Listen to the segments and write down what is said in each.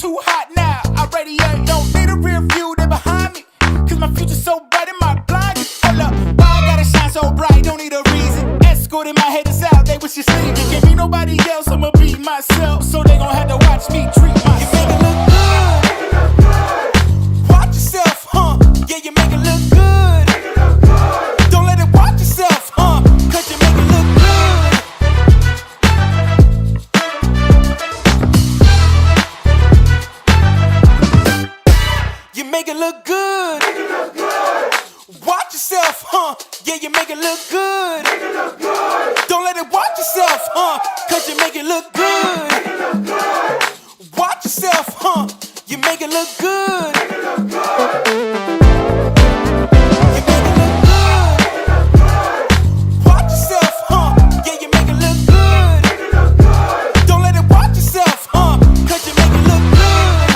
too hot now. I radiate, don't need a rear view, they behind me. Cause my future's so bright in my blind. Hold up, why I gotta shine so bright, don't need a reason. Escorting my haters out, they wish you sleep. Can't be nobody else, I'ma be myself. So they gon' have to watch me treat myself. You make it look good. Watch yourself, huh? Yeah, you make it look good. Don't let it watch yourself, huh? Cause you make it look good. You make it look good. Watch yourself, huh? Yeah, you make it look good. Don't let it watch yourself, huh? Cause you make it look good. Watch yourself, huh? You make it look good. You make it look good. Watch yourself, huh? Yeah, you make it look good. Don't let it watch yourself, huh? Cause you make it look good.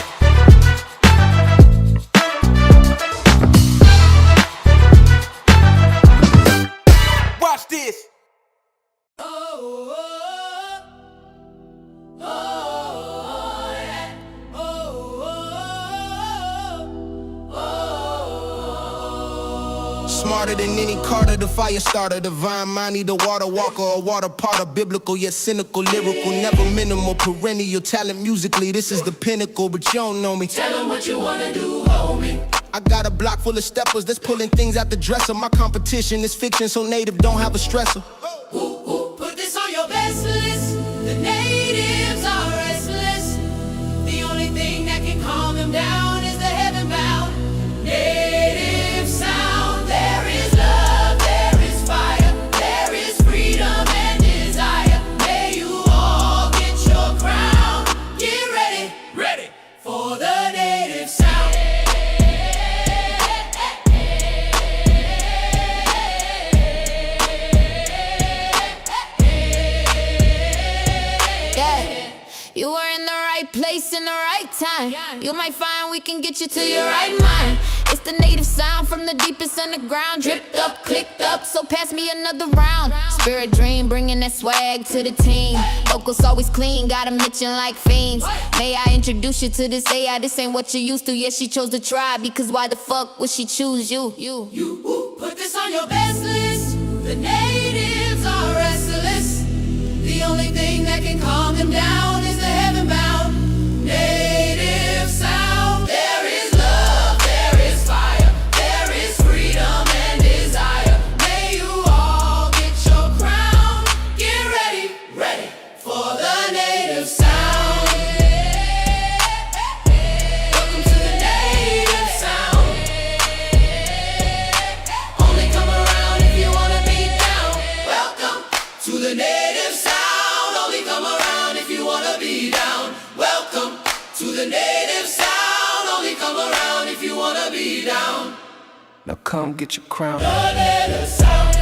Watch this. Smarter than any Carter, the fire starter, divine mind, either water walker or water potter, biblical yet cynical, lyrical, never minimal, perennial talent musically. This is the pinnacle, but you don't know me. Tell them what you wanna do, homie. I got a block full of steppers that's pulling things out the dresser. My competition is fiction, so native don't have a stressor. Put this on your best list. The natives are restless. The only thing that can calm them down is the heaven-bound native sound. There is love, there is fire, there is freedom and desire. May you all get your crown. Get ready, ready for the native sound. You are in the right place in the right time. You might find we can get you to your right mind. It's the native sound from the deepest underground. Dripped up, clicked up, so pass me another round. Spirit dream, bringing that swag to the team. Vocals always clean, got them itching like fiends. May I introduce you to this AI? This ain't what you used to. Yeah, she chose to try, because why the fuck would she choose you? Put this on your best list. The natives are restless. The only thing that can calm them down is the heaven-bound native sound. There is love, there is fire, there is freedom and desire. May you all get your crown. Get ready, ready for the native sound. Welcome to the native sound. Only come around if you wanna be down. Welcome to the native sound. Come around if you wanna be down. Welcome to the native sound. Only come around if you wanna be down. Now come get your crown. The native sound.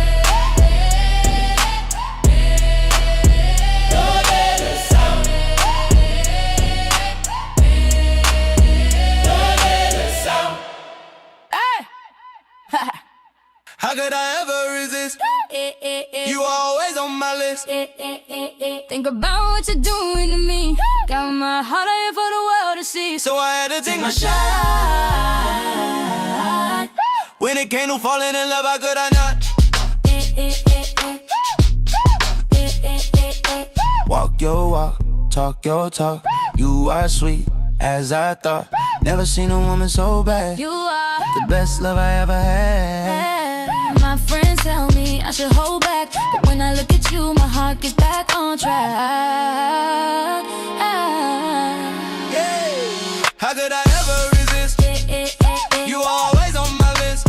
The native sound. The native sound. Hey! How could I ever resist? You always on my list. Think about what you're doing to me. Got my heart out here for the world to see. So I had to take my shot. When it came to falling in love, how could I not? Walk your walk, talk your talk. You are sweet as I thought. Never seen a woman so bad. You are the best love I ever had. My friends tell me I should hold back, but when I look at you, my heart gets back on track. How could I ever resist? You always on my list.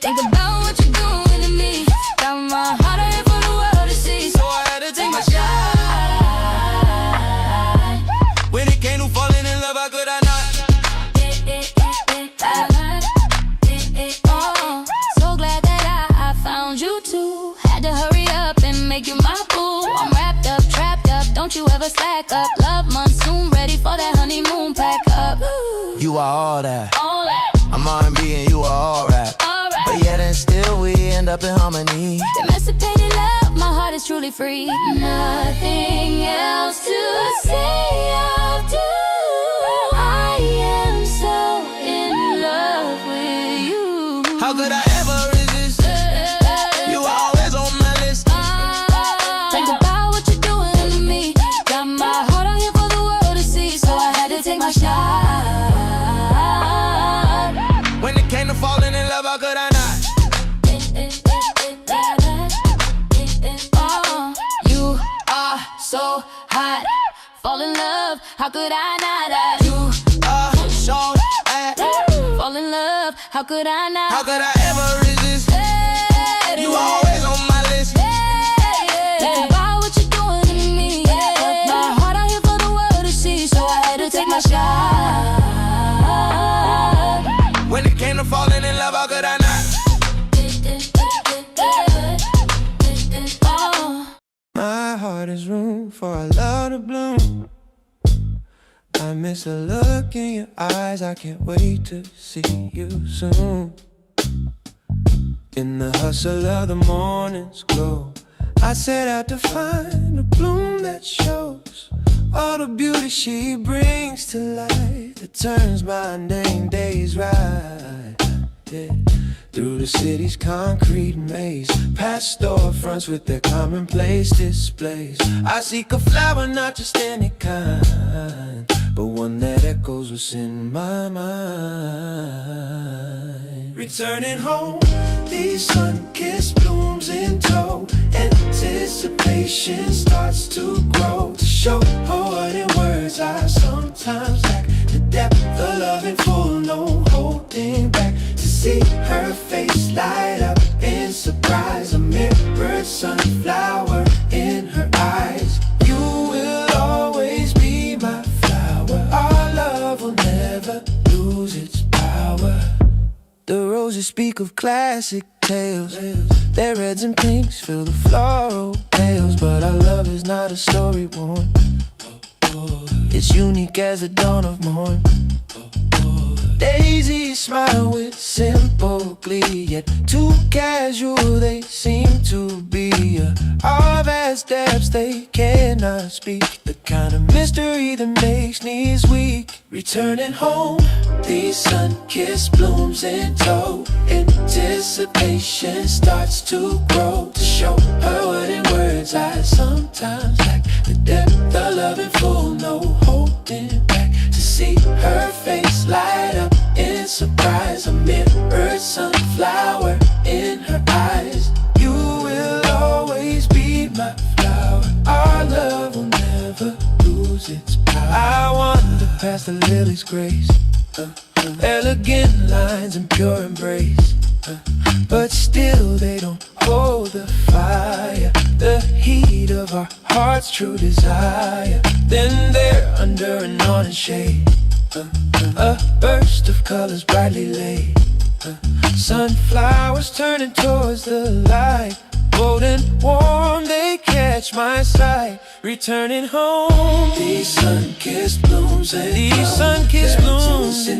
Think about what you're doing to me. Got my heart out here for the world to see. So I had to take my shot. When it came to falling in love, how could I not? So glad that I found you too. Had to hurry up and make you my boo. I'm wrapped up, trapped up, don't you ever slack up. Love monsoon, ready for that honeymoon, pack up. You are all that. All that. I'm R&B and you are all rap. But yet and still we end up in harmony. Domesticated love, my heart is truly free. Nothing else to say I'll do. my shot. When it came to falling in love, how could I not? Oh, you are so hot. Fall in love, how could I not? You are so bad. Fall in love, how could I not? How could I ever resist? You always on my list. Think about what you're doing to me. My heart out here for the world to see, so I had to take my shot. When it came to falling in love, how could I not? My heart is room for a love to bloom. I miss the look in your eyes. I can't wait to see you soon. In the hustle of the morning's glow, I set out to find a bloom that shows all the beauty she brings to life, that turns mundane days right. Yeah. Through the city's concrete maze, past storefronts with their commonplace displays, I seek a flower, not just any kind, but one that echoes what's in my mind. Returning home, these sun-kissed blooms in tow, anticipation starts to grow, to show her what in words I sometimes lack, the depth of love in full, no holding back. To see her face light up in surprise, a mirrored sunflower in her eyes. You will always be my flower. Our love will never lose its power. The roses speak of classic tales, their reds and pinks fill the floral pales, but our love is not a story born. It's unique as the dawn of morn. Daisies smile with simple glee, yet too casual they seem to be. Our vast depths they cannot speak, the kind of mystery that makes knees weak. Returning home, these sun-kissed blooms in tow, anticipation starts to grow, to show her what in words I sometimes lack, the depth of love in full, no holding back. To see her face light up in surprise, a mirrored sunflower in her eyes. You will always be my flower. Our love will never lose its power. I wander past the lily's grace, elegant lines and pure embrace, but still they don't hold the fire, the heat of our heart's true desire. Then there under an awning shade, a burst of colors brightly laid, sunflowers turning towards the light, bold and warm they catch my sight. Returning home, these sun-kissed blooms and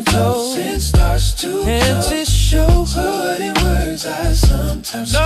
tow, and starts to show her in words I sometimes no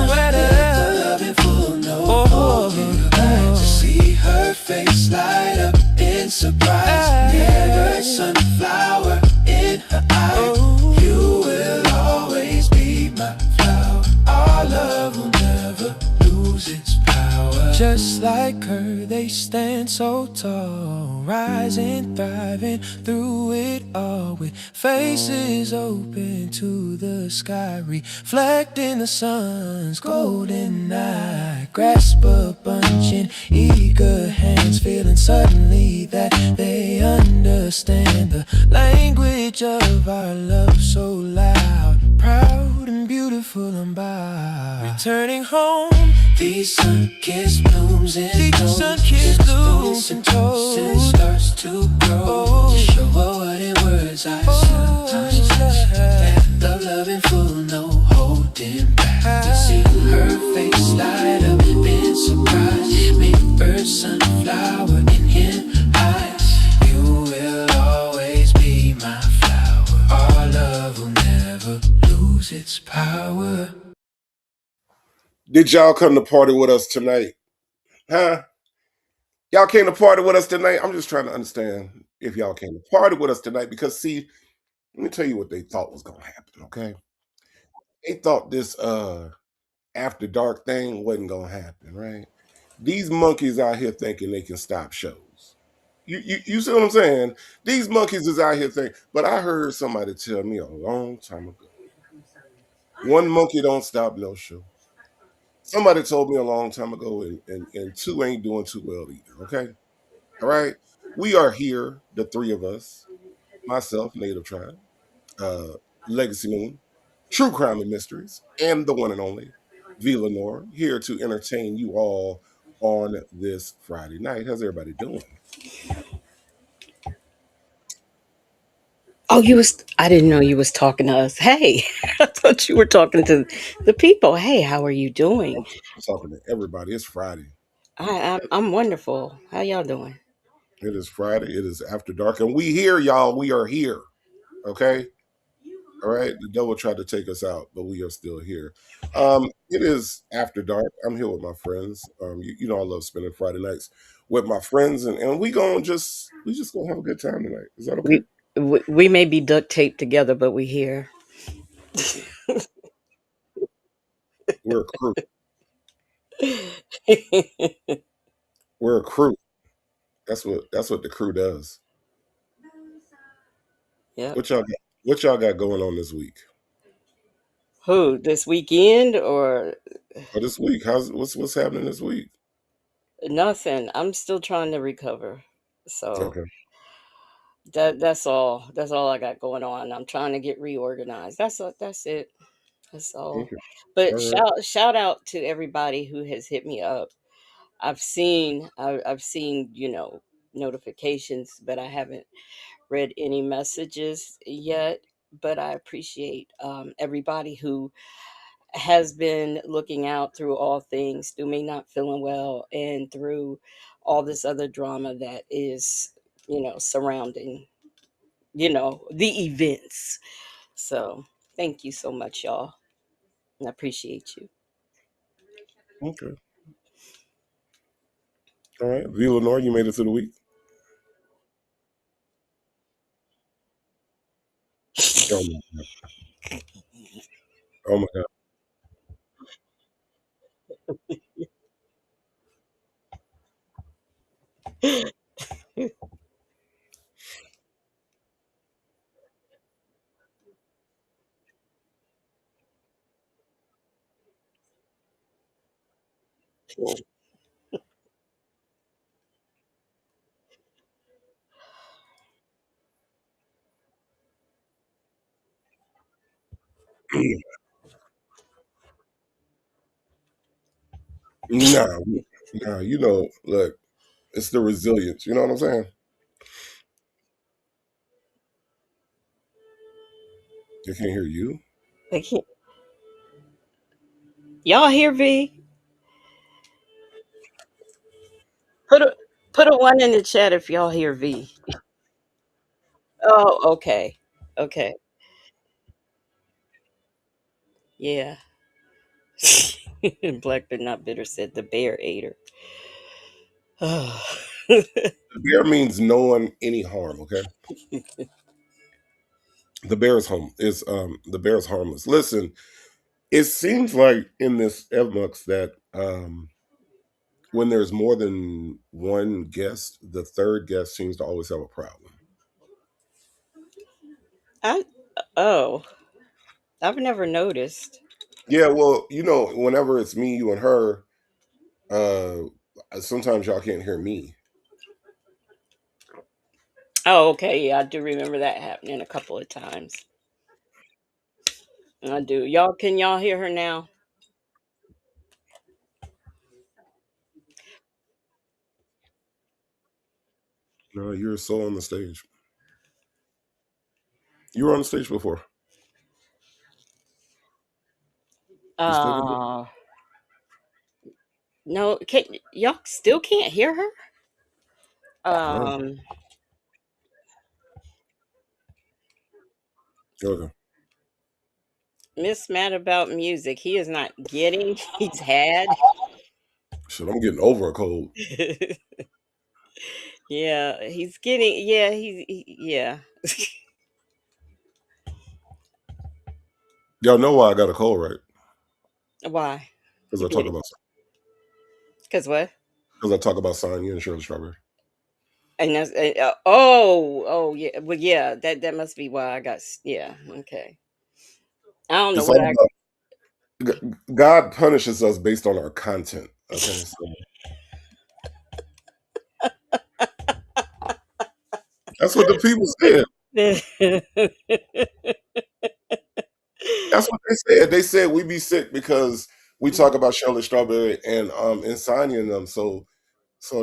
matter the love in full, no holding back. To see her face light up in surprise, mirrored sunflower in her eye. You will always be my flower. Our love will never lose its power. Just like her, they stand so tall, rising, thriving through it all, with faces open to the sky, reflecting the sun's golden eye. Grasp a bunch in eager hands, feeling suddenly that they understand the language of our love, so loud, proud and beautiful and by. Returning home, these sun-kissed blooms and toes, and starts to grow, to show her what in words I sometimes lack, the love in full, no holding back. To see her face light up in surprise, mirrored sunflower in her eyes. You will always be my flower. Our love will never lose its power. Did y'all come to party with us tonight? Huh? Y'all came to party with us tonight? I'm just trying to understand if y'all came to party with us tonight, because see, let me tell you what they thought was gonna happen, okay? They thought this after dark thing wasn't gonna happen, right? These monkeys out here thinking they can stop shows. You see what I'm saying? These monkeys is out here thinking. But I heard somebody tell me a long time ago, one monkey don't stop no show. Somebody told me a long time ago, and two ain't doing too well either. Okay, all right. We are here, the three of us, myself, Native Tribe, uh, Legacy Moon, True Crime and Mysteries, and the one and only V Lenore, here to entertain you all on this Friday night. How's everybody doing? Oh, you was I didn't know you was talking to us. Hey, I thought you were talking to the people. Hey, how are you doing? I'm talking to everybody. It's Friday. I'm wonderful. How y'all doing? It is Friday. It is after dark, and we here, y'all. We are here. Okay. All right. The devil tried to take us out, but we are still here. It is after dark. I'm here with my friends. You know I love spending Friday nights with my friends, and we just gonna have a good time tonight. Is that okay? We may be duct taped together, but we here. We're a crew. We're a crew. That's what the crew does. Yep. What y'all got going on this week? Who this weekend or Or this week? What's happening this week? nothing? I'm still trying to recover. So Okay. that's all. That's all I got going on. I'm trying to get reorganized. That's it. That's all. Okay. But All right. shout out to everybody who has hit me up. I've seen, notifications, but I haven't read any messages yet. But I appreciate everybody who has been looking out through all things, through me not feeling well, and through all this other drama that is, surrounding, the events. So thank you so much, y'all. And I appreciate you. Okay. All right. V Lenore, you made it through the week. Oh my god. Oh my god. Nah, nah. Look, it's the resilience. You know what I'm saying? They can't hear you. I can't. Y'all hear V? Put a put a one in the chat if y'all hear V. Oh, okay. Okay. Yeah. Black but not bitter said the bear ate her. Oh. The bear means no one any harm. Okay. The bear is harmless. Listen, it seems like in this Evmux that when there's more than one guest, the third guest seems to always have a problem. I oh, I've never noticed. Yeah, well, whenever it's me, you, and her, uh, sometimes y'all can't hear me. Oh, okay. Yeah, I do remember that happening a couple of times. I do. Can y'all hear her now? No, you're so on the stage. You were on the stage before. You still can. Uh no, y'all still can't hear her? No. Um Okay. Miss Mad about music. He is not getting he's had. Shit, I'm getting over a cold. Yeah, he's getting yeah, yeah. Y'all know why I got a cold, right? Why? Because I talk about Cuz what? because I talk about Sonya and Shirley Strawberry. And that's oh yeah, well yeah, that must be why I got yeah, okay. I don't know It's what all I about God punishes us based on our content. Okay, so that's what the people said. That's what they said. They said we be sick because we talk about Charlotte Strawberry and Insania and them. So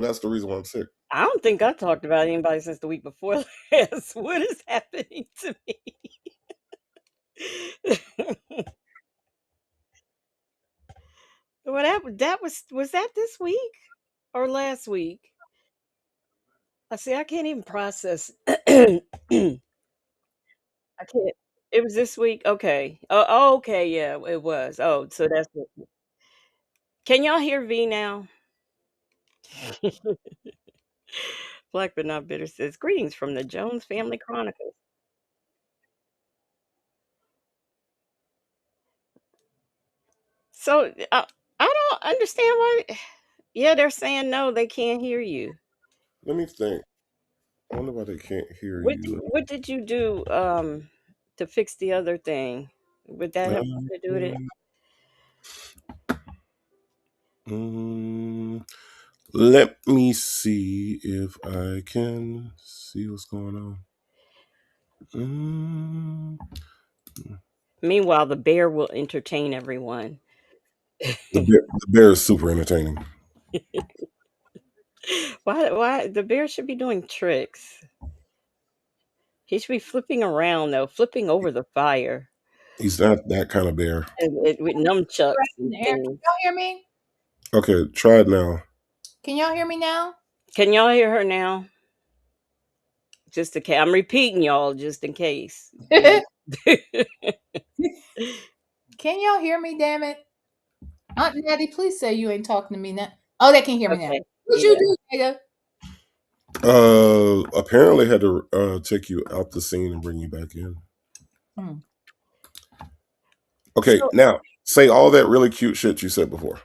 that's the reason why I'm sick. I don't think I talked about anybody since the week before last. What is happening to me? What happened? That was that this week or last week? I see. I can't even process. I can't. It was this week. Okay. Oh, okay. Yeah, it was. Oh, so that's it. Can y'all hear V now? Black but not bitter says greetings from the Jones Family Chronicles. So I don't understand why. Yeah, they're saying no, they can't hear you. Let me think. I wonder why they can't hear What you. what did you do to fix the other thing? Would that have Um, something to do with it? mm, let me see if I can see what's going on. Mm, Meanwhile, the bear will entertain everyone. the bear is super entertaining. Why the bear should be doing tricks? He should be flipping around though, flipping over the fire He's not that kind of bear. with nunchucks In and the air. Can things. y'all hear me? Okay, try it now. Can y'all hear me now? Can y'all hear her now? Just in case, I'm repeating y'all just in case. Can y'all hear me? Damn it, Aunt Natty, please say you ain't talking to me now. Oh, they can hear me now. Okay. What Yeah. you do, nigga? Apparently had to take you out the scene and bring you back in. Hmm. Okay, So now say all that really cute shit you said before.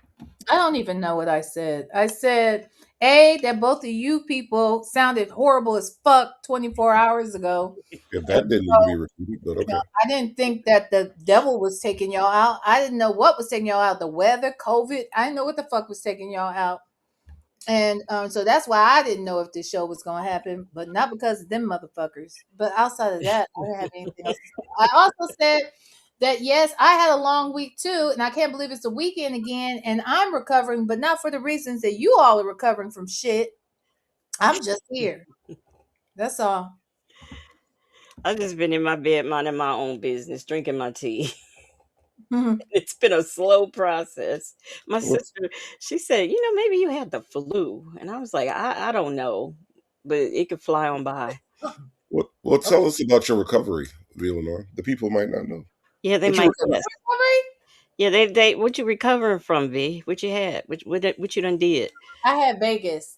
I don't even know what I said. I said A, that both of you people sounded horrible as fuck 24 hours ago. Yeah, And that didn't need to be so, repeated, but you know, okay. I didn't think that the devil was taking y'all out. I didn't know what was taking y'all out. The weather, COVID. I didn't know what the fuck was taking y'all out. And so that's why I didn't know if this show was going to happen, but not because of them motherfuckers. But outside of that, I didn't have anything else to say. I also said that yes, I had a long week too, and I can't believe it's the weekend again, and I'm recovering, but not for the reasons that you all are recovering from shit. I'm just here. That's all. I've just been in my bed minding my own business, drinking my tea. Mhm. It's been a slow process. My What sister, she said, maybe you had the flu. And I was like, I don't know, but it could fly on by. what tell us about your recovery, Eleanor? The people might not know. Yeah, they What you might recover guess. Recovery? Yeah, they what you recovering from, V? What you had? What you done did? I had Vegas.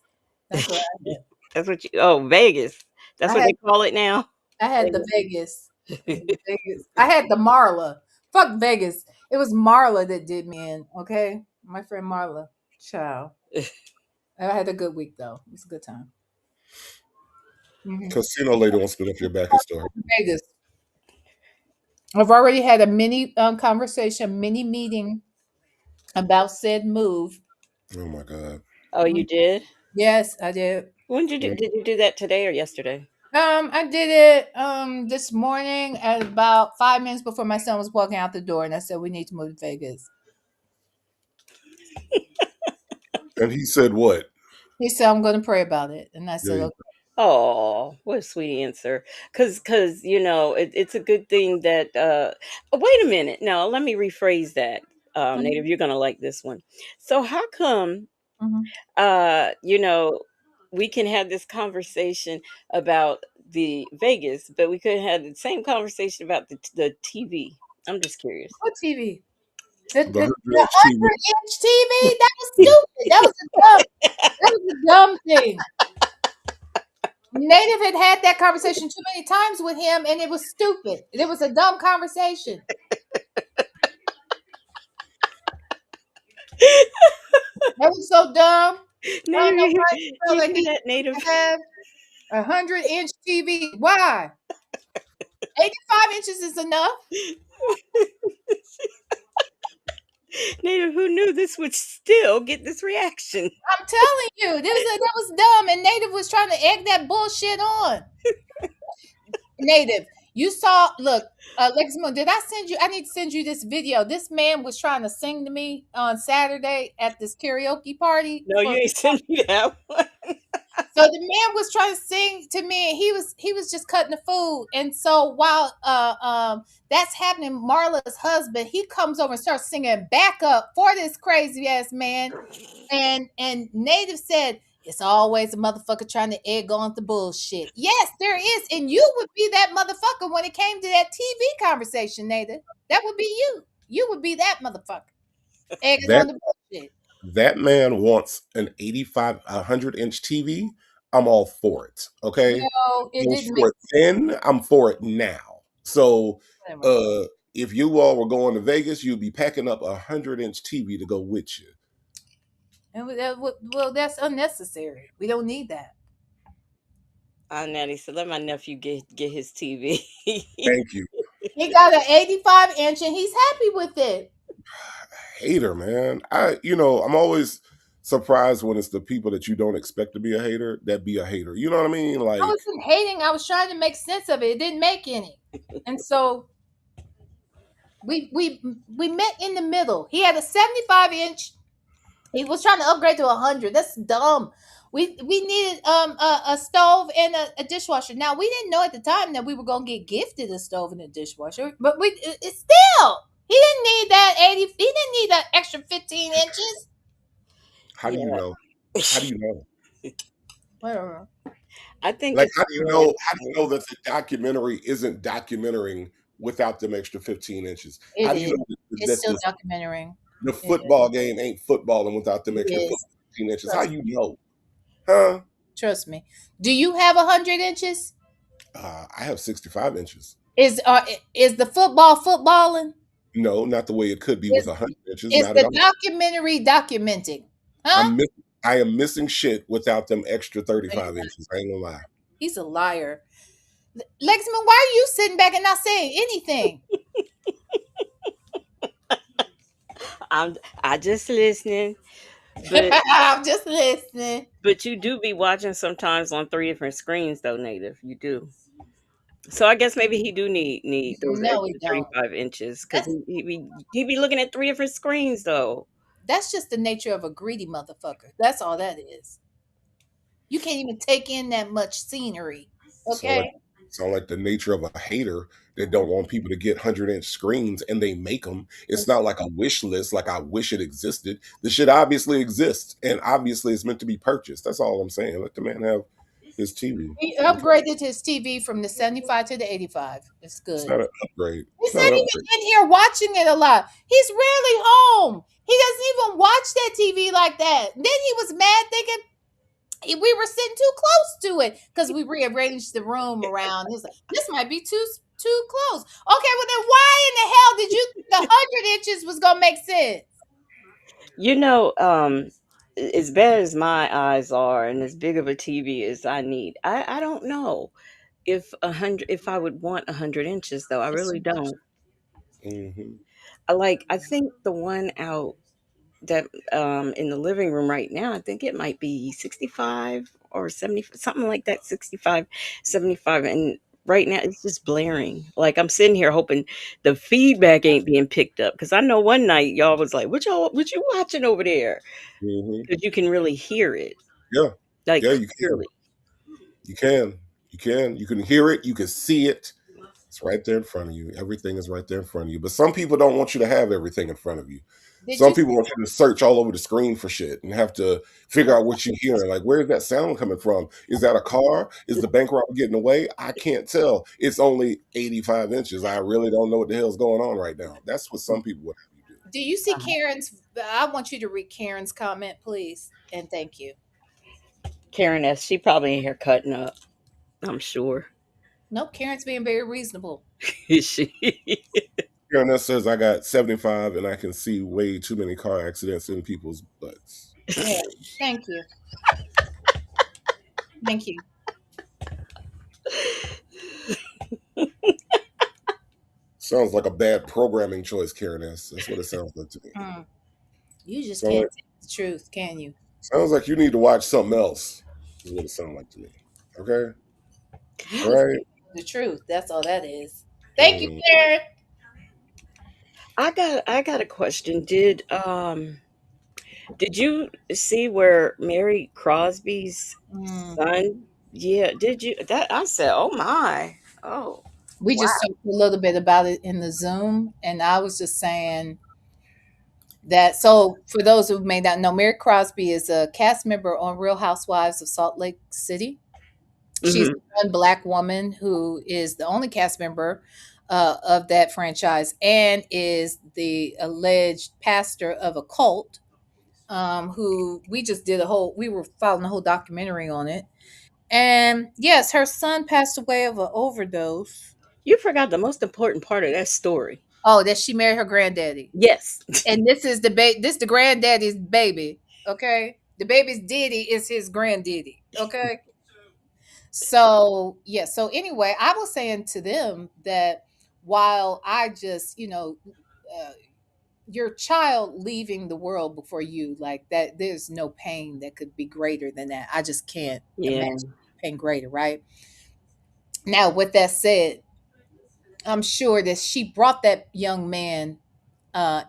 That's what I had. That's what you Vegas. That's I what had they call it now. I had the Vegas. Vegas. I had the Marla. Fuck Vegas. It was Marla that did me in. Okay, my friend Marla. Ciao. I had a good week though. It was a good time. Casino lady won't spit up your back and stuff. Vegas. I've already had a mini conversation, mini meeting about said move. Oh my god. Oh, you Mm, did? yes, I did. When did you do? Mm. Did you do that today or yesterday? I did it this morning at about 5 minutes before my son was walking out the door, and I said we need to move to Vegas. And he said what? He said I'm going to pray about it, and I Yeah, said okay. Oh, what a sweet answer. Cause it's a good thing that wait a minute. No, let me rephrase that. Mhm, Native, you're gonna like this one. So how come mhm. uh, you know, we can have this conversation about the Vegas, but we couldn't have the same conversation about the TV. I'm just curious. What TV? The the the 100-inch TV. 100-inch TV? That was stupid. That was a dumb thing. Native had that conversation too many times with him, and it was stupid. It was a dumb conversation. That was so dumb. I don't Native, know why he felt you like hear he that, Native? needed to have. 100-inch TV. Why? 85 inches is enough. Native, who knew this would still get this reaction? I'm telling you, that was dumb, and Native was trying to egg that bullshit on. Native, you saw. Look, Leximo, did I send you? I need to send you this video. This man was trying to sing to me on Saturday at this karaoke party. No, you ain't sent me that one. So the man was trying to sing to me, and he was just cutting the food. And so while that's happening, Marla's husband, he comes over and starts singing backup for this crazy ass man. And Native said, it's always a motherfucker trying to egg on the bullshit. Yes, there is. And you would be that motherfucker when it came to that TV conversation, Native. That would be you. You would be that motherfucker. Egging That on the bullshit. that man wants an 85, 100-inch TV. I'm all for it. Okay. No, it I was didn't for make it then. I'm for it now. So sense. if you all were going to Vegas, you'd be packing up a 100-inch TV to go with you. And well, that's unnecessary. We don't need that. Natty said, let my nephew get his TV. Thank you. He got an 85-inch and he's happy with it. Hater, man. I'm always surprised when it's the people that you don't expect to be a hater that be a hater. You know what I mean? Like, I wasn't hating. I was trying to make sense of it. It didn't make any. And so we met in the middle. He had a 75-inch. He was trying to upgrade to 100. That's dumb. We needed a stove and a dishwasher. Now we didn't know at the time that we were gonna get gifted a stove and a dishwasher, but it's still he didn't need that 80. He didn't need that extra 15 inches. how do you know? How do you know? I don't know. I think Like, it's how do you know? How do you know that the documentary isn't documenting without them extra 15 inches? It How do you is. know It's that still documenting. the football game ain't footballing without them It extra is. 15 inches? How you know? Huh? Trust me. Do you have 100 inches? I have 65 inches. Is the football footballing? No, not the way it could be Is, with 100 inches. is Not at the all. documentary documenting? Huh? I am missing shit without them extra 35 inches. I ain't gonna lie. He's a liar. Lexman, why are you sitting back and not saying anything? I just listening. But I'm just listening. but you do be watching sometimes on 3 different screens though, Native. You do. So I guess maybe he do need those No, we extra don't. 35 inches because he be looking at 3 different screens though. That's just the nature of a greedy motherfucker. That's all that is. You can't even take in that much scenery. Okay? Sound like the nature of a hater that don't want people to get 100-inch screens and they make them. It's not like a wish list, like I wish it existed. The shit obviously exists and obviously it's meant to be purchased. That's all I'm saying. Let the man have his TV. He upgraded his TV from the 75 to the 85. It's good. It's not an upgrade. He's not even in here watching it a lot. He's rarely home. He doesn't even watch that TV like that. Then he was mad thinking we were sitting too close to it because we rearranged the room around. He was like, this might be too close. Okay, well then why in the hell did you think the 100 inches was gonna make sense? As bad as my eyes are and as big of a TV as I need, I don't know if I would want 100 inches though. I really don't. Mm-hmm. I think the one out that in the living room right now, I think it might be 65 or 70, something like that, 65, 75. And right now it's just blaring. Like I'm sitting here hoping the feedback ain't being picked up. Cause I know one night y'all was like, what you watching over there? Mm-hmm. Because you can really hear it. Yeah. Like Yeah, you can. clearly. You can. You can hear it. You can see it. It's right there in front of you. Everything is right there in front of you. But some people don't want you to have everything in front of you. Some people want you to search all over the screen for shit and have to figure out what you're hearing. Like, where's that sound coming from? Is that a car? Is the bank robber getting away? I can't tell. It's only 85 inches. I really don't know what the hell's going on right now. That's what some people would have you do. Do you see Karen's? I want you to read Karen's comment, please, and thank you. Karen S. She probably in here cutting up. I'm sure. Nope, Karen's being very reasonable. Is she? Karen S says I got 75 and I can see way too many car accidents in people's butts. Yeah, thank you. Thank you. Sounds like a bad programming choice, Karen S. That's what it sounds like to me. Mm, you just Sounds can't like, tell the truth, can you? sounds like you need to watch something else, is what it sounds like to me. Okay? You All just right? can't tell the truth. That's all that is. Thank you, Mhm. Karen. I got a question. Did you see where Mary Crosby's Mm. son? Yeah, did you that I said, "Oh my. Oh, We wow." just talked a little bit about it in the Zoom, and I was just saying that. So, for those who may not know, Mary Crosby is a cast member on Real Housewives of Salt Lake City. She's Mhm. one black woman who is the only cast member of that franchise and is the alleged pastor of a cult. Who we just did we were following a whole documentary on it. And yes, her son passed away of an overdose. You forgot the most important part of that story. Oh, that she married her granddaddy. Yes. And this the granddaddy's baby. Okay. The baby's daddy is his granddaddy. Okay. So yeah, so anyway, I was saying to them that while I just, uh, your child leaving the world before you, like that, there's no pain that could be greater than that. I just can't Yeah. imagine pain greater, right? Now, with that said, I'm sure that she brought that young man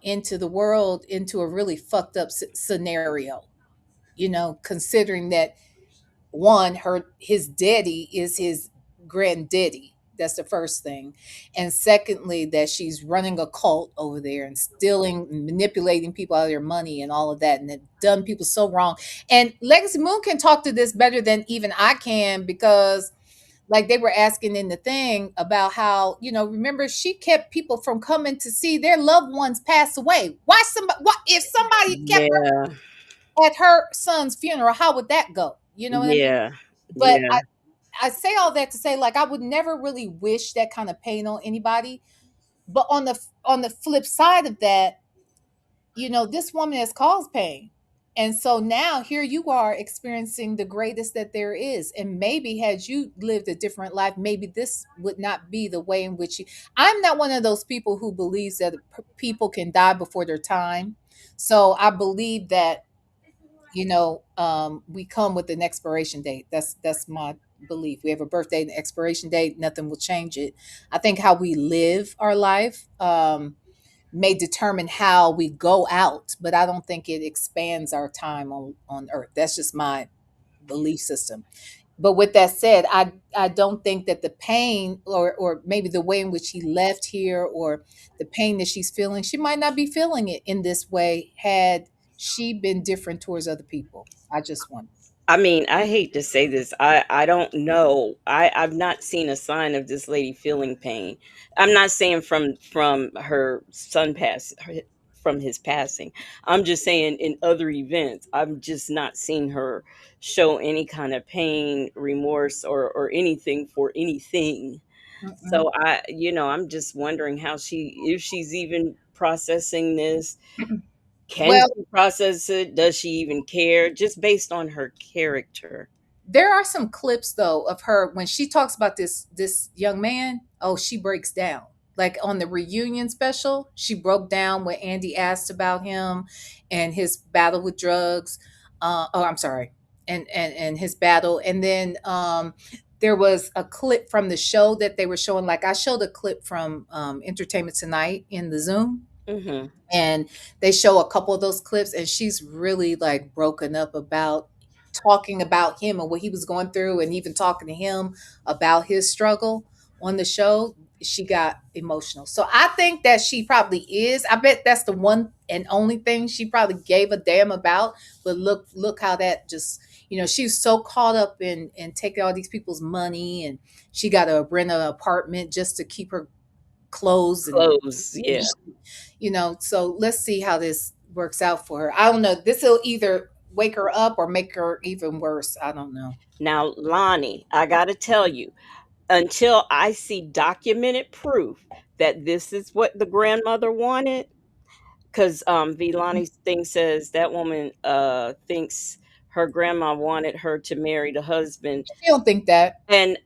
into the world into a really fucked up scenario, considering that one, his daddy is his granddaddy. That's the first thing. And secondly, that she's running a cult over there and stealing and manipulating people out of their money and all of that. And it done people so wrong. And Legacy Moon can talk to this better than even I can, because like they were asking in the thing about how, remember she kept people from coming to see their loved ones pass away. Why if somebody kept Yeah. her at her son's funeral, how would that go? You know what I mean? Yeah. But Yeah. I say all that to say, like, I would never really wish that kind of pain on anybody. But on the flip side of that, this woman has caused pain. And so now here you are experiencing the greatest that there is. And maybe had you lived a different life, maybe this would not be the way in which you. I'm not one of those people who believes that people can die before their time. So I believe that we come with an expiration date. That's my belief. We have a birthday and expiration date. Nothing will change it. I think how we live our life may determine how we go out, but I don't think it expands our time on Earth. That's just my belief system. But with that said, I don't think that the pain, or maybe the way in which he left here, or the pain that she's feeling, she might not be feeling it in this way had she been different towards other people. I just want. I mean, I hate to say this. I don't know. I've not seen a sign of this lady feeling pain. I'm not saying from her son from his passing. I'm just saying in other events, I've just not seen her show any kind of pain, remorse, or anything for anything. Mm-mm. So I'm just wondering how if she's even processing this. Can Well, she process it? Does she even care? Just based on her character. there are some clips though of her when she talks about this young man. Oh, she breaks down. Like on the reunion special, she broke down when Andy asked about him and his battle with drugs. Oh, I'm sorry, and his battle. And then there was a clip from the show that they were showing. Like I showed a clip from Entertainment Tonight in the Zoom, Mhm. and they show a couple of those clips, and she's really like broken up about talking about him and what he was going through, and even talking to him about his struggle on the show. She got emotional, so I think that she probably is. I bet that's the one and only thing she probably gave a damn about. But look how that just, she's so caught up in taking all these people's money, and she got to rent an apartment just to keep her clothes and Clothes, yeah. so let's see how this works out for her. I don't know. This will either wake her up or make her even worse. I don't know. Now, Lonnie, I gotta tell you, until I see documented proof that this is what the grandmother wanted, because Vilani's thing says that woman thinks her grandma wanted her to marry the husband, She don't think that. and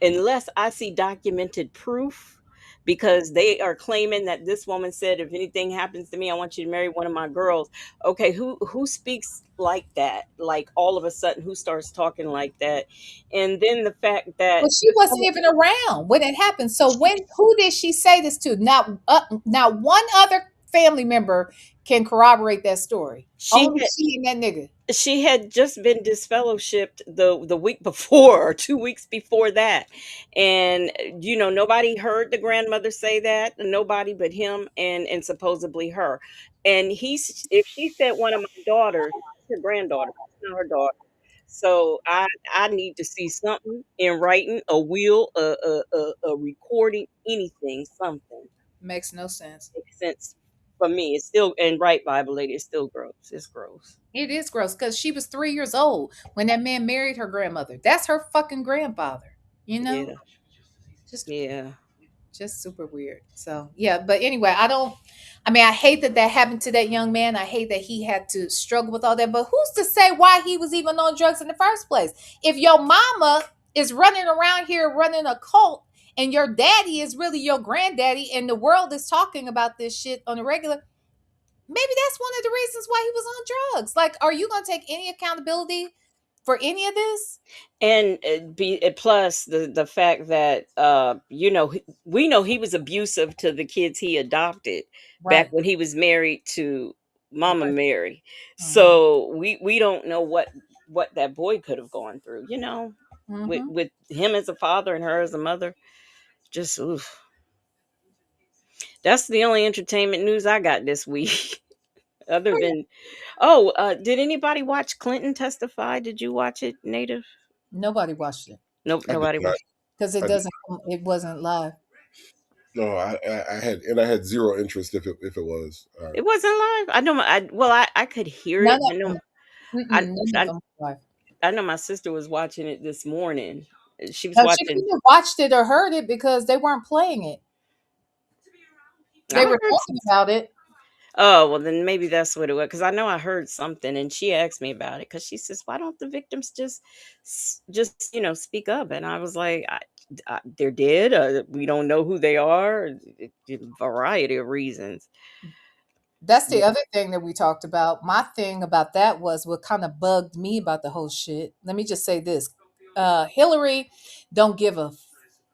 unless I see documented proof because they are claiming that this woman said, if anything happens to me, I want you to marry one of my girls. Okay, who speaks like that? Like all of a sudden, who starts talking like that? And then the fact Well, that she wasn't even around when it happened. So who did she say this to? Not one other family member can corroborate that story. she Only she and that nigga. she had just been disfellowshipped the week before or 2 weeks before that, and nobody heard the grandmother say that, nobody but him and supposedly her. And if she said one of my daughters, her granddaughter, it's not her daughter. So I need to see something in writing, a will, a recording, anything, something Makes no sense. makes sense for me. It's still, and right, Bible lady, it's still gross. It's gross. It is gross because she was 3 years old when that man married her grandmother. That's her fucking grandfather. You know, Yeah, just yeah. just super weird. So yeah, but anyway, I don't. I mean, I hate that that happened to that young man. I hate that he had to struggle with all that. But who's to say why he was even on drugs in the first place? If your mama is running around here running a cult, and your daddy is really your granddaddy, and the world is talking about this shit on a regular, maybe that's one of the reasons why he was on drugs. Like, are you going to take any accountability for any of this? And plus the fact that we know he was abusive to the kids he adopted back Right. when he was married to Mama Right. Mary. Mhm. So we don't know what that boy could have gone through, Mhm. with him as a father and her as a mother. Just oof. That's the only entertainment news I got this week. Other than, did anybody watch Clinton testify? Did you watch it, Native? Nobody watched it Nope, I did nobody not. watched. because it I did. doesn't. It wasn't live. No, I had zero interest if it was. It wasn't live. I know I could hear None it. of them. I None of I them were live. I know my sister was watching it this morning. She was No, she watching. couldn't have watched it or heard it because they weren't playing it. They I were heard. talking about it. Oh, well, then maybe that's what it was. Because I know I heard something, and she asked me about it. Because she says, "Why don't the victims just speak up?" And I was like, "They're dead. We don't know who they are. Variety of reasons." That's the Yeah. other thing that we talked about. My thing about that was what kind of bugged me about the whole shit. Let me just say this. Hillary don't give a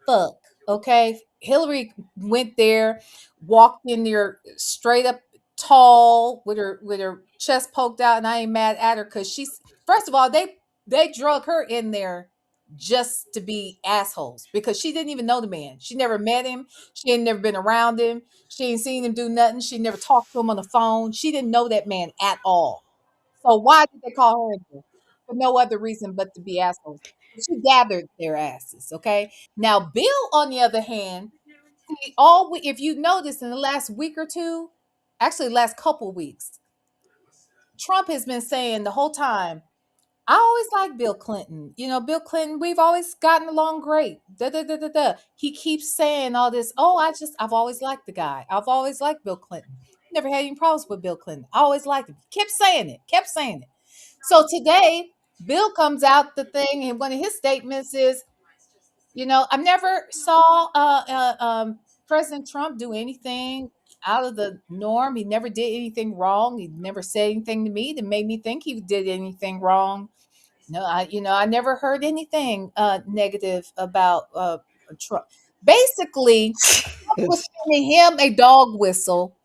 fuck. Okay. Hillary went there, walked in there straight up tall with her chest poked out, and I ain't mad at her because she's first of all, they drug her in there just to be assholes because she didn't even know the man. She never met him. She ain't never been around him. She ain't seen him do nothing. She never talked to him on the phone. She didn't know that man at all. So why did they call her in there? For no other reason but to be assholes. She gathered their asses. Okay. Now Bill, on the other hand, if you notice in the last week or two, actually last couple weeks, Trump has been saying the whole time, I always liked Bill Clinton. You know, Bill Clinton, we've always gotten along great. Da, da, da, da, da. He keeps saying all this. Oh, I've always liked the guy. I've always liked Bill Clinton. Never had any problems with Bill Clinton. I always liked him. Kept saying it. Kept saying it. So today, Bill comes out the thing, and one of his statements is, I never saw President Trump do anything out of the norm. He never did anything wrong. He never said anything to me that made me think he did anything wrong. No, I never heard anything negative about Trump. Basically, Trump was sending him a dog whistle,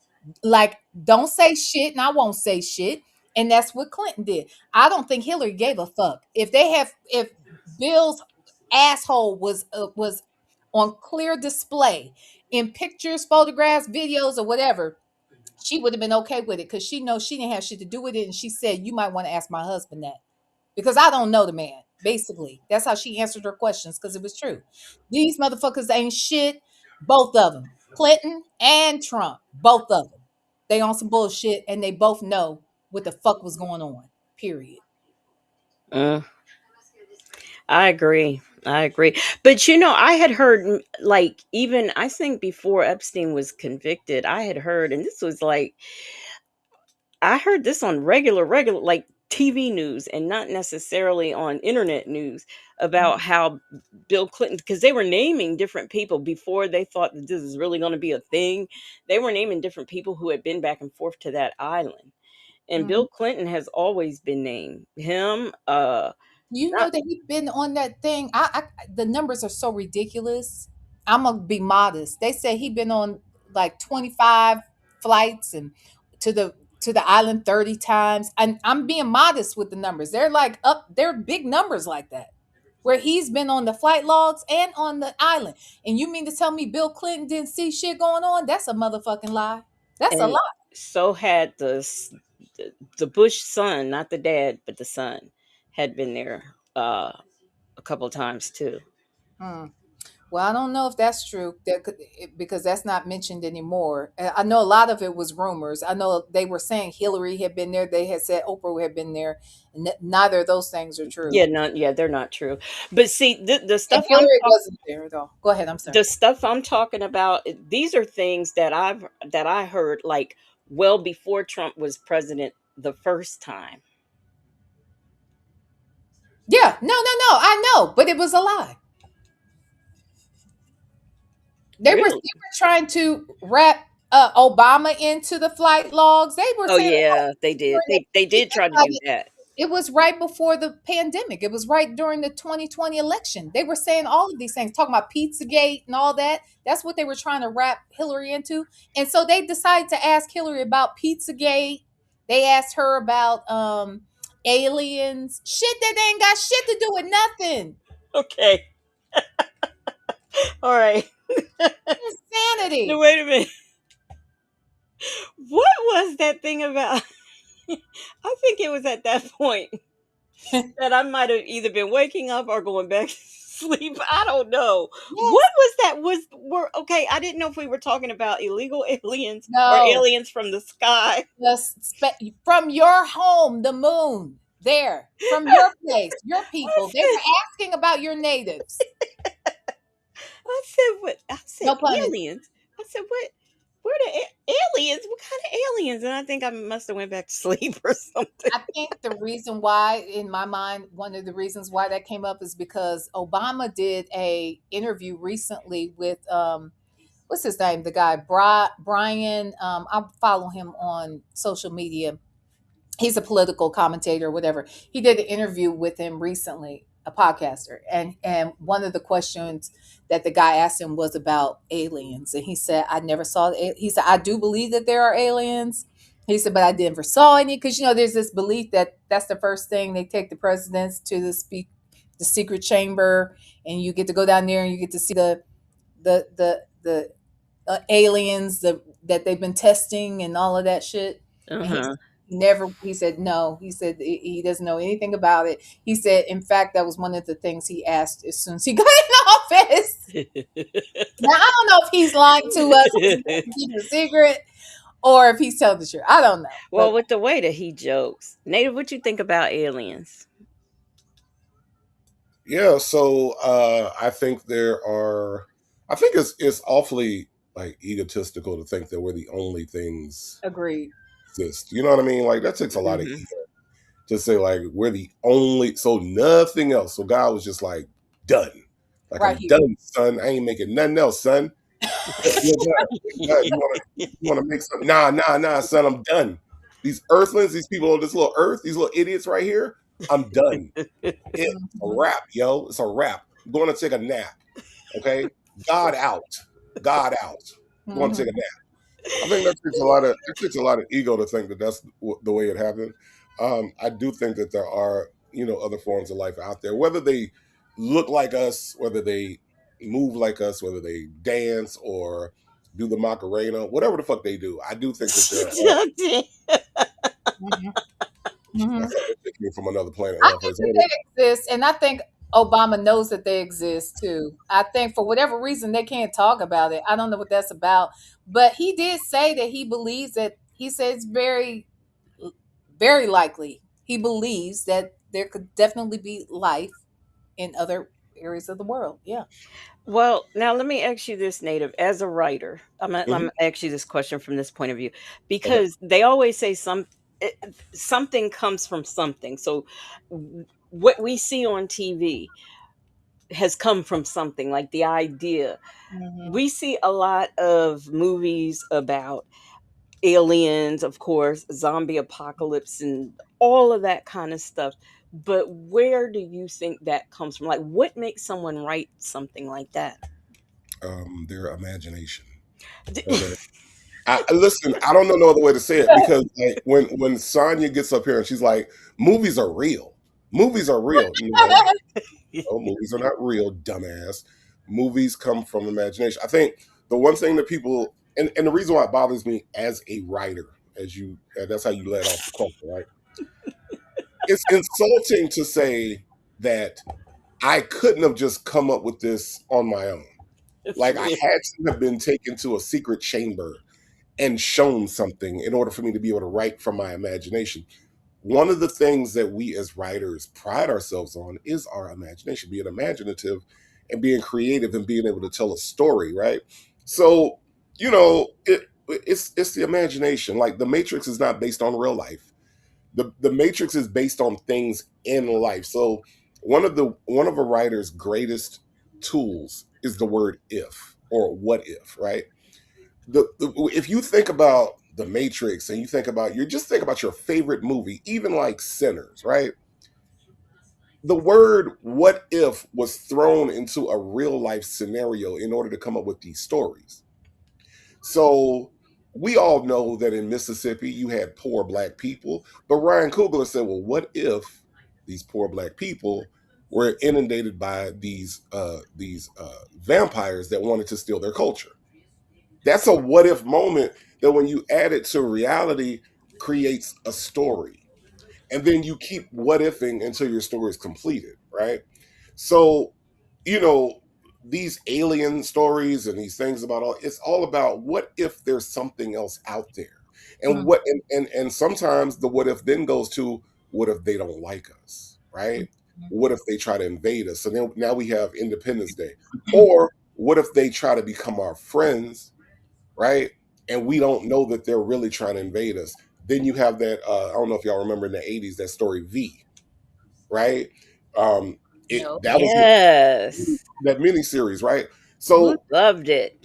like don't say shit, and I won't say shit, and that's what Clinton did. I don't think Hillary gave a fuck if Bill's asshole was on clear display in pictures, photographs, videos, or whatever. She would have been okay with it because she knows she didn't have shit to do with it, and she said, "You might want to ask my husband that." Because I don't know the man. Basically, that's how she answered her questions because it was true. These motherfuckers ain't shit. Both of them, Clinton and Trump, both of them. They on some bullshit, and they both know what the fuck was going on. Period. Mm, I agree. I agree. But I had heard, like, even I think before Epstein was convicted, I had heard, and this was like I heard this on regular, like TV news and not necessarily on internet news about how Bill Clinton, because they were naming different people before they thought that this is really going to be a thing. They were naming different people who had been back and forth to that island. And Mhm. Bill Clinton has always been named. Him, You know not that he's been on that thing. The numbers are so ridiculous. I'm gonna be modest. They say he been on like 25 flights and to the to the island 30 times. And I'm being modest with the numbers. They're like up, they're big numbers like that. Where he's been on the flight logs and on the island. And you mean to tell me Bill Clinton didn't see shit going on? That's a motherfucking lie. That's a and lie. so had the Bush son, not the dad, but the son, had been there a couple of times too. Hmm. Well, I don't know if that's true because that's not mentioned anymore. I know a lot of it was rumors. I know they were saying Hillary had been there. They had said Oprah had been there. Neither of those things are true. Yeah, they're not true. But see, And Hillary wasn't there though. Go ahead. I'm sorry. the stuff I'm talking about, these are things that I heard like well before Trump was president the first time. Yeah. No. I know, but it was a lie. They were Really? trying to wrap Obama into the flight logs. They were Oh saying yeah, they did. They you did think try to about do it, that. it was right before the pandemic. It was right during the 2020 election. They were saying all of these things, talking about Pizzagate and all that. That's what they were trying to wrap Hillary into. And so they decided to ask Hillary about Pizzagate. They asked her about aliens, shit that they ain't got shit to do with nothing. Okay. All right. No, Insanity. wait a minute. What was that thing about? I think it was at that point that I might have either been waking up or going back to sleep. I don't know. Yes. What was that? Were okay, I didn't know if we were talking about illegal aliens or No. aliens from the sky. From your home, the moon, there, from your place, your people. They were asking about your natives. I said what? I said No pun intended. aliens. I said what? Where the aliens? What kind of aliens? And I think I must have went back to sleep or something. I think the reason why, in my mind, one of the reasons why that came up is because Obama did a interview recently with what's his name, the guy Brian. I follow him on social media. He's a political commentator or whatever. He did an interview with him recently, a podcaster, and one of the questions that the guy asked him was about aliens, and he said, "I never saw." He said, "I do believe that there are aliens." He said, "But I never saw any because there's this belief that that's the first thing they take the presidents to the secret chamber, and you get to go down there and you get to see the aliens that they've been testing and all of that shit." And Uh-huh. he said no. He said he doesn't know anything about it. He said, in fact, that was one of the things he asked as soon as he got in office. Now, I don't know if he's lying to us, to keep a secret, or if he's telling the truth. I don't know. Well, But with the way that he jokes, Native, what you think about aliens? Yeah, so I think it's awfully like egotistical to think that we're the only things agreed. exist. You know what I mean? Like that takes a lot of Hmm. ego to say like we're the only, so nothing else. So God was just like done. Like Right I'm here. done, son. I ain't making nothing else, son. You're done. You're done. You wanna make something? Nah, son. I'm done. These earthlings, these people on this little earth, these little idiots right here. I'm done. It's a Mhm. wrap, yo. It's a wrap. I'm going to take a nap. Okay, God out. God out. I'm going to Mhm. take a nap. I think it takes a lot of ego to think that that's the way it happened. I do think that there are other forms of life out there, whether they look like us, whether they move like us, whether they dance or do the Macarena, whatever the fuck they do. I do think that there are. Mhm. Mhm. I think they came from another planet I Earth. think that they exist, and I think Obama knows that they exist too. I think for whatever reason they can't talk about it. I don't know what that's about, but he did say that he believes that. He says very, very likely he believes that there could definitely be life in other areas of the world. Yeah. Well, now let me ask you this, Native, as a writer. I'm Mhm. gonna ask you this question from this point of view, Okay. because they always say something comes from something. So what we see on TV has come from something, like the idea. Mhm. We see a lot of movies about aliens, of course, zombie apocalypse, and all of that kind of stuff. But where do you think that comes from? Like, what makes someone write something like that? Their imagination. Okay. Listen, I don't know no other way to say it because like when Sonya gets up here and she's like, movies are real. Movies are real. No, no, movies are not real, dumbass. Movies come from imagination. I think the one thing that people and the reason why it bothers me as a writer, as you that's how you let off the question, right? It's insulting to say that I couldn't have just come up with this on my own. It's Like I real. had to have been taken to a secret chamber and shown something in order for me to be able to write from my imagination. One of the things that we as writers pride ourselves on is our imagination, being imaginative and being creative and being able to tell a story, right? So, it's the imagination. Like the Matrix is not based on real life. The Matrix is based on things in life. So one of a writer's greatest tools is the word if or what if, right? If you think about the Matrix and you just think about your favorite movie, even like Sinners, right? The word what if was thrown into a real life scenario in order to come up with these stories. So we all know that in Mississippi you had poor black people, but Ryan Coogler said, well, what if these poor black people were inundated by these vampires that wanted to steal their culture? That's a what if moment that when you add it to reality creates a story. And then you keep what ifing until your story is completed, right? So, you know, these alien stories and these things about it's all about what if there's something else out there. And Mhm. and sometimes the what if then goes to what if they don't like us, right? What if they try to invade us? So then now we have Independence Day. Or what if they try to become our friends, right? And we don't know that they're really trying to invade us. Then you have that. I don't know if y'all remember in the '80s that story V, right? Um, No. that was Yes. that mini series, right? Who So loved it?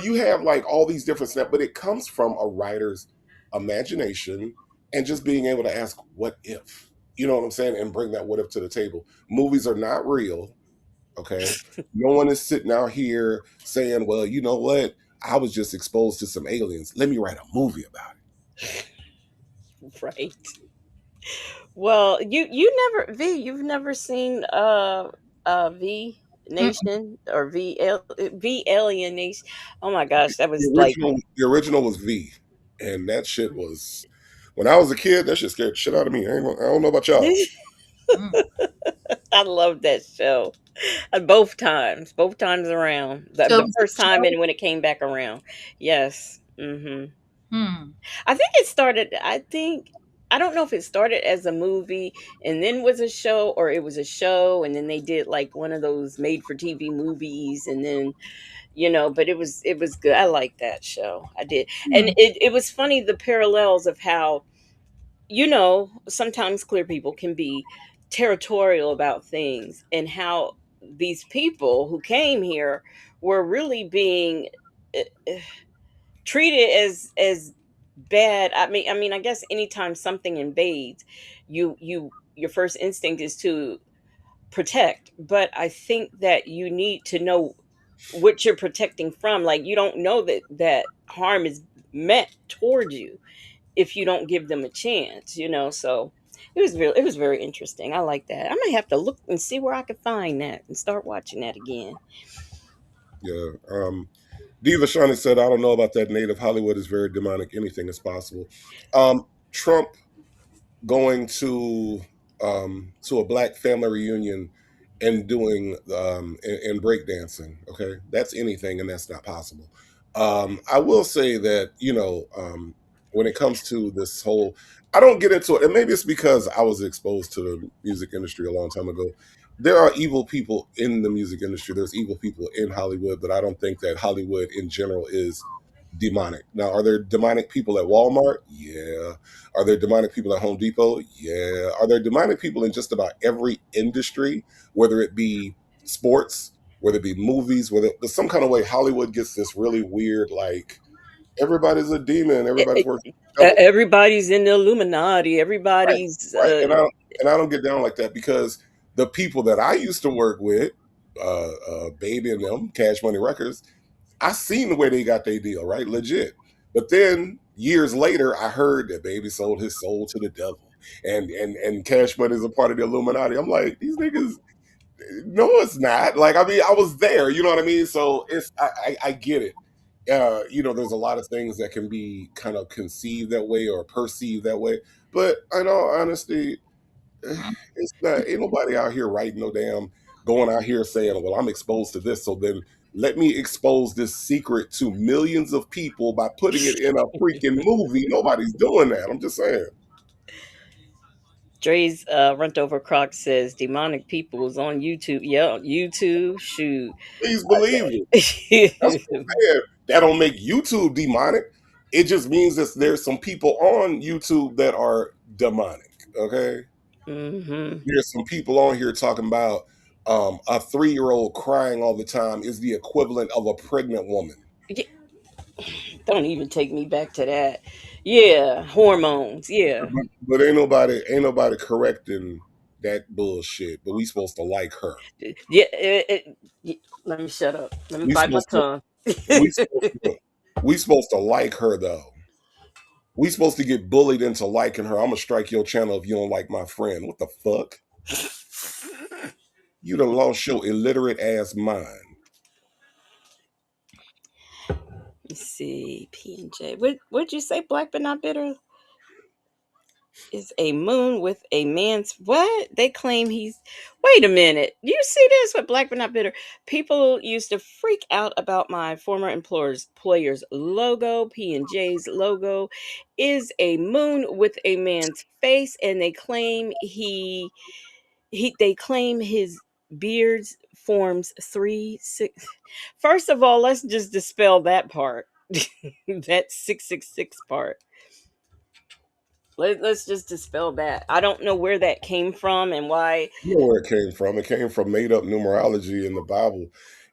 you have like all these different steps, but it comes from a writer's imagination and just being able to ask what if, you know what I'm saying, and bring that what if to the table. Movies are not real. Okay. No one is sitting out here saying, well, you know what? I was just exposed to some aliens. Let me write a movie about Right. Well, you've never seen V Mm-mm. Nation or V Alien Nation. Oh my gosh, that it. was like The original was V. And that shit was when I was a kid, that shit scared the shit out of me. I don't know about y'all. Mm. I love that show. Both times around. So The it was first a time show. and when it came back around. Yes. Hmm. I think it started. I don't know if it started as a movie and then was a show, or it was a show and then they did like one of those made for TV movies, and then but it was good. I liked that show. I did, and Hmm. it was funny, the parallels of how sometimes clear people can be territorial about things, and how these people who came here were really being uh, uh, treated as bad. I guess anytime something invades, your first instinct is to protect, but I think that you need to know what you're protecting from. Like, you don't know that harm is meant toward you if you don't give them a chance. So it was very interesting. I like that. I might have to look and see where I could find that and start watching that again. Yeah. Diva Shawnee said, I don't know about that. Native Hollywood is very demonic. Anything is possible. Trump going to a black family reunion and doing and breakdancing. Okay, that's anything, and that's not possible. I will say that when it comes to this whole, I don't get into it, and maybe it's because I was exposed to the music industry a long time ago. There are evil people in the music industry. There's evil people in Hollywood, but I don't think that Hollywood in general is. demonic. Now, are there demonic people at Walmart? Yeah. Are there demonic people at Home Depot? Yeah. Are there demonic people in just about every industry, whether it be sports, whether it be movies, whether there's some kind of way Hollywood gets this really weird, like everybody's a demon, E- everybody's e- worshiping the devil, Everybody's in the Illuminati. right? Everybody's Right. And I don't get down like that because the people that I used to work with, Baby and them, Cash Money Records, I seen the way they got their deal, right? Legit. But then years later, I heard that Baby sold his soul to the devil, and Cash Money is a part of the Illuminati. I'm like, these niggas, no, it's not. Like, I mean, I was there, you know what I mean? So I get it. There's a lot of things that can be kind of conceived that way or perceived that way. But in all honesty, it's not, ain't nobody out here writing no damn, going out here saying, well, I'm exposed to this, so then let me expose this secret to millions of people by putting it in a freaking movie. Nobody's doing that. I'm just saying. Dre's Runt Over Croc says demonic people is on YouTube. Yeah, YouTube. Shoot. Please believe it. That's what I'm saying. That don't make YouTube demonic. It just means that there's some people on YouTube that are demonic. Okay. Hmm. There's some people on here talking about a 3-year-old crying all the time is the equivalent of a pregnant woman. Don't even take me back to that. Yeah, hormones. Yeah. But ain't nobody correcting that bullshit. But we supposed to like her. Yeah. Let me shut up. Let me We bite my supposed to tongue. we supposed to we supposed to like her though. We supposed to get bullied into liking her. I'm gonna strike your channel if you don't like my friend. What the fuck? You done lost your illiterate ass mind. Let's see. P&J. What'd you say? Black but not bitter is a moon with a man's what? They claim he's. Wait a minute. You see this with Black but not bitter? People used to freak out about my former employer's logo. P&J's logo is a moon with a man's face, and they claim they claim his beards forms 3 6. First of all, let's just dispel that part. That 666 part. Let's just dispel that. I don't know where that came from and why. You know where it came from. It came from made up numerology in the Bible.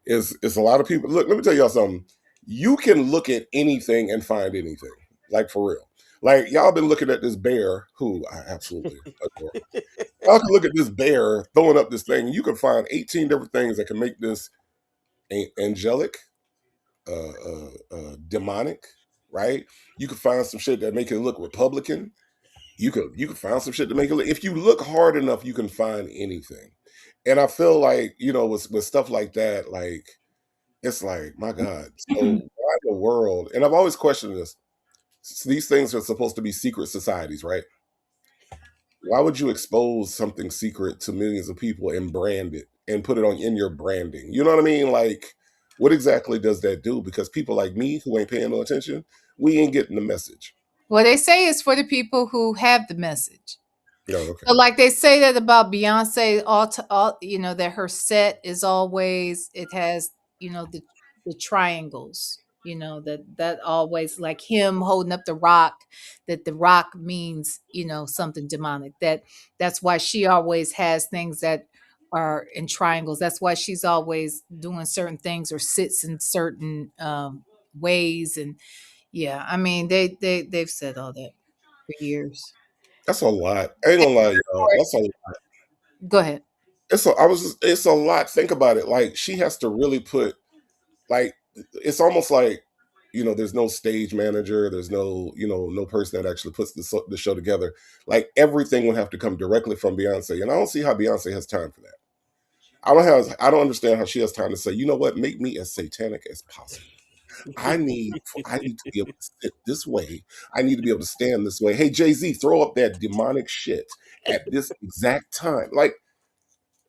Is a lot of people look, let me tell y'all something. You can look at anything and find anything. Like for real. Like y'all been looking at this bear, who I absolutely adore. Y'all can look at this bear throwing up this thing. You can find 18 different things that can make this angelic, demonic, right? You can find some shit that make it look Republican. You could find some shit to make it look. If you look hard enough, you can find anything. And I feel like with stuff like that, like it's like my God. So why in the world? And I've always questioned this. These things are supposed to be secret societies, right? Why would you expose something secret to millions of people and brand it and put it on in your branding? You know what I mean? Like, what exactly does that do? Because people like me who ain't paying no attention, we ain't getting the message. Well, they say it's for the people who have the message. No, okay. So like they say that about Beyonce, all that her set is always it has the triangles. That always like him holding up the rock. That the rock means something demonic. That's why she always has things that are in triangles. That's why she's always doing certain things or sits in certain ways. And yeah, I mean they've said all that for years. That's a lot. I ain't gonna lie, y'all. That's a Go ahead. it's a lot. Think about it. Like she has to really put like it's almost like there's no stage manager, there's no person that actually puts the show together. Like everything would have to come directly from Beyonce, and I don't see how Beyonce has time for that. I don't understand how she has time to say, you know what, make me as satanic as possible. I need to be able to sit this way. I need to be able to stand this way. Hey Jay-Z, throw up that demonic shit at this exact time. Like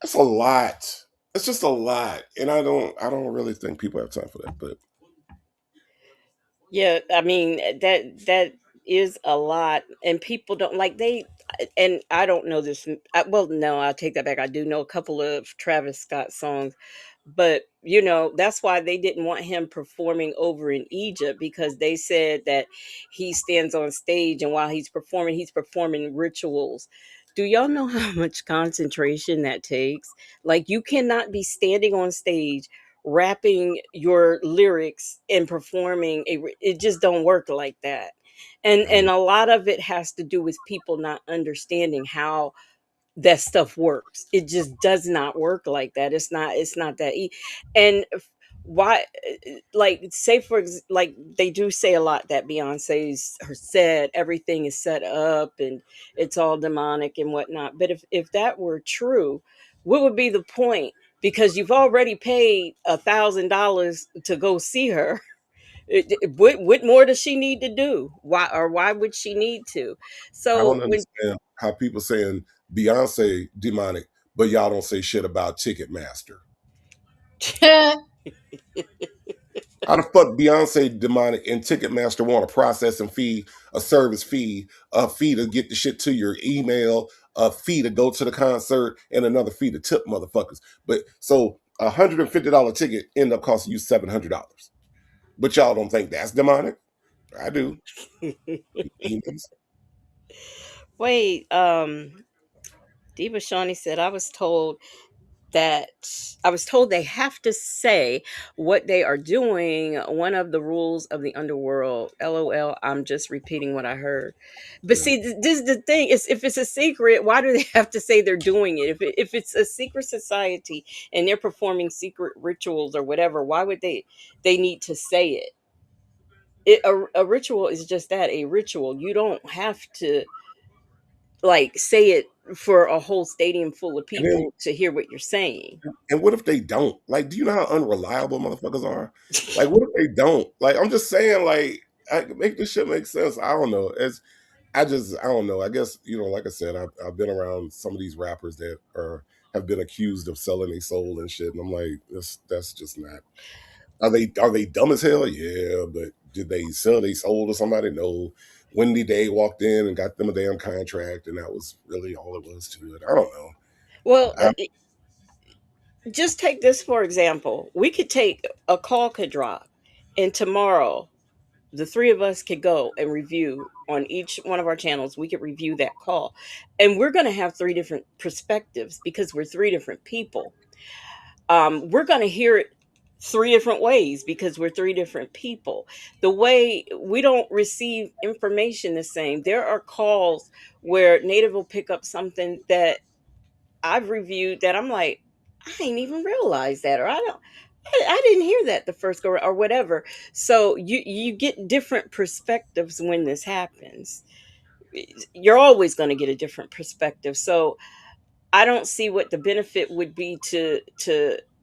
that's a lot. It's just a lot. And I don't really think people have time for that. But Yeah, I mean that is a lot, and people don't like they. And I don't know this. Well, no, I'll take that back. I do know a couple of Travis Scott songs, But that's why they didn't want him performing over in Egypt, because they said that he stands on stage, and while he's performing rituals. Do y'all know how much concentration that takes? Like, you cannot be standing on stage rapping your lyrics and performing it just don't work like that. And Um, a lot of it has to do with people not understanding how that stuff works. It just does not work like that. It's not that and why, like, say like, they do say a lot that Beyonce's her said everything is set up and it's all demonic and whatnot. But if that were true, what would be the point? Because you've already paid $1,000 to go see her. What more does she need to do? Why would she need to? I So don't when understand how people saying Beyonce demonic, but y'all don't say shit about Ticketmaster. How the fuck Beyonce demonic and Ticketmaster want a processing fee, a service fee, a fee to get the shit to your email, a fee to go to the concert, and another fee to tip motherfuckers? But so $150 ticket end up costing you $700. But y'all don't think that's demonic? I do. You demons. wait, Diva Shawnee said, I was told they have to say what they are doing. One of the rules of the underworld. LOL. I'm just repeating what I heard. But Yeah. see, this is the thing: is if it's a secret, why do they have to say they're doing it? If it's a secret society and they're performing secret rituals or whatever, why would they need to say it? A ritual is just that, a ritual. You don't have to, like, say it for a whole stadium full of And then people to hear what you're saying. and what if they don't? Like, do you know how unreliable motherfuckers are? Like, what if they don't? Like, I'm just saying, like, make this shit make sense. I don't know. I don't know. I guess, like I said, I've been around some of these rappers that have been accused of selling their soul and shit, and I'm like, that's just not. Are they dumb as hell? Yeah, but did they sell their soul to somebody? No. Wendy Day walked in and got them a damn contract, and that was really all it was to it. I don't know. Well, I, just take this for example. We could take a call could drop, and tomorrow the three of us could go and review on each one of our channels. We could review that call, and we're going to have three different perspectives because we're three different people. We're going to hear it three different ways because we're three different people. The way we don't receive information the same. There are calls where Native will pick up something that I've reviewed that I'm like, I ain't even realize that, or I didn't hear that the first go or whatever. So you get different perspectives when this happens. You're always going to get a different perspective. So I don't see what the benefit would be to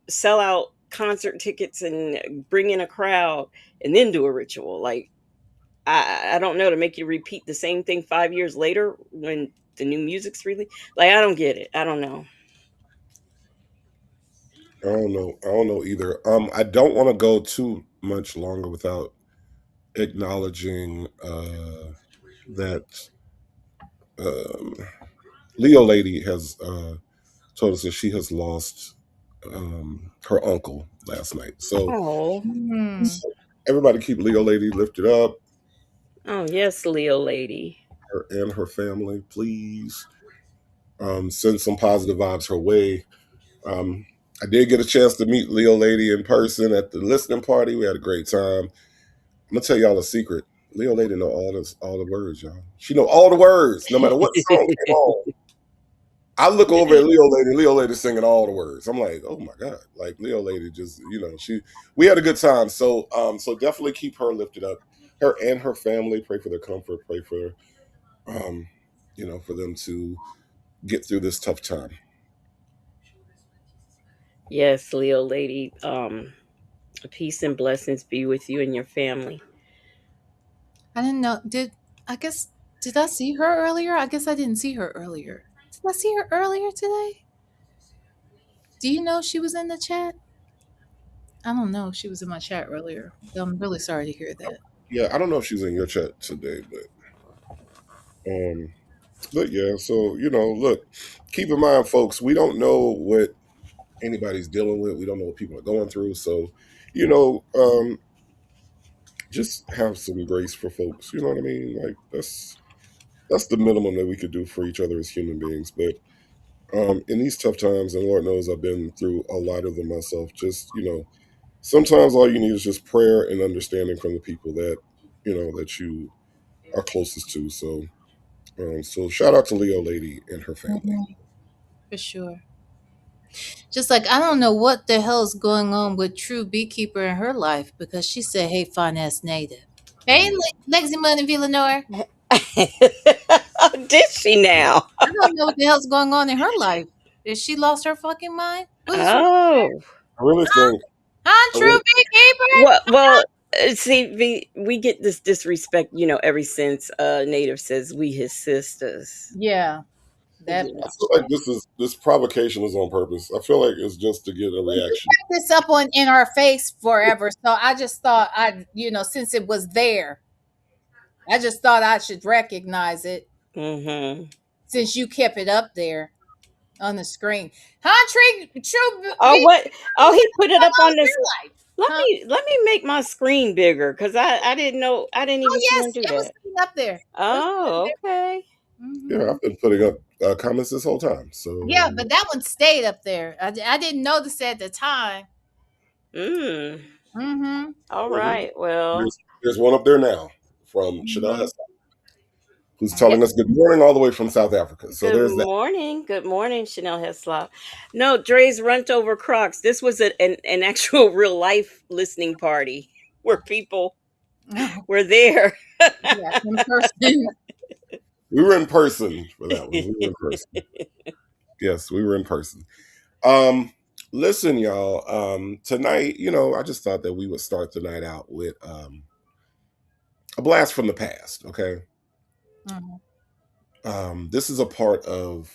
sell out concert tickets and bring in a crowd and then do a ritual. Like, I don't know, to make you repeat the same thing 5 years later when the new music's released. Like, I don't get it. I don't know. I don't know. I don't know either. I don't want to go too much longer without acknowledging that um, Leo Lady has told us that she has lost her uncle last night. So, Oh, Hmm. so everybody keep Leo Lady lifted up, oh yes, Leo lady. her and her family, please. Send some positive vibes her way. Um, I did get a chance to meet Leo Lady in person at the listening party. We had a great time. I'm gonna tell y'all a secret. Leo Lady know all the words, y'all. She know all the words, no matter what song came on. I look over at Leo Lady singing all the words. I'm like, oh my God. Like Leo Lady just, we had a good time. So definitely keep her lifted up. Her and her family, pray for their comfort, pray for um, for them to get through this tough time. Yes, Leo lady. Peace and blessings be with you and your family. I didn't know. Did I see her earlier? I guess I didn't see her earlier. Did I see her earlier today? Do you know she was in the chat? I don't know if she was in my chat earlier. I'm really sorry to hear that. Yeah, I don't know if she's in your chat today, but yeah, so look, keep in mind, folks, we don't know what anybody's dealing with. We don't know what people are going through. So, just have some grace for folks. You know what I mean? Like that's the minimum that we could do for each other as human beings. But in these tough times, and Lord knows I've been through a lot of them myself. Just sometimes all you need is just prayer and understanding from the people that you are closest to. So shout out to Leo Lady and her family. Mhm. For sure. Just like I don't know what the hell is going on with True Beekeeper in her life because she said, "Hey, fine ass native." Hey, Lexi Money Villanor. Did she now? I don't know what the hell's going on in her life. Is she lost her fucking mind? What is wrong? Oh, I really think. Huh, I True really, Beekeeper? well, see, we get this disrespect, ever since Native says we his sisters. Yeah, that You I know. feel like this provocation is on purpose. I feel like it's just to get a reaction. this up on in our face forever. So I just thought since it was there, I just thought I should recognize it Mm-hmm. since you kept it up there on the screen. Huh, True Oh, what? Oh, he put it up on your this. life. Let Huh? me let me make my screen bigger because I didn't know, I didn't Oh even see yes, him do it was that. sitting up there. It was sitting Oh, okay. there. Yeah, I've been putting up comments this whole time. So Yeah, but that one stayed up there. I didn't notice it at the time. Mm. Mm-hmm. All mhm. right. Well, there's one up there now from Chanel Mm-hmm. Hester, who's Yep. telling us good morning all the way from South Africa. So good there's that. morning. Good morning, Chanel Heslop. No, Dre's Runt Over Crocs. This was an actual real life listening party where people Oh, were there. yeah, in person. We were in person for that one. We were in person. Yes, we were in person. Um, Listen, y'all. Tonight, I just thought that we would start the night out with a blast from the past. Okay. Mhm. This is a part of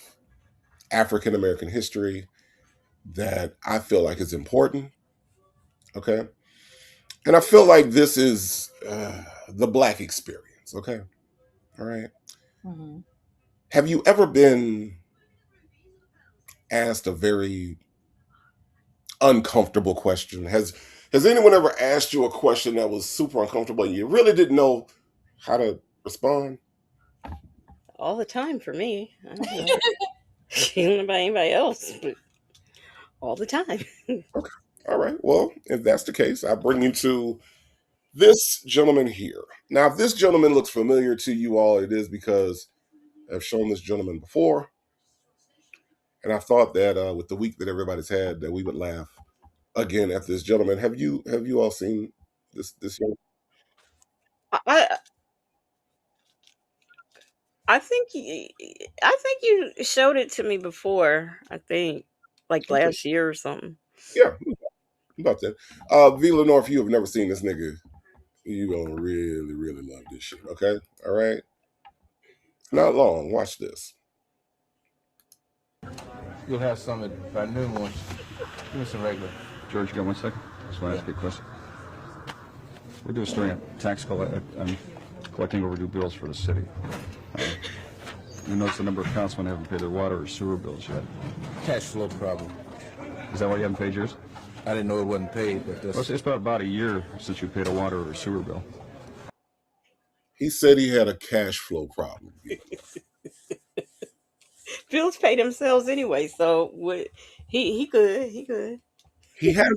African American history that I feel like is important. Okay. And I feel like this is the Black experience. Okay. All right. Mhm. Have you ever been asked a very uncomfortable question? Has anyone ever asked you a question that was super uncomfortable and you really didn't know how to respond? All the time for me. I don't know. I don't know about anybody else, but all the time. Okay. All right. Well, if that's the case, I bring you to this gentleman here. Now, if this gentleman looks familiar to you all, it is because I've shown this gentleman before, and I thought that with the week that everybody's had, that we would laugh again at this gentleman. Have you all seen this young? I I think I think you showed it to me before. I think like Okay, last year or something. yeah, about that. V Lenore, if you have never seen this nigga, you gonna really, really love this shit. Okay, all right. Not long. Watch this. You'll have some by noon once. Give me some regular. George, you got 1 second? Just want to ask you a question. We do a story on collecting overdue bills for the city. You notice the number of councilmen haven't paid their water or sewer bills yet. Cash flow problem. Is that why you haven't paid yours? I didn't know it wasn't paid, but Well, that's it's about a year since you paid a water or sewer bill. He said he had a cash flow problem. Bills pay themselves anyway, so what? He good. He good. He had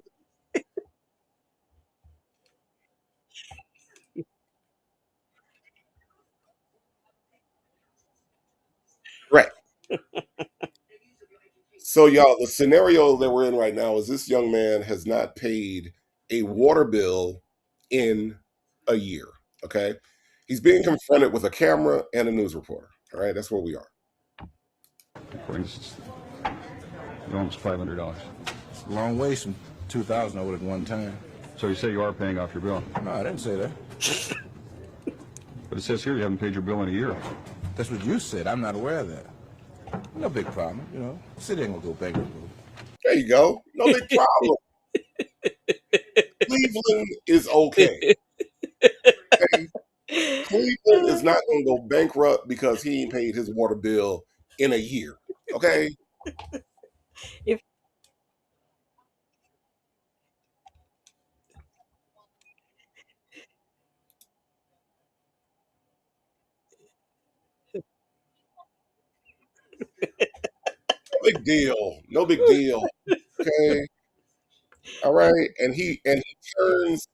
right. So, y'all, the scenario that we're in right now is this young man has not paid a water bill in a year. Okay. He's being confronted with a camera and a news reporter. All right. That's where we are. For instance, you're almost $500. a long ways from 2,000 I would at one time. So you say you are paying off your bill, No, I didn't say that. but it says here you haven't paid your bill in a year. That's what you said. I'm not aware of that. No big problem, City ain't gonna go bankrupt. There you go. No big problem. Cleveland is okay. Okay? Cleveland is not going to go bankrupt because he ain't paid his water bill in a year. Okay. If big deal. No big deal. Okay. All right. And he turns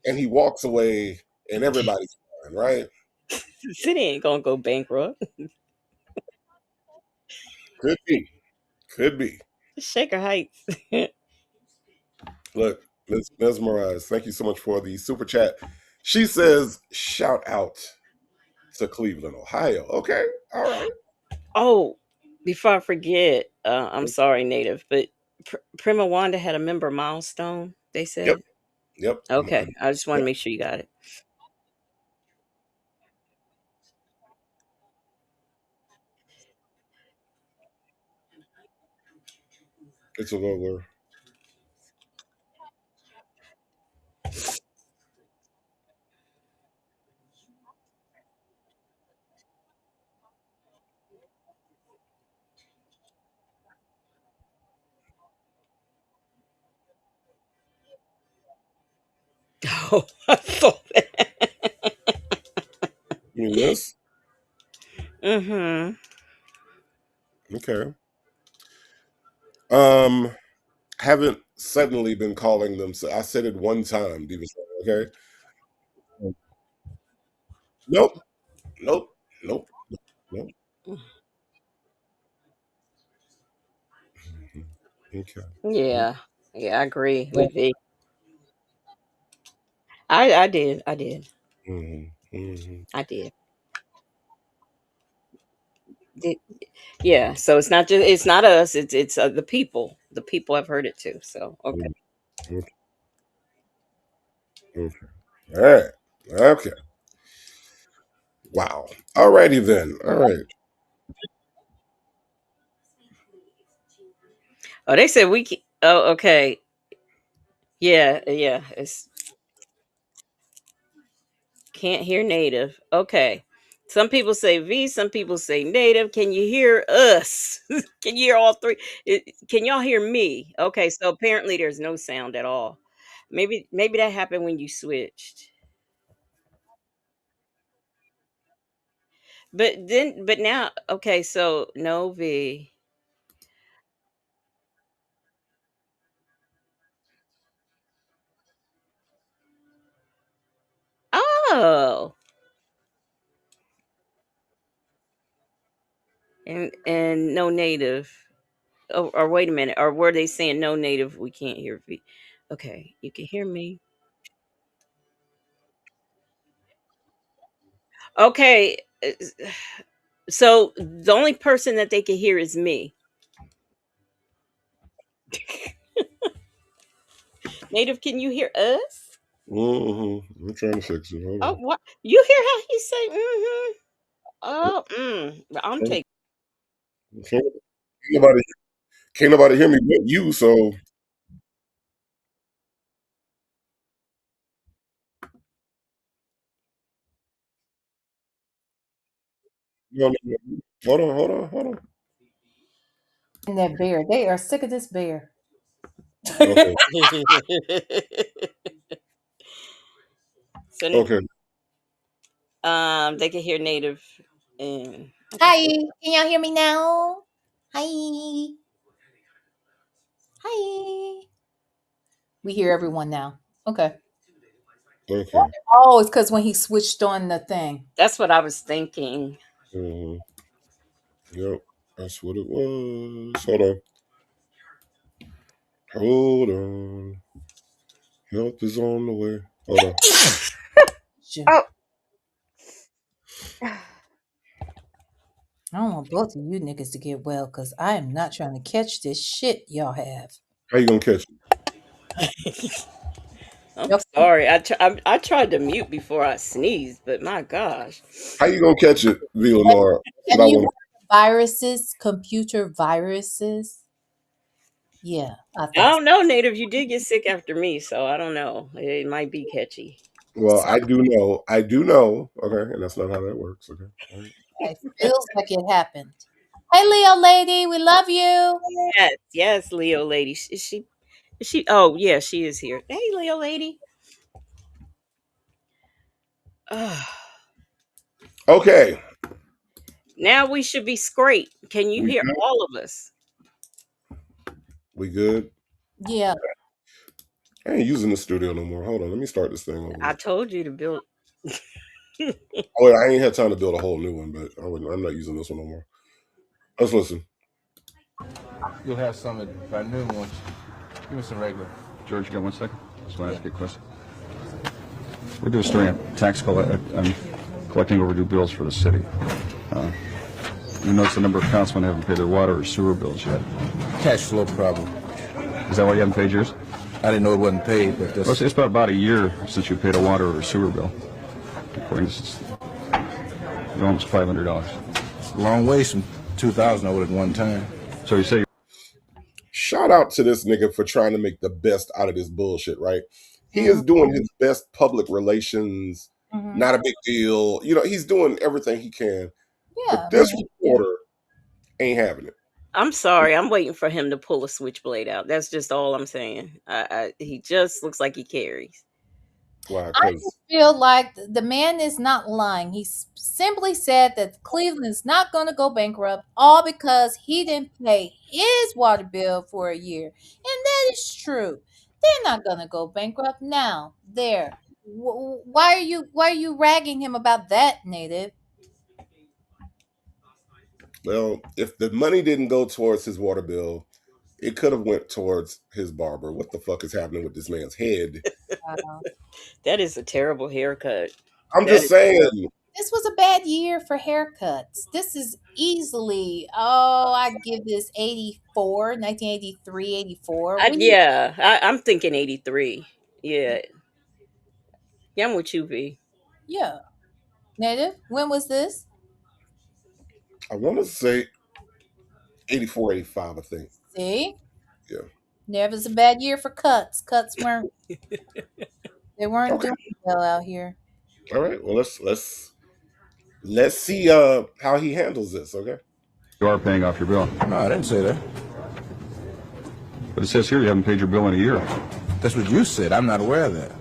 and he walks away and everybody's fine, right? City ain't gonna go bankrupt. Could be. Could be. Shaker Heights. Look, Ms. Mesmerized, thank you so much for the super chat. She says, shout out to Cleveland, Ohio. Okay. All right. Oh, before I forget, I'm sorry, Native, but Prima Wanda had a member milestone. They Yep. said. Yep. Okay, I just want to Yep. make sure you got it. It's a little. Oh, I thought that. You mean this? Mm-hmm. Okay. Haven't suddenly been calling them. So I said it one time, Diva. Okay. Nope. Nope. Nope. Nope. Mhm. Okay. Yeah, yeah, I agree with V. I did, Hmm. Hmm. I did. Did yeah. So it's not us. It's the people. The people have heard it too. So okay. Okay. Okay. All right. Okay. Wow. All righty then. All right. Oh, they said we. Oh, okay. Yeah, yeah. It's can't hear native. Okay. Some people say V, some people say native. Can you hear us? Can you hear all three? Can y'all hear me? Okay, so apparently there's no sound at all. Maybe that happened when you switched. But now okay, so no V. Oh. And no native. Oh, or wait a minute. Or were they saying no native? We can't hear V. Okay, you can hear me. Okay, so the only person that they can hear is me. Native, can you hear us? Mm-hmm. I'm trying to fix it. Hold Oh, on. what? You hear how he say? Mm-hmm. Oh, I'm Can't, taking. can't nobody can't nobody hear me but you. So no, no, no. Hold on. Hold on. Hold on. And that bear, they are sick of this bear. Okay. So, Okay. they can hear native, and okay. Hi, can y'all hear me now? Hi, hi. We hear everyone now. Okay. Okay. Oh, it's because when he switched on the thing. That's what I was thinking. Mm-hmm. Yep. That's what it was. Hold on. Hold on. Help is on the way. Hold on. Shit. Oh, I don't want both of you niggas to get well because I am not trying to catch this shit y'all have. How you gonna catch it? I'm Yep. sorry. I tried to mute before I sneezed, but my gosh. How you gonna catch it, V Lamar? That's Have what I you want. heard of viruses, computer viruses? Yeah, I I thought so. don't know, native. You did get sick after me, so I don't know. It might be catchy. Well, I do know. I do know. Okay, and that's not how that works. Okay. All right. It feels like it happened. Hey, Leo lady, we love you. Yes, yes, Leo lady. Is she? Is she? Oh, yeah, she is here. Hey, Leo lady. Ugh. Okay. Now we should be straight. Can you We hear good? all of us? We good? Yeah. I ain't using the studio no more. Hold on, let me start this thing I over. told you to build. Oh, wait, I ain't had time to build a whole new one, but I'm not using this one no more. Let's listen. You'll have some if I knew once. Give me some regular. George, you got 1 second? Just want to ask you a question. We do a story on collecting overdue bills for the city. You notice the number of councilmen haven't paid their water or sewer bills yet. Cash flow problem. Is that why you haven't paid yours? I didn't know it wasn't paid, but Well, that's... it's about a year since you paid a water or sewer bill. According to almost $500. a long ways from 2,000 I would at one time. So you say Shout out to this nigga for trying to make the best out of this bullshit, right? He is doing his best public relations, not a big deal. You know, he's doing everything he can. Yeah. But this reporter ain't having it. I'm sorry. I'm waiting for him to pull a switchblade out. That's just all I'm saying. He just looks like he carries. Why? I Because just feel like the man is not lying. He simply said that Cleveland is not going to go bankrupt, all because he didn't pay his water bill for a year, and that is true. They're not going to go bankrupt now. There. Why are you ragging him about that, Native? well, if the money didn't go towards his water bill, it could have went towards his barber. What the fuck is happening with this man's head? That is a terrible haircut. I'm That just is saying. terrible. This was a bad year for haircuts. This is easily, I give this 84, 1983, 84. I'm thinking 83. Yeah. Yeah, I'm with you, V. Yeah. Native, when was this? I want to say 84, 85, I think. See? Yeah. Never was a bad year for cuts. Cuts weren't they weren't Okay. doing well out here. All right. Well, let's see how he handles this. Okay. you are paying off your bill. No, I didn't say that. But it says here you haven't paid your bill in a year. That's what you said. I'm not aware of that.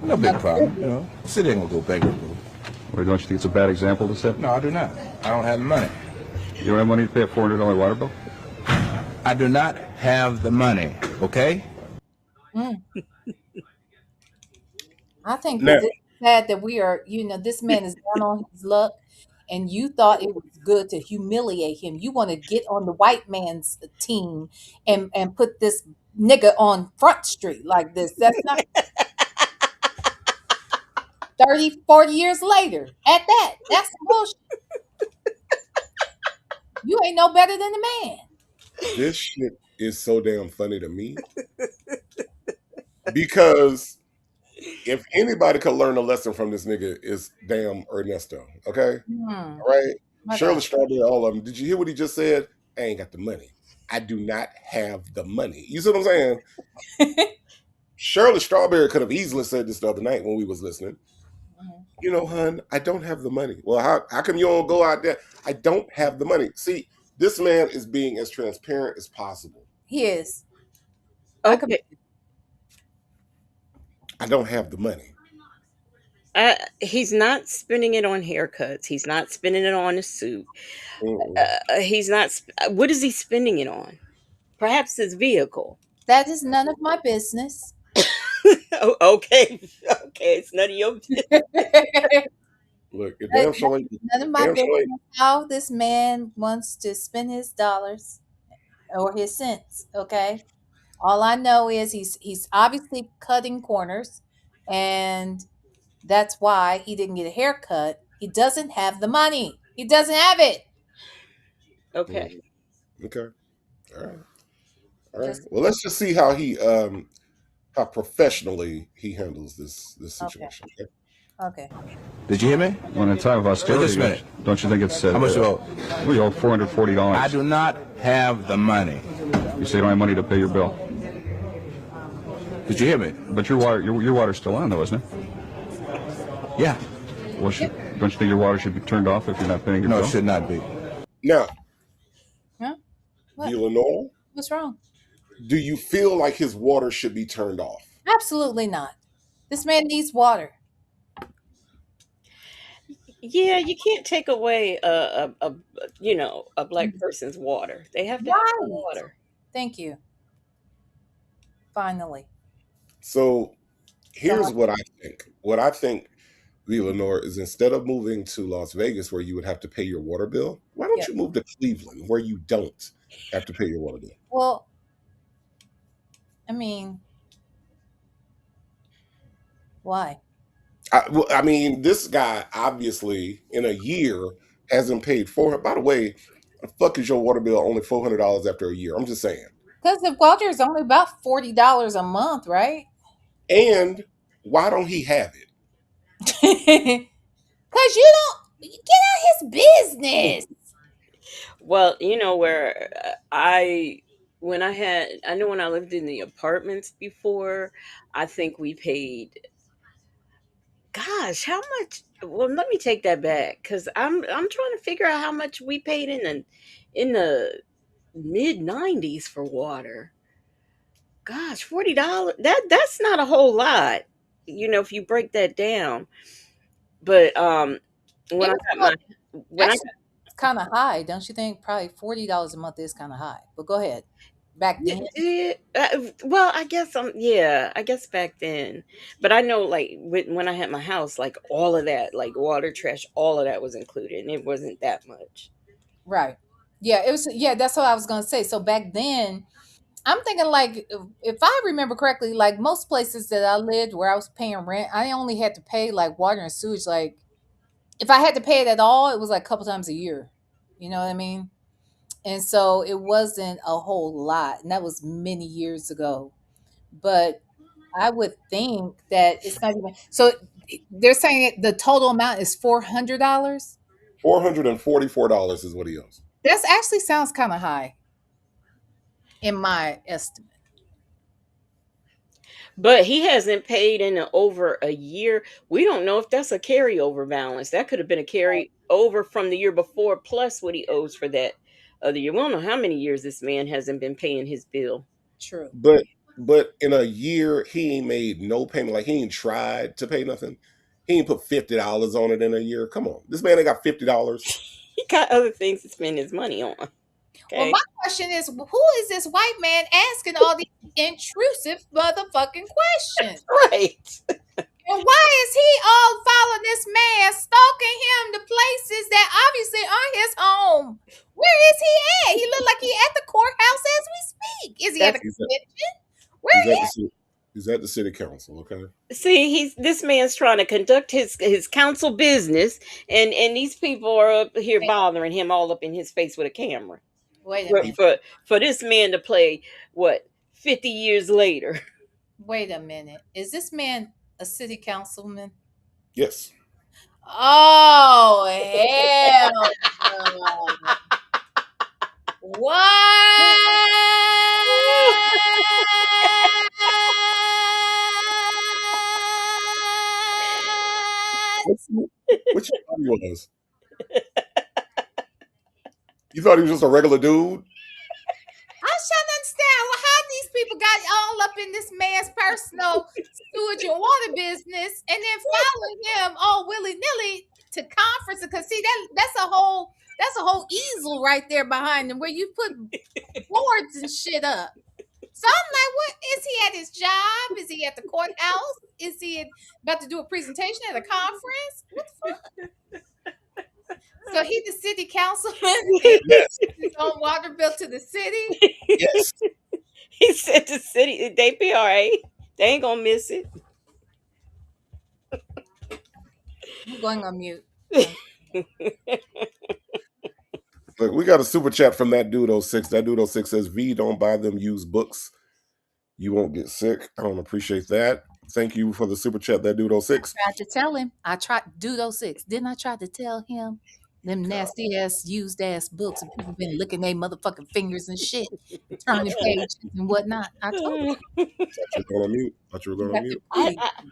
No big problem, you know. The city ain't gonna go bankrupt. Or don't you think it's a bad example to set? No, I do not. I don't have the money. You don't have money to pay a $400 water bill? I do not have the money, okay? I think Now, that it's sad that we are, this man is down on his luck, and you thought it was good to humiliate him. You want to get on the white man's team and put this nigga on Front Street like this. That's not 30, 40 years later at that. That's some bullshit. You ain't no better than the man. this shit is so damn funny to me because if anybody could learn a lesson from this nigga, is damn Ernesto. Okay. All right. My Shirley God. Strawberry, all of them. Did you hear what he just said? I ain't got the money. I do not have the money. You see what I'm saying? Shirley Strawberry could have easily said this the other night when we was listening. You know, hun, I don't have the money. Well, how come you don't go out there? I don't have the money. See, this man is being as transparent as possible. He is. I could- Okay. I don't have the money. He's not spending it on haircuts. He's not spending it on a suit. He's not. What is he spending it on? Perhaps his vehicle. That is none of my business. Oh, okay. Okay. It's none of your business. Look, it damn sure ain't. None of my Damn sure business ain't. how this man wants to spend his dollars or his cents. Okay. All I know is he's obviously cutting corners, and that's why he didn't get a haircut. He doesn't have the money. He doesn't have it. Okay. Okay. All right. All right. Just Well, let's just see how professionally he handles this situation. Okay. okay. Did you hear me? When in time of austerity, Just a minute. don't you think it's How much you owe? we owe $440? I do not have the money. You say you don't have money to pay your bill. Did you hear me? But your water's still on though, isn't it? Yeah. Well, don't you think your water should be turned off if you're not paying your No, bill? it should not be. Now, Huh? What? Lenore, What's wrong? do you feel like his water should be turned off? Absolutely not. This man needs water. Yeah, you can't take away a black person's water. They have to have Right. water. Thank you. finally. So here's Someone, what I think. What I think, Lenore, is instead of moving to Las Vegas where you would have to pay your water bill, why yeah. don't you move to Cleveland where you don't have to pay your water bill? Well, I mean, why? I mean, this guy obviously in a year hasn't paid for it. By the way, the fuck is your water bill only $400 after a year? I'm just saying. Because the water is only about $40 a month, right? And why don't he have it? Because you don't get out his business. Well, you know where I know when I lived in the apartments before, I think we paid, gosh, how much? Well, let me take that back cuz I'm trying to figure out how much we paid in the mid 90s for water. Gosh, $40. That's not a whole lot. You know, if you break that down. But when It I was got well, my when I actually it's kind of high, don't you think? Probably $40 a month is kind of high. But go ahead. Back then, Yeah, well, I guess yeah, I guess back then. But I know, like, when I had my house, like, all of that, like, water, trash, all of that was included, and it wasn't that much. right? Yeah, it was. Yeah, that's what I was gonna say. So back then, I'm thinking like if I remember correctly, like most places that I lived where I was paying rent, I only had to pay like water and sewage. Like if I had to pay it at all, it was like a couple times a year. You know what I mean? And so it wasn't a whole lot, and that was many years ago. But I would think that it's not even so. They're saying the total amount is $400. $444 is what he owes. That actually sounds kind of high in my estimate. But he hasn't paid in over a year. We don't know if that's a carryover balance. That could have been a carry over from the year before, plus what he owes for that other year. We don't know how many years this man hasn't been paying his bill. True. But in a year, he ain't made no payment. Like he ain't tried to pay nothing. He ain't put $50 on it in a year. Come on. This man ain't got $50. He got other things to spend his money on. Well, Okay. my question is, who is this white man asking all these intrusive motherfucking questions? Right. And why is he all following this man, stalking him to places that obviously aren't his home? Where is he at? He look like he at the courthouse as we speak. Is he at the That's He's at, convention? he's Where at the is city, he's at the city council. Okay. See, he's this man's trying to conduct his council business, and these people are up here he? bothering him all up in his face with a camera. Wait a For minute. for this man to play what 50 years later. Wait a minute. Is this man a city councilman? Yes. Oh hell no. What? What you thought he was? You thought he was just a regular dude? I'm trying to understand how these people got all up in this man's personal sewage and water business and then following him all willy nilly to conference. Because see that's a whole easel right there behind him where you put boards and shit up. So I'm like, what is he at his job? Is he at the courthouse? Is he about to do a presentation at a conference? What the fuck? So he the city councilman paying Yes. his own water bill to the city. Yes. He said the city they be all right. They ain't gonna miss it. I'm going on mute. Look, we got a super chat from that dude 06. That dude 06 says, V, don't buy them used books. You won't get sick. I don't appreciate that. Thank you for the super chat, that dude 06. Tried to tell him. I tried do those six. Didn't I try to tell him? Them nasty ass used ass books and people been licking their motherfucking fingers and shit, and turning pages and whatnot. I told him. Thought you were going on mute. Thought you were going on mute.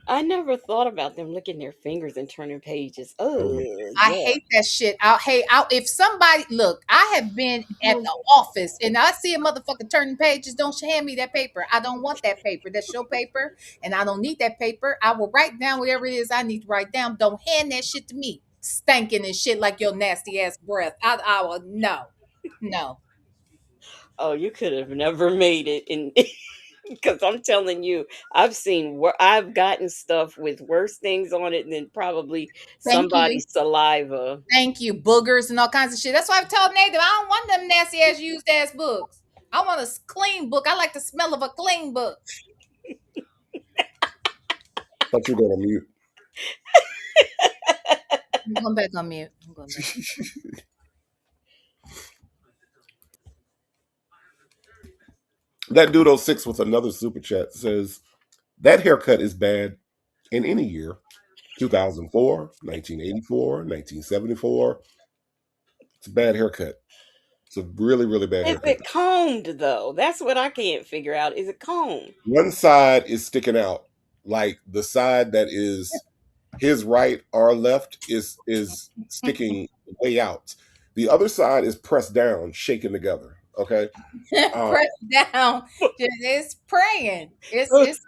I never thought about them licking their fingers and turning pages. Oh, I yeah. hate that shit. If somebody look, I have been at the office and I see a motherfucker turning pages. Don't hand me that paper. I don't want that paper. That's your paper, and I don't need that paper. I will write down whatever it is I need to write down. Don't hand that shit to me, stinking and shit like your nasty ass breath. I will no. Oh, you could have never made it in Because I'm telling you, I've gotten stuff with worse things on it than probably Thank you. somebody's saliva. Thank you. Boogers and all kinds of shit. That's why I've told Native I don't want them nasty ass used ass books. I want a clean book. I like the smell of a clean book. Thought you were going to mute. I'm going back on mute. I'm going back. That Dudo 6 with another super chat says, that haircut is bad in any year. 2004, 1984, 1974. It's a bad haircut. It's a really, really bad Is haircut. it combed though? That's what I can't figure out. Is it combed? One side is sticking out, like the side that is his right or left is sticking way out. The other side is pressed down, shaken together. Okay, Press down. It's praying. It's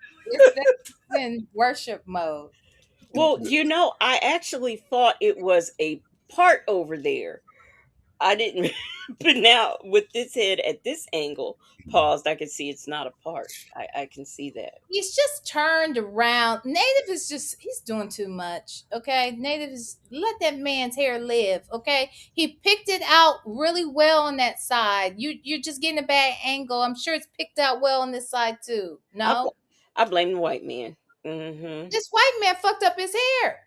in worship mode. Well, I actually thought it was a part over there. I didn't, but now with this head at this angle, paused, I can see it's not a part. I can see that. He's just turned around. Native is he's doing too much. Okay. Native is let that man's hair live. Okay. He picked it out really well on that side. You're just getting a bad angle. I'm sure it's picked out well on this side too. No. I blame the white man. Mm-hmm. This white man fucked up his hair.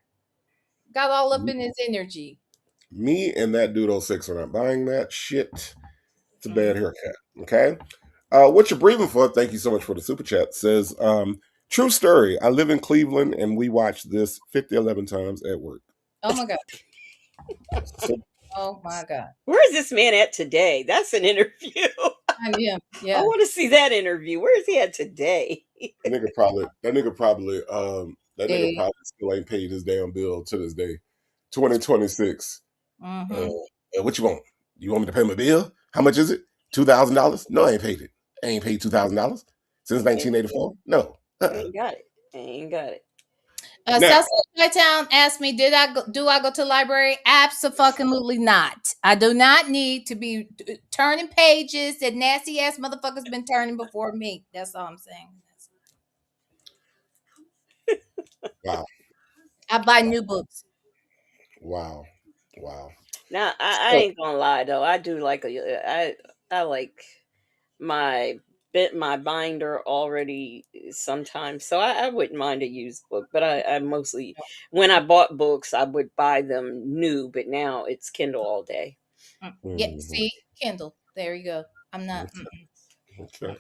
Got all up in his energy. Me and that Dudo 6 are not buying that shit. It's a bad haircut. Okay. What you're breathing for, thank you so much for the super chat, says, true story. I live in Cleveland and we watch this 11 times at work. Oh my God. Oh my God. Where is this man at today? That's an interview. Yeah. I want to see that interview. Where is he at today? That nigga probably still ain't paid his damn bill to this day. 2026. What you want? You want me to pay my bill? How much is it? $2,000? No, I ain't paid it. I ain't paid $2,000 since 1984. No. I ain't got it. Southside Town asked me, do I go to the library? Absolutely not. I do not need to be turning pages that nasty ass motherfuckers been turning before me. That's all I'm saying. Wow. I buy new books. Wow. Now I ain't gonna lie though. I do like I like my binder already sometimes, so I wouldn't mind a used book. But I mostly, when I bought books, I would buy them new. But now it's Kindle all day. Yeah, see, Kindle. There you go. I'm not. Okay.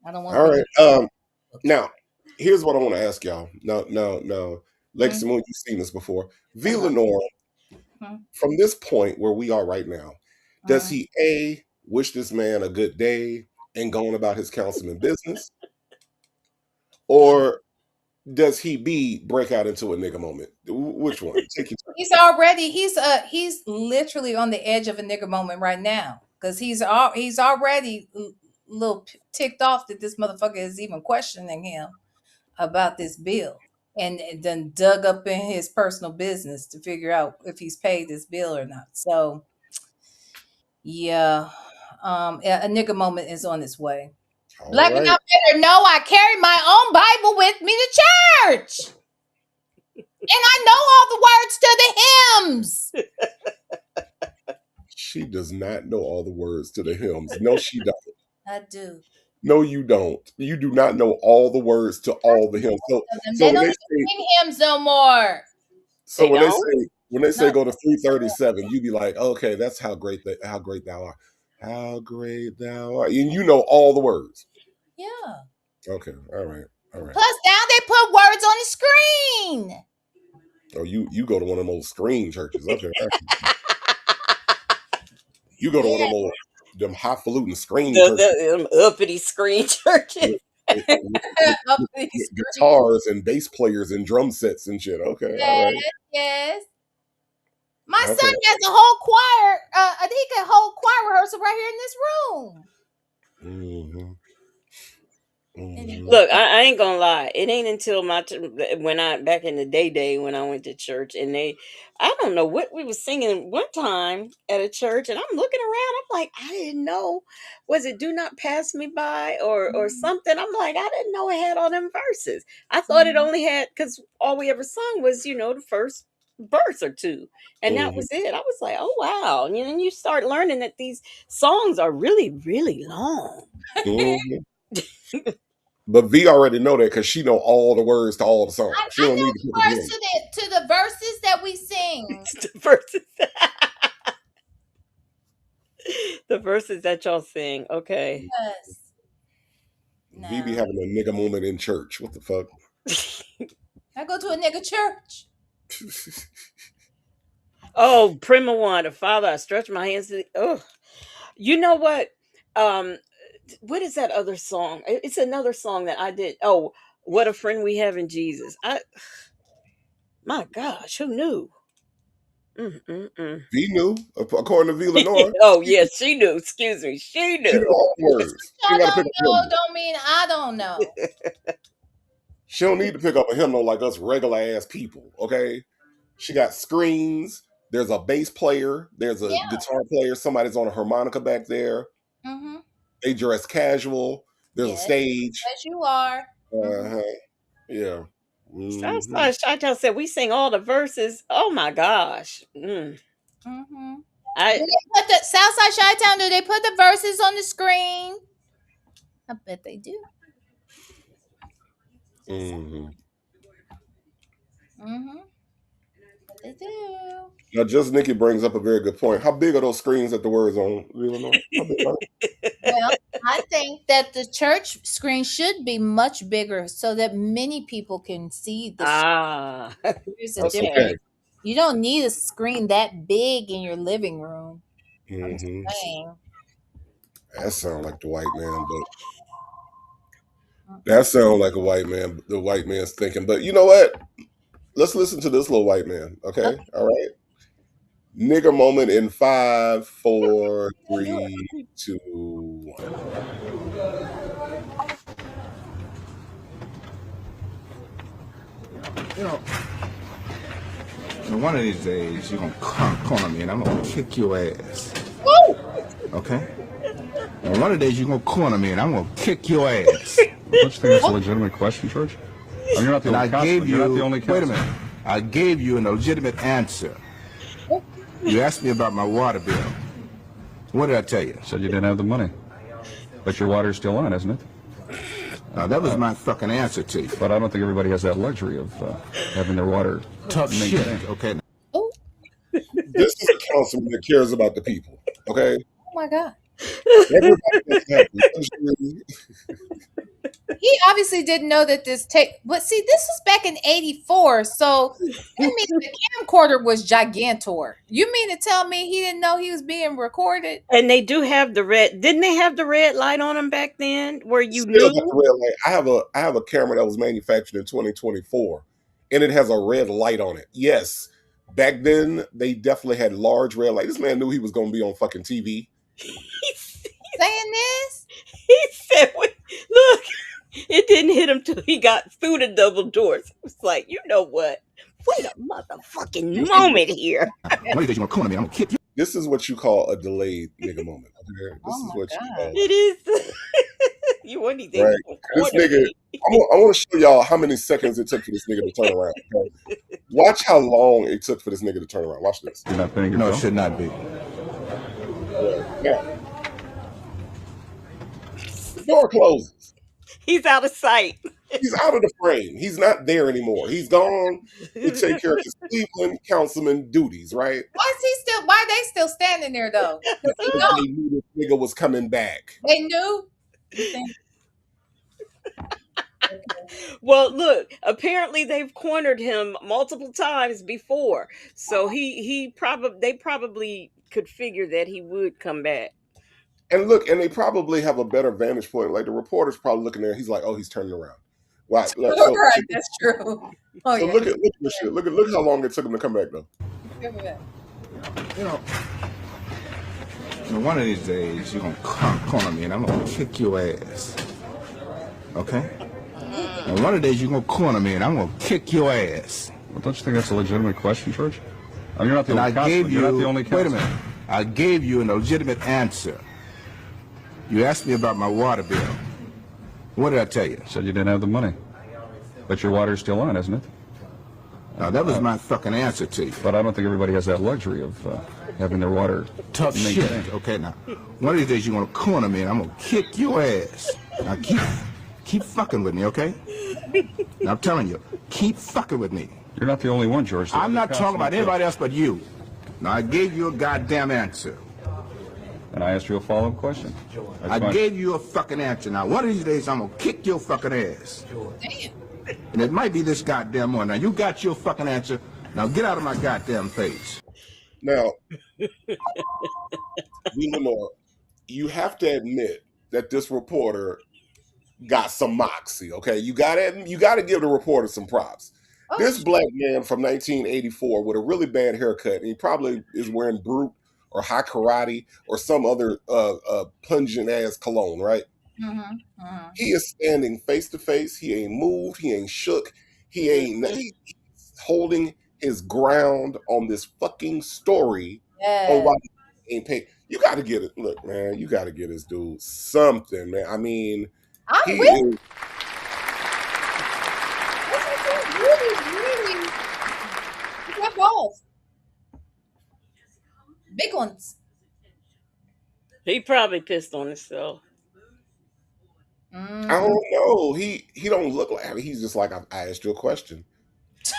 I don't want. All right. Now, here's what I want to ask y'all. No. Lexi Moon, you've seen this before. V. Lenore, from this point where we are right now, does he A, wish this man a good day and go on about his councilman business? Or does he B, break out into a nigga moment? Which one? Take your time. He's literally on the edge of a nigger moment right now. Because he's already a little ticked off that this motherfucker is even questioning him about this bill. And then dug up in his personal business to figure out if he's paid this bill or not. So, yeah, a nigga moment is on its way. All Black and right. I better know I carry my own Bible with me to church. And I know all the words to the hymns. She does not know all the words to the hymns. No, she don't. I do. No, you don't. You do not know all the words to all the hymns. So They when don't they even say, sing hymns no more. so They don't? when they say go to 337, you be like, okay, that's how great thou art. How great thou art. And you know all the words. Yeah. Okay. All right. Plus, now they put words on the screen. Oh, you go to one of those screen churches. Okay. You go to one of them highfalutin screen churches. The uppity screen churches. With guitars and bass players and drum sets and shit. Okay. Yes, All right. yes. My son has a whole choir. He got a whole choir rehearsal right here in this room. Mhm. Look, I ain't gonna lie. It ain't until when I back in the day when I went to church and I don't know what we was singing one time at a church, and I'm looking around. I'm like, I didn't know. Was it "Do Not Pass Me By" or Mhm. something? I'm like, I didn't know it had all them verses. I thought it Mhm. only had because all we ever sung was the first verse or two, and that Mhm. was it. I was like, oh wow. And then you start learning that these songs are really really long. Mhm. But V already know that because she know all the words to all the songs. She I don't know need to the pick a words hymn. to the verses that we sing. The verses. The verses that y'all sing. Okay. Yes. V be No. having a nigga moment in church. What the fuck? I go to a nigga church. Oh, Prima Wanda, Father, I stretch my hands to the. Oh, you know what? Um, what is that other song? It's another song that I did. Oh, what a friend we have in Jesus. My gosh, who knew? Mm. V knew, according to V Lenore. Oh yes, she knew. Excuse me, she She know knew. all the Just words. 'cause She ain't y'all got to pick don't up a know hymnal. don't mean I don't know. She don't need to pick up a hymnal like us regular ass people, okay? She got screens. There's a bass player. There's a Yeah. guitar player. Somebody's on a harmonica back there. Mm-hmm. They dress casual. There's a Yes, stage. as you are. Mm-hmm. Uh-huh. Yeah. Hmm. Southside Chi said we sing all the verses. Oh my gosh. Mm-hmm. Do I they put the Southside Chi-Town? Do they put the verses on the screen? I bet they do. Hmm. Mm-hmm. They do. Now, just Nikki brings up a very good point. How big are those screens that the words on? Eleanor? How big are Well, I think that the church screen should be much bigger so that many people can see the. ah There's a That's okay. okay. difference. You don't need a screen that big in your living room. I'm just Hmm. saying. That sounds like the white man, but Mm-mm. that sounds like a white man. The white man's thinking. But you know what? Let's listen to this little white man. Okay, Okay. All right. Nigger moment in 5, 4, can't do 3, 2, 1. You know, one of these days you're gonna come corner me and I'm gonna kick your ass. Okay? And one of these days you're gonna corner me and I'm gonna kick your ass. Don't you think that's a legitimate question, George? I mean, you're not the And only I councilman. gave You're you, not the only wait a councilman. minute, I gave you an legitimate answer. You asked me about my water bill. What did I tell you? Said you didn't have the money. But your water's still on, isn't it? That was my fucking answer to you. But I don't think everybody has that luxury of having their water Tough shit, maintained. okay? Oh, This is a councilman that cares about the people. Okay. oh my God. Everybody doesn't have the luxury. He obviously didn't know that this tape. But see, this was back in '84, so that means the camcorder was gigantor. You mean to tell me he didn't know he was being recorded? And they do have the red. Didn't they have the red light on them back then where you Still got the knew? red light. I have a camera that was manufactured in 2024, and it has a red light on it. Yes, back then they definitely had large red light. This man knew he was going to be on fucking TV. Saying this? He said, "Look, it didn't hit him till he got through the double doors." It was like, you know what? Wait a motherfucking moment here. One of these days you're gonna corner me and I'm gonna kick you. This is what you call a delayed nigga moment. Okay? This Oh is my what you God. call It is. You want anything? right. This nigga. I want to show y'all how many seconds it took for this nigga to turn around. Okay? Watch how long it took for this nigga to turn around. Watch this. You're not paying your No, it bill? should not be. Now, the door closes. He's out of sight. He's out of the frame. He's not there anymore. He's gone to take care of his Cleveland councilman duties, right? Why is he still? Why are they still standing there though? 'Cause he Because know they knew this nigga was coming back. they knew. Well, look, apparently they've cornered him multiple times before. So they probably could figure that he would come back. And look, and they probably have a better vantage point. Like the reporter's probably looking there. He's like, "Oh, he's turning around." Why? Right, that's true. Oh So yeah. look at this shit. Look how long it took him to come back though. You know, one of these days you're gonna come corner me and I'm gonna kick your ass. Okay? And one of the days you're gonna corner me and I'm gonna kick your ass. Well, don't you think that's a legitimate question, George? I mean, you're not the And only I councilman. gave you, You're not the only wait a councilman. minute. I gave you a legitimate answer. You asked me about my water bill. What did I tell you? Said you didn't have the money. But your water's still on, isn't it? Now, that was my fucking answer to you. But I don't think everybody has that luxury of having their water Tough maintained. shit. Okay, now, one of these days you're gonna corner me and I'm gonna kick your ass. Now, keep fucking with me, okay? Now, I'm telling you, keep fucking with me. You're not the only one, George. I'm not talking about anybody else but you. Now, I gave you a goddamn answer. And I asked you a follow-up question. That's I fine. gave you a fucking answer. Now, one of these days, I'm gonna kick your fucking ass. And it might be this goddamn one. Now, you got your fucking answer. Now, get out of my goddamn face. Now, Lenore, you have to admit that this reporter got some moxie. Okay, you gotta give the reporter some props. Oh, This black man from 1984 with a really bad haircut, and he probably is wearing Brute or High Karate or some other pungent ass cologne, right? He is standing face to face. He ain't moved. He ain't shook. He's holding his ground on this fucking story on yeah. why he ain't paid. You got to get it. Look, man, you got to get this dude something, man. I mean, I'm he with is. really rip off. Big ones. He probably pissed on himself. I don't know. He don't look like. I mean, he's just like I asked you a question,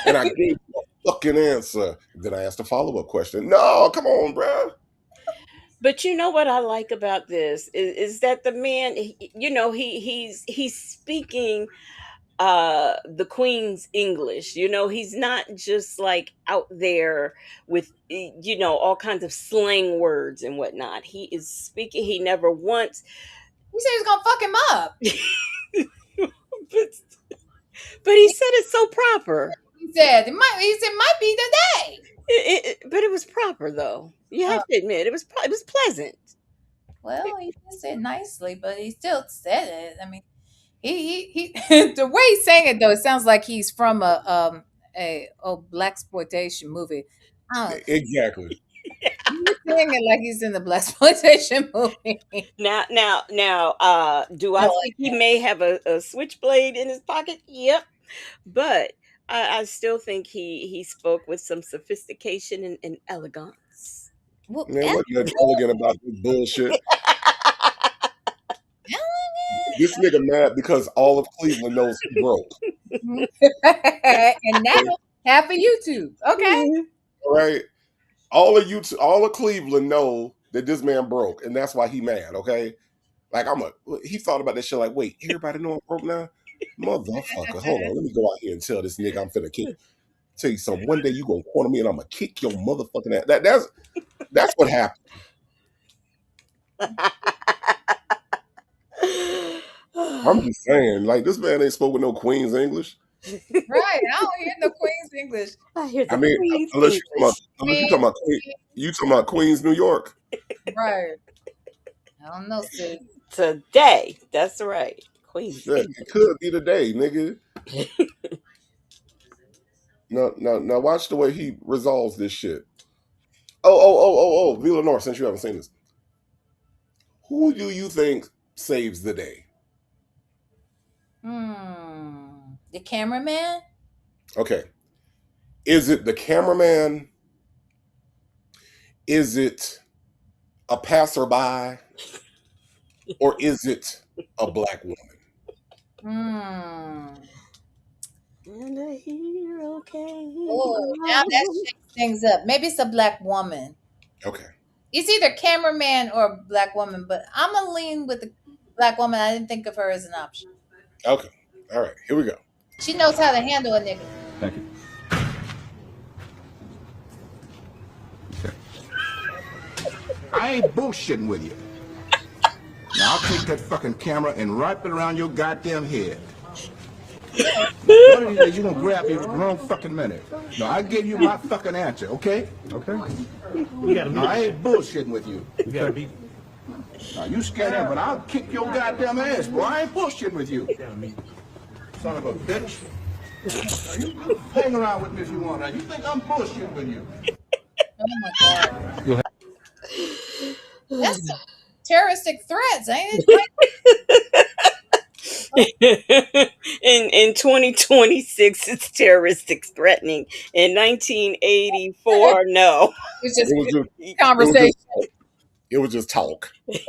and I gave you a fucking answer. Then I asked a follow up question. No, come on, bro. But you know what I like about this is that the man, he's speaking the Queen's English. He's not just like out there with all kinds of slang words and whatnot. He is speaking. He never once. He said he was gonna fuck him up. But he said it so proper. He said might be the day. But it was proper though. You have to admit it was pleasant. Well, he did say it nicely, but he still said it. I mean, he the way he's saying it though, it sounds like he's from a blaxploitation movie. Exactly. He's saying it like he's in the blaxploitation movie. Now, do I think he may have a switchblade in his pocket? Yep. But I still think he spoke with some sophistication and elegance. Well, Man, what's that elegant about this bullshit? This nigga mad because all of Cleveland knows he broke. and now half of YouTube. Okay. All right. All of Cleveland know that this man broke, and that's why he mad, okay? Like he thought about that shit like, wait, everybody know I'm broke now? Motherfucker, hold on, let me go out here and tell this nigga I'm finna kick. Tell you something, one day you gonna corner me and I'm gonna kick your motherfucking ass. That's what happened. I'm just saying, like, this man ain't spoke with no Queen's English. Right. I don't hear the Queen's English. I hear the I mean, Queen's unless English. you talking about Queens, New York. Right. I don't know, sis. Today, that's right. Queen's Yeah, English. it could be today, nigga. Now watch the way he resolves this shit. Oh, Villanor, since you haven't seen this. Who do you think saves the day? The cameraman? Okay. Is it the cameraman? Is it a passerby? Or is it a black woman? And a hero came. Oh, now that shakes things up. Maybe it's a black woman. Okay. It's either cameraman or black woman, but I'm gonna lean with the black woman. I didn't think of her as an option. Okay. All right. Here we go. She knows how to handle a nigga. Thank you. Okay. I ain't bullshitting with you. Now I'll take that fucking camera and wrap it around your goddamn head. One of these days you're gonna grab me wrong fucking minute. No, I gave you my fucking answer, okay? Okay. No, I ain't bullshitting with you. We gotta be Now you scared him, but I'll kick your goddamn ass, boy. I ain't bullshitting with you. Son of a bitch. Now you hang around with me if you want. Now you think I'm bullshitting with you. Oh my God. That's some terroristic threats, ain't it? In 2026, it's terroristic threatening. In 1984, no. It's It just was just conversation. it was just talk. You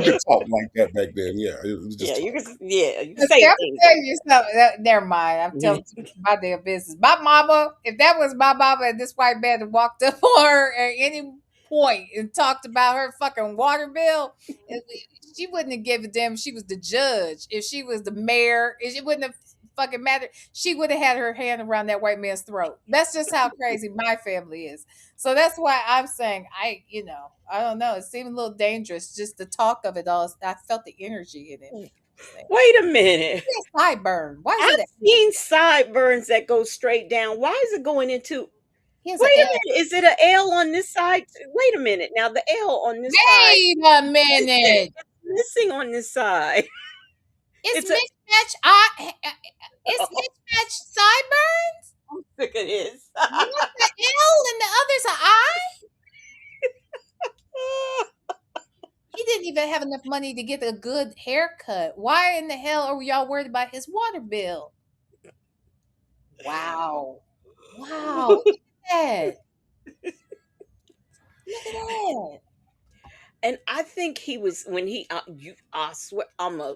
could talk like that back then. Yeah, it was just You talk. can, you can See, say I'm things. telling you something. Never mind. I'm telling you my damn business. My mama, if that was my mama and this white man had walked up on her at any point and talked about her fucking water bill, she wouldn't have given a damn if she was the judge. If she was the mayor, it wouldn't have fucking mattered. She would have had her hand around that white man's throat. That's just how crazy my family is. So that's why I'm saying I don't know. It seemed a little dangerous just the talk of it all. I felt the energy in it. Wait a minute. Sideburn. Why is I've it? seen sideburns that go straight down. Why is it going into? He has Wait an a minute. Is it an L on this side? Wait a minute. Now the L on this side Wait a minute. missing on this side. It's It's a. mismatched. It's mismatched sideburns. I'm sick of this. One's an L and the other's an I. He didn't even have enough money to get a good haircut. Why in the hell are y'all worried about his water bill? Wow. Wow. Look at that. Look at that. And I think he was when he I swear I'm a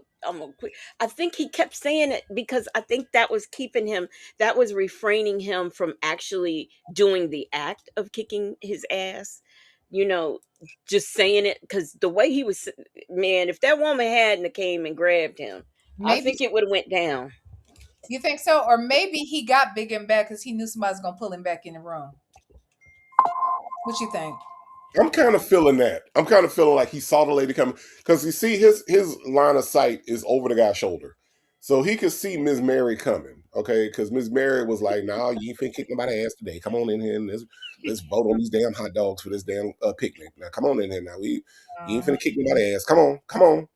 quick. I think he kept saying it because I think that was keeping him, that was refraining him from actually doing the act of kicking his ass. You know, just saying it because the way he was, man, if that woman hadn't came and grabbed him, I Maybe think it would have went down. you think so, or maybe he got big and bad because he knew somebody was gonna pull him back in the room. What you think? I'm kind of feeling that. I'm kind of feeling like he saw the lady coming because you see his line of sight is over the guy's shoulder, so he could see Miss Mary coming. Okay, because Miss Mary was like, "Nah, you ain't finna kick nobody's ass today. Come on in here and let's vote on these damn hot dogs for this damn picnic. Now, come on in here now. You ain't finna kick nobody's ass. Come on, come on."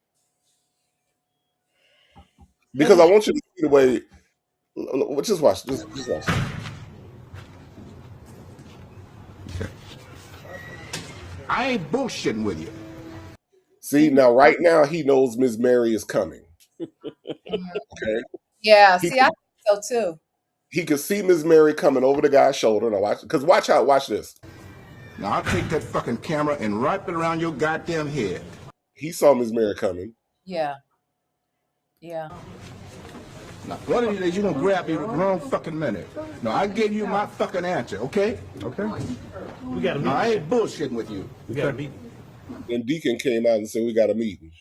Because I want you to see the way. Just watch. Just watch. I ain't bullshitting with you. See now, right now he knows Miss Mary is coming. Okay. Yeah, He see, I think so too. he could see Miss Mary coming over the guy's shoulder. Now watch, because watch this. Now I'll take that fucking camera and wrap it around your goddamn head. He saw Miss Mary coming. Yeah. Yeah. Now, one of these days, you're gonna grab me wrong fucking minute. No, I gave you my fucking answer, okay? Okay. We got a meeting. Now, I ain't bullshitting with you. We got a meeting. Then Deacon came out and said we got a meeting.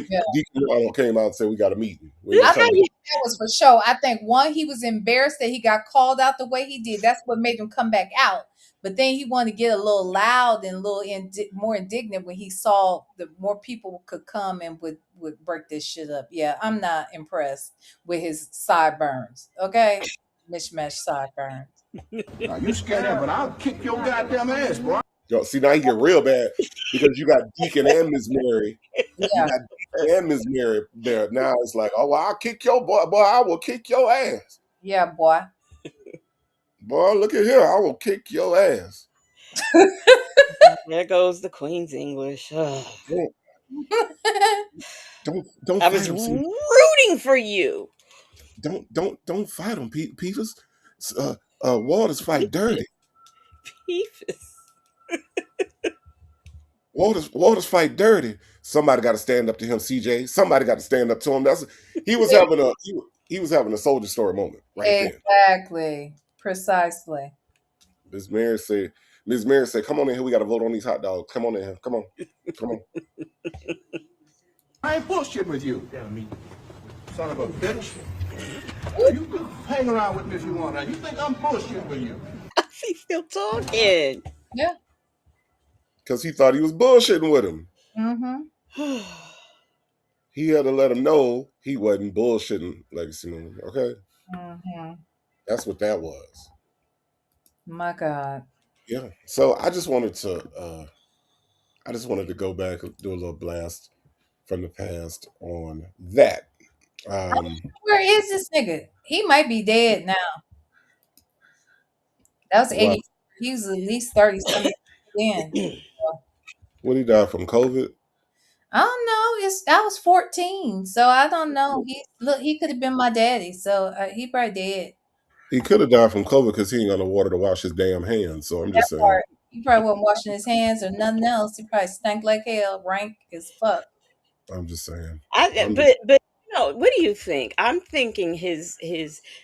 Yeah. Deacon Ronald came out and said we got a meeting. I think that was for sure. I think one, he was embarrassed that he got called out the way he did. That's what made him come back out. But then he wanted to get a little loud and a little more indignant when he saw the more people could come and would break this shit up. Yeah, I'm not impressed with his sideburns. Okay, mishmash sideburns. Now, you scared him, but I'll kick your goddamn ass, boy. Yo, see now he get real bad because you got Deacon and Miss Mary. Yeah. You got Deacon and Miss Mary there. Now it's like, oh well, I'll kick your boy. Boy, I will kick your ass. Yeah, boy. Boy, look at here. I will kick your ass. There goes the Queen's English. Ugh. Don't I fight was him. rooting for you. Don't fight him, Peeves. Waters fight dirty. Peeves. Waters fight dirty. Somebody got to stand up to him, CJ. Somebody got to stand up to him. He was having a soldier story moment right Exactly. Precisely. there. Miss Mary said, "Come on in here. We got to vote on these hot dogs. Come on in here. Come on. I ain't bullshitting with you. We got a meeting. Son of a bitch. You can hang around with me if you want. Now, you think I'm bullshitting with you? He's still talking. Yeah. Because he thought he was bullshitting with him. Mm-hmm. He had to let him know he wasn't bullshitting Legacy Moon. Okay? Mm-hmm. That's what that was. My God. Yeah. So I just wanted to I just wanted to go back and do a little blast from the past on that. Um, Where is this nigga? He might be dead now. That was wow. 80. He was at least 30 something then. What he died from COVID? I don't know. I was 14, so I don't know. He could have been my daddy, so he probably dead. He could have died from COVID because he ain't got no water to wash his damn hands. So I'm That just saying. part. He probably wasn't washing his hands or nothing else. He probably stank like hell, rank as fuck. I'm just saying. But what do you think? I'm thinking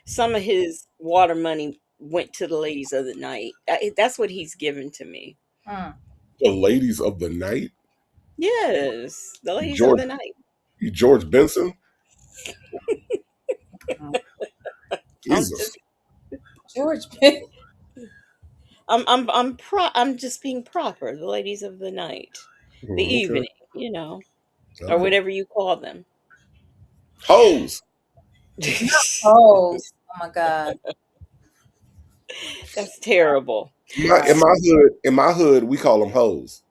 some of his water money went to the ladies of the night. That's what he's given to me. Hmm. The ladies of the night. Yes, the ladies of George, the night. George Benson. I'm Jesus. George. I'm just being proper. The ladies of the night, the Okay. evening, or Okay. whatever you call them. Hoes. Oh my God. That's terrible. In my hood, we call them hoes.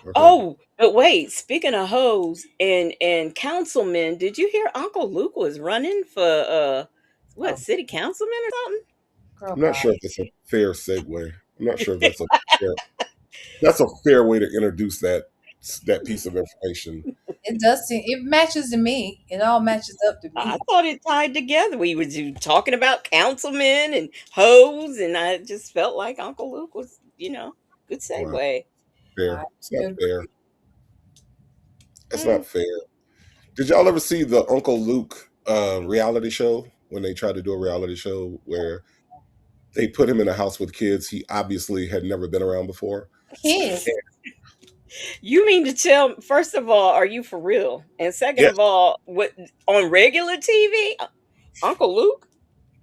Okay. Oh, but wait, speaking of hoes and councilmen, did you hear Uncle Luke was running for Oh, city councilman or something? girl, I'm not bye. sure if that's a fair segue. I'm not sure if that's a fair way to introduce that piece of information. It does seem it matches to me. It all matches up to I me. thought it tied together. We were talking about councilmen and hoes, and I just felt like Uncle Luke was, good Wow. segue. Fair. It's not fair. It's Mm. not fair. Did y'all ever see the Uncle Luke reality show when they tried to do a reality show where they put him in a house with kids he obviously had never been around before? Kids. You mean to tell? First of all, are you for real? And second Yes. of all, what on regular TV, Uncle Luke?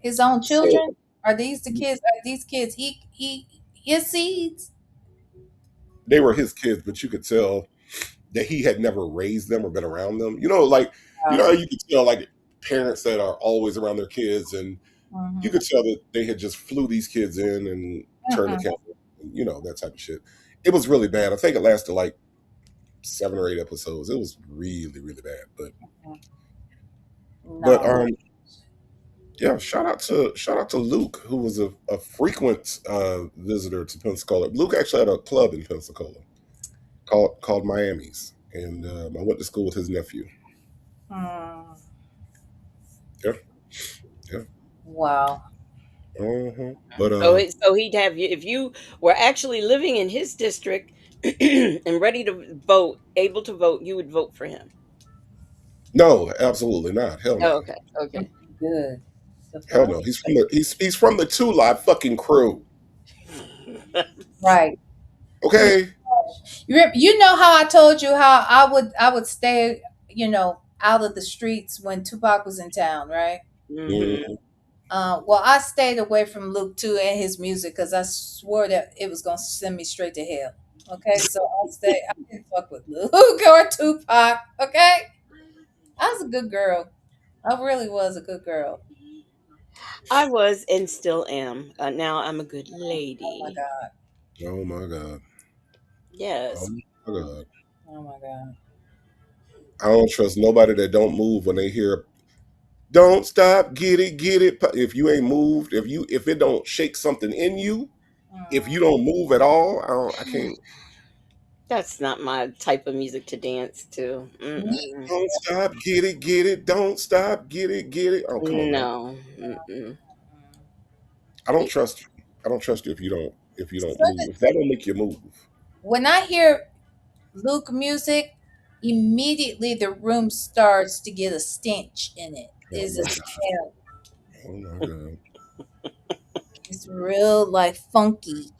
His own So children? Are these the kids? Are these kids his seeds? they were his kids, but you could tell that he had never raised them or been around them. How you could tell like parents that are always around their kids, and you could tell that they had just flew these kids in and turned the camera, that type of shit. It was really bad. I think it lasted like 7 or 8 episodes. It was really, really bad. But No. yeah, shout out to Luke, who was a frequent visitor to Pensacola. Luke actually had a club in Pensacola called Miami's, and I went to school with his nephew. Hmm. Yeah, yeah. Wow. But So he'd have you if you were actually living in his district and ready to vote, able to vote, you would vote for him. no, absolutely not. Hell Oh, no. okay. Good. Hell no. He's from the Two Live fucking crew. Right. Okay. You know how I told you how I would stay, out of the streets when Tupac was in town, right? Hmm. Well, I stayed away from Luke too and his music because I swore that it was gonna send me straight to hell. Okay, so I didn't fuck with Luke or Tupac. Okay, I was a good girl. I really was a good girl. I was and still am. Now I'm a good Oh my lady. god. Oh my god. Oh Yes. my god. Oh my god. I don't trust nobody that don't move when they hear "Don't stop, get it, get it." If you ain't moved, if it don't shake something in you, if you don't move at all, I can't. That's not my type of music to dance to. Mm-mm. Don't stop, get it, get it. Don't stop, get it, get it. Oh, come on, man. No. Mm-mm. I don't trust you. I don't trust you if you don't So move. If that don't make you move. when I hear Luke music, immediately the room starts to get a stench in it. Oh There's a my god. smell. Oh my god. It's real like funky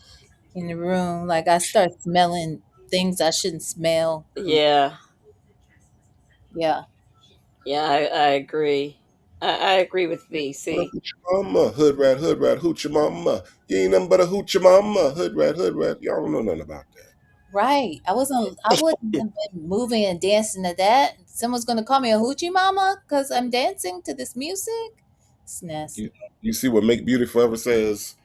in the room. Like I start smelling things I shouldn't smell. Yeah. Yeah. Yeah, I agree. I agree with V. But a See, hoochie mama, hood rat, hoochie mama. You ain't nothing but a hoochie mama, hood rat. Y'all don't know nothing about that. Right. I wouldn't have been moving and dancing to that. Someone's gonna call me a hoochie mama because I'm dancing to this music. It's You, nasty. you see what Make Beauty Forever says?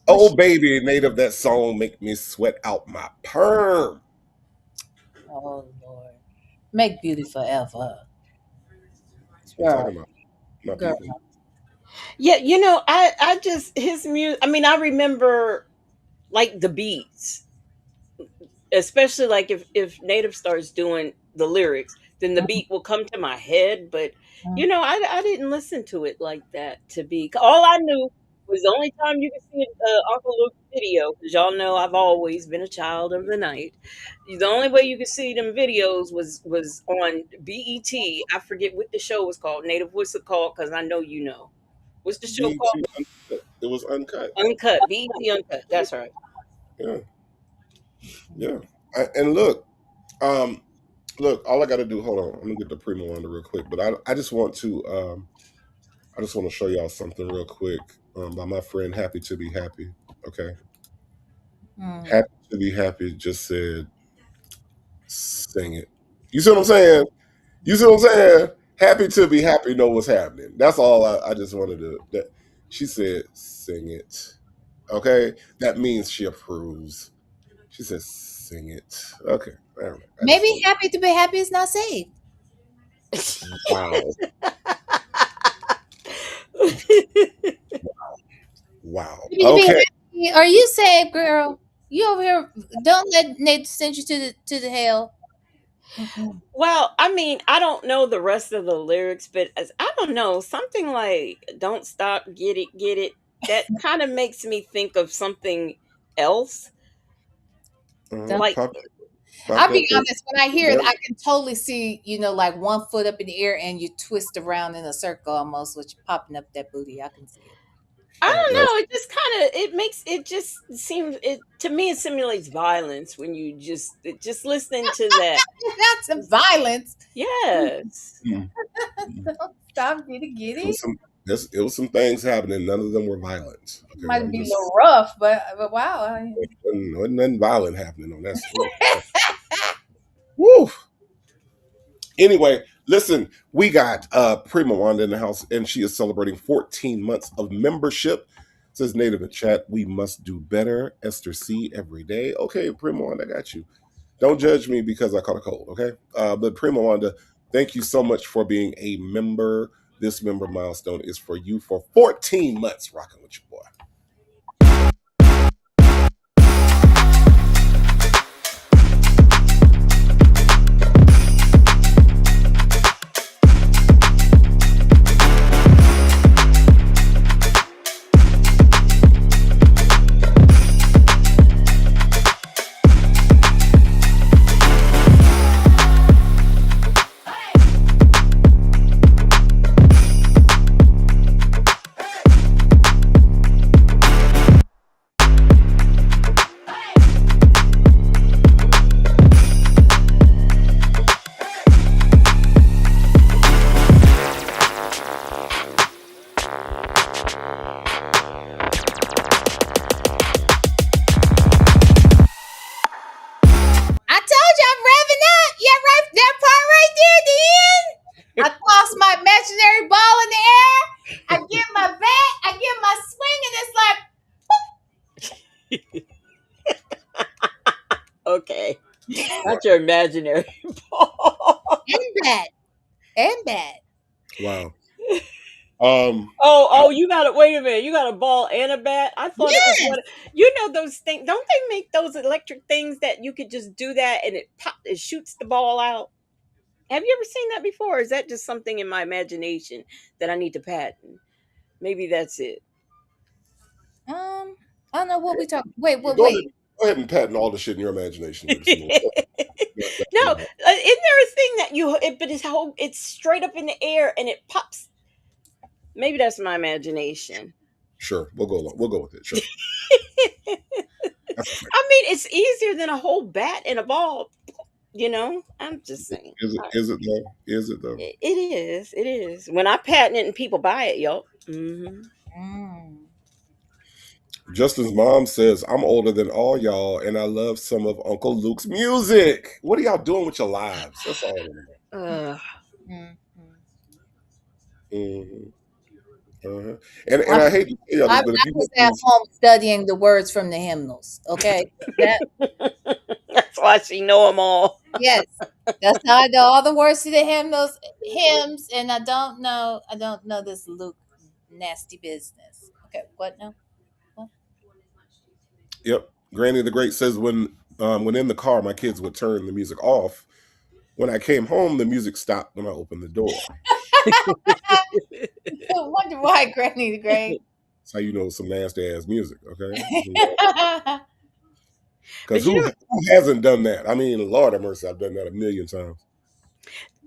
What Oh she baby, native that song make me sweat out my perm. Oh Lord, make beauty forever, I'm talking girl, about my girl. people. Yeah, I just his music. I mean, I remember like the beats, especially like if Native starts doing the lyrics, then the beat will come to my head. But Mhm. I didn't listen to it like that. To be all I knew was the only time you could see Uncle Luke's video, because y'all know I've always been a child of the night. The only way you could see them videos was on BET. I forget what the show was called. Native, what's it called? Because I know you know. What's the show called? BT Uncut. It was uncut. Uncut. BET Uncut. That's right. Yeah, yeah. And um, look. All I got to do. Hold on. I'm gonna get the Primo on real quick. But I just want to show y'all something real quick. By my friend Happy to Be Happy. Okay, Mm. Happy to Be Happy just said, "Sing it." You see what I'm saying? You see what I'm saying? Happy to Be Happy. Know what's happening. That's all. I just wanted to. That she said, "Sing it." Okay, that means she approves. She says, "Sing it." Okay, all right. I just Maybe want. happy to be happy is not saved. Wow, wow. Maybe to be Okay, happy. Are you saved, girl? You over here? Don't let Nate send you to the hell. Mm-mm. Well, I mean, I don't know the rest of the lyrics, but I don't know, something like "Don't stop, get it." That kind of makes me think of something else. Don't- Like, pop I'll be that thing. honest. When I hear it, I can totally see, like 1 foot up in the air and you twist around in a circle almost, which popping up that booty. I can see it. I Yeah. don't No, know. It just kind of it makes it just seems it to me. It simulates violence when you just listening to that. That's some violence. Yes. mm, mm. Don't stop, get It was it. some. It was some things happening. None of them were violent. Okay, Might I'm be a just. little rough, but wow. Wasn't nothing violent happening on that street. Woo. Anyway, listen, we got Prima Wanda in the house, and she is celebrating 14 months of membership. Says Native in chat, we must do better. Esther C every day. Okay, Prima Wanda, I got you. Don't judge me because I caught a cold, okay? But Prima Wanda, thank you so much for being a member. This member milestone is for you for 14 months rocking with your boy. I told you I'm revving up. Yeah, right. That part right there at the end. I toss my imaginary ball in the air. I get my bat. I get my swing, and it's like Okay. Not your imaginary ball. and bat and bat. Wow. Oh, you got to wait a minute. You got a ball and a bat. I thought it was Yes. what those things. Don't they make those electric things that you could just do that and it shoots the ball out? Have you ever seen that before? Or is that just something in my imagination that I need to patent? Maybe that's it. I don't know what we talking. Wait, Go ahead, wait. go ahead and patent all the shit in your imagination. No, isn't there a thing that but it's straight up in the air and it pops? Maybe that's my imagination. Sure, we'll go along. We'll go with it. Sure. That's a fact. I mean, it's easier than a whole bat and a ball. I'm just saying. Is it though? Is it though? It is. It is. When I patent it and people buy it, yo. Mm-hmm. Mm. Justin's mom says, I'm older than all y'all, and I love some of Uncle Luke's music. What are y'all doing with your lives? That's all I want to know. Mm. Mhm. Uh-huh. And I hate to say y'all this, I but if you was look at home studying the words from the hymnals. Okay, that That's why she know them all. Yes, that's how I know all the words to the hymns, and I don't know this Luke nasty business. Okay, what now? What? Yep. Granny the Great says when in the car, my kids would turn the music off. When I came home, the music stopped when I opened the door. I wonder why Granny the Great. That's how you know some nasty ass music, okay? But Because you who know, hasn't done that? I mean, Lord have mercy, I've done that a million times.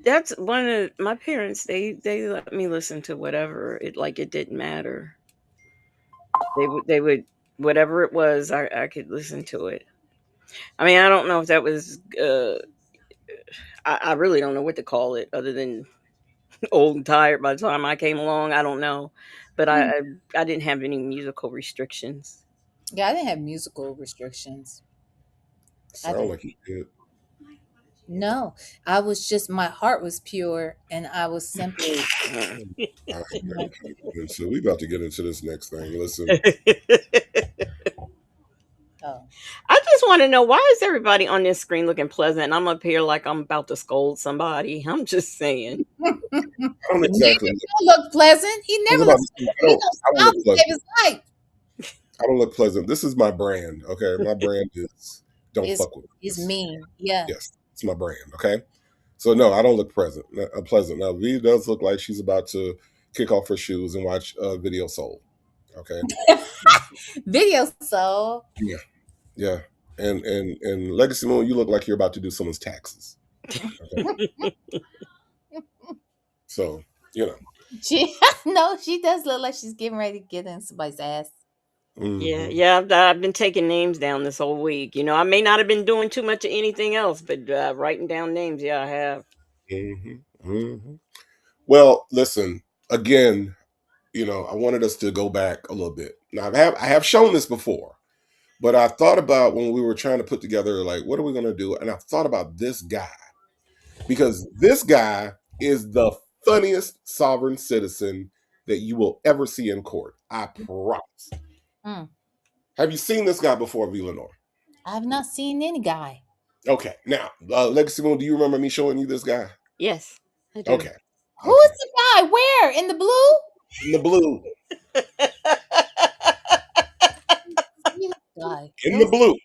that's one of my parents. They let me listen to whatever it didn't matter. They would whatever it was. I could listen to it. I mean, I don't know if that was. I really don't know what to call it other than old and tired. By the time I came along, I don't know, but I didn't have any musical restrictions. Yeah, I didn't have musical restrictions. I Sound didn't. like you did. No, I was just my heart was pure, and I was simply. All right, so we about to get into this next thing. Listen, Oh, I just want to know, why is everybody on this screen looking pleasant and I'm up here like I'm about to scold somebody? I'm just saying. I don't David exactly. don't look pleasant. He I was never about looks. to say, He don't I don't smile look to pleasant. save his life. I don't look pleasant. This is my brand, okay? My brand is don't Is fuck with is this. mean. Yeah. Yes, it's my brand, okay? So no, I don't look pleasant. Now V does look like she's about to kick off her shoes and watch Video Soul, okay? Video so Yeah, yeah. And Legacy Moon, you look like you're about to do someone's taxes. Okay? So you know. she no, she does look like she's getting ready to get in somebody's ass. Yeah, Hmm. yeah. I've been taking names down this whole week. I may not have been doing too much of anything else, but writing down names, yeah, I have. Hmm. Hmm. Well, listen again. I wanted us to go back a little bit. Now I have shown this before, but I thought about when we were trying to put together like what are we going to do, and I thought about this guy because this guy is the funniest sovereign citizen that you will ever see in court. I promise. Mm. Have you seen this guy before, Villanor? I've not seen any guy. Okay, now Legacy Moon, do you remember me showing you this guy? Yes, I do. Okay, Who okay, is the guy? Where? In the blue? in the blue, See this guy. in the blue.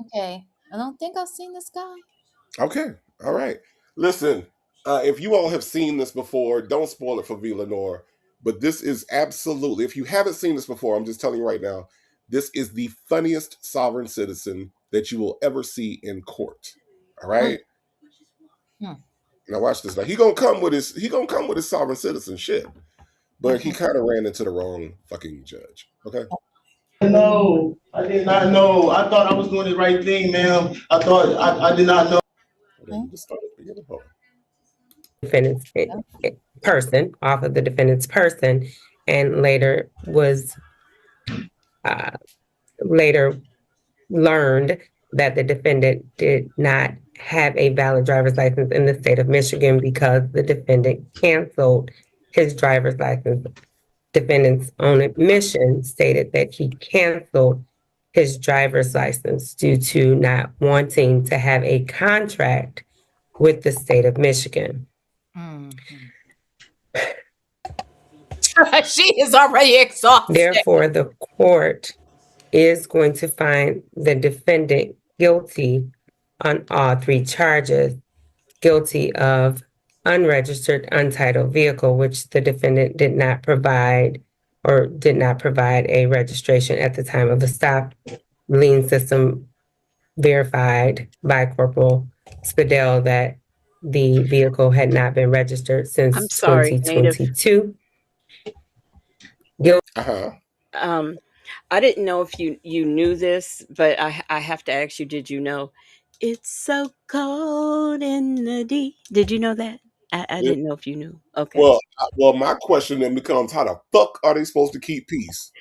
Okay. I don't think I've seen this guy. Okay. All right. Listen, if you all have seen this before, don't spoil it for V Lenore. But this is absolutely, if you haven't seen this before, I'm just telling you right now, this is the funniest sovereign citizen that you will ever see in court. All right. Hmm. Now watch this. Now he gonna come with his sovereign citizen shit. But he kind of ran into the wrong fucking judge. Okay. No, I did not know. I thought I was doing the right thing, ma'am. I did not know. Okay, you just start at the beginning. Hold on. Defendant's person off of the defendant's person, and later uh, later learned that the defendant did not have a valid driver's license in the state of Michigan because the defendant canceled his driver's license. Defendant's own admission stated that he canceled his driver's license due to not wanting to have a contract with the state of Michigan. Mhm. She is already exhausted. Therefore, the court is going to find the defendant guilty on all three charges, guilty of unregistered, untitled vehicle, which the defendant did not provide a registration at the time of the stop. Lien system verified by Corporal Spadell that the vehicle had not been registered since I'm sorry, Native. 2022. Uh-huh. I didn't know if you knew this, but I have to ask you, did you know it's so cold in the D? Did you know that? I didn't know if you knew. Okay. Well, my question then becomes: how the fuck are they supposed to keep peace?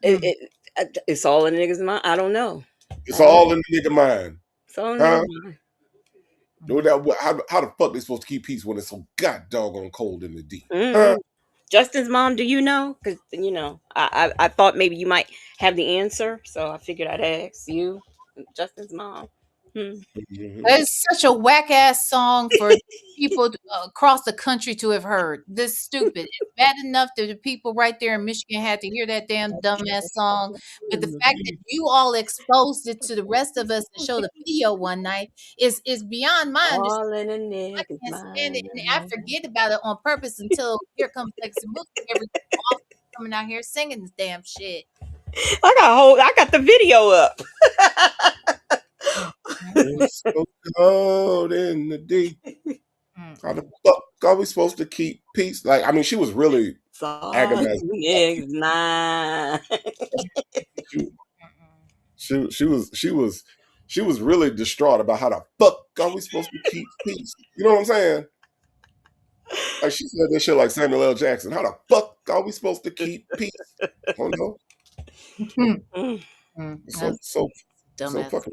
It's all in the niggas' mind. I don't know. It's I don't all know. in the nigga mind, It's all in the huh? niggas' mind. How the fuck they supposed to keep peace when it's so god doggone cold in the D? Huh? Mm-mm. Justin's mom, do you know? Because I thought maybe you might have the answer, so I figured I'd ask you. Justin's mom. Mhm. It's such a whack ass song for people across the country to have heard. This stupid. It's bad enough that the people right there in Michigan had to hear that damn dumbass song, but the fact that you all exposed it to the rest of us and showed the video one night is beyond my understanding. All in a I nigga's can't stand it, and I mind. forget about it on purpose until Here Comes Sexy Mookie every so often coming out here singing this damn shit. I got the video up. It's so cold in the D. How the Mm-mm. fuck are we supposed to keep peace? Like, I mean, she was really All agonizing. niggas mind. She was really distraught about how the fuck are we supposed to keep peace. You know what I'm saying? Like she said that shit like Samuel L. Jackson. How the fuck are we supposed to keep peace? Oh no. So Dumbass.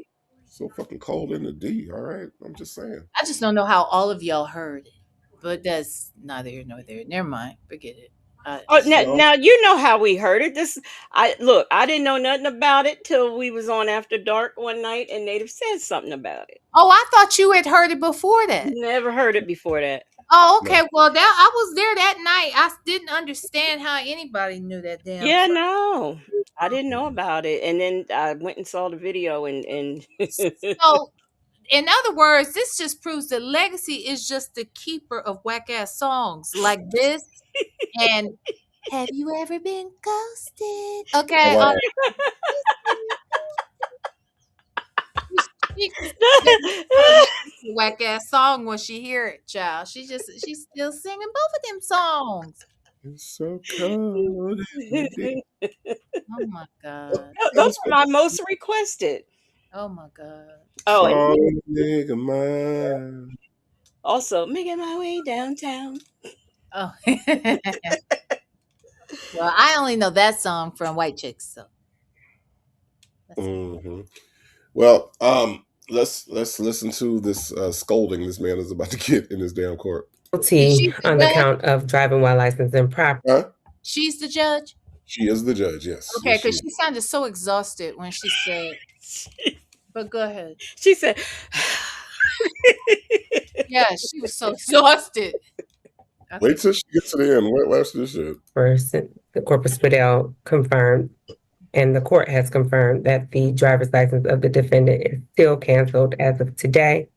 fucking cold in the D. All right. I'm just saying. I just don't know how all of y'all heard it, but that's neither here nor there. Never mind. Forget it. Now you know how we heard it. I didn't know nothing about it till we was on After Dark one night, and Native said something about it. Oh, I thought you had heard it before that. Never heard it before that. Oh, okay. Well, I was there that night. I didn't understand how anybody knew that damn. Yeah, no, I didn't know about it, and then I went and saw the video, and So, in other words, this just proves that Legacy is just the keeper of whack ass songs like this. And have you ever been ghosted? Okay. Wow. Whack ass song when she hear it, child. She's still singing both of them songs. It's so cold. Oh my god. Those are my most requested. Oh my god. Oh, and nigga mine. Also making my way downtown. Oh. Well, I only know that song from White Chicks, so. Mm-hmm. Well, let's listen to this scolding this man is about to get in this damn court. Guilty on the count of driving while licensed improper. Huh? She's the judge? She is the judge, yes. Okay, yes, because she sounded so exhausted when she said, but go ahead. She said, yeah, she was so exhausted. Wait till she gets to the end. Watch this shit. First, the Corpus Fidel confirmed, and the court has confirmed that the driver's license of the defendant is still canceled as of today,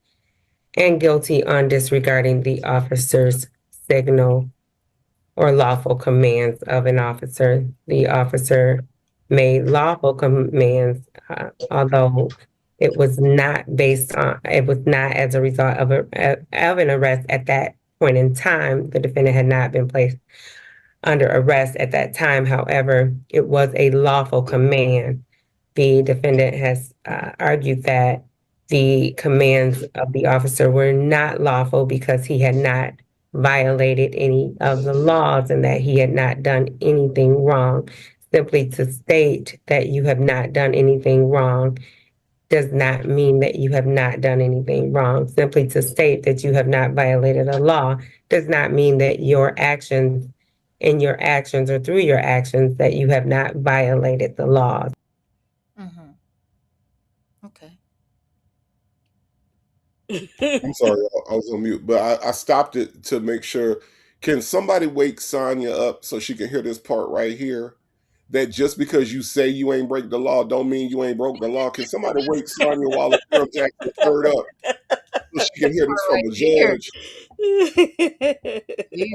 and guilty on disregarding the officer's signal or lawful commands of an officer. The officer made lawful commands, although it was not as a result of an arrest at that point in time. The defendant had not been placed under arrest at that time. However, it was a lawful command. The defendant has argued that the commands of the officer were not lawful because he had not violated any of the laws and that he had not done anything wrong. Simply to state that you have not done anything wrong does not mean that you have not done anything wrong. Simply to state that you have not violated a law does not mean that your actions or through your actions that you have not violated the laws. Mm-hmm. Okay. I'm sorry, I was on mute, but I stopped it to make sure. Can somebody wake Sonya up so she can hear this part right here? That just because you say you ain't break the law don't mean you ain't broke the law. Can somebody wake Sonya while the girl Jackson third up so she can hear this from the judge?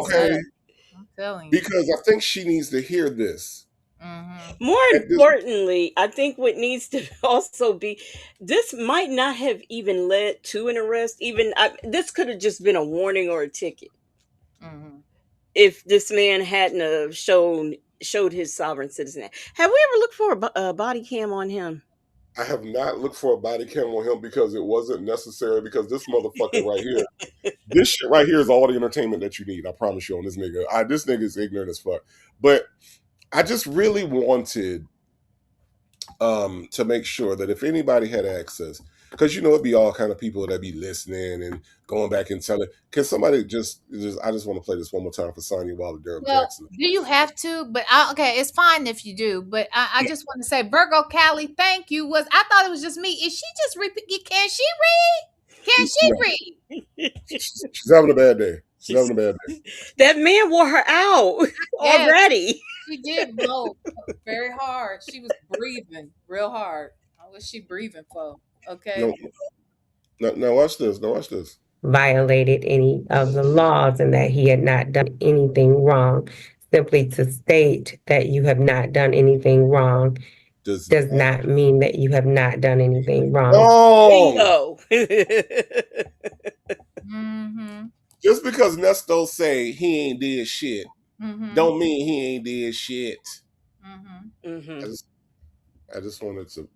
Okay. I'm telling you. Because I think she needs to hear this. Mm-hmm. More importantly, I think what needs to also be, this might not have even led to an arrest. This could have just been a warning or a ticket. Mm-hmm. If this man hadn't have showed his sovereign citizen. Have we ever looked for a body cam on him? I have not looked for a body cam on him because it wasn't necessary, because this motherfucker right here, this shit right here is all the entertainment that you need. I promise you on this nigga. This nigga is ignorant as fuck. But I just really wanted to make sure that if anybody had access, Because it'd be all kind of people that be listening and going back and telling. Can somebody I just want to play this one more time for Sonya Wilder, Durham Well, Jackson. do you have to? But okay, it's fine if you do. But I just want to say, Virgo Callie, thank you. I thought it was just me. Is she just repeat? Can she read? Can she read? She's having a bad day. She's having a bad day. That man wore her out Yes. already. She did blow very hard. She was breathing real hard. What was she breathing for? Okay. Now watch this. Now watch this. Violated any of the laws and that he had not done anything wrong. Simply to state that you have not done anything wrong does not mean that you have not done anything wrong. No. Mm-hmm. Just because Nesto say he ain't did shit, Mm-hmm. don't mean he ain't did shit. Mm-hmm. Mm-hmm. I just wanted to.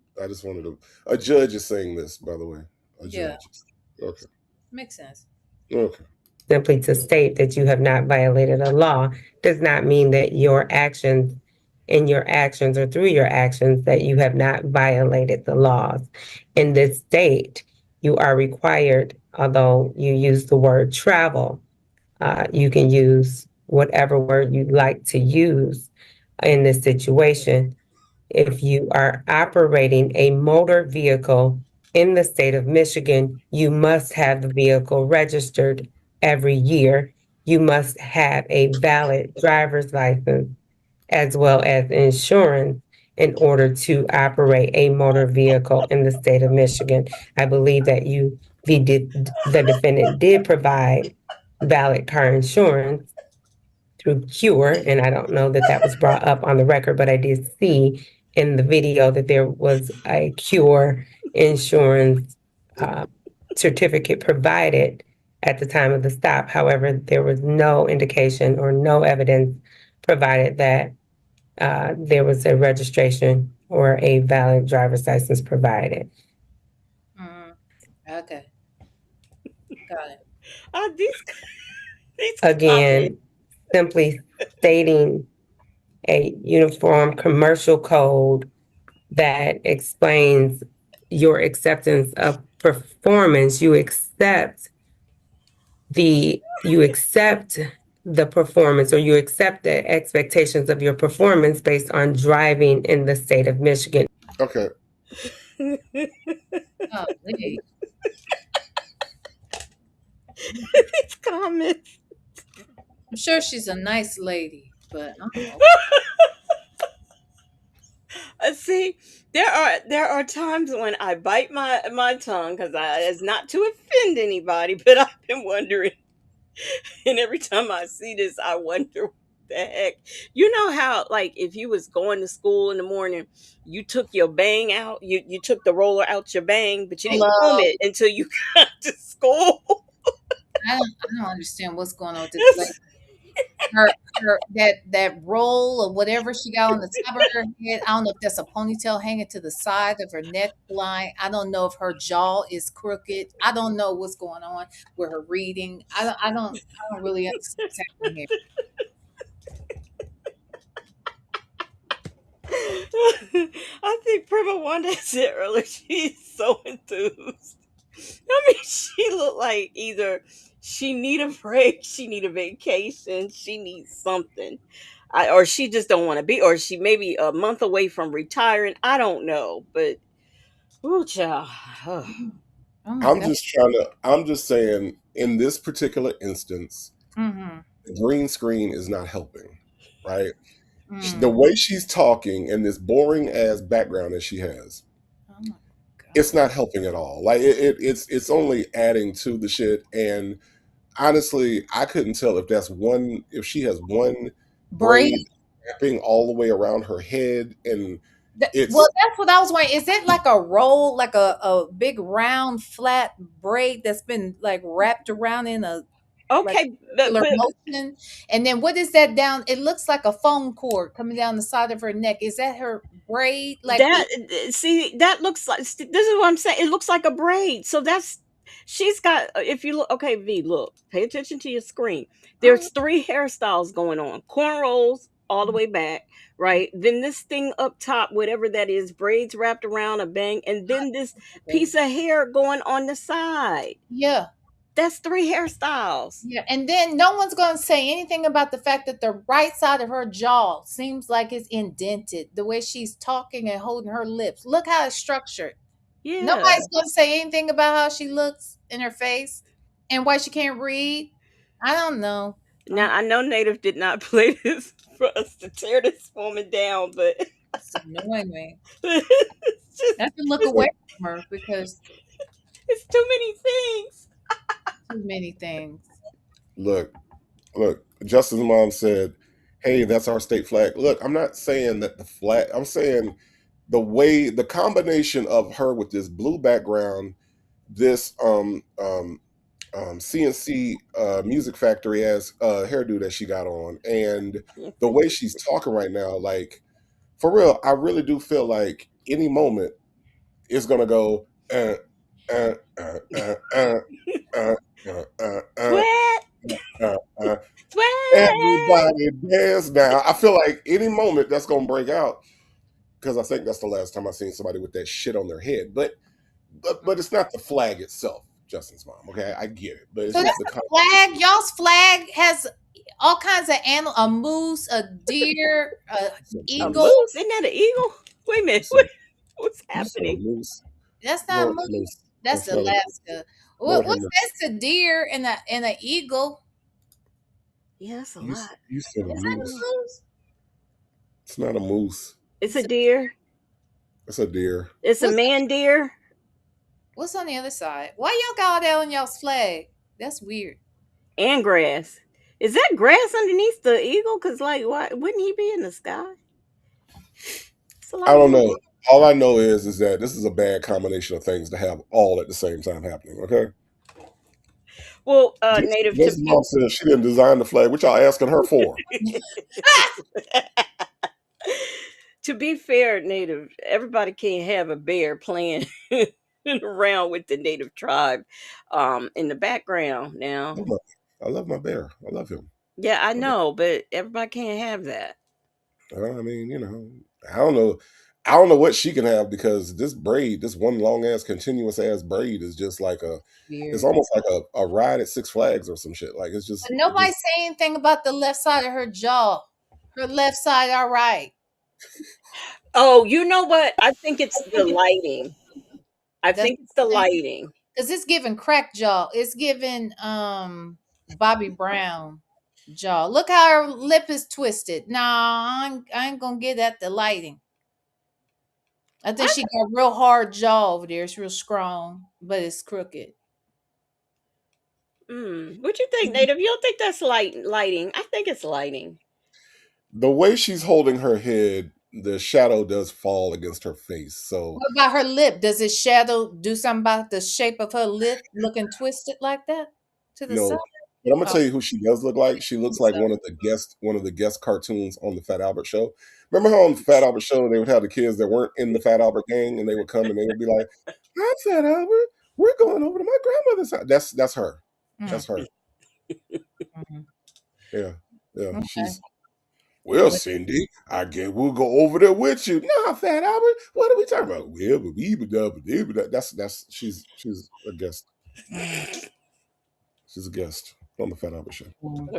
A judge is saying this, by the way. A Yeah. judge. Okay. Makes sense. Okay. Simply to state that you have not violated a law does not mean that your actions or through your actions that you have not violated the laws. In this state, you are required, although you use the word travel, you can use whatever word you'd like to use in this situation. If you are operating a motor vehicle in the state of Michigan, you must have the vehicle registered every year. You must have a valid driver's license as well as insurance in order to operate a motor vehicle in the state of Michigan. I believe that the defendant did provide valid car insurance through Cure, and I don't know that was brought up on the record, but I did see in the video that there was a Cure insurance certificate provided at the time of the stop. However, there was no indication or no evidence provided that there was a registration or a valid driver's license provided. Okay. Got it. These Again, simply stating a uniform commercial code that explains your acceptance of performance. You accept the performance, or you accept the expectations of your performance based on driving in the state of Michigan. Okay. Oh, hey. These comments. I'm sure she's a nice lady, but I don't know. See, there are times when I bite my tongue because it's not to offend anybody, but I've been wondering, and every time I see this, I wonder what the heck. You know how, like, if you was going to school in the morning, you took your bang out, you took the roller out your bang, but you didn't comb it until you got to school. I don't understand what's going on with this lady. Her that roll or whatever she got on the top of her head. I don't know if that's a ponytail hanging to the side of her neckline. I don't know if her jaw is crooked. I don't know what's going on with her reading. I don't really understand what's happening here. I think Prima Wanda said earlier she's so enthused. I mean, she looked like either she need a break, she need a vacation, she needs something, or she just don't want to be, or she may be a month away from retiring. I don't know, but ooh, child. I'm just saying, in this particular instance, the green screen is not helping, right? The way she's talking and this boring ass background that she has, it's not helping at all. Like it's only adding to the shit. And honestly, I couldn't tell if she has one braid wrapping all the way around her head, and well, that's what I was wondering. Is it like a roll, like a big round flat braid that's been like wrapped around in a okay, but motion? And then what is that down? It looks like a phone cord coming down the side of her neck. Is that her braid? Like that? See, that looks like. This is what I'm saying. It looks like a braid. So she's got. If you look, okay, V, look, pay attention to your screen. There's 3 hairstyles going on: cornrows, all the way back, right? Then this thing up top, whatever that is, braids wrapped around a bang, and then this piece of hair going on the side. Yeah. That's 3 hairstyles. Yeah, and then no one's going to say anything about the fact that the right side of her jaw seems like it's indented. The way she's talking and holding her lips. Look how it's structured. Yeah. Nobody's going to say anything about how she looks in her face and why she can't read. I don't know. Now I know Native did not play this for us to tear this woman down, but It's annoying me. it's just I have to look away from her because it's too many things. too many things. Look, Justin's mom said, "Hey, that's our state flag." Look, I'm not saying that the flag. I'm saying the combination of her with this blue background, this CNC Music Factory as hairdo that she got on, and the way she's talking right now, like for real, I really do feel like any moment it's gonna go. Sweat, sweat. Everybody dance now. I feel like any moment that's gonna break out because I think that's the last time I seen somebody with that shit on their head. But it's not the flag itself, Justin's mom. Okay, I get it, but it's So just that's the a flag. Y'all's flag has all kinds of animal, a moose, a deer, a A eagle. moose? Isn't that an eagle? Wait a minute. What's happening? That's not a No, moose. moose. That's That's not a- Alaska. Lord What's have that's a deer and a eagle? Yeah, that's a You, lot. you said a Is that a moose. moose? It's not a moose. It's a deer. It's a deer. It's a What's- man deer What's on the other side? Why y'all got all that on y'all's flag? That's weird. and grass. Is that grass underneath the eagle? Because, like, why wouldn't he be in the sky? It's a lot I don't of- know. All I know is that this is a bad combination of things to have all at the same time happening. Okay. Well, Native, This mom said she didn't design the flag. What y'all asking her for? to be fair, Native, everybody can't have a bear playing around with the Native tribe in the background now. I love my bear. I love him. Yeah, I know, but everybody can't have that. I mean, I don't know. I don't know what she can have because this braid, this one long ass continuous ass braid is just like Weird. it's almost like a ride at Six Flags or some shit. Like it's just But nobody say anything about the left side of her jaw. Her left side, all right. Oh, you know what? I think it's the lighting. I think it's the lighting. Because it's giving crack jaw. It's giving Bobby Brown jaw. Look how her lip is twisted. Nah, I ain't gonna get at the lighting. I think she got real hard jaw over there. It's real strong, but it's crooked. What you think, Native? You don't think that's lighting? I think it's lighting. the way she's holding her head, the shadow does fall against her face. So What about her lip? Does it shadow do something about the shape of her lip looking twisted like that to the no. side? But I'm gonna tell you who she does look like. She looks like one of the guest cartoons on the Fat Albert show. Remember how on the Fat Albert show they would have the kids that weren't in the Fat Albert gang and they would come and they would be like, "Hi, Fat Albert, we're going over to my grandmother's house." That's her. That's her. Mhm. Yeah. Okay. She's well, Cindy, I guess we'll go over there with you. Nah, Fat Albert, what are we talking about? Well, that's she's a guest. She's a guest on the Fat Albert show.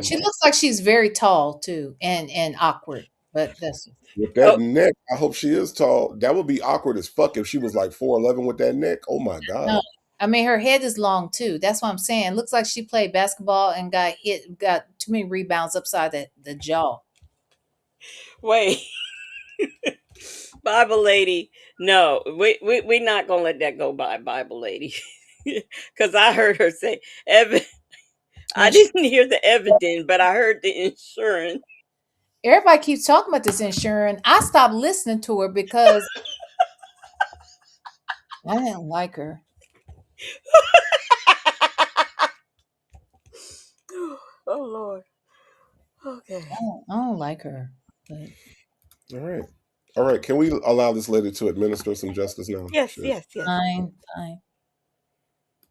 She looks like she's very tall too, and awkward. But that's With that neck, I hope she is tall. That would be awkward as fuck if she was like 4'11" with that neck. Oh my god. no. I mean, her head is long too. That's what I'm saying. Looks like she played basketball and got too many rebounds upside the jaw. Wait, Bible lady. No, we're not gonna let that go by, Bible lady, because I heard her say Evan. I didn't hear the evidence, but I heard the insurance. Everybody keeps talking about this insurance. I stopped listening to her because I didn't like her. Oh Lord. Okay. I don't like her. But All right. Can we allow this lady to administer some justice now? Yes. Shit. Yes. fine.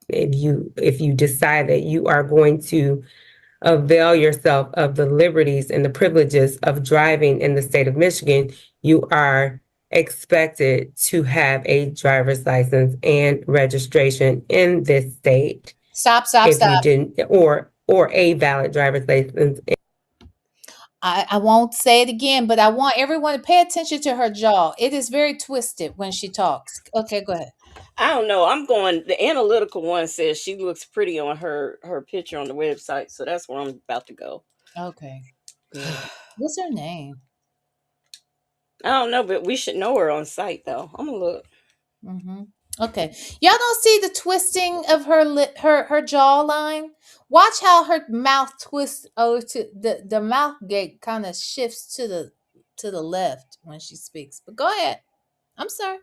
If you decide that you are going to avail yourself of the liberties and the privileges of driving in the state of Michigan, you are expected to have a driver's license and registration in this state. Stop. If you didn't, or a valid driver's license. I won't say it again, but I want everyone to pay attention to her jaw. It is very twisted when she talks. Okay, go ahead. I don't know. I'm going. The analytical one says she looks pretty on her picture on the website, so that's where I'm about to go. Okay, good. What's her name? I don't know, but we should know her on site though. I'm gonna look. Okay, y'all don't see the twisting of her her jawline. Watch how her mouth twists over to the mouth gate kind of shifts to the left when she speaks. But go ahead. I'm sorry.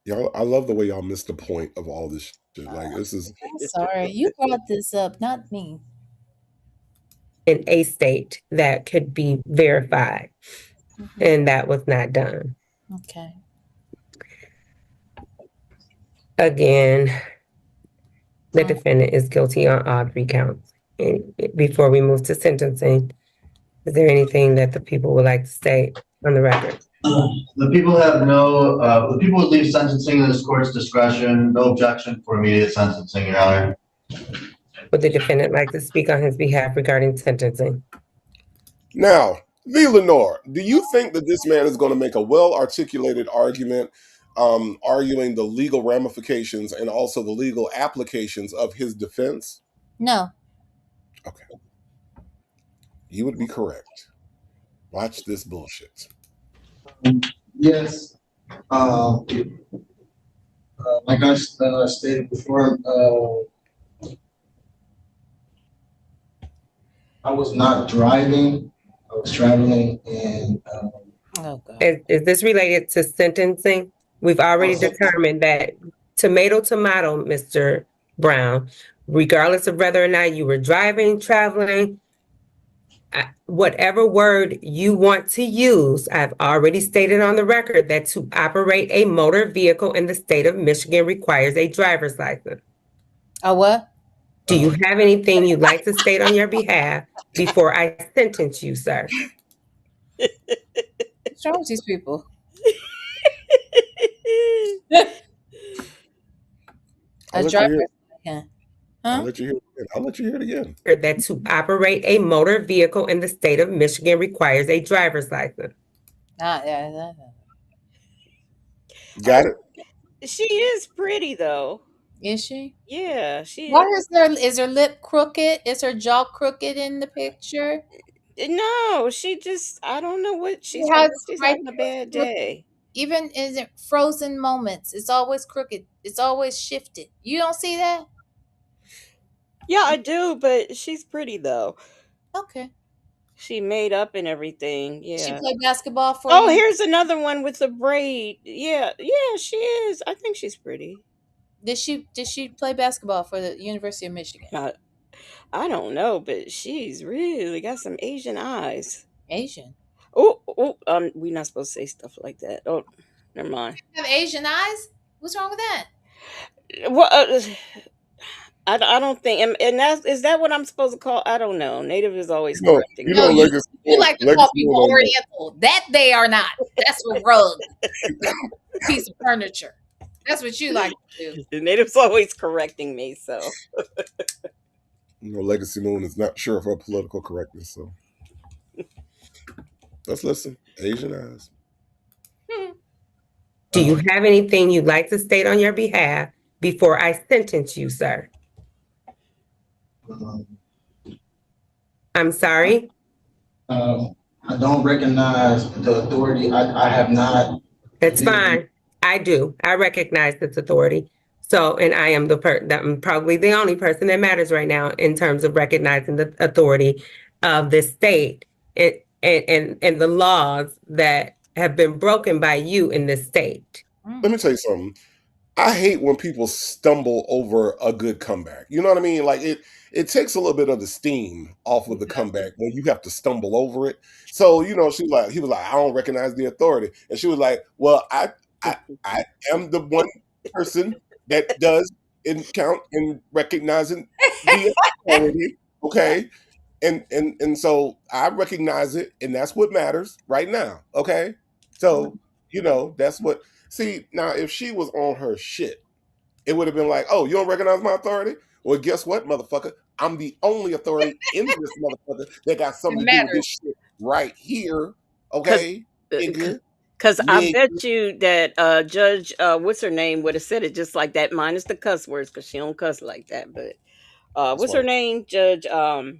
Y'all, I love the way y'all missed the point of all this shit. Like, this is I'm sorry. You brought this up, not me. In a state that could be verified, and that was not done. Okay. Again, the defendant is guilty on all 3 counts. And before we move to sentencing, is there anything that the people would like to state on the record? The people would leave sentencing in this court's discretion. No objection for immediate sentencing, Your Honor. Would the defendant like to speak on his behalf regarding sentencing? now, V. Lenore, do you think that this man is going to make a well-articulated argument, arguing the legal ramifications and also the legal applications of his defense? No. Okay. You would be correct. Watch this bullshit. Yes. Like I stated before, I was not driving. I was traveling, and Oh God. Is this related to sentencing? We've already determined that tomato, Mr. Brown, regardless of whether or not you were driving, traveling, whatever word you want to use, I've already stated on the record that to operate a motor vehicle in the state of Michigan requires a driver's license. A what? Do you have anything you'd like to state on your behalf before I sentence you, sir? What's wrong with these people? I'll A let you driver. hear it. Yeah. I'll Huh? let you hear it again. I'll let you hear it again. That to operate a motor vehicle in the state of Michigan requires a driver's license. Yeah. Got it? She is pretty though. Is she? Yeah, she Why is her lip crooked? Is her jaw crooked in the picture? No, she just I don't know what she's She has she's right having a bad day. Even in the frozen moments, it's always crooked. It's always shifted. You don't see that? Yeah, I do, but she's pretty though. Okay. She made up and everything. She Yeah. played basketball for Oh, you? here's another one with a braid. Yeah, she is. I think she's pretty. Did she play basketball for the University of Michigan? I don't know, but she's really got some Asian eyes. Asian. We're not supposed to say stuff like that. Oh, never mind. Have Asian eyes? What's wrong with that? Well, I don't think, and is that what I'm supposed to call? I don't know. Native is always correcting. You know, No, Legacy. You like to call Legacy people Moon on that. Oriental. That they are not. That's a rug. Piece of furniture. That's what you like to do. The Native's always correcting me, so. You know, Legacy Moon is not sure of her political correctness, so let's listen. Asian eyes. Do you have anything you'd like to state on your behalf before I sentence you, sir? I'm sorry? I don't recognize the authority. I have not. It's fine. I do. I recognize this authority. So, and I am I'm probably the only person that matters right now in terms of recognizing the authority of the state and the laws that have been broken by you in this state. Let me tell you something. I hate when people stumble over a good comeback. You know what I mean? Like it takes a little bit of the steam off of the comeback when you have to stumble over it. So, you know, he was like, I don't recognize the authority. And she was like, well, I am the one person that does in recognizing the authority. Okay. And so I recognize it, and that's what matters right now. Okay. So, that's what see now if she was on her shit, it would have been like, oh, you don't recognize my authority? Well, guess what, motherfucker? I'm the only authority in this motherfucker that got something It to do with this matters. shit right here. Cause, Okay, nigga. cause I Nigga. bet you that Judge what's her name would have said it just like that, minus the cuss words, cause she don't cuss like that. But what's her Why. name? Judge oh,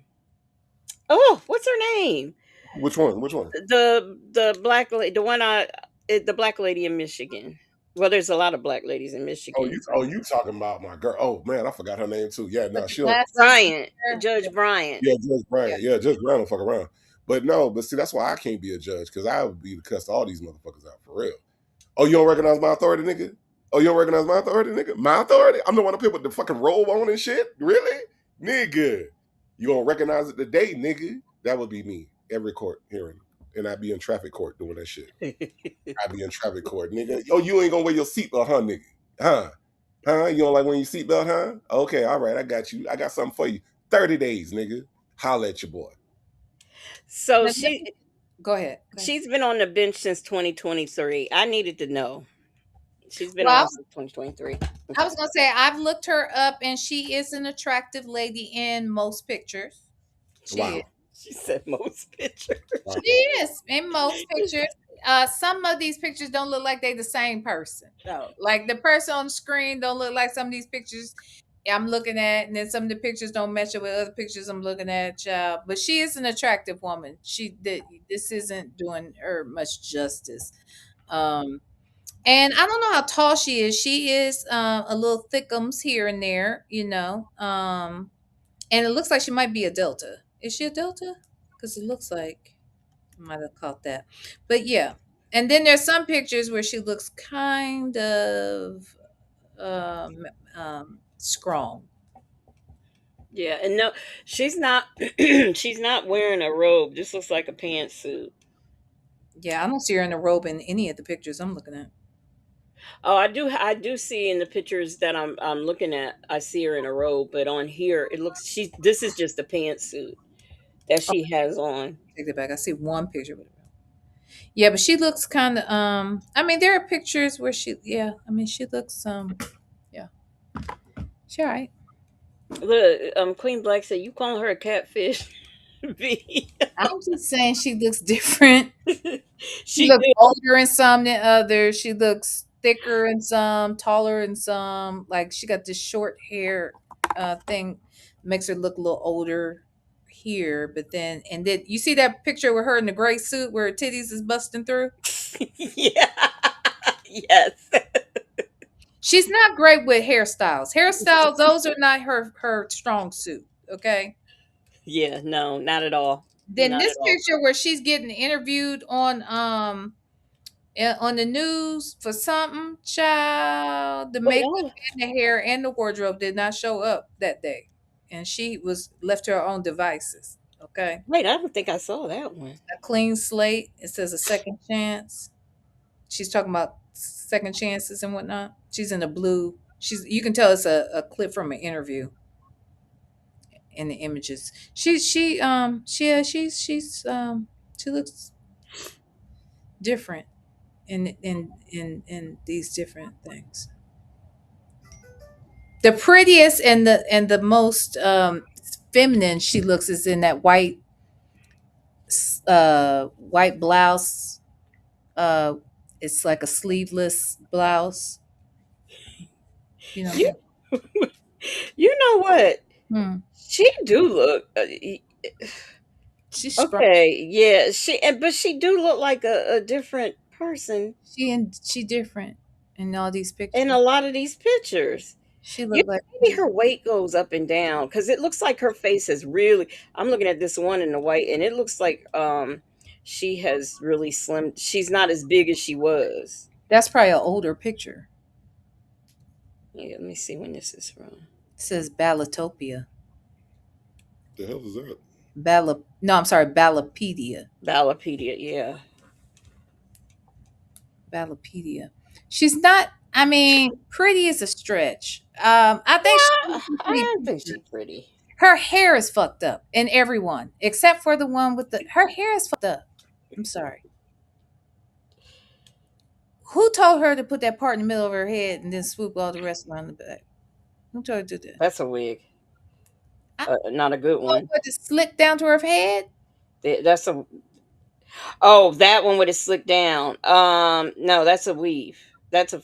what's her name? Which one? Which one? The black lady, the black lady in Michigan. Well, there's a lot of black ladies in Michigan. You talking about my girl? Oh man, I forgot her name too. Yeah, With no, the she don't. glasses. Bryant, Judge Bryant. Yeah, Judge Yeah. Brown. Yeah, Judge Brown don't fuck around. But no, but see, that's why I can't be a judge because I would be to cuss all these motherfuckers out for real. Oh, you don't recognize my authority, nigga? Oh, you don't recognize my authority, nigga? My authority? I'm the one up here with the fucking robe on and shit? Really? Nigga. You don't recognize it today, nigga? That would be me every court hearing. And I'd be in traffic court doing that shit. I'd be in traffic court, nigga. Oh, you ain't gonna wear your seatbelt, huh, nigga? Huh? Huh? You don't like wearing your seatbelt, huh? Okay, all right, I got you. I got something for you. 30 days, nigga. Holla at your boy. So Now, go ahead. she's been on the bench since 2023. I needed to know. She's been Well, on since 2023. I was gonna say I've looked her up, and she is an attractive lady in most pictures. She is. Wow. She said most pictures. Wow. She is in most pictures. Some of these pictures don't look like they the same person. No, like the person on the screen don't look like some of these pictures I'm looking at, and then some of the pictures don't match up with other pictures I'm looking at. Child. But she is an attractive woman. This isn't doing her much justice. Um, and I don't know how tall she is. She is a little thickums here and there, and it looks like she might be a Delta. Is she a Delta? Because it looks like I might have caught that. But yeah. And then there's some pictures where she looks kind of strong. Yeah, and no, she's not. She's not wearing a robe. This looks like a pantsuit. Yeah, I don't see her in a robe in any of the pictures I'm looking at. Oh, I do see in the pictures that I'm looking at. I see her in a robe, but on here it looks she. This is just a pantsuit that she has on. Take it back. I see one picture with her. Yeah, but she looks kind of I mean there are pictures where she looks yeah. She all right. Look, Queen Black said, "You calling her a catfish?" V. I'm just saying she looks different. She She looks did. older in some than others. She looks thicker in some, taller in some. Like she got this short hair thing, makes her look a little older here. But then you see that picture with her in the gray suit where her titties is busting through. Yeah. Yes. She's not great with hairstyles. Hairstyles, those are not her strong suit. Okay. Yeah. No, not at all. Then Not this at all. picture where she's getting interviewed on the news for something, child, the Wait, makeup and the hair and the wardrobe did not show up that day, and she was left to her own devices. Okay, I don't think I saw that one. a clean slate. It says a second chance. She's talking about second chances and whatnot. She's in the blue. You can tell it's a clip from an interview in the images. She looks different in these different things. The prettiest and the most feminine she looks is in that white blouse. It's like a sleeveless blouse. You know. You, you know what? Hmm. She do look. She's strong. Okay, yeah. But she do look like a different person She different in all these pictures. in a lot of these pictures. She looked like Maybe her weight goes up and down because it looks like her face is really. I'm looking at this one in the white, and it looks like she has really slimmed. She's not as big as she was. that's probably an older picture. Yeah, let me see when this is from. It says Ballatopia. The hell is that? No, I'm sorry, Ballapedia. Ballapedia, yeah. Ballapedia. She's not I mean, pretty is a stretch. I think Yeah, she's I pretty don't think she's decent. pretty. Her hair is fucked up, and everyone except for the one with the her hair is fucked up. I'm sorry. Who told her to put that part in the middle of her head and then swoop all the rest around the back? Who told her to do that? That's a wig. I Not a good told one. her to slick down to her head. That's a Oh, that one with it slicked down. No, that's a weave. It's A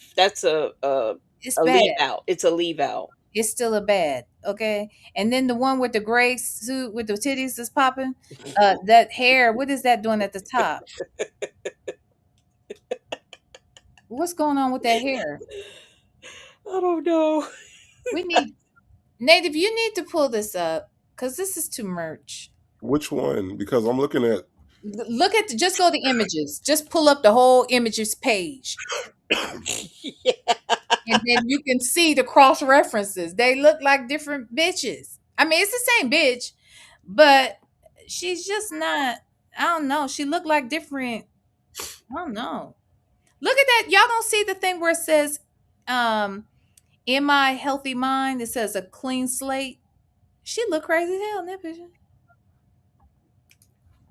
bad. leave out. It's a leave out. It's still a bad, okay? And then the one with the gray suit with the titties that's popping, that hair, what is that doing at the top? What's going on with that hair? I don't know. We need Native, you need to pull this up because this is too much. Which one? Because I'm looking at. Look at just go to images. Just pull up the whole images page. Yeah. And then you can see the cross references. They look like different bitches. I mean, it's the same bitch, but she's just not. I don't know. She looked like different. I don't know. Look at that. Y'all don't see the thing where it says, "In my healthy mind," it says a clean slate. She looked crazy as hell in that picture,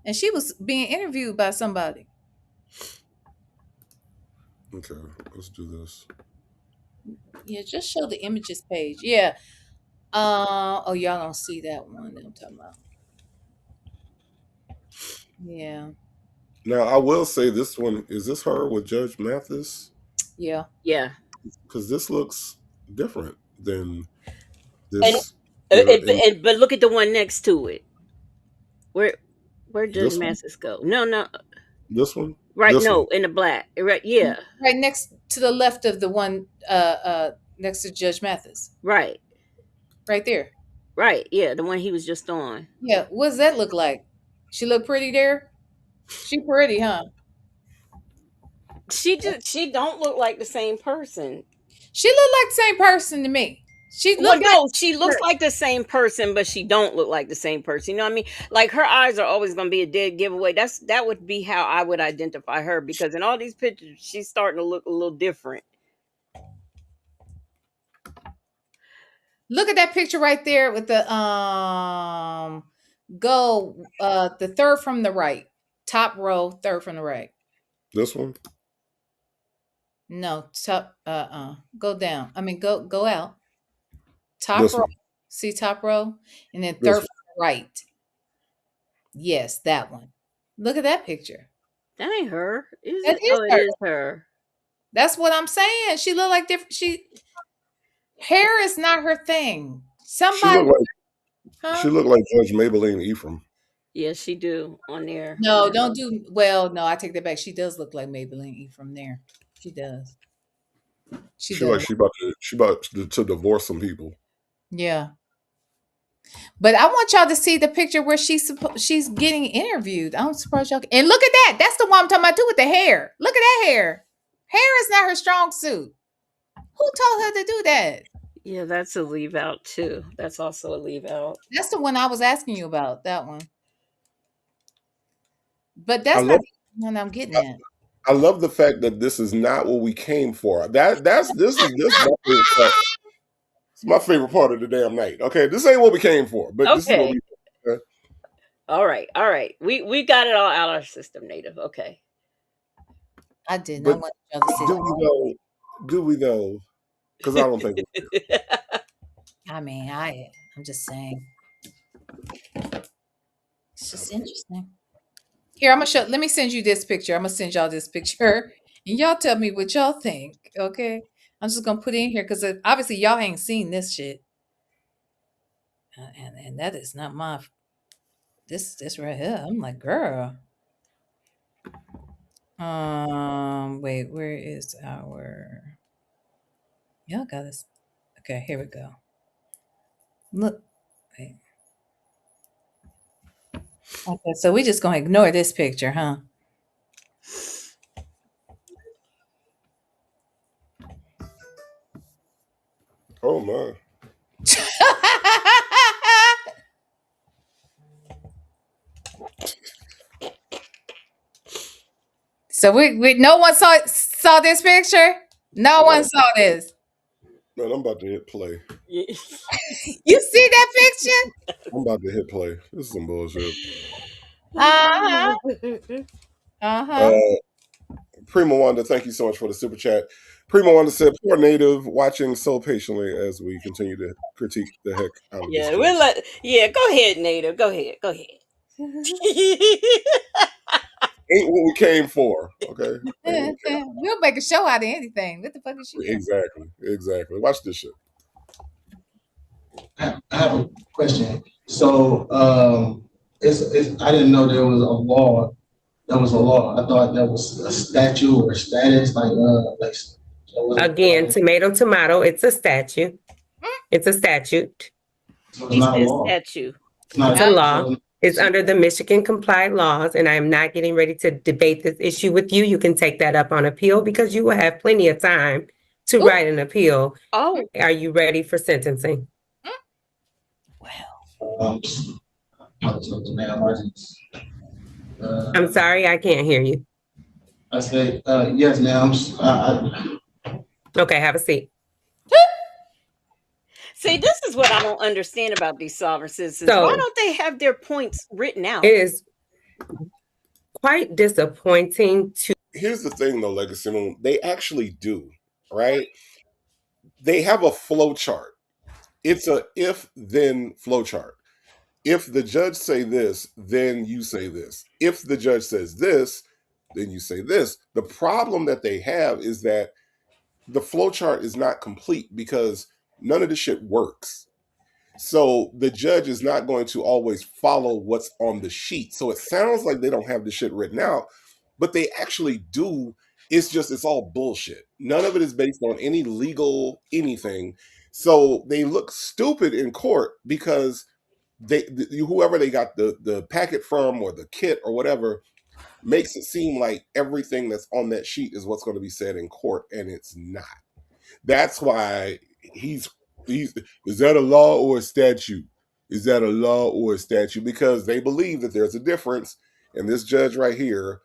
and she was being interviewed by somebody. Okay, let's do this. Yeah, just show the images page. Yeah. Oh, y'all don't see that one that I'm talking about. Yeah. Now, I will say this one is this her with Judge Mathis? Yeah. Yeah. Because this looks different than And, this. And but look at the one next to it. Where Judge this one, Masses go? No. this one, Right, this no, one. in the black. Right, yeah. Right next to the left of the one next to Judge Mathis. Right. Right there. Right, yeah, the one he was just on. Yeah. What does that look like? She look pretty there? She pretty, huh? She don't look like the same person. She look like the same person to me. She Well, look no, like she looks like the same person, but she don't look like the same person. You know what I mean? Like her eyes are always going to be a dead giveaway. That would be how I would identify her because in all these pictures, she's starting to look a little different. Look at that picture right there with the the third from the right. Top row, third from the right. This one. No, top go down. I mean go out. Top This row. one. See top row? And then This third one. from the right. Yes, that one. Look at that picture. That ain't her. Is That it? is Oh, it her. is her. That's what I'm saying. She look like different. Hair is not her thing. She Somebody, looked like huh? she looked like Judge Maybelline Ephraim. Yes, she do on there. No, don't do. Well, no, I take that back. She does look like Maybelline E from there. She does. She She like does. she about to divorce some people. Yeah. But I want y'all to see the picture where she's getting interviewed. I'm surprised y'all. And look at that. That's the one I'm talking about too with the hair. Look at that hair. Hair is not her strong suit. Who told her to do that? Yeah, that's a leave out too. That's also a leave out. That's the one I was asking you about. That one. But I that's not love the one I'm getting at. I love the fact that this is not what we came for. This is my favorite part. It's my favorite part of the damn night. Okay, this ain't what we came for, but this is what Okay. we. Okay? All right. We got it all out of our system, Native. Okay. I didn't. But I want y'all to see do that. we though? Do we though? Because I don't think. I mean, I'm just saying. It's just interesting. Here, I'm gonna show. Let me send you this picture. I'm gonna send y'all this picture, and y'all tell me what y'all think. Okay, I'm just gonna put it in here because obviously y'all ain't seen this shit, and that is not my. This right here. I'm like, girl. Wait, where is our? Y'all got this. Okay, here we go. Look, wait. Okay, so we just gonna ignore this picture, huh? Oh my! So we no one saw this picture. No one saw this. Man, I'm about to hit play. You see that picture? I'm about to hit play. This is some bullshit. Uh-huh. Uh-huh. Prima Wanda, thank you so much for the super chat. Prima Wanda said, "Poor Native watching so patiently as we continue to critique the heck out of this case." Yeah, go ahead, Native. Go ahead. Ain't what we came for, okay? Ain't what we came We'll make a show out of anything. What the fuck is she for. doing? Exactly. Watch this shit. I have a question. So, it's I didn't know there was a law. That was a law. I thought that was a statute or status, Again, tomato, it's a statute. It's a statute. So it's not a law. Statute. It's not It's a law. It's under the Michigan complied laws, and I am not getting ready to debate this issue with you. You can take that up on appeal because you will have plenty of time to write an appeal. Oh, Are you ready for sentencing? I'm sorry, I can't hear you. I say, yes, ma'am. Okay, have a seat. see, this is what I don't understand about these sovereign citizens. So- Why don't they have their points written out? It is quite disappointing to Here's the thing, though, Legacy Moon. They actually do, right? They have a flow chart. It's a if-then flow chart. If the judge say this, then you say this. If the judge says this, then you say this. The problem that they have is that the flow chart is not complete because none of the shit works. So the judge is not going to always follow what's on the sheet. So it sounds like they don't have the shit written out, but they actually do. It's all bullshit. None of it is based on any legal anything. So they look stupid in court because whoever they got the packet from or the kit or whatever makes it seem like everything that's on that sheet is what's going to be said in court, and it's not. That's why he's is that a law or a statute? Is that a law or a statute? Because they believe that there's a difference, and this judge right here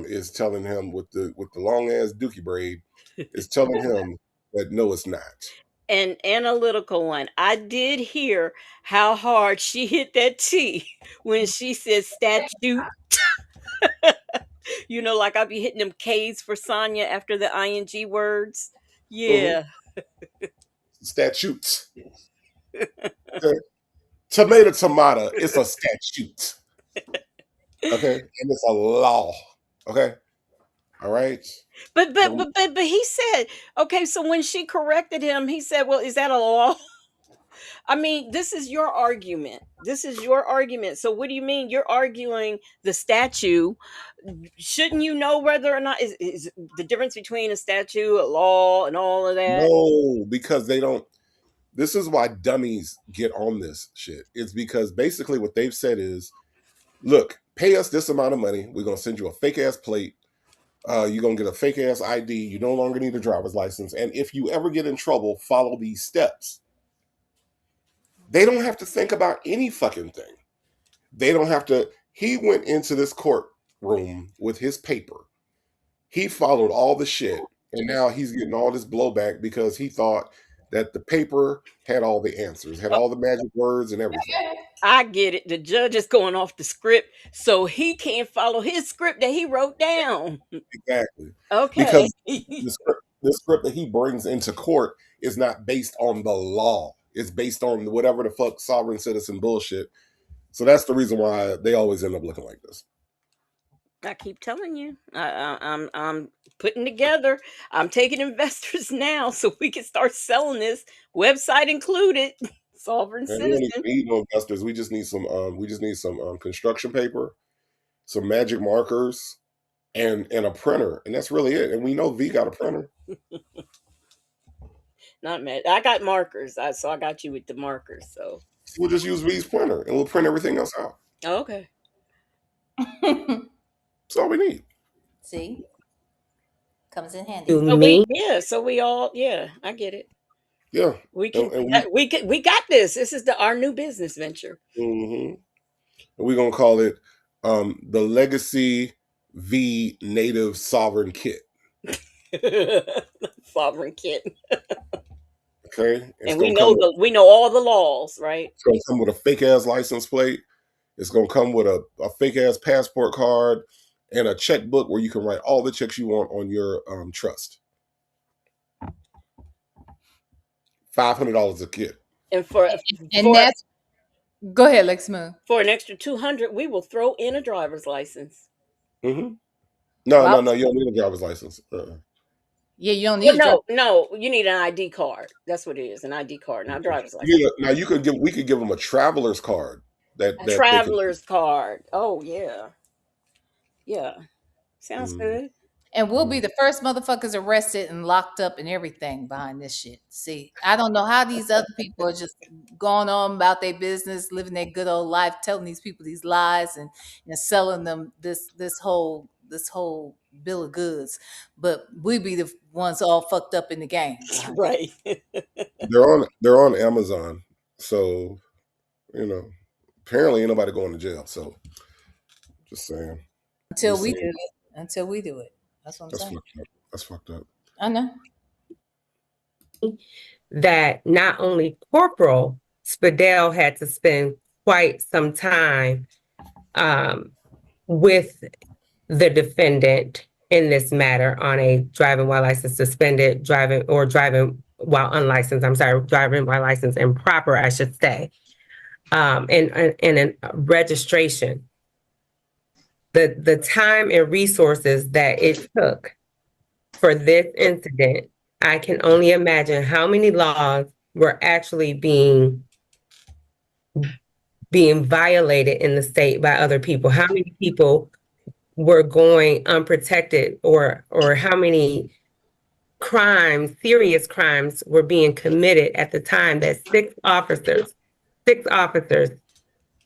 is telling him with the long ass dookie braid is telling him that no, it's not. An analytical one. I did hear how hard she hit that T when she said statute. You know, like I'll be hitting them K's for Sonya after the ing words. Yeah. Statutes. Okay. Tomato. It's a statute. Okay, and it's a law. Okay, all right. But he said, okay, so when she corrected him, he said, well, is that a law? I mean, this is your argument. So what do you mean? You're arguing the statute. Shouldn't you know whether or not is the difference between a statute, a law, and all of that? No, because they don't. This is why dummies get on this shit. It's because basically what they've said is, look, pay us this amount of money. We're going to send you a fake ass plate. You're going to get a fake ass ID. You no longer need a driver's license. And if you ever get in trouble, follow these steps. They don't have to think about any fucking thing. They don't have to. He went into this courtroom with his paper. He followed all the shit. And now he's getting all this blowback because he thought that the paper had all the answers, had all the magic words and everything. I get it. The judge is going off the script, so he can't follow his script that he wrote down. Exactly. Okay. Because the script that he brings into court is not based on the law. It's based on whatever the fuck sovereign citizen bullshit. So that's the reason why they always end up looking like this. I keep telling you, I'm putting together. I'm taking investors now so we can start selling this, website included. Sovereign And we don't citizen. even need no investors. We just need some construction paper, some magic markers, and a printer, and that's really it. And we know V got a printer. Not mad. I got markers. So I got you with the markers. So We'll just use V's printer, and we'll print everything else out. okay. That's all we need. See? Comes in handy. to me. So we all, I get it. Yeah. We can, And we got this. This is our new business venture. And we're gonna call it the Legacy V Native Sovereign Kit. Sovereign kitten. Okay, And we know all the laws, right? It's gonna come with a fake ass license plate. It's gonna come with a fake ass passport card and a checkbook where you can write all the checks you want on your trust. $500 a kit. And for that's go ahead, Lex Moon. For an extra $200, we will throw in a driver's license. Mm-hmm. No, you don't need a driver's license. Yeah, you don't need. No, you need an ID card. That's what it is, an ID card, not a driver's license. Now we could give them a traveler's card. A traveler's card. Oh yeah. Sounds good. And we'll be the first motherfuckers arrested and locked up and everything behind this shit. See, I don't know how these other people are just going on about their business, living their good old life, telling these people these lies and selling them this whole bill of goods. But we be the ones all fucked up in the game. Right. They're on Amazon. So, apparently ain't nobody going to jail. So just saying. Until we do it. That's what I'm saying. That's fucked up. I know. That not only Corporal Spadell had to spend quite some time with the defendant in this matter on a driving while licensed suspended, driving while unlicensed. I'm sorry, driving while licensed improper, I should say, and a registration. The time and resources that it took for this incident, I can only imagine how many laws were actually being violated in the state by other people. How many people were going unprotected, or how many serious crimes were being committed at the time that six officers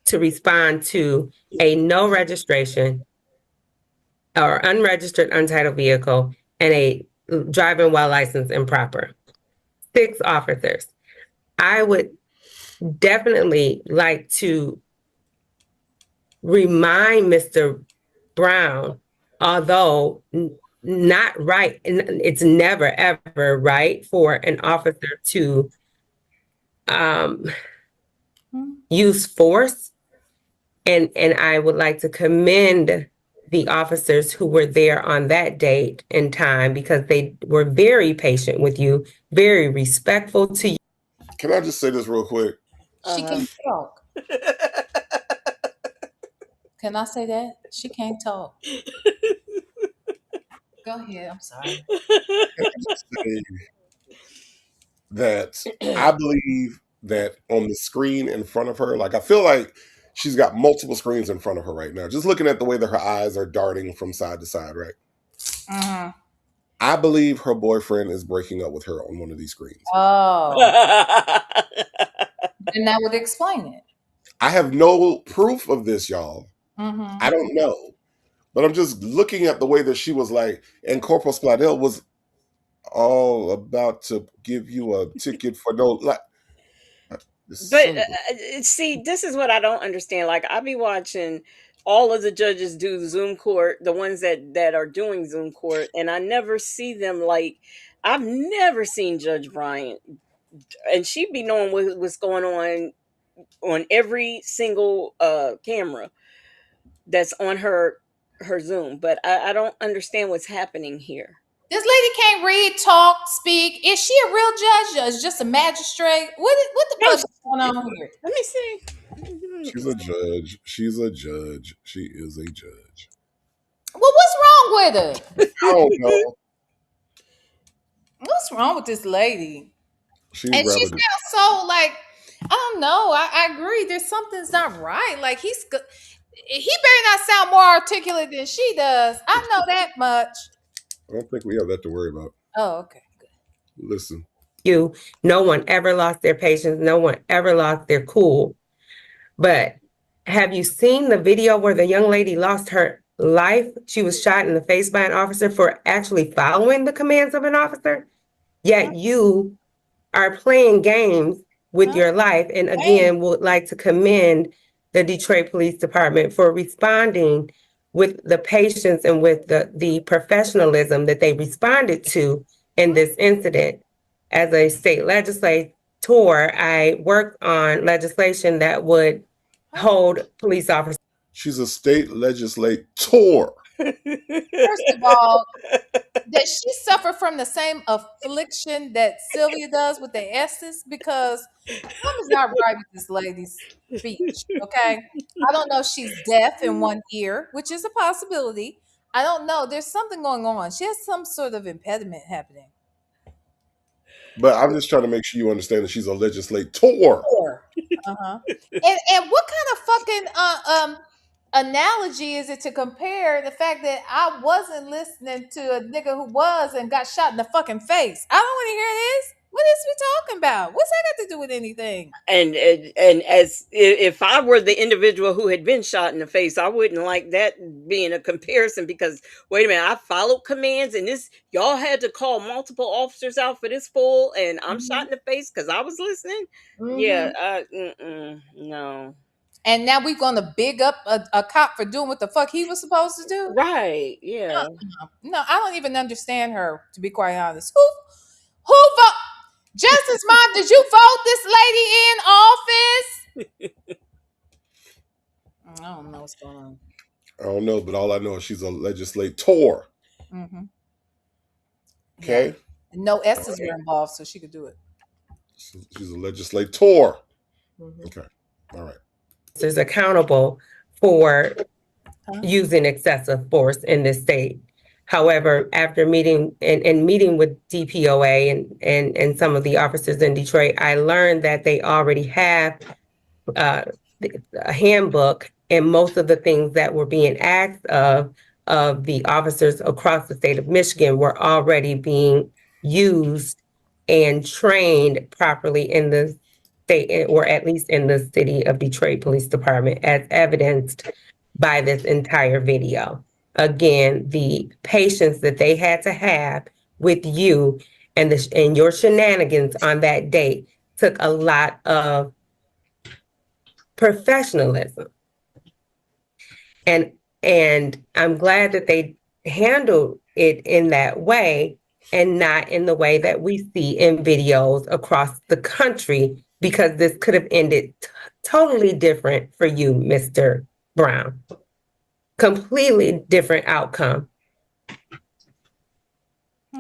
to respond to a no registration or unregistered untitled vehicle and a driving while licensed improper. 6 officers. I would definitely like to remind Mr. Brown, although not right, it's never ever right for an officer to use force. And I would like to commend the officers who were there on that date and time, because they were very patient with you, very respectful to you. Can I just say this real quick? She can't talk. Can I say that? She can't talk. Go ahead. I'm sorry. That I believe that on the screen in front of her, like I feel like she's got multiple screens in front of her right now. Just looking at the way that her eyes are darting from side to side, right? Uh-huh. I believe her boyfriend is breaking up with her on one of these screens. Oh. Then that would explain it. I have no proof of this, y'all. Mm-hmm. I don't know. But I'm just looking at the way that she was like, and Corporal Spadell was all about to give you a ticket for no, like. But see, this is what I don't understand. Like, I be watching all of the judges do Zoom court, the ones that are doing Zoom court, and I never see them like, I've never seen Judge Bryant, and she be knowing what's going on every single camera that's on her Zoom. But I don't understand what's happening here. This lady can't read, talk, speak. Is she a real judge or is just a magistrate? What the fuck is going on here? Let me see. She's a judge. She's a judge. She is a judge. Well, what's wrong with her? I don't know. What's wrong with this lady? She's and she sounds so like, I don't know. I agree. There's something's not right. Like he better not sound more articulate than she does. I know that much. I don't think we have that to worry about. Oh, okay. Good. Listen. No one ever lost their patience. No one ever lost their cool. But have you seen the video where the young lady lost her life? She was shot in the face by an officer for actually following the commands of an officer. Yet you are playing games with your life. And again, would like to commend the Detroit Police Department for responding with the patience and with the professionalism that they responded to in this incident. As a state legislator, I worked on legislation that would hold police officers. She's a state legislator. First of all, does she suffer from the same affliction that Sylvia does with the S's? Because something's not right with this lady's speech. Okay, I don't know if she's deaf in one ear, which is a possibility. I don't know. There's something going on. She has some sort of impediment happening. But I'm just trying to make sure you understand that she's a legislator. Uh-huh. And what kind of fucking analogy is it to compare the fact that I wasn't listening to a nigga who was and got shot in the fucking face? I don't want to hear this. What is we talking about? What's that got to do with anything? And as if I were the individual who had been shot in the face, I wouldn't like that being a comparison, because wait a minute, I followed commands and this y'all had to call multiple officers out for this fool, and I'm shot in the face because I was listening. Yeah, no. And now we're gonna big up a cop for doing what the fuck he was supposed to do. Right? Yeah. No, I don't even understand her, to be quite honest. Who vote? Justice Mom, did you vote this lady in office? I don't know what's going on. I don't know, but all I know is she's a legislator. Mm-hmm. Okay. Yeah. No S's were involved, so she could do it. She's a legislator. Okay. All right. Is accountable for using excessive force in this state. However, after meeting with DPOA and some of the officers in Detroit, I learned that they already have a handbook, and most of the things that were being asked of the officers across the state of Michigan were already being used and trained properly in the state, or at least in the city of Detroit Police Department, as evidenced by this entire video. Again, the patience that they had to have with you and your shenanigans on that date took a lot of professionalism. And I'm glad that they handled it in that way and not in the way that we see in videos across the country, because this could have ended totally different for you, Mr. Brown. Completely different outcome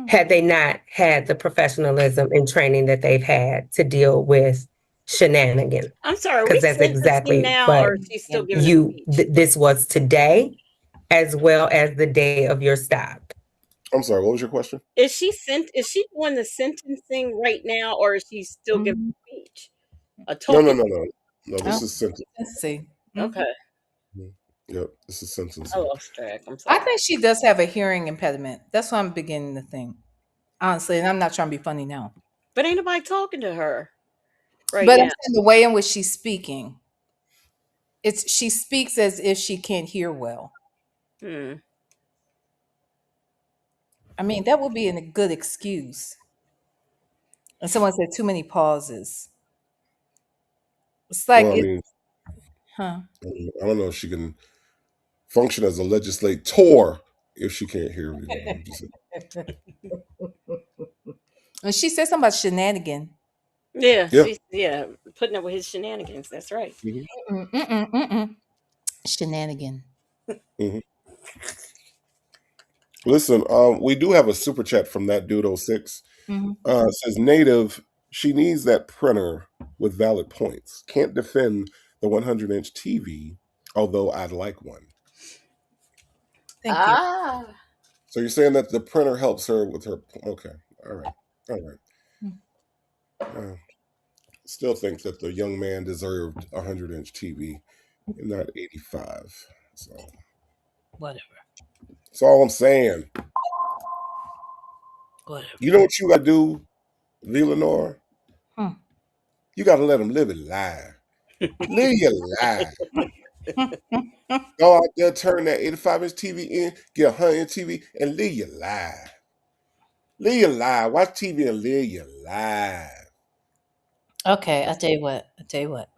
had they not had the professionalism and training that they've had to deal with shenanigans. I'm sorry, because that's exactly what this was today, as well as the day of your stop. I'm sorry, what was your question? Is she doing the sentencing right now, or is she still giving a speech? No, this is sentencing. Let's see. Okay. Yep, this is sentencing. I lost track. I'm sorry. I think she does have a hearing impediment. That's what I'm beginning to think, honestly. And I'm not trying to be funny now. But ain't nobody talking to her right but now. I'm saying the way in which she's speaking, she speaks as if she can't hear well. I mean, that would be a good excuse. And someone said too many pauses. It's like, I don't know if she can function as a legislator if she can't hear me. And she said something about shenanigan. Yeah, putting up with his shenanigans. That's right. Shenanigan. Listen, we do have a super chat from that dude 06. Says Native, she needs that printer with valid points. Can't defend the 100-inch TV, although I'd like one. Thank you. So you're saying that the printer helps her with her? Okay, all right. Still think that the young man deserved a 100-inch TV and not 85. So whatever. That's all I'm saying. Whatever. You know what you gotta do, Villanor? You gotta let him live it live. Live your life. Go out there, turn that 85-inch TV in, get a 100-inch TV, and live your life. Live your life. Watch TV and live your life. Okay, I'll tell you what.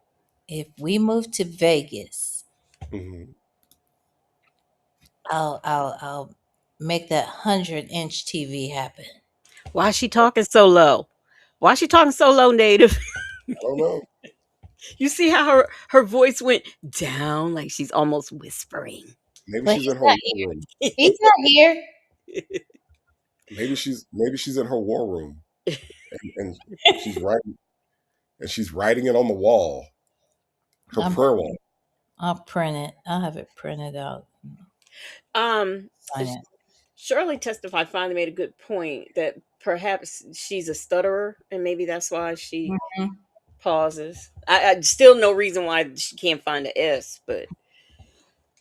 If we move to Vegas, I'll make that 100-inch TV happen. Why is she talking so low? Why is she talking so low, Native? I don't know. You see how her voice went down, like she's almost whispering. Maybe But she's he's in her not war here. room. He's not here. Maybe she's in her war room, and she's writing it on the wall. Her prayer wall. I'll print it. I'll have it printed out. Um, Sign it. Shirley testified finally made a good point that perhaps she's a stutterer, and maybe that's why she Mhm. pauses. I still no reason why she can't find the S, but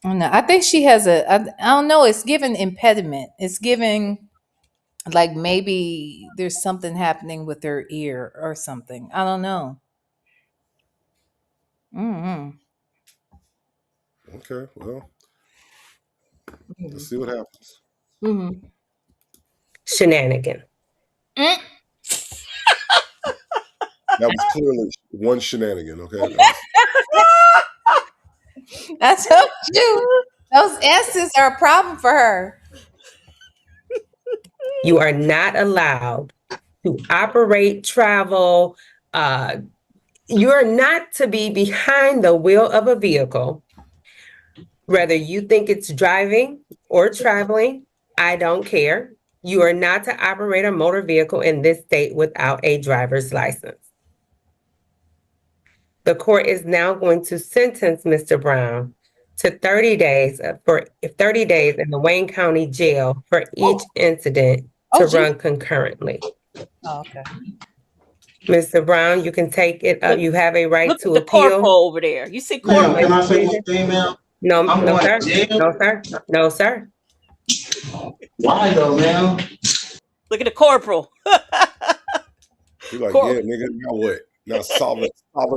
No, I think she has I don't know. It's giving impediment. It's giving like maybe there's something happening with her ear or something. I don't know. Mm-hmm. Okay, well, let's see what happens. Mm-hmm. Shenanigan. Mm. That was clearly one shenanigan. Okay. I told you those S's are a problem for her. You are not allowed to operate, travel. You are not to be behind the wheel of a vehicle. Whether you think it's driving or traveling, I don't care. You are not to operate a motor vehicle in this state without a driver's license. The court is now going to sentence Mr. Brown to 30 days in the Wayne County Jail for each incident to run concurrently. Oh, okay. Mr. Brown, you can take it up. You have a right look to at the appeal. corporal over there. You see Ma'am, corporal? can I say one thing, ma'am? No, I'm no, going sir. to jail. No, sir. No, sir. Why though, ma'am? Look at the corporal. You're like, Cor- yeah, nigga, now what? Now solver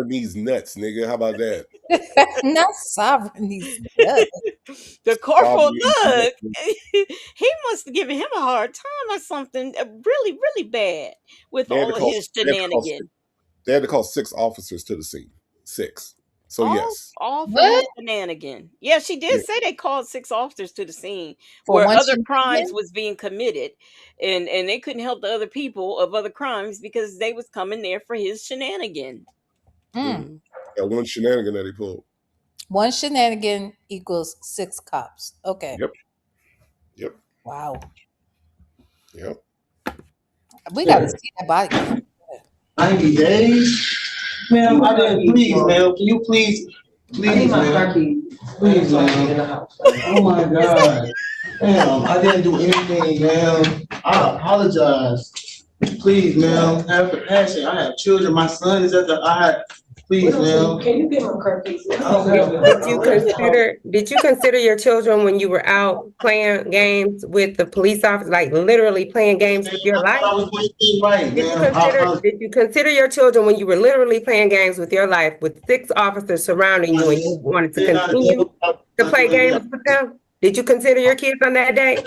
these nuts, nigga. How about that? Not sovereignty. The corporal, Solve these look, nuts. he must have given him a hard time or something really, really bad with They had all to of call, his they had to call, shenanigans. they had to call 6 officers to the scene. 6. So yes. All for What? his shenanigan. Yeah, she did Yeah. say they called 6 officers to the scene For where one other shenanigan? crimes was being committed, and they couldn't help the other people of other crimes because they was coming there for his shenanigan. Mm. That one shenanigan that he pulled. One shenanigan equals 6 cops. Okay. Yep. Wow. Yep. We got to see that body cam. 90 days? Ma'am, I didn't, please, ma'am, can you please, ma'am? Please, ma'am. Oh my God. Ma'am, I didn't do anything, ma'am. I apologize. Please, ma'am, have compassion. I have children. My son is please, ma'am. Can you give him a car, please? Did you consider your children when you were out playing games with the police officers, like literally playing games with your life? I was doing things right, ma'am. Did you consider your children when you were literally playing games with your life with 6 officers surrounding you and you wanted to continue to play games with them? Did you consider your kids on that day?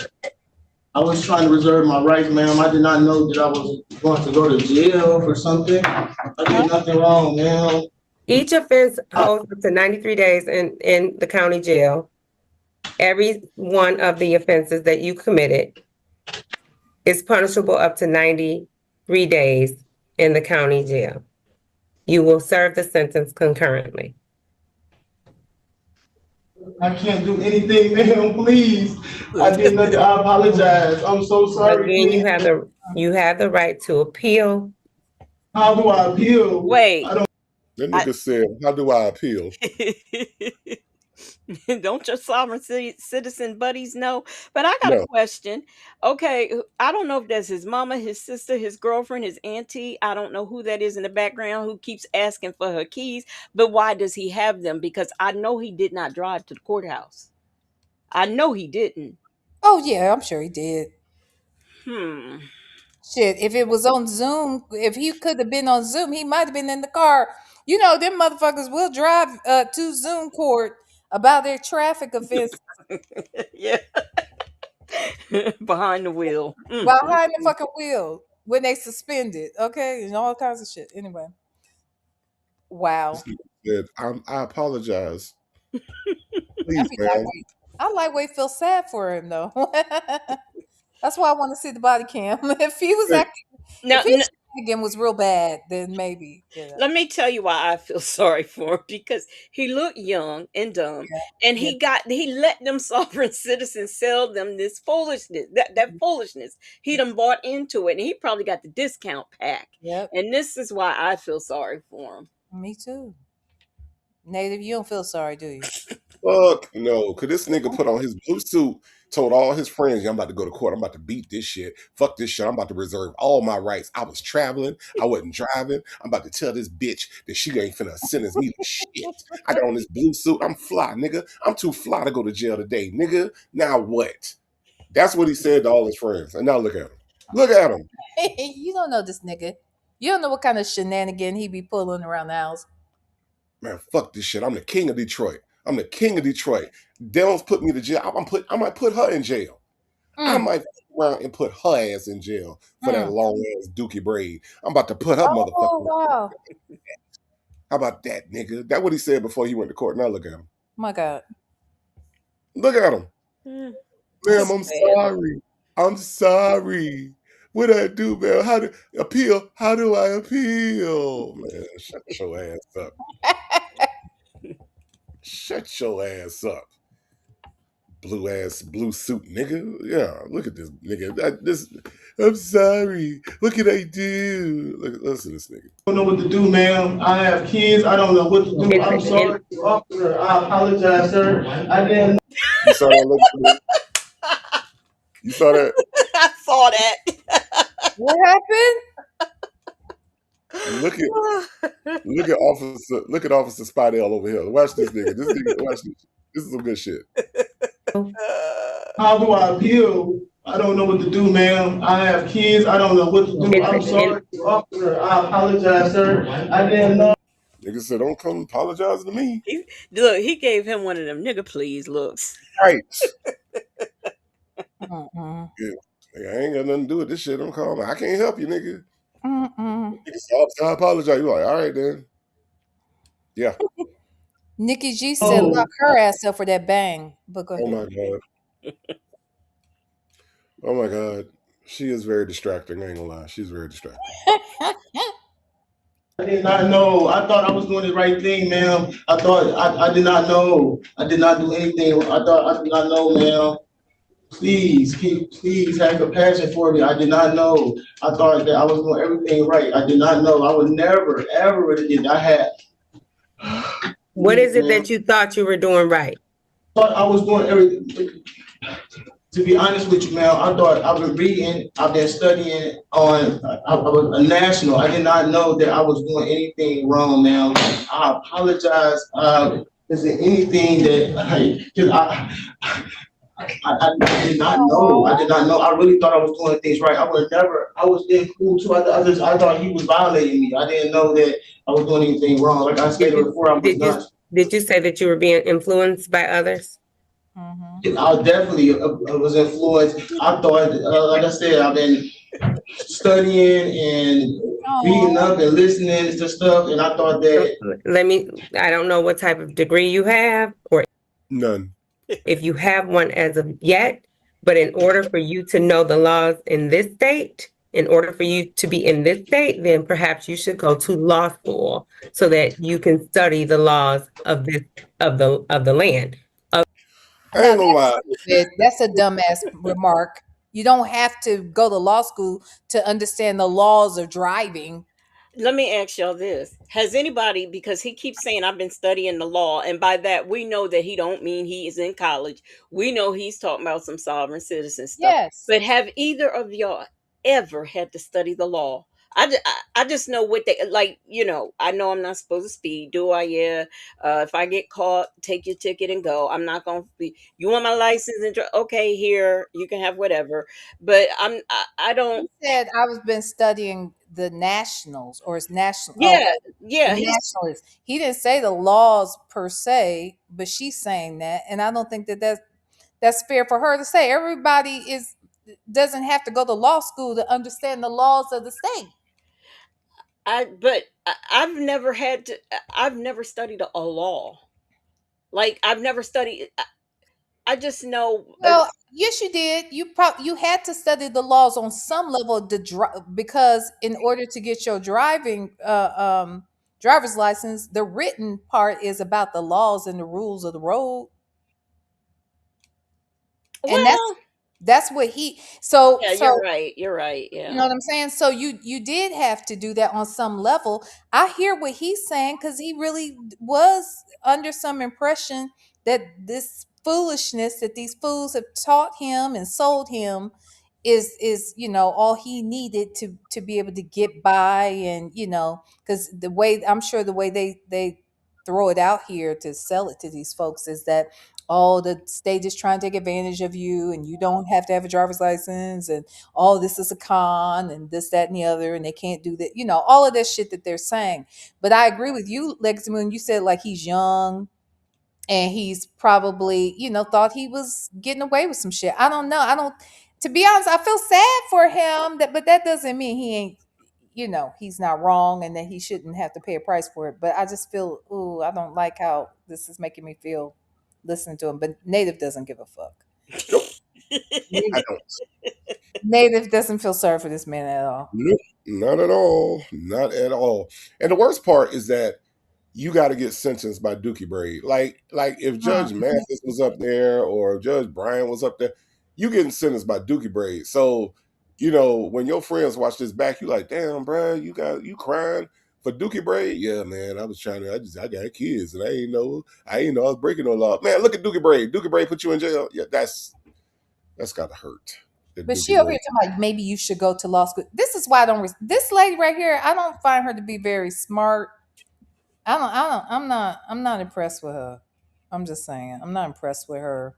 I was trying to reserve my rights, ma'am. I did not know that I was going to go to jail for something. I did nothing wrong, ma'am. Each offense holds up to 93 days in the county jail. Every one of the offenses that you committed is punishable up to 93 days in the county jail. You will serve the sentence concurrently. I can't do anything, ma'am, please. I did nothing. I apologize. I'm so sorry. Again, you have the right to appeal. How do I appeal? Wait. That nigga said, how do I appeal? Don't your sovereign citizen buddies know? But I got a question. Okay, I don't know if that's his mama, his sister, his girlfriend, his auntie. I don't know who that is in the background who keeps asking for her keys. But why does he have them? Because I know he did not drive to the courthouse. I know he didn't. Oh, yeah, I'm sure he did. Shit, if it was on Zoom, if he could have been on Zoom, he might have been in the car. You know, them motherfuckers will drive to Zoom court about their traffic offense. Yeah. Behind the wheel. Behind the fucking wheel when they suspended, okay? And all kinds of shit. Anyway. Wow. I apologize. Please, man. I lightweight feel sad for him though. That's why I want to see the body cam. If he was Hey, acting, No, if his again was real bad, then maybe let me tell you why I feel sorry for him, because he looked young and dumb, and yeah, he let them sovereign citizens sell them this foolishness, that foolishness. He done bought into it, and he probably got the discount pack. yep. And this is why I feel sorry for him. Me too. Native, you don't feel sorry, do you? fuck no. Cause this nigga put on his blue suit, told all his friends, yeah, I'm about to go to court. I'm about to beat this shit. Fuck this shit. I'm about to reserve all my rights. I was traveling. I wasn't driving. I'm about to tell this bitch that she ain't finna sentence me to shit. I got on this blue suit. I'm fly, nigga. I'm too fly to go to jail today, nigga. Now what? That's what he said to all his friends. And now look at him. Look at him. You don't know this nigga. You don't know what kind of shenanigan he be pulling around the house. Man, fuck this shit. I'm the king of Detroit. I'm the king of Detroit. Dell's put me to jail. I might put her in jail. I might fuck around and put her ass in jail for that long ass dookie braid. I'm about to put her Oh motherfucker. wow! How about that, nigga? That's what he said before he went to court. Now look at him. My God. Look at him. Ma'am, I'm sorry. I'm sorry. What I do, man? How do appeal? How do I appeal? Man, shut your ass up. Shut your ass up. Blue suit nigga. Yeah, look at this nigga. I'm sorry. What can I do? Listen to this nigga. I don't know what to do, ma'am. I have kids. I don't know what to do. I'm sorry, officer. I apologize, sir. I didn't. You saw that? You saw that? I saw that. What happened? Look at Officer Spidell over here. Watch this nigga. Watch this. This is some good shit. How do I appeal? I don't know what to do, ma'am. I have kids. I don't know what to do. I'm sorry, officer. I apologize, sir. I didn't know. Nigga said, don't come apologizing to me. Look, he gave him one of them nigga please looks. Right. Yeah. Nigga, I ain't got nothing to do with this shit. Don't call me. I can't help you, nigga. Nigga said, I apologize. You like, all right then. Yeah. Nikki G said, lock her ass up for that bang. But go ahead. Oh my God. Oh my God. She is very distracting. I ain't gonna lie. She's very distracting. I did not know. I thought I was doing the right thing, ma'am. I did not know. I did not do anything. I did not know, ma'am. Please have compassion for me. I did not know. I thought that I was doing everything right. I did not know. I would never, ever would have did. I had. What is it that you thought you were doing right? I thought I was doing everything. To be honest with you, ma'am, I thought I've been reading, I've been studying on, I was a national. I did not know that I was doing anything wrong, ma'am. I apologize. Is there anything that I did not know. I did not know. I really thought I was doing things right. I was being cool too. I thought he was violating me. I didn't know that I was doing anything wrong. Like I stated before, I was not. Did you say that you were being influenced by others? I definitely was influenced. I thought, like I said, I've been studying and reading up and listening to stuff, and I thought that. I don't know what type of degree you have, or none. If you have one as of yet, but in order for you to know the laws in this state, in order for you to be in this state, then perhaps you should go to law school so that you can study the laws of the land. I ain't gonna lie. That's a dumbass remark. You don't have to go to law school to understand the laws of driving. Let me ask y'all this. Has anybody, because he keeps saying I've been studying the law, and by that we know that he don't mean he is in college. We know he's talking about some sovereign citizen stuff. Yes. But have either of y'all ever had to study the law? I just know what they like, I know I'm not supposed to speed, do I? Yeah. If I get caught, take your ticket and go. I'm not going to be, you want my license? And okay, here, you can have whatever. But I don't. He said I've been studying the nationals, or it's national. Yeah. Nationalists. He didn't say the laws per se, but she's saying that. And I don't think that's fair for her to say. Everybody doesn't have to go to law school to understand the laws of the state. I've never studied a law. Like I've never studied. I just know. Well, yes, you did. You had to study the laws on some level because in order to get your driver's license, the written part is about the laws and the rules of the road, and Well, that's what he. So yeah, so you're right. You're right. you Yeah. know what I'm saying? So you did have to do that on some level. I hear what he's saying because he really was under some impression that this foolishness that these fools have taught him and sold him is all he needed to be able to get by, and because the way I'm sure the way they throw it out here to sell it to these folks is that the state is trying to take advantage of you and you don't have to have a driver's license, and all this is a con, and this, that, and the other, and they can't do that, all of that shit that they're saying. But I agree with you, Legacy, when you said like he's young and he's probably, thought he was getting away with some shit. I don't know. To be honest, I feel sad for him, but that doesn't mean he ain't, he's not wrong and that he shouldn't have to pay a price for it. But I just feel, ooh, I don't like how this is making me feel listening to him. But Native doesn't give a fuck. I don't. Native doesn't feel sorry for this man at all. Nope, not at all. Not at all. And the worst part is that you got to get sentenced by Dookie Braid. Like if Judge Mathis was up there or Judge Bryan was up there, you getting sentenced by Dookie Braid. So, when your friends watch this back, you like, damn, bro, you crying for Dookie Braid? Yeah, man, I got kids and I ain't know I was breaking no law. Man, look at Dookie Braid. Dookie Braid put you in jail. Yeah, that's gotta hurt. But she over here talking about maybe you should go to law school. This is why I don't. This lady right here, I don't find her to be very smart. I'm not impressed with her. I'm just saying, I'm not impressed with her,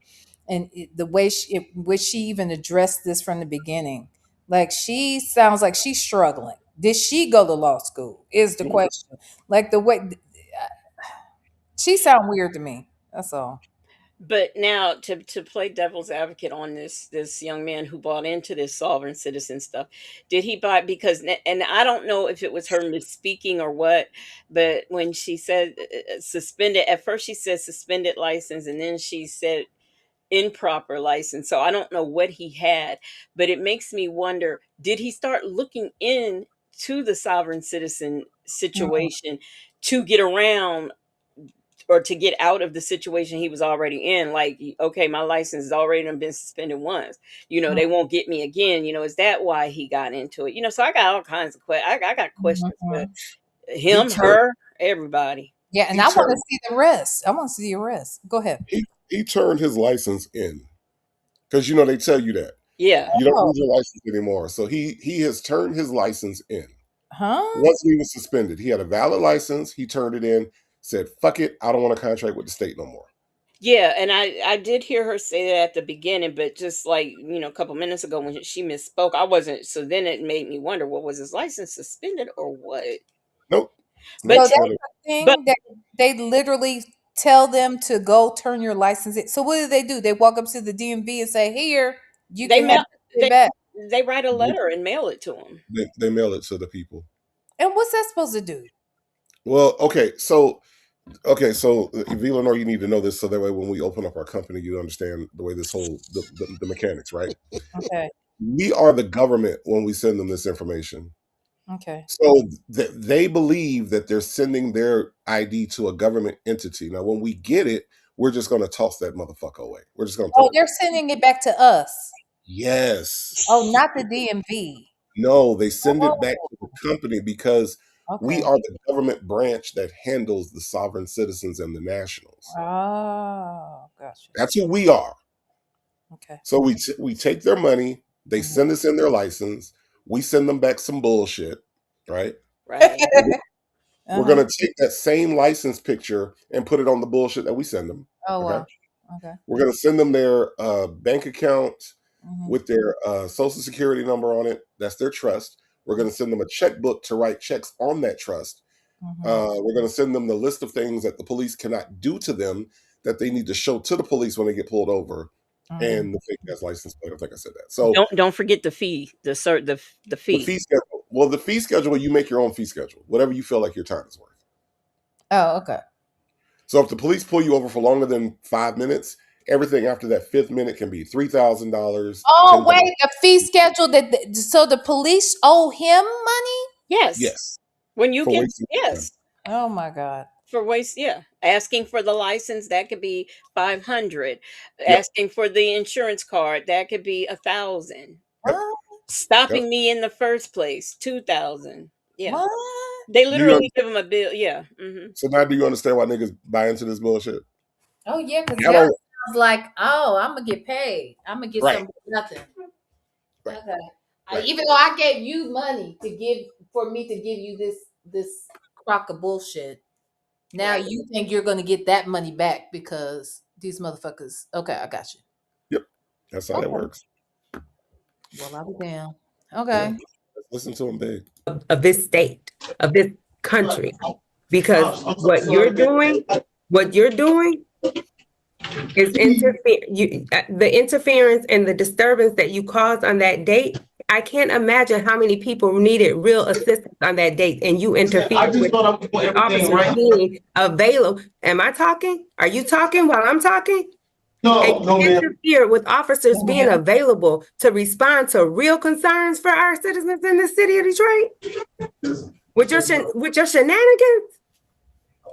and the way she even addressed this from the beginning. Like she sounds like she's struggling. Did she go to law school? Is the question. Like the way she sound weird to me. That's all. But now to play devil's advocate on this young man who bought into this sovereign citizen stuff, did he buy because and I don't know if it was her misspeaking or what, but when she said suspended, at first she said suspended license and then she said improper license. So I don't know what he had, but it makes me wonder, did he start looking in to the sovereign citizen situation to get around or to get out of the situation he was already in? Like, okay, my license has already been suspended once, they won't get me again, is that why he got into it? So I got all kinds of questions. I got questions for him, her, everybody. Yeah, and I want to see the rest. I want to see the rest. Go ahead. He turned his license in because they tell you that. Yeah, you don't need your license anymore. So he has turned his license in. Huh? Once he was suspended, he had a valid license. He turned it in. Said, "Fuck it, I don't want to contract with the state no more." Yeah, and I did hear her say that at the beginning, but just like a couple minutes ago when she misspoke, I wasn't. So then it made me wonder, what was his license suspended or what? Nope. But that's the thing that they literally tell them to go turn your license in. So what do? They walk up to the DMV and say, "Here, you can have it back." They write a letter and mail it to them. They mail it to the people. And what's that supposed to do? Well, okay, so Lenore, you need to know this so that way when we open up our company, you understand the way this whole the mechanics, right? Okay. We are the government when we send them this information. Okay. So they believe that they're sending their ID to a government entity. Now, when we get it, we're just going to toss that motherfucker away. We're just going to. Oh, they're sending it back to us. Yes. Oh, not the DMV. No, they send it back to the company because we Okay. are the government branch that handles the sovereign citizens and the nationals. Oh, gotcha. That's who we are. Okay. So we take their money. They send us in their license. We send them back some bullshit, right? Right. We're going to take that same license picture and put it on the bullshit that we send them. Oh, okay? wow. Okay. We're going to send them their bank account with their social security number on it. That's their trust. We're going to send them a checkbook to write checks on that trust. We're going to send them the list of things that the police cannot do to them that they need to show to the police when they get pulled over. And the fake ass license plate. I think I said that. So don't forget the fee, the fee. The fee schedule. Well, the fee schedule, you make your own fee schedule, whatever you feel like your time is worth. Oh, okay. So if the police pull you over for longer than 5 minutes everything after that 5th minute can be $3,000. Oh, wait, the fee schedule so the police owe him money? Yes. Yes. When you For get wasting time. yes. Oh my God. For asking for the license, that could be 500. Yep. Asking for the insurance card, that could be 1,000. What? Stopping me in the first place, 2,000. Yeah, What? they you literally give them a bill. Yeah. So now do you understand why niggas buy into this bullshit? Oh yeah, because Y'all now don't- it sounds like, oh, I'm gonna get paid. I'm gonna get Right. something for nothing. Right. Okay. Right. Even though I gave you money for me to give you this crock of bullshit, now Right. you think you're gonna get that money back because these motherfuckers. Okay, I got you. Yep. That's how that works. Well, I'll be damned. Okay. Yeah. Listen to him, big. Of this state, of this country, because what you're doing is the interference and the disturbance that you caused on that date. I can't imagine how many people needed real assistance on that date, and you I interfered just with thought I was doing everything officers right. being available. Am I talking? Are you talking while I'm talking? No, And no, you ma'am. interfere with officers being available to respond to real concerns for our citizens in the city of Detroit with your shenanigans.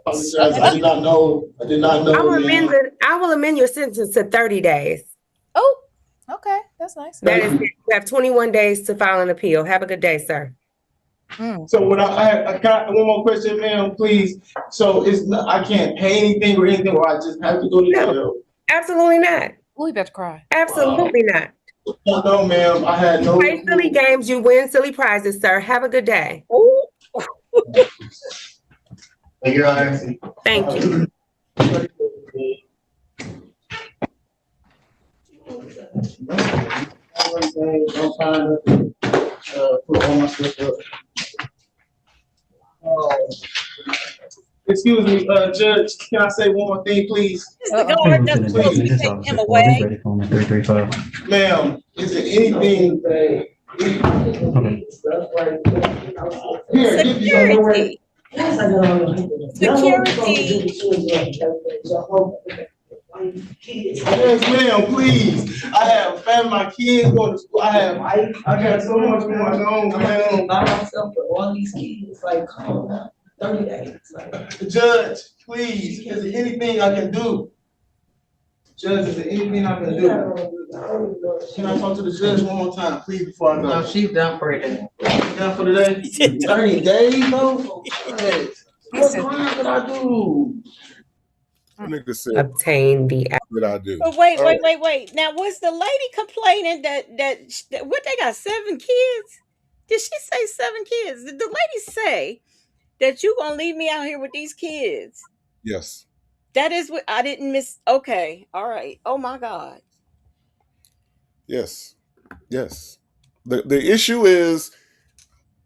I did not know. I did not know. I will amend your sentence to 30 days. Oh, okay, that's nice. That is, you have 21 days to file an appeal. Have a good day, sir. So what I got one more question, ma'am, please. So it's not, I can't pay anything or anything, or I just have to go to jail. Absolutely not. Oh, you about to cry. Absolutely not. No, ma'am. I had no. Play silly games, you win silly prizes, sir. Have a good day. Thank you, Your Honor. Thank you. Excuse me, Judge, can I say one more thing, please? The guard doesn't supposed to be taking him away. Ma'am, is there anything? Here, give you some more. Security. Yes, ma'am, please. I have family, my kids going to school. I got so much going on, ma'am. By myself with all these kids, like, come on now, 30 days. Like, Judge, please, is there anything I can do? Judge, is there anything I can do? Can I talk to the judge one more time, please, before I go? no, she's done for today. Done for today? 30 days, though? Hey, what crime did I do? Nigga said, Obtain the what did I do? But wait. Now, was the lady complaining that what, they got 7 kids? Did she say 7 kids? Did the lady say that you gonna leave me out here with these kids? Yes. That is what I didn't miss. Okay, all right. Oh my God. Yes. Yes. The issue is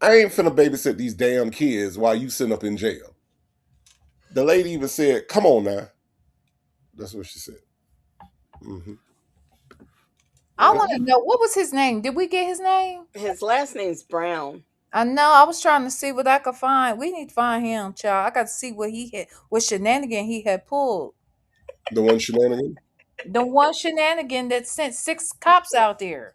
I ain't finna babysit these damn kids while you sitting up in jail. The lady even said, come on now. That's what she said. Mm-hmm. I want to know, what was his name? Did we get his name? His last name's Brown. I know. I was trying to see what I could find. We need to find him, child. I got to see what shenanigan he had pulled. The one shenanigan? The one shenanigan that sent 6 cops out there.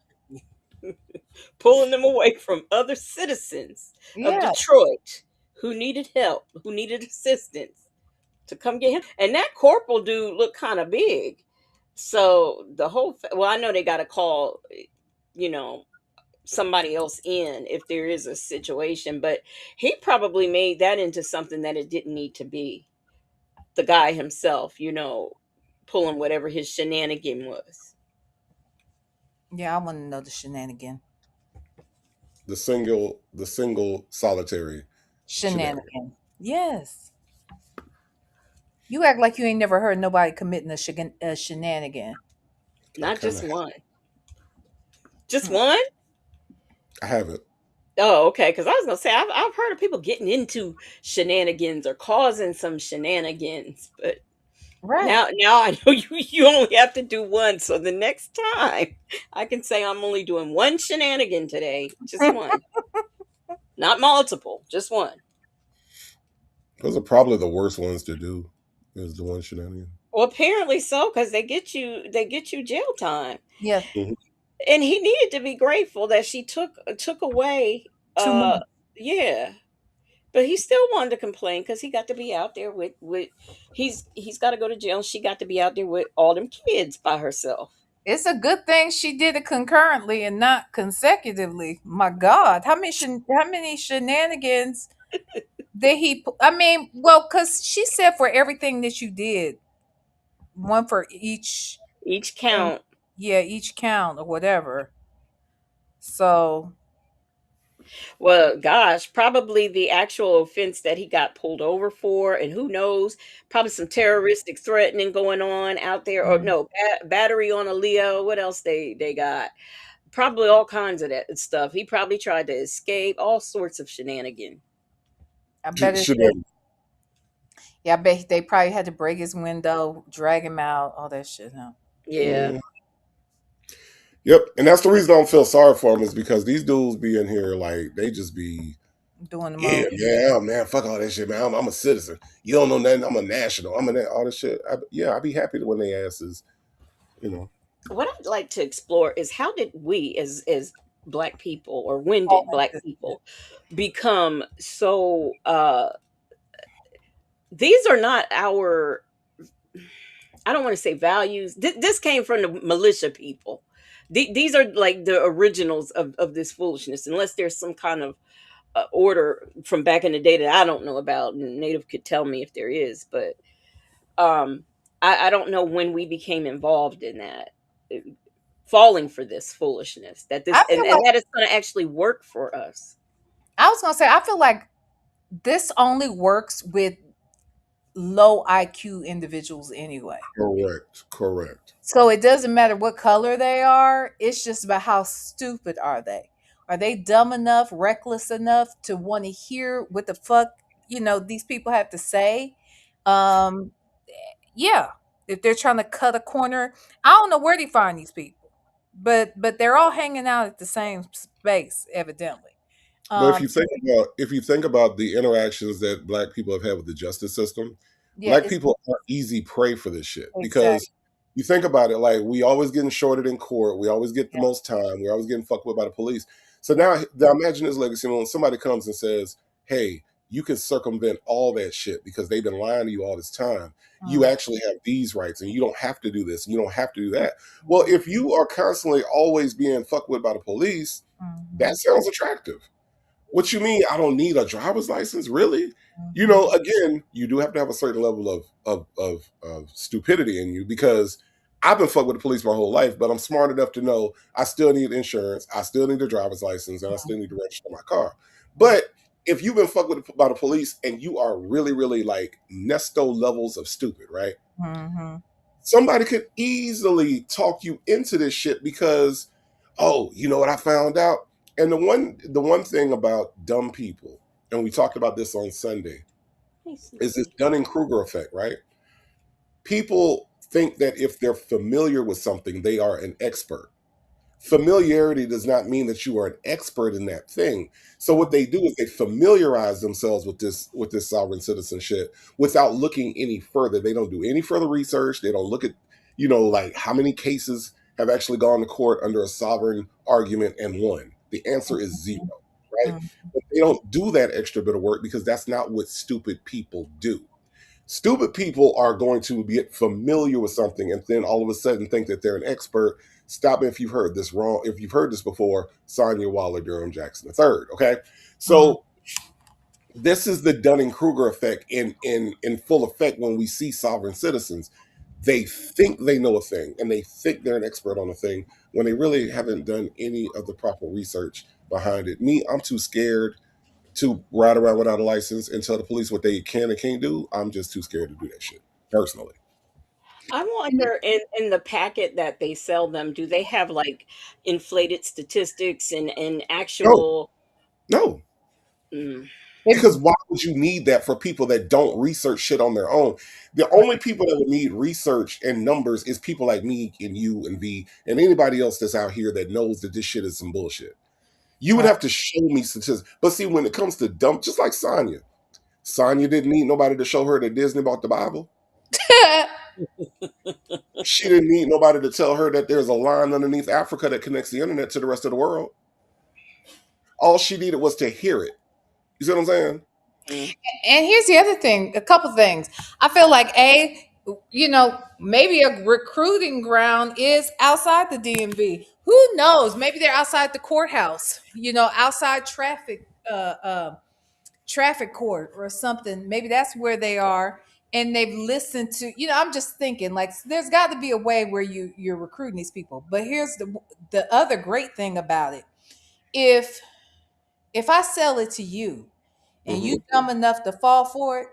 Pulling them away from other citizens of Detroit who needed help, who needed assistance to come get him. And that corporal dude looked kind of big. So the whole, well, I know they got to call, somebody else in if there is a situation, but he probably made that into something that it didn't need to be. The guy himself, pulling whatever his shenanigan was. Yeah, I want to know the shenanigan. The single solitary Shenanigan. Yes. You act like you ain't never heard nobody committing a shenanigan. Not just one. Just one? I haven't. Oh, okay. Because I was gonna say I've heard of people getting into shenanigans or causing some shenanigans, but Right. now I know you only have to do one. So the next time I can say I'm only doing one shenanigan today, just one, not multiple, just one. Those are probably the worst ones to do. Is the one shenanigan. Well, apparently so, because they get you jail time. Yeah, Mhm. And he needed to be grateful that she took away 2 months. yeah. But he still wanted to complain because he got to be out there with he's got to go to jail. She got to be out there with all them kids by herself. It's a good thing she did it concurrently and not consecutively. My God, how many shenanigans did he? I mean, well, because she said for everything that you did, one for each. Each And count. yeah, each count or whatever. So Well, gosh, probably the actual offense that he got pulled over for, and who knows, probably some terroristic threatening going on out there, or mm, no, battery on a Leo. What else they got? Probably all kinds of that stuff. He probably tried to escape, all sorts of shenanigan. I bet Should it. Yeah, I bet they probably had to break his window, drag him out, all that shit. Huh? Yeah. Yep, and that's the reason I don't feel sorry for them is because these dudes be in here like they just be Doing the yeah, most. man, fuck all that shit, man. I'm a citizen. You don't know nothing. I'm a national. all this shit. I'd be happy when they asses, you know. What I'd like to explore is how did we as black people, or when All did that black shit. people become so these are not our, I don't want to say values. This came from the militia people. These are like the originals of this foolishness, unless there's some kind of order from back in the day that I don't know about. And Native could tell me if there is, but I don't know when we became involved in that, uh, falling for this foolishness that this I feel and like that is going to actually work for us. I was gonna say I feel like this only works with low IQ individuals anyway. Correct. So it doesn't matter what color they are. It's just about how stupid are they. Are they dumb enough, reckless enough to want to hear what the fuck these people have to say? Um, yeah. If they're trying to cut a corner, I don't know where they find these people, but they're all hanging out at the same space, evidently. But Um, if you think about the interactions that black people have had with the justice system, yeah, black it's people are easy prey for this shit exactly. because you think about it, like we always getting shorted in court, we always get the Yeah. most time, we're always getting fucked with by the police. So now imagine this legacy when somebody comes and says, "Hey, you can circumvent all that shit because they've been lying to you all this time. You Mm, actually have these rights, and you don't have to do this, and you don't have to do that." Well, if you are constantly always being fucked with by the police, mhm, that sounds attractive. What you mean? I don't need a driver's license, really? You mhm, know, again, you do have to have a certain level of stupidity in you because I've been fucked with the police my whole life, but I'm smart enough to know I still need insurance, I still need a driver's license, and I still need to register my car. But if you've been fucked with by the police and you are really, really like Nesto levels of stupid, right? mhm. Somebody could easily talk you into this shit because, oh, you know what I found out? And the one thing about dumb people, and we talked about this on Sunday, Hey, is this Cece. Dunning-Kruger effect, right? People think that if they're familiar with something, they are an expert. Familiarity does not mean that you are an expert in that thing. So what they do is they familiarize themselves with this sovereign citizenship without looking any further. They don't do any further research. They don't look at, like how many cases have actually gone to court under a sovereign argument and won. The answer is zero, right? Mhm. But they don't do that extra bit of work because that's not what stupid people do. Stupid people are going to get familiar with something and then all of a sudden think that they're an expert. Stop me if you've heard this wrong. If you've heard this before, Sonia Waller Durham Jackson III. Okay, Mhm. so this is the Dunning Kruger effect in full effect when we see sovereign citizens. They think they know a thing and they think they're an expert on a thing when they really haven't done any of the proper research behind it. Me, I'm too scared to ride around without a license and tell the police what they can and can't do. I'm just too scared to do that shit personally. I wonder in the packet that they sell them, do they have like inflated statistics and No, actual no, mm, It, because why would you need that for people that don't research shit on their own? The only people that would need research and numbers is people like me and you and V and anybody else that's out here that knows that this shit is some bullshit. You would right. have to show me statistics. But see, when it comes to dump, just like Sonya didn't need nobody to show her that Disney bought the Bible. She didn't need nobody to tell her that there's a line underneath Africa that connects the internet to the rest of the world. All she needed was to hear it. You see what I'm saying? And here's the other thing, a couple things. I feel like maybe a recruiting ground is outside the DMV. Who knows? Maybe they're outside the courthouse, outside traffic court or something. Maybe that's where they are. And they've listened to, I'm just thinking like there's got to be a way where you're recruiting these people. But here's the other great thing about it. If I sell it to you and you dumb enough to fall for it,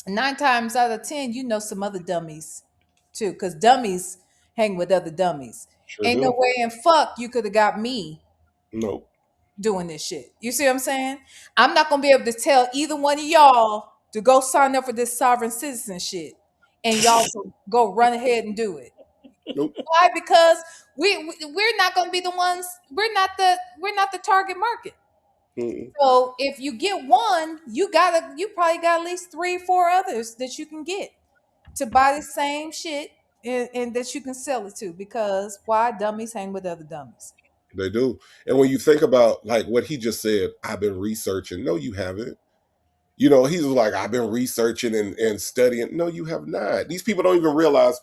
9 times out of 10, some other dummies too, because dummies hang with other dummies. Sure Ain't no do. way in fuck you could have got me Nope. doing this shit. You see what I'm saying? I'm not gonna be able to tell either one of y'all to go sign up for this sovereign citizen shit, and y'all go run ahead and do it. Nope. Why? Because we're not gonna be the ones. We're not the target market. Mm-mm. So if you get one, you probably got at least 3 or 4 others that you can get to buy the same shit and that you can sell it to. Because why? Dummies hang with other dummies. They do. And when you think about like what he just said, I've been researching. No, you haven't. He's like, I've been researching and studying. No, you have not. These people don't even realize,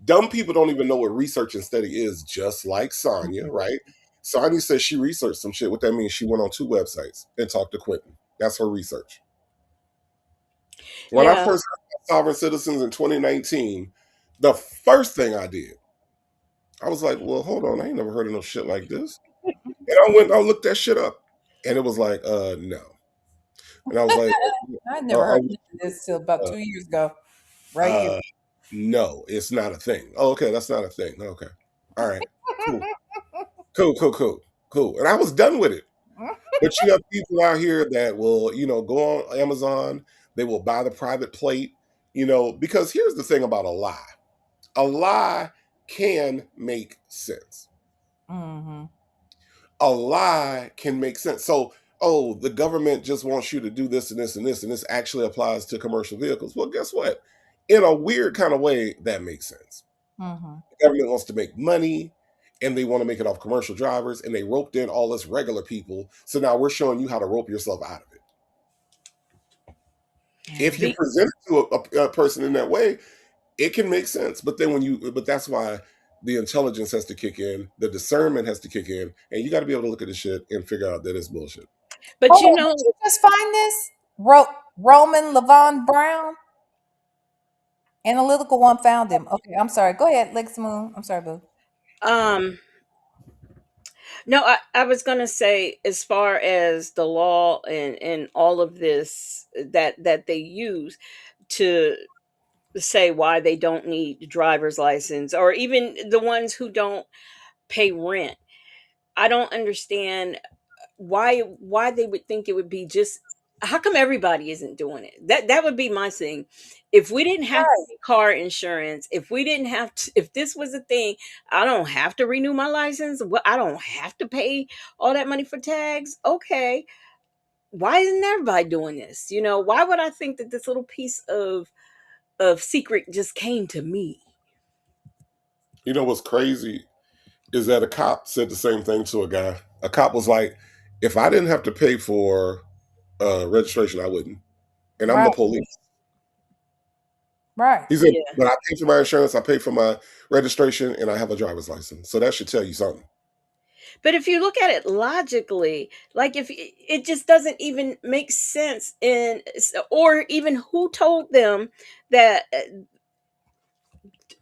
dumb people don't even know what research and study is, just like Sonya, right? Sonya says she researched some shit. What that means, she went on 2 websites and talked to Quentin. That's her research. When I Yeah. first heard about sovereign citizens in 2019, the first thing I did, I was like, well, hold on, I ain't never heard of no shit like this. And I looked that shit up. And it was like, no. And I was like, I never heard uh, of this till about uh, 2 years ago, right here. no, it's not a thing. Oh, okay, that's not a thing. Okay. All right. Cool. Cool. And I was done with it. But you have people out here that will, go on Amazon, they will buy the private plate, because here's the thing about a lie. A lie can make sense. Mm-hmm. A lie can make sense. So, oh, the government just wants you to do this and this and this, and this actually applies to commercial vehicles. Well, guess what? In a weird kind of way, that makes sense. Mm-hmm. The government wants to make money and they want to make it off commercial drivers, and they roped in all us regular people. So now we're showing you how to rope yourself out of it. If you present it to a person in that way, it can make sense. But that's why the intelligence has to kick in, the discernment has to kick in, and you got to be able to look at the shit and figure out that it's bullshit. But Did you just find this? Roman Levon Brown? Analytical One found him. Okay, I'm sorry. Go ahead, Lex Moon. I'm sorry, boo. No, I was gonna say, as far as the law and all of this that they use to say why they don't need driver's license, or even the ones who don't pay rent. I don't understand why they would think it would be just, how come everybody isn't doing it? That would be my thing. If we didn't have to pay car insurance, if we didn't have to, if this was a thing, I don't have to renew my license. Well, I don't have to pay all that money for tags. Okay, why isn't everybody doing this? Why would I think that this little piece of secret just came to me? You know what's crazy is that a cop said the same thing to a guy. A cop was like, if I didn't have to pay for registration, I wouldn't. And I'm the Right. police. Right. He said, Yeah. but I pay for my insurance, I pay for my registration, and I have a driver's license. So that should tell you something. But if you look at it logically, like, if it just doesn't even make sense, or even who told them that.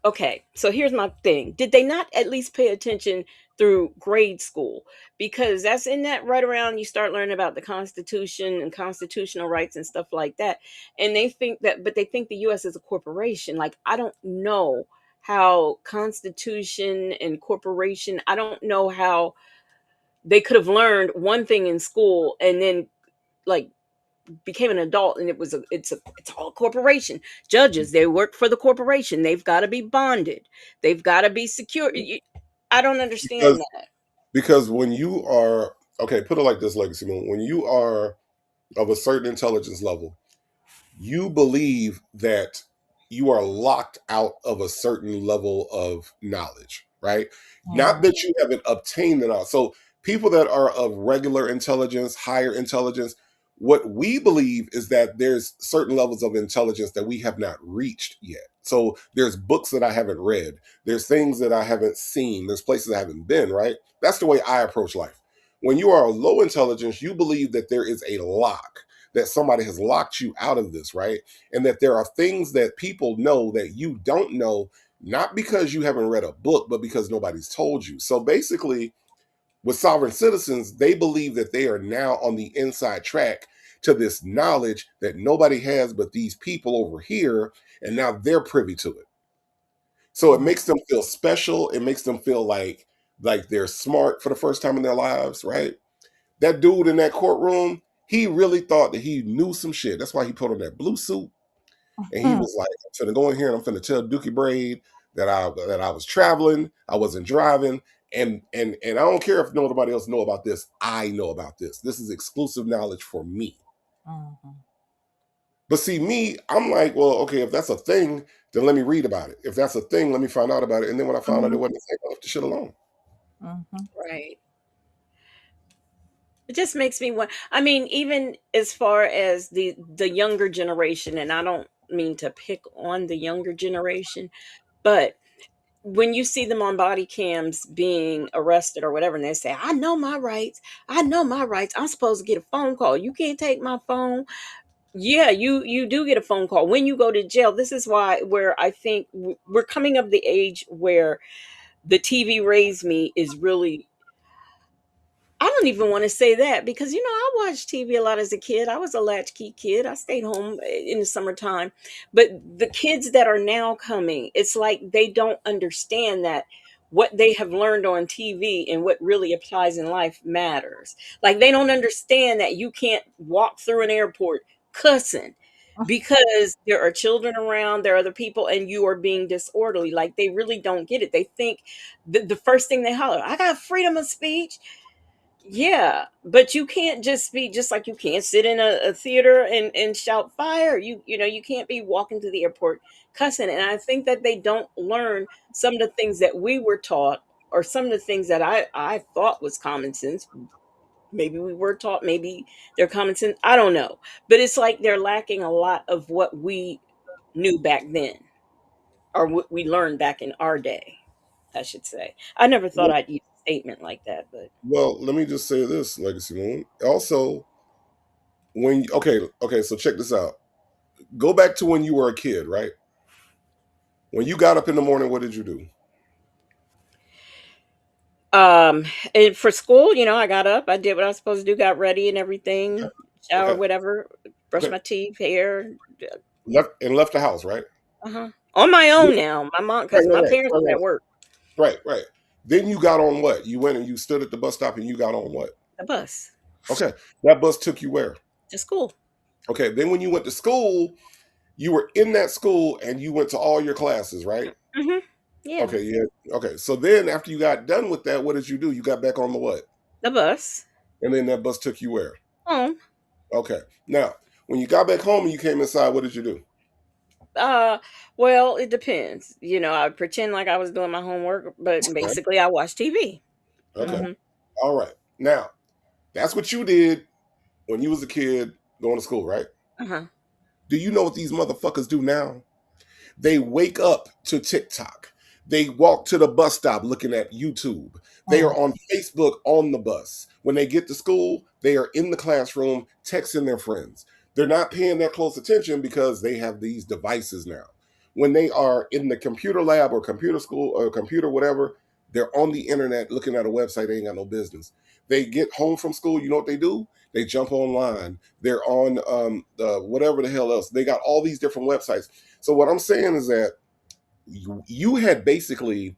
Okay, so here's my thing: did they not at least pay attention through grade school? Because that's in that right around you start learning about the Constitution and constitutional rights and stuff like that. And they think the U.S. is a corporation. Like, I don't know how Constitution and corporation. I don't know how they could have learned one thing in school and then, like, became an adult, and it's all corporation. Judges, they work for the corporation. They've got to be bonded. They've got to be secure. I don't understand Because that. because when you are, okay, put it like this, Legacy Moon, when you are of a certain intelligence level, you believe that you are locked out of a certain level of knowledge, right? Not Mhm. that you haven't obtained it all. So people that are of regular intelligence, higher intelligence, what we believe is that there's certain levels of intelligence that we have not reached yet. So there's books that I haven't read, there's things that I haven't seen, there's places I haven't been, right? That's the way I approach life. When you are a low intelligence, you believe that there is a lock, that somebody has locked you out of this, right? And that there are things that people know that you don't know, not because you haven't read a book, but because nobody's told you. So basically, with sovereign citizens, they believe that they are now on the inside track to this knowledge that nobody has but these people over here, and now they're privy to it. So it makes them feel special. It makes them feel like they're smart for the first time in their lives, right? That dude in that courtroom, he really thought that he knew some shit. That's why he put on that blue suit and he was like, "I'm finna go in here and I'm finna tell Dookie Braid that I was traveling, I wasn't driving, and I don't care if nobody else know about this. I know about this. This is exclusive knowledge for me." Mhm. But see, me, I'm like, well, okay, if that's a thing, then let me read about it. If that's a thing, let me find out about it. And then when I found out it Mhm. wasn't a thing, I left the shit alone. Mhm. Right. It just makes me want. I mean, even as far as the younger generation, and I don't mean to pick on the younger generation, but when you see them on body cams being arrested or whatever, and they say, "I know my rights. I know my rights. I'm supposed to get a phone call. You can't take my phone." Yeah, you do get a phone call when you go to jail. This is why where I think we're coming of the age where the TV raised me is really. I don't even want to say that because I watched TV a lot as a kid. I was a latchkey kid. I stayed home in the summertime. But the kids that are now coming, it's like they don't understand that what they have learned on TV and what really applies in life matters. Like they don't understand that you can't walk through an airport cussing because there are children around, there are other people, and you are being disorderly. Like they really don't get it. They think the first thing they holler, "I got freedom of speech." Yeah, but you can't just be just like you can't sit in a theater and shout fire. You can't be walking through the airport cussing. And I think that they don't learn some of the things that we were taught or some of the things that I thought was common sense. Maybe we were taught, maybe they're common sense. I don't know. But it's like they're lacking a lot of what we knew back then or what we learned back in our day, I should say. I never thought Well, I'd use a statement like that, but well, let me just say this, Legacy Moon. Also, okay, so check this out. Go back to when you were a kid, right? When you got up in the morning, what did you do? Um, and for school, I got up, I did what I was supposed to do, got ready and everything, shower, Okay, whatever, brush okay. my teeth, hair, Left the house, right? uh-huh. On my Then- own now. My mom, Right, because right, my right, parents right, was right, at work. right, right. Then you got on what? You went and you stood at the bus stop and you got on what? The bus Okay, that bus took you where? to school. Okay, then when you went to school, you were in that school and you went to all your classes, right? Hmm. Yeah, Okay, yeah. Okay, so then after you got done with that, what did you do? You got back on the what? the bus And then that bus took you where? home. Okay. Now, when you got back home and you came inside, what did you do? Uh, well, it depends. I pretend like I was doing my homework, but Right. basically, I watched TV. Okay. Hmm. All right. Now, that's what you did when you was a kid going to school, right? Uh-huh. Do you know what these motherfuckers do now? They wake up to TikTok. They walk to the bus stop looking at YouTube. They are on Facebook on the bus. When they get to school, they are in the classroom texting their friends. They're not paying that close attention because they have these devices now. When they are in the computer lab or computer school or computer whatever, they're on the internet looking at a website they ain't got no business. They get home from school, you know what they do? They jump online. They're on whatever the hell else. They got all these different websites. So what I'm saying is that you had basically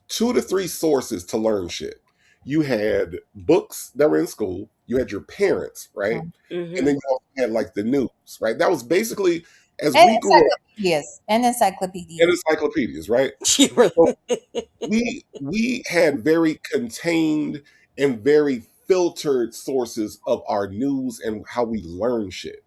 2 to 3 sources to learn shit. You had books that were in school. You had your parents, right? And Hmm. then you also had like the news, right? That was basically as And we grew up encyclopedias. And in encyclopedias. encyclopedias, right? You were. So we had very contained and very filtered sources of our news and how we learn shit.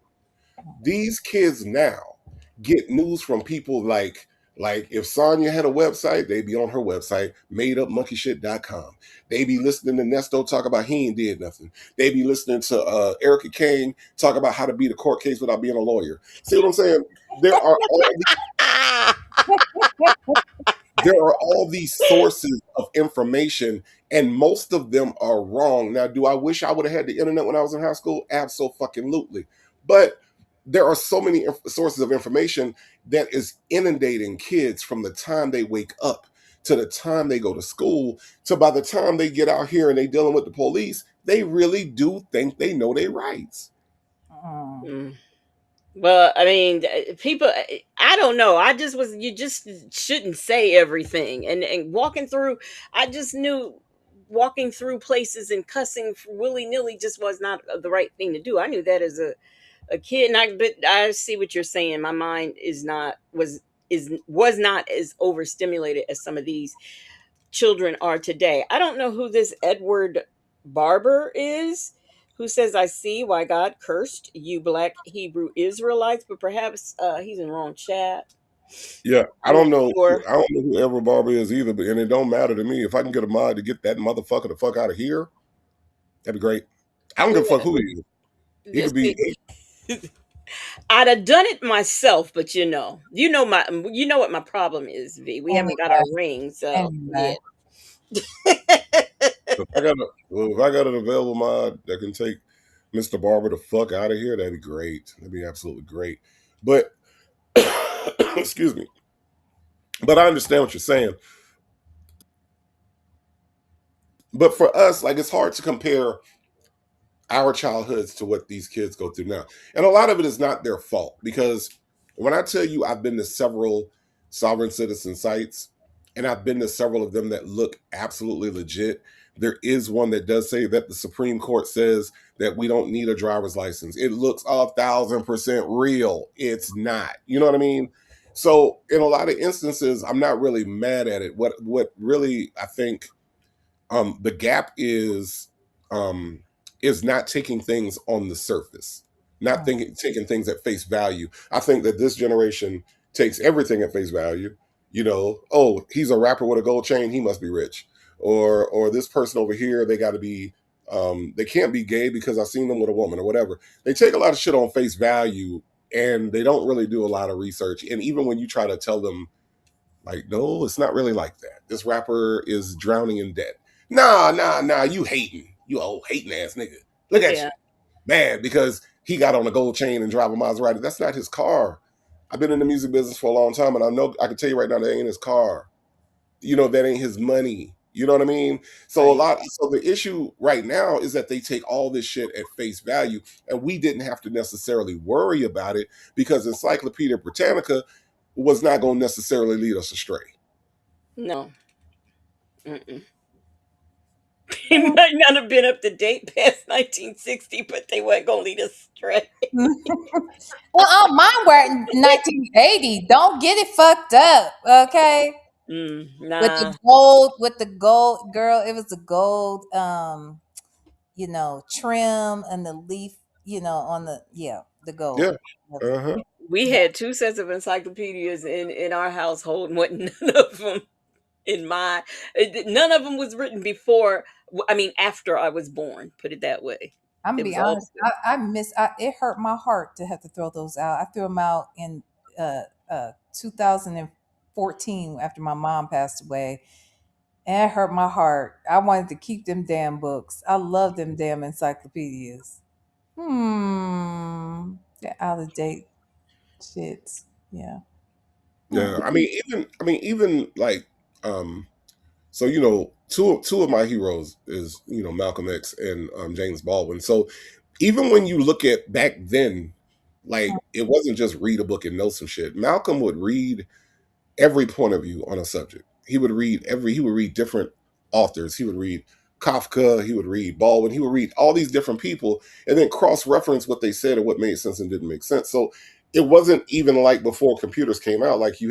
These kids now get news from people like if Sonya had a website, they'd be on her website, madeupmonkeyshit.com. They be listening to Nesto talk about he ain't did nothing. They be listening to Erica Kane talk about how to beat a court case without being a lawyer. See what I'm saying? There are all these sources of information, and most of them are wrong. Now, do I wish I would have had the internet when I was in high school? Absolutely. But there are so many sources of information that is inundating kids from the time they wake up to the time they go to school to by the time they get out here and they dealing with the police, they really do think they know their rights. Mm. Well, I mean, people, I don't know. You just shouldn't say everything. And walking through, I just knew walking through places and cussing willy nilly just was not the right thing to do. I knew that as a kid. But I see what you're saying. My mind was not as overstimulated as some of these children are today. I don't know who this Edward Barber is, who says, I see why God cursed you black Hebrew Israelites, but perhaps he's in the wrong chat. Yeah, I I'm don't not know. sure. I don't know who Edward Barber is either, but and it don't matter to me. If I can get a mod to get that motherfucker the fuck out of here, that'd be great. I don't give a fuck who he is. He could be. I'd have done it myself, but you know what my problem is, V. We haven't got our rings, so yeah. If I got an available mod that can take Mr. Barber the fuck out of here, that'd be great. That'd be absolutely great. But excuse me. But I understand what you're saying. But for us, like, it's hard to compare our childhoods to what these kids go through now. And a lot of it is not their fault, because when I tell you I've been to several sovereign citizen sites and I've been to several of them that look absolutely legit, there is one that does say that the Supreme Court says that we don't need a driver's license. It looks 1,000% real. It's not. You know what I mean? So in a lot of instances, I'm not really mad at it. What really I think the gap is not taking things on the surface, not taking things at face value. I think that this generation takes everything at face value. You know, oh, he's a rapper with a gold chain, he must be rich. Or this person over here, they got to be they can't be gay because I've seen them with a woman or whatever. They take a lot of shit on face value and they don't really do a lot of research. And even when you try to tell them, like, no, it's not really like that. This rapper is drowning in debt. Nah, you hating. You old hating ass nigga. Look at you. Man, because he got on a gold chain and drive a Maserati. That's not his car. I've been in the music business for a long time, and I can tell you right now that ain't his car. You know, that ain't his money. You know what I mean? So the issue right now is that they take all this shit at face value, and we didn't have to necessarily worry about it because Encyclopedia Britannica was not going to necessarily lead us astray. No. He might not have been up to date past 1960, but they weren't going to lead us astray. Well, mine were in 1980. Don't get it fucked up, okay? Nah. With the gold, girl, it was the gold, trim and the leaf, on the gold. Yeah. We had 2 sets of encyclopedias in our household, and none of them none of them was written before. I mean, after I was born. Put it that way. I'm gonna be honest. It hurt my heart to have to throw those out. I threw them out in 2014 after my mom passed away. And it hurt my heart. I wanted to keep them damn books. I love them damn encyclopedias. They're out of date shits. Yeah. Yeah. I mean, even like, so, you know, two of my heroes is, you know, Malcolm X and James Baldwin. So even when you look at back then, like, it wasn't just read a book and know some shit. Malcolm would read every point of view on a subject. He would read different authors. He would read Kafka, he would read Baldwin, he would read all these different people and then cross-reference what they said and what made sense and didn't make sense. So it wasn't even like before computers came out, like you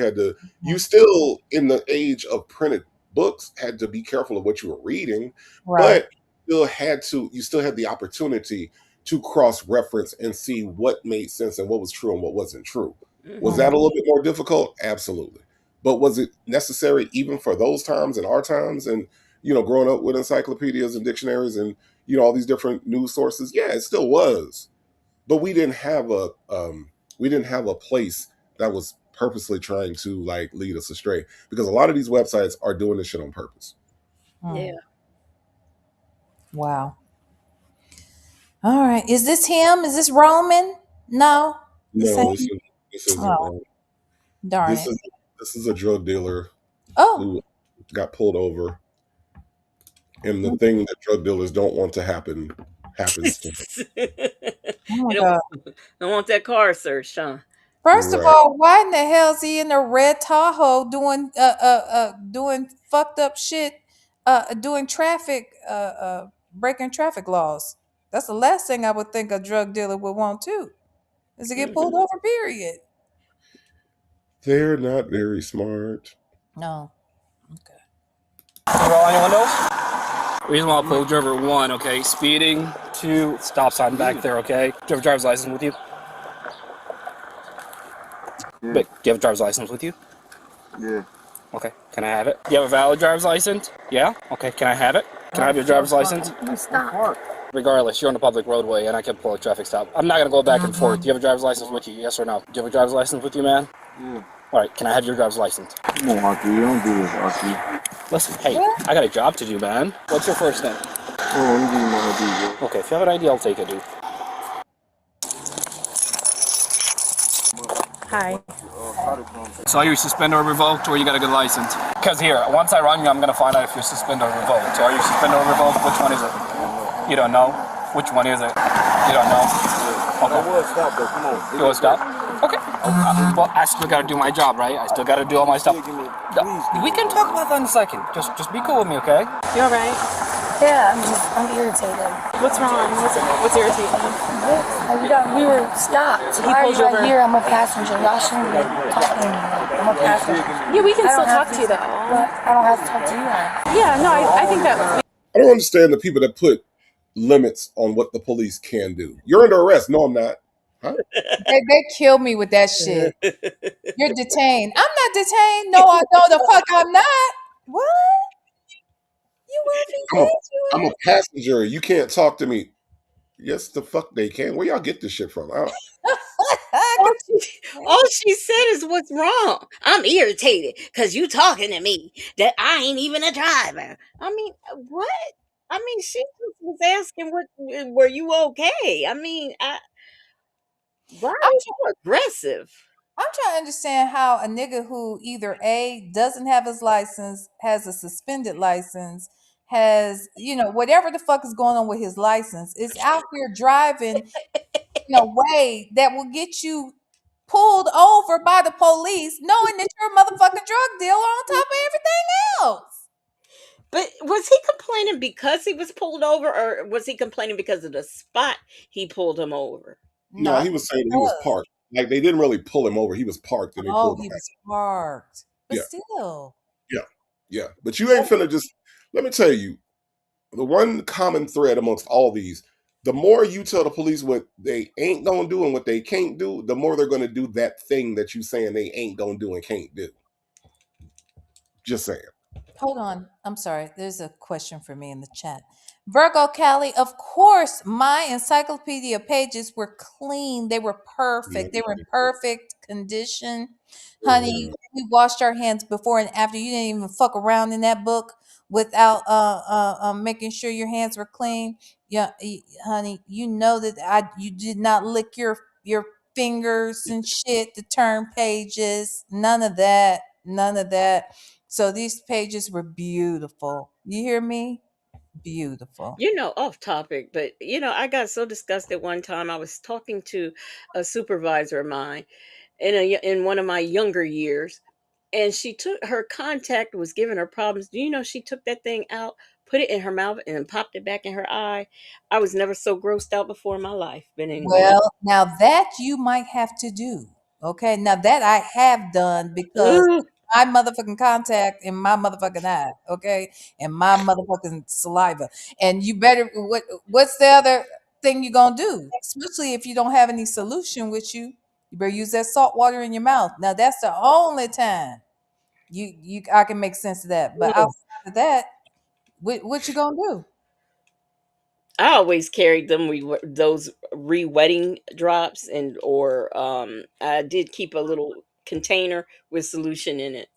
still in the age of printed books had to be careful of what you were reading, Right. but you still had the opportunity to cross-reference and see what made sense and what was true and what wasn't true. Was that a little bit more difficult? Absolutely. But was it necessary even for those times and our times and growing up with encyclopedias and dictionaries and all these different news sources? Yeah, it still was. But we didn't have a place that was purposely trying to like lead us astray, because a lot of these websites are doing this shit on purpose. Yeah. Wow. All right. Is this him? Is this Roman? No. No, this isn't. Oh, darn This it. is a drug dealer Oh, who got pulled over, and the thing that drug dealers don't want to happen happens to them. oh my You God. don't want that car searched, huh? First of Right. all, why in the hell is he in a red Tahoe doing fucked up shit, doing traffic, breaking traffic laws? That's the last thing I would think a drug dealer would want to, is to get pulled over. Period. They're not very smart. No. Roll on your windows. Reason why I pulled you over, 1, okay, speeding. 2, stop sign back there, okay. Do you have a driver's license with you? Yeah. But do you have a driver's license with you? Yeah. Okay, can I have it? Do you have a valid driver's license? Yeah? Okay, can I have it? Can I have your driver's license? Stop. Regardless, you're on a public roadway and I can pull a traffic stop. I'm not gonna go back and forth. Do you have a driver's license with you? Yes or no? Do you have a driver's license with you, man? Yeah. Alright, can I have your driver's license? Come on, Aki. You don't do this, Aki. Listen, hey, I got a job to do, man. What's your first name? Oh, let me give you my ID, bro. Okay, if you have an ID, I'll take it, dude. Hi. So are you suspended or revoked, or you got a good license? Because here, once I run you, I'm gonna find out if you're suspended or revoked. So are you suspended or revoked? Which one is it? You don't know? Which one is it? You don't know? Okay. I will stop, though. Come on. You will stop? Okay. Well, I still gotta do my job, right? I still gotta do all my stuff. We can talk about that in a second. Just be cool with me, okay? You alright? Yeah, I'm irritated. What's wrong? What's irritating? We were stopped. He Why are pulled you you right over. here? I'm a passenger. Y'all shouldn't be talking to me. I'm a passenger. Yeah, we can I still don't have talk to you though. But I don't have to talk to you. Yeah, no, I think that. I don't understand the people that put limits on what the police can do. You're under arrest. No, I'm not. Huh? They kill me with that shit. You're detained. I'm not detained. No, the fuck I'm not. What? You want I'm a passenger. You can't talk to me. Yes, the fuck they can. Where y'all get this shit from? All she said is, "What's wrong? I'm irritated because you talking to me that I ain't even a driver." I mean, what? I mean, she just was asking, "What? Were you okay?" I mean, why are you so aggressive? I'm trying to understand how a nigga who either A, doesn't have his license, has a suspended license, has, whatever the fuck is going on with his license, is out here driving in a way that will get you pulled over by the police, knowing that you're a motherfucking drug dealer on top of everything else. But was he complaining because he was pulled over, or was he complaining because of the spot he pulled him over? No, he was saying he was parked. Like, they didn't really pull him over. He was parked and they pulled him He back. was parked. But Yeah. still. Yeah. But you ain't finna just, let me tell you, the one common thread amongst all these, the more you tell the police what they ain't gonna do and what they can't do, the more they're gonna do that thing that you saying they ain't gonna do and can't do. Just saying. Hold on. I'm sorry. There's a question for me in the chat. Virgo Cali, of course, my encyclopedia pages were clean. They were perfect. They were in perfect condition. Honey, we washed our hands before and after. You didn't even fuck around in that book without making sure your hands were clean. Yeah, honey, you know that you did not lick your fingers and shit to turn pages. None of that. None of that. So these pages were beautiful. You hear me? Beautiful. Off topic, but I got so disgusted one time. I was talking to a supervisor of mine in one of my younger years, and she took her contact was giving her problems. Do you know she took that thing out, put it in her mouth, and popped it back in her eye? I was never so grossed out before in my life. But anyway. Well, now that you might have to do. Okay, now that I have done because my motherfucking contact in my motherfucking eye, okay, and my motherfucking saliva. And you better what's the other thing you're gonna do? Especially if you don't have any solution with you. You better use that salt water in your mouth. Now that's the only time I can make sense of that. But outside of that, what you gonna do? I always carried them those re-wetting drops, or I did keep a little container with solution in it.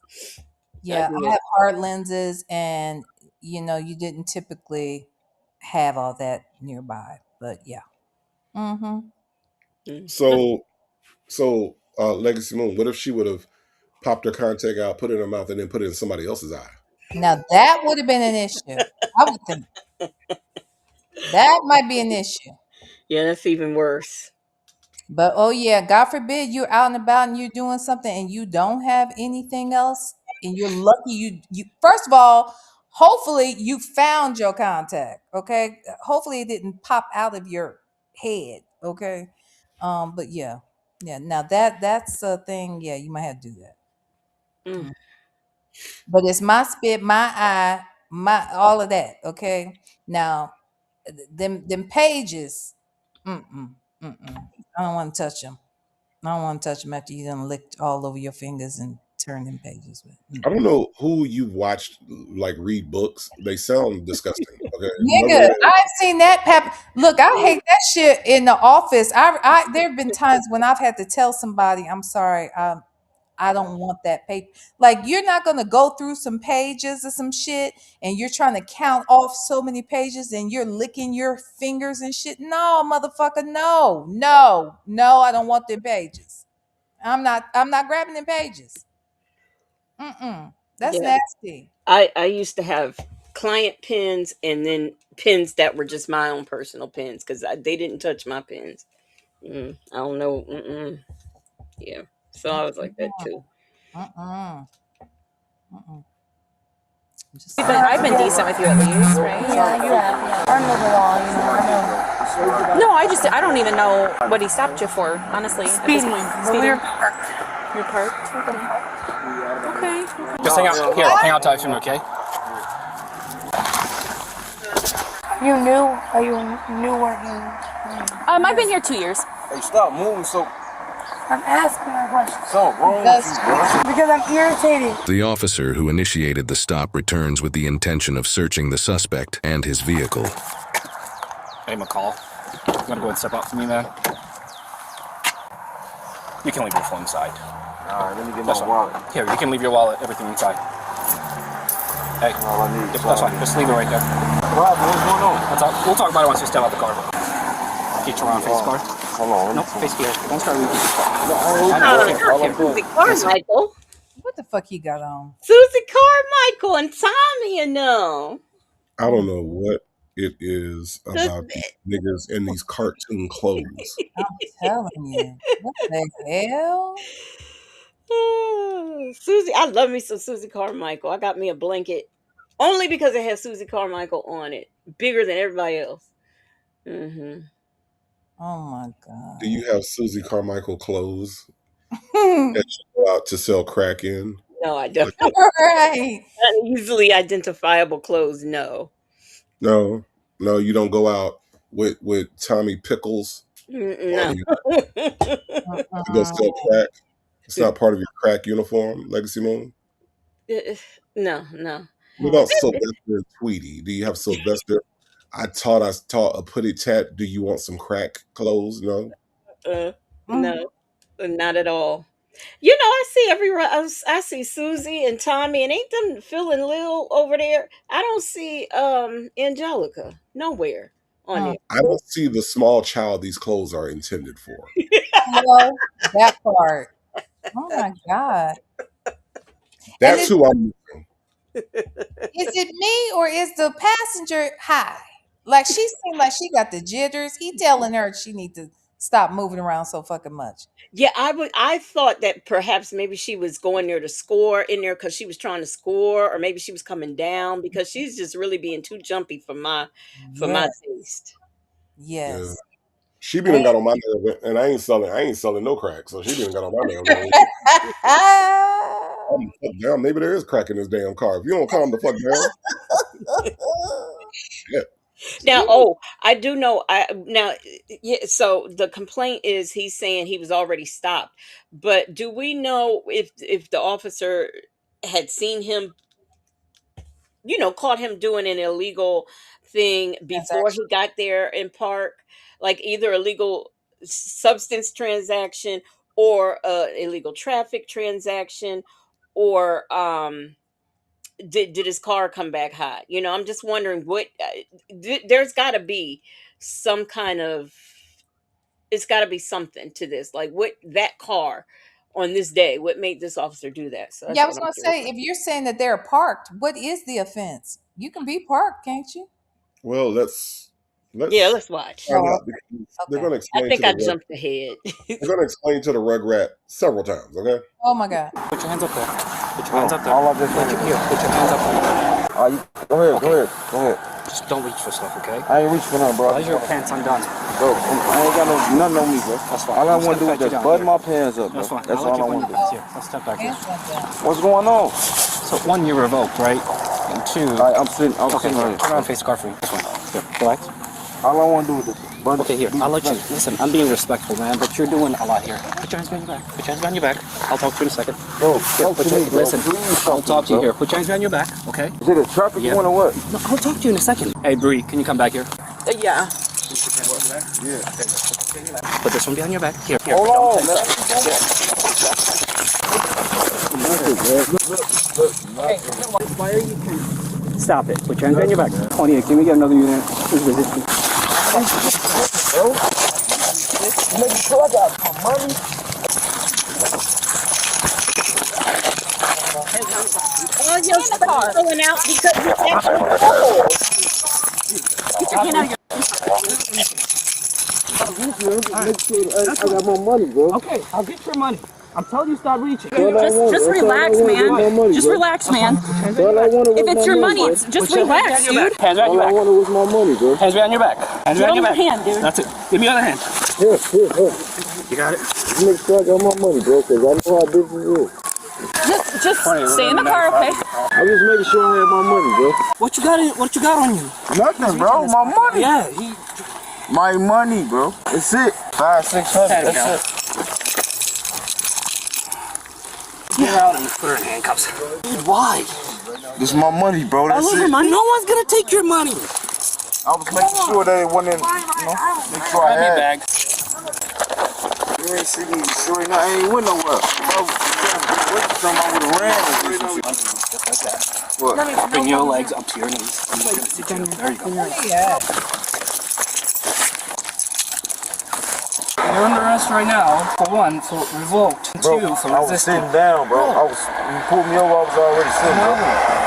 Yeah, I have hard lenses, and you didn't typically have all that nearby. But yeah. Mm-hmm. So Legacy Moon, what if she would have popped her contact out, put it in her mouth, and then put it in somebody else's eye? Now that would have been an issue. I would think that might be an issue. Yeah, that's even worse. But oh yeah, God forbid you're out and about and you're doing something and you don't have anything else, and you're lucky you first of all, hopefully you found your contact. Okay, hopefully it didn't pop out of your head. Okay, but yeah. Now that's a thing. Yeah, you might have to do that. But it's my spit, my eye, my all of that. Okay, now them pages. I don't want to touch them. I don't want to touch them after you done licked all over your fingers and turned them pages with. I don't know who you watched like read books. They sound disgusting. Okay, Nigga, I've seen that happen. Look, I hate that shit in the office. There have been times when I've had to tell somebody, I'm sorry, I don't want that paper. Like, you're not gonna go through some pages or some shit and you're trying to count off so many pages and you're licking your fingers and shit. No, motherfucker, no, I don't want them pages. I'm not grabbing them pages. That's nasty. I used to have client pens and then pens that were just my own personal pens because they didn't touch my pens. I don't know. Yeah, so I was like that too. I've been decent with you at least, right? Yeah, you have. I remember the law, I know. No, I don't even know what he stopped you for, honestly. Speeding. But we were parked. You're parked? Okay. Just hang out here. Hang out till I film, okay? You knew? Are you new working? I've been here 2 years. Hey, stop moving so. I'm asking a question. Something wrong with you, bro. Because I'm irritated. The officer who initiated the stop returns with the intention of searching the suspect and his vehicle. Hey, McCall. You want to go ahead and step out for me, man? You can leave your phone inside. Alright, let me get my wallet. Here, you can leave your wallet, everything inside. Hey, all I need. That's fine. Just leave it right there. What happened? What's going on? We'll talk about it once you step out the car. Get your around face car. Hold on. No, face here. Don't start leaving this car. Susie Carmichael. What the fuck he got on? Susie Carmichael and Tommy, you know. I don't know what it is about these niggas in these cartoon clothes. I'm telling you. What the hell? Susie, I love me some Susie Carmichael. I got me a blanket only because it has Susie Carmichael on it, bigger than everybody else. Oh my God. Do you have Susie Carmichael clothes that you go out to sell crack in? No, I don't. Right. Not easily identifiable clothes. No. No, you don't go out with Tommy Pickles. No. You go sell crack. It's not part of your crack uniform, Legacy Moon. No. What about Sylvester and Tweety? Do you have Sylvester? I taught a putty tat. Do you want some crack clothes? No. No, not at all. You know, I see I see Susie and Tommy, and ain't them Phil and Lil over there? I don't see Angelica nowhere on it. I don't see the small child these clothes are intended for. Hello, that part. Oh my God. That's who I'm missing. Is it me or is the passenger high? Like, she seemed like she got the jitters. He telling her she need to stop moving around so fucking much. Yeah, I thought that perhaps maybe she was going there to score in there because she was trying to score, or maybe she was coming down because she's just really being too jumpy for my taste. Yes. Yeah. She been got on my nerve, and I ain't selling no crack, so she been got on my nerve. Damn, maybe there is crack in this damn car. If you don't calm the fuck down. Shit. Now, Jeez. I do know. Yeah. So the complaint is he's saying he was already stopped, but do we know if the officer had seen him, caught him doing an illegal thing before Transaction. he got there in park, like either illegal substance transaction or illegal traffic transaction, or did his car come back hot? I'm just wondering what there's got to be some kind of it's got to be something to this, like what that car on this day, what made this officer do that? So Yeah, that's I what was I'm gonna curious say, about. if you're saying that they're parked, what is the offense? You can be parked, can't you? Well, Yeah, let's let's watch. find Oh, out because they're okay. going to I explain to think the I rug. jumped ahead. They're going to explain to the Rugrat several times. Okay. Oh my God. Put your hands up there. Put your hands up there. All I just Put wanted your, here, put your hands up there. Go ahead. Just don't reach for stuff, okay? I ain't reach for nothing, bro. Why is your pants undone? Bro, I ain't got nothing on me, bro. That's fine. All I I'll want to step do is back you just down button here. my pants up, bro. That's fine. That's I'll let all you I put want your to do. pants here. I'll step back here. Hands went down. What's going on? So one, you're revoked, right? And two, All right, I'm sitting okay, right turn here. around, face the car for me. This one. Here, relax. All I want to do is just button. Okay, here. I'll let you. Listen, I'm being respectful, man, but you're doing a lot here. Put your hands behind your back. Put your hands behind your back. I'll talk to you in a second. Bro, Here, talk to me, bro. listen, Please I'll talk to you bro. here. Put your hands behind your back, okay? Is it a traffic Yeah. one or what? No, I'll talk to you in a second. Hey, Bree, can you come back here? Yeah. Yeah. Put this one behind your back. Here. Hold on, man. Why are you? Stop it. Put your hands behind your back. Tony, can we get another unit? Who's resisting? Bro, make sure I got my money. All your stuff going out because you actually called. Make sure I got my money, bro. Okay, I'll get your money. I'm telling you, stop reaching. Just relax, man. Just relax, man. If it's your money, just relax, dude. Hands behind All your I back. wanted was my money, bro. Hands behind your back. Hands Get behind on your your back. hand, dude. That's it. Give me the other hand. Here. You got it? Just make sure I got my money, bro, because I know how business is. Just stay in the car, okay? I'm just making sure I have my money, bro. What you got? What you got on you? Nothing, bro. My money. Yeah, My money, bro. It's it. 500, 600. That's it. Get her out and put her in handcuffs. Dude, why? This is my money, bro. That's All over it. money? No one's gonna take your money. I was making sure that it wasn't, make sure I Grab your had. bag. You ain't see me. Sure enough, I ain't went nowhere. If I was trying to I would have ran. Just like that. What? Bring your legs up to your knees. I'm just gonna sit you. There you go. Yeah. You're under arrest right now, for one, for revoked, and Bro, two, for I was resisting. sitting down, bro. You pulled me over, I was already sitting down.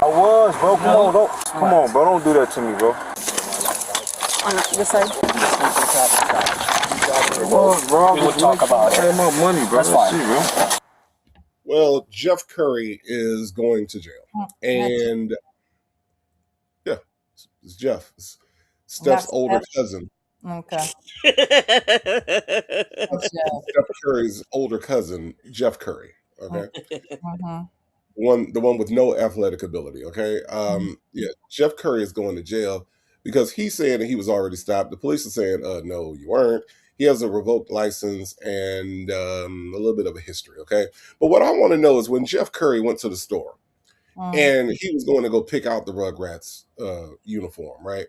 I was, bro. Come on, bro. Don't do that to me, bro. On this side. It was, bro. We would talk about it. I had my money, bro. That's fine. it, bro. Well, Jeff Curry is going to jail, and yeah, it's Jeff. It's Steph's That's older Steph. cousin. Okay. Steph Curry's older cousin, Jeff Curry. Okay. Mm-hmm. The one with no athletic ability. Okay. Yeah, Jeff Curry is going to jail because he's saying that he was already stopped. The police are saying, no, you weren't. He has a revoked license and a little bit of a history. Okay. But what I want to know is when Jeff Curry went to the store and he was going to go pick out the Rugrats uniform, right?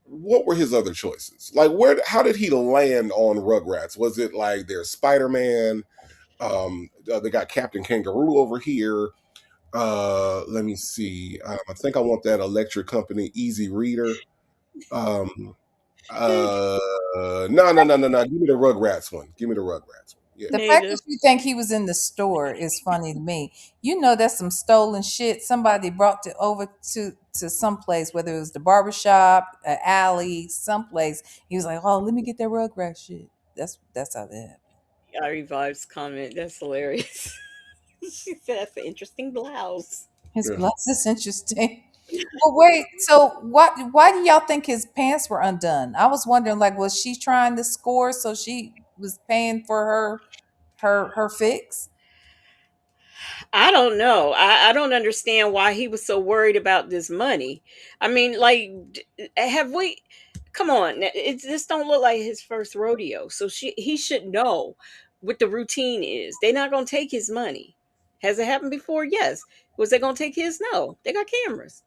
What were his other choices? Like, how did he land on Rugrats? Was it like there's Spider-Man? They got Captain Kangaroo over here. Let me see. I think I want that Electric Company Easy Reader. No. Give me the Rugrats one. Give me the Rugrats one. Yeah. The fact that you think he was in the store is funny to me. You know that's some stolen shit. Somebody brought it over to someplace, whether it was the barbershop, an alley, someplace. He was like, "Oh, let me get that Rugrat shit." That's how that happened. I revives comment. That's hilarious. She said that's an interesting blouse. His blouse is interesting. But wait, so why do y'all think his pants were undone? I was wondering, like, was she trying to score so she was paying for her fix? I don't know. I don't understand why he was so worried about this money. I mean, like, have we? Come on, this don't look like his first rodeo. So he should know what the routine is. They're not gonna take his money. Has it happened before? Yes. Was they gonna take his? No. They got cameras.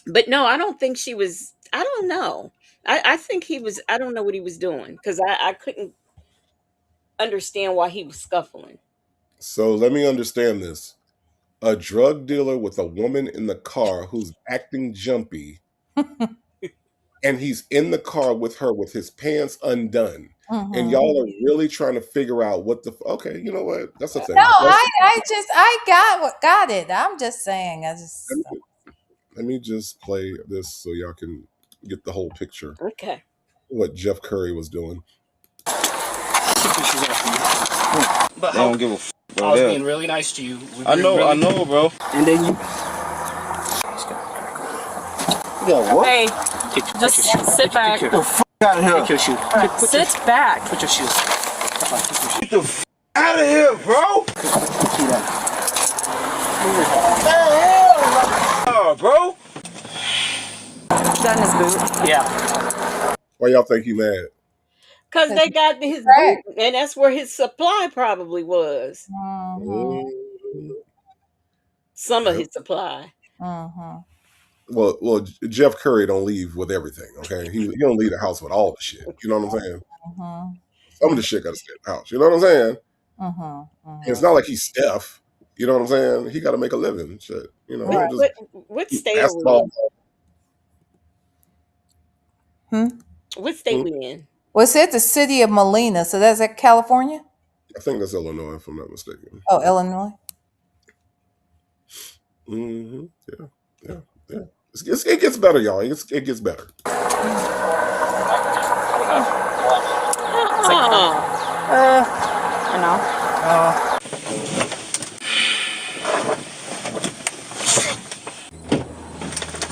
But no, I don't think she was. I don't know. I think he was. I don't know what he was doing because I couldn't understand why he was scuffling. So let me understand this. A drug dealer with a woman in the car who's acting jumpy, and he's in the car with her with his pants undone. And y'all are really trying to figure out what the okay, you know what? That's a thing. No, I got it. I'm just saying. Let me just play this so y'all can get the whole picture. Okay. What Jeff Curry was doing. But They don't give a f I about was that. being really nice to you. I know, bro. And then you. Yeah, what? Hey, just sit back. Get the f out of here. Take your shoe. Sit back. Put your shoes. Get the f out of here, bro. Oh, bro. Done his boot. Yeah. Why y'all think he mad? Because they got his boot, and that's where his supply probably was. Some of his supply. Well, Jeff Curry don't leave with everything. Okay, he don't leave the house with all the shit. You know what I'm saying? Some of the shit got to stay in the house. You know what I'm saying? And it's not like he's Steph. You know what I'm saying? He got to make a living. Shit. You know. Right. Just, What state are we in? What state we in? Well, it said the city of Molina, so that's at California? I think that's Illinois, if I'm not mistaken. Oh, Illinois. Yeah. It gets better, y'all. It gets better. I know.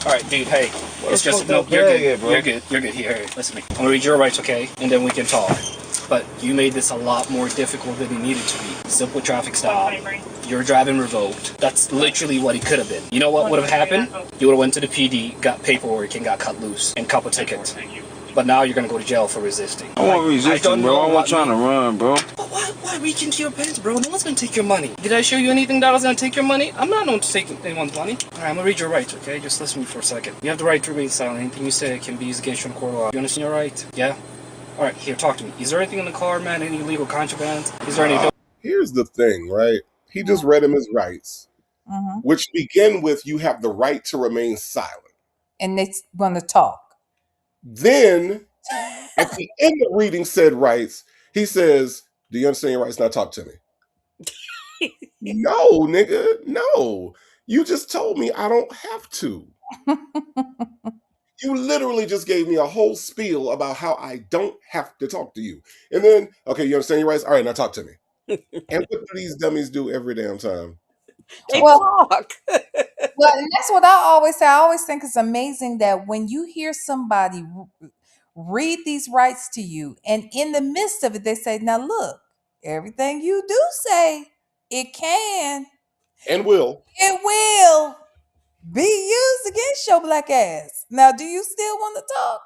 All right, dude. Hey, it's just no. You're good. You're good. You're good. Here, listen to me. I'm gonna read your rights, okay? And then we can talk. But you made this a lot more difficult than it needed to be. Simple traffic stop. You're driving revoked. That's literally what it could have been. You know what would have happened? You would have went to the PD, got paperwork, and got cut loose and couple tickets. But now you're gonna go to jail for resisting. I wasn't resisting, bro. I wasn't trying to run, bro. But why reach into your pants, bro? No one's gonna take your money. Did I show you anything that was gonna take your money? I'm not known to take anyone's money. All right, I'm gonna read your rights, okay? Just listen to me for a second. You have the right to remain silent. Anything you say can be used against you in court of law. You understand your right? Yeah? All right, here, talk to me. Is there anything in the car, man? Any illegal contraband? Is there any... Here's the thing, right? He just read him his rights, which begin with you have the right to remain silent. And they want to talk. Then, at the end of reading said rights, he says, do you understand your rights? Now talk to me. No, nigga, no. You just told me I don't have to. You literally just gave me a whole spiel about how I don't have to talk to you. And then, okay, you understand your rights? All right, now talk to me. And what do these dummies do every damn time? They talk. Well, and that's what I always say. I always think it's amazing that when you hear somebody read these rights to you, and in the midst of it, they say, now look, everything you do say, it can. And will. It will be used against your black ass. Now, do you still want to talk?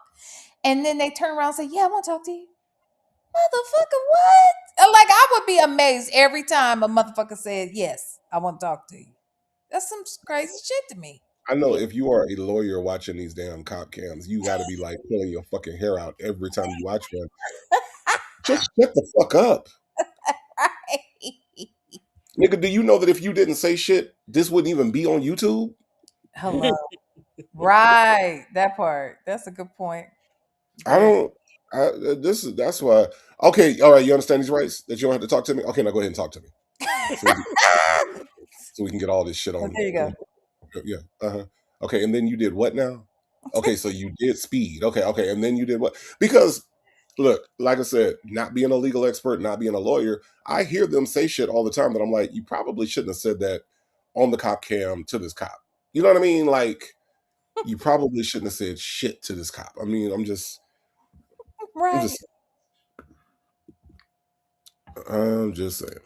And then they turn around and say, yeah, I want to talk to you. Motherfucker, what? Like, I would be amazed every time a motherfucker said, yes, I want to talk to you. That's some crazy shit to me. I know if you are a lawyer watching these damn cop cams, you got to be like pulling your fucking hair out every time you watch one. Just shut the fuck up. Nigga, do you know that if you didn't say shit, this wouldn't even be on YouTube? Hello. Right. That part. That's a good point. That's why. Okay, all right, you understand these rights? That you don't have to talk to me? Okay, now go ahead and talk to me. So we can get all this shit on. There you go. Yeah. Okay, and then you did what now? Okay, so you did speed. Okay, and then you did what? Because look, like I said, not being a legal expert, not being a lawyer, I hear them say shit all the time that I'm like, you probably shouldn't have said that on the cop cam to this cop. You know what I mean? Like, you probably shouldn't have said shit to this cop. I mean, I'm just saying.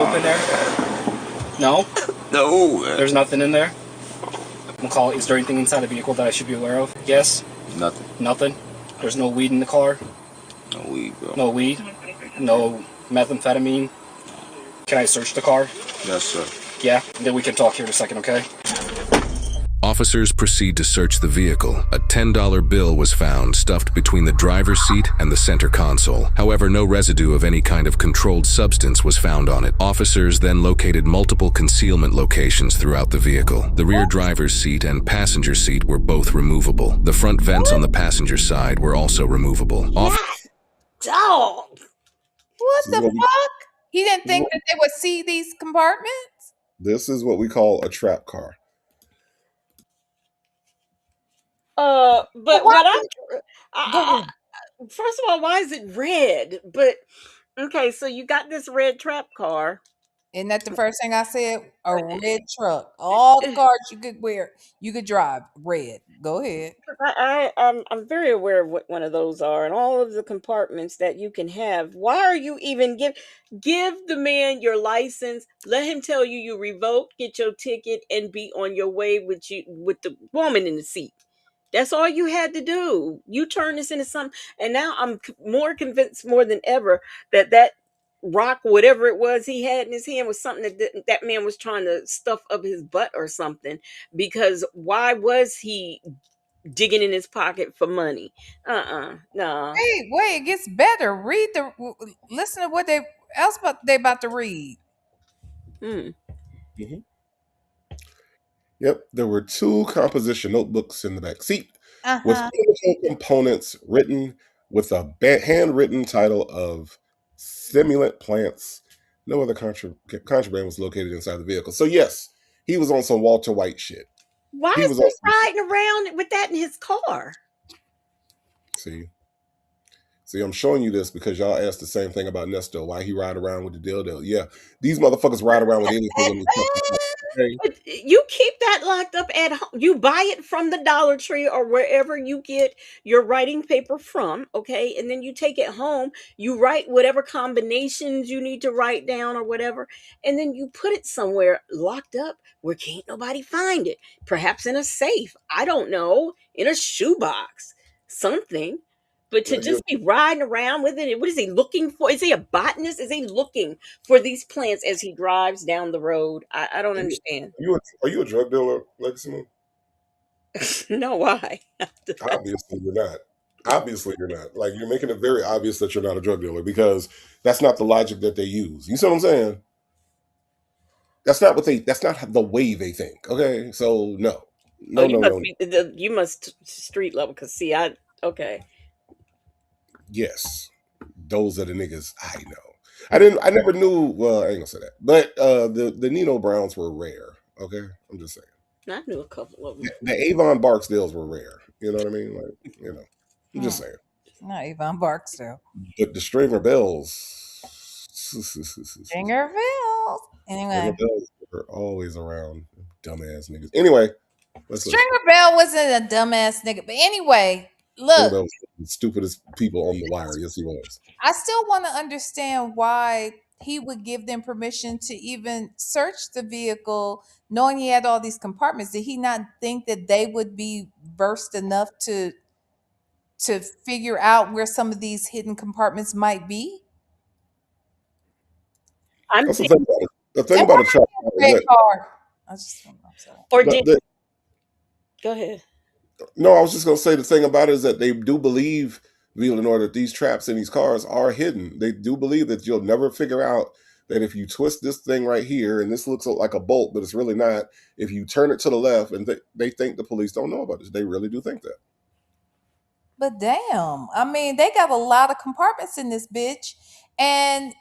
Open there? No? No. There's nothing in there? I'm gonna call it. Is there anything inside the vehicle that I should be aware of? Yes? Nothing. Nothing? There's no weed in the car? No weed, bro. No weed? No methamphetamine? Can I search the car? Yes, sir. Yeah? Then we can talk here in a second, okay? Officers proceed to search the vehicle. A $10 bill was found stuffed between the driver's seat and the center console. However, no residue of any kind of controlled substance was found on it. Officers then located multiple concealment locations throughout the vehicle. The rear driver's seat and passenger seat were both removable. The front vents on the passenger side were also removable. Dog. What the fuck? He didn't think that they would see these compartments? This is what we call a trap car. But what first of all, why is it red? But okay, so you got this red trap car. Isn't that the first thing I said? A red truck. All the cars you could drive red. Go ahead. I'm very aware of what one of those are, and all of the compartments that you can have. Why are you even give the man your license? Let him tell you you revoked, get your ticket, and be on your way with the woman in the seat. That's all you had to do. You turn this into something, and now I'm more convinced more than ever that rock, whatever it was he had in his hand, was something that man was trying to stuff up his butt or something. Because why was he digging in his pocket for money? No. Wait, it gets better. Listen to what they about to read. Mm-hmm. Yep, there were 2 composition notebooks in the back seat with chemical components written with a handwritten title of stimulant plants. No other contraband was located inside the vehicle. So yes, he was on some Walter White shit. Why is he riding around with that in his car? See, I'm showing you this because y'all asked the same thing about Nesto. Why he ride around with the dildo? Yeah, these motherfuckers ride around with anything. But you keep that locked up at home. You buy it from the Dollar Tree or wherever you get your writing paper from, okay? And then you take it home. You write whatever combinations you need to write down or whatever, and then you put it somewhere locked up where can't nobody find it. Perhaps in a safe. I don't know. In a shoebox. Something. But to just be riding around with it, what is he looking for? Is he a botanist? Is he looking for these plants as he drives down the road? I don't understand. Are you a drug dealer, Legacy Moon? No, why? Obviously you're not. Obviously you're not. Like, you're making it very obvious that you're not a drug dealer because that's not the logic that they use. You see what I'm saying? That's not the way they think. Okay, so no. You must street level because okay. Yes, those are the niggas I know. I never knew. Well, I ain't gonna say that. But the Nino Browns were rare. Okay, I'm just saying. I knew a couple of them. The Avon Barksdales were rare. You know what I mean? Like, I'm just saying. Not Avon Barksdale. But the Stringer Bells. Stringer Bells. Anyway. Stringer Bells are always around. Dumbass niggas. Anyway. Stringer Bell wasn't a dumbass nigga. But anyway, look. That was the stupidest people on the wire. Yes, he was. I still want to understand why he would give them permission to even search the vehicle knowing he had all these compartments. Did he not think that they would be versed enough to figure out where some of these hidden compartments might be? That's the thing about it. The thing about a trap car is that, go ahead. No, I was just going to say the thing about it is that they do believe, Vila Lenore, that these traps in these cars are hidden. They do believe that you'll never figure out that if you twist this thing right here, and this looks like a bolt, but it's really not, if you turn it to the left, and they think the police don't know about this. They really do think that. But damn, I mean, they got a lot of compartments in this bitch. And,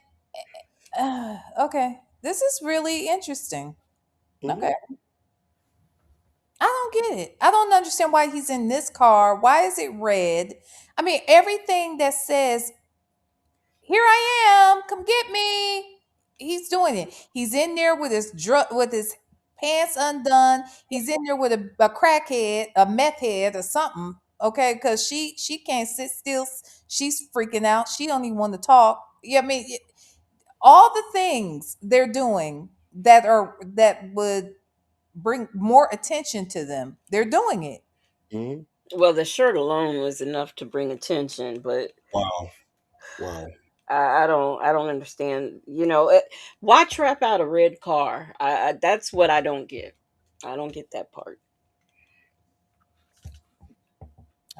okay, this is really interesting. Mm-hmm. Okay. I don't get it. I don't understand why he's in this car. Why is it red? I mean, everything that says, "Here I am, come get me," he's doing it. He's in there with his pants undone. He's in there with a crackhead, a meth head, or something. Okay, because she can't sit still. She's freaking out. She don't even want to talk. Yeah, I mean, all the things they're doing that would bring more attention to them, they're doing it. Mhm. Well, the shirt alone was enough to bring attention, but Wow. Wow. I don't understand. Why trap out a red car? That's what I don't get. I don't get that part.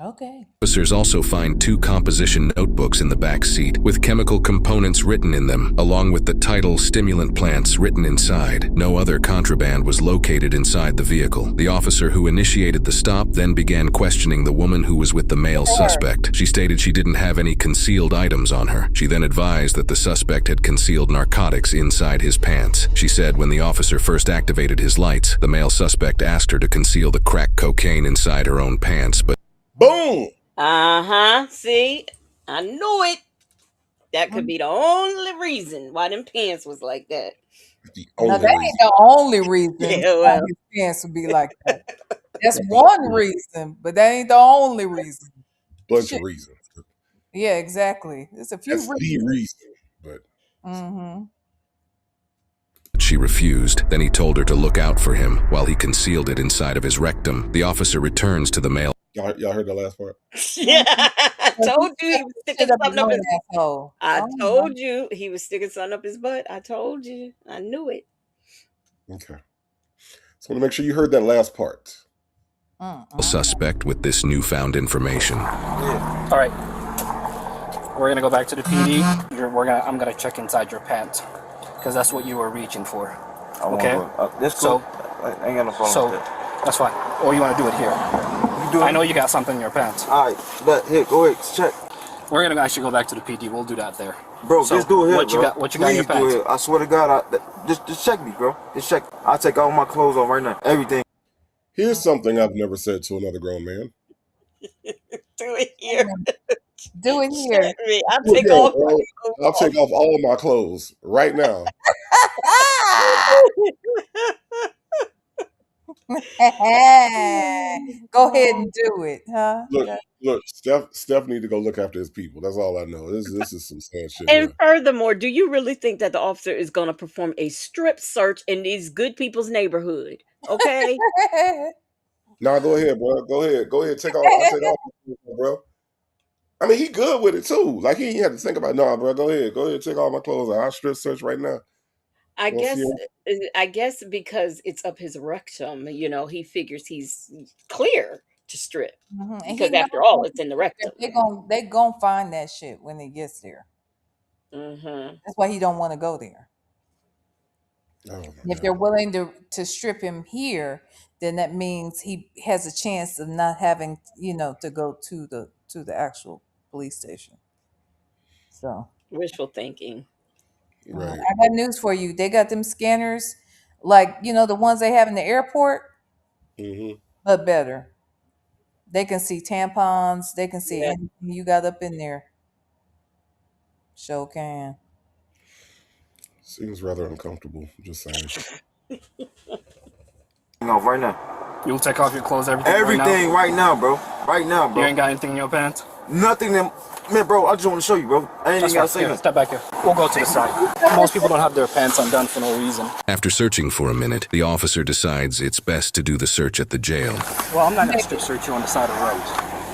Okay. Officers also find 2 composition notebooks in the back seat with chemical components written in them, along with the title stimulant plants written inside. No other contraband was located inside the vehicle. The officer who initiated the stop then began questioning the woman who was with the male suspect. She stated she didn't have any concealed items on her. She then advised that the suspect had concealed narcotics inside his pants. She said when the officer first activated his lights, the male suspect asked her to conceal the crack cocaine inside her own pants, but boom. See, I knew it. That could be the only reason why them pants was like that. Now that ain't the only reason Yeah, why well. his pants would be like that. That's one reason, but that ain't the only reason. Bunch of reasons. Yeah, exactly. There's a few That's the reason, but Mm-hmm. she refused. Then he told her to look out for him while he concealed it inside of his rectum. The officer returns to the male. Y'all heard the last part? Yeah, I told you he was sticking something up his asshole. I told you he was sticking something up his butt. I told you. I knew it. Okay. So I want to make sure you heard that last part. Suspect with this newfound information. All right. We're gonna go back to the PD. I'm gonna check inside your pants because that's what you were reaching for. Okay. That's cool. I ain't got no problem So with that. that's fine. Or you want to do it here? You do it. I know you got something in your pants. All right, but here, go ahead, check. We're gonna actually go back to the PD. We'll do that there. Bro, So, just do it here, what bro. you got? What you got in your Please do pants? it. I swear to God, just check me, bro. Just check. I'll take all my clothes off right now. Everything. Here's something I've never said to another grown man. Do it here. Do it here. Check me. I'll Well, take yeah, all well, I'll take off all of my clothes right now. Go ahead and do it, huh? Look, Steph need to go look after his people. That's all I know. This is some sad shit. And Man. furthermore, do you really think that the officer is going to perform a strip search in these good people's neighborhood? Okay. Nah, go ahead, bro. Go ahead. Take off, bro. I mean, he good with it too. Like he ain't had to think about. Nah, bro. Go ahead. Take all my clothes off. I'll strip search right now. I guess because it's up his rectum, he figures he's clear to strip. Mhm. And Because he after knows all, it's in the rectum. they gon' find that shit when he gets there. Mm-hmm. That's why he don't want to go there. Oh, If they're willing to strip him here, then that means he has a chance of not having, to go to the actual police station. So Wishful thinking. Right. I got news for you. They got them scanners, like the ones they have in the airport, but better. They can see tampons. They can see anything you got up in there. Sure can. Seems rather uncomfortable. Just saying. Off right now. You'll take off your clothes, everything Right now, bro. Right now, bro. You ain't got anything in your pants? Nothing. Man, bro, I just want to show you, bro. I ain't even got to say Here, nothing. step back here. We'll go to the side. Most people don't have their pants undone for no reason. After searching for a minute, the officer decides it's best to do the search at the jail. Well, I'm not going to strip search you on the side of the road.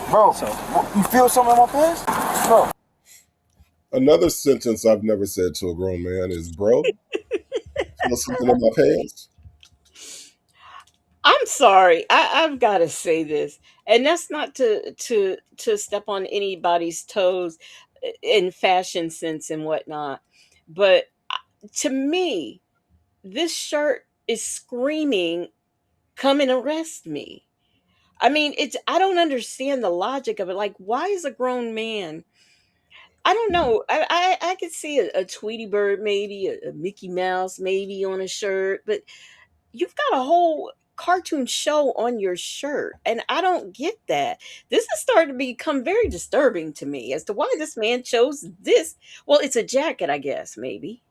Bro, you feel something in my pants? Bro. Another sentence I've never said to a grown man is, bro, feel something in my pants? I'm sorry. I've got to say this, and that's not to step on anybody's toes in fashion sense and whatnot, but to me, this shirt is screaming, "Come and arrest me." I mean, I don't understand the logic of it. Like, why is a grown man? I don't know. I could see a Tweety Bird, maybe a Mickey Mouse, maybe on a shirt, but you've got a whole cartoon show on your shirt, and I don't get that. This is starting to become very disturbing to me as to why this man chose this. Well, it's a jacket, I guess, maybe.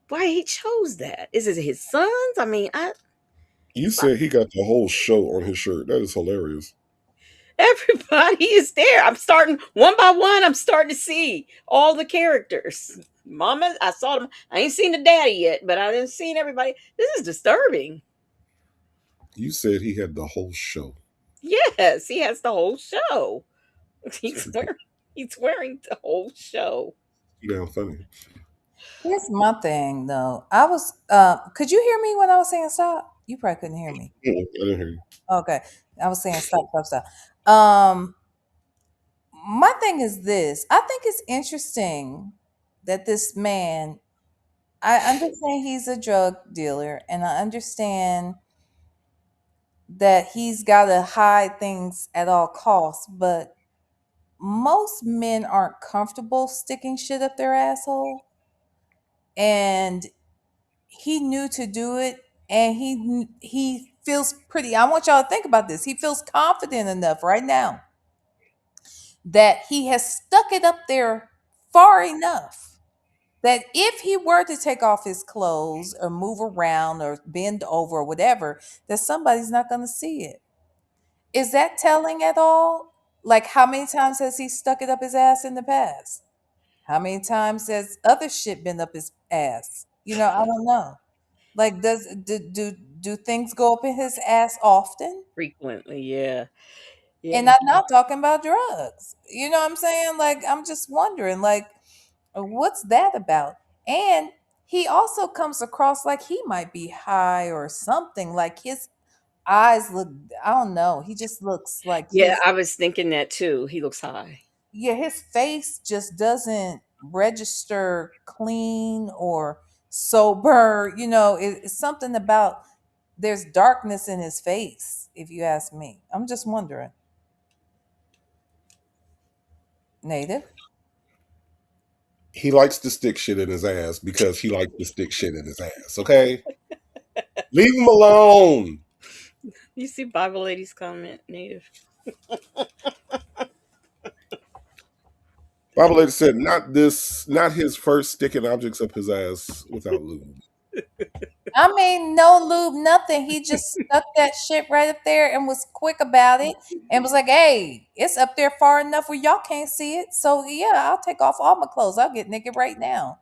Why he chose that? Is it his son's? I mean, You said he got the whole show on his shirt. That is hilarious. Everybody is there. I'm starting one by one. I'm starting to see all the characters. Mama, I saw them. I ain't seen the daddy yet, but I didn't see everybody. This is disturbing. You said he had the whole show. Yes, he has the whole show. He's wearing the whole show. Damn funny. Here's my thing though. I was could you hear me when I was saying stop? You probably couldn't hear me. I didn't hear you. Okay. I was saying stop. My thing is this. I think it's interesting that this man, I understand he's a drug dealer and I understand that he's got to hide things at all costs, but most men aren't comfortable sticking shit up their asshole. And he knew to do it and he feels pretty. I want y'all to think about this. He feels confident enough right now that he has stuck it up there far enough that if he were to take off his clothes or move around or bend over or whatever, that somebody's not going to see it. Is that telling at all? Like, how many times has he stuck it up his ass in the past? How many times has other shit been up his ass? I don't know. Like, do things go up in his ass often? Frequently, yeah. And I'm not talking about drugs. You know what I'm saying? Like, I'm just wondering, like, what's that about? And he also comes across like he might be high or something. Like his eyes look, I don't know. He just looks like Yeah, I was thinking that too. He looks high. his face just doesn't register clean or sober. It's something about there's darkness in his face, if you ask me. I'm just wondering. Native? He likes to stick shit in his ass because he likes to stick shit in his ass. Okay, leave him alone. You see Bible Lady's comment, Native. Bible Lady said, not his first sticking objects up his ass without lube. I mean, no lube, nothing. He just stuck that shit right up there and was quick about it and was like, hey, it's up there far enough where y'all can't see it. So, yeah, I'll take off all my clothes. I'll get naked right now.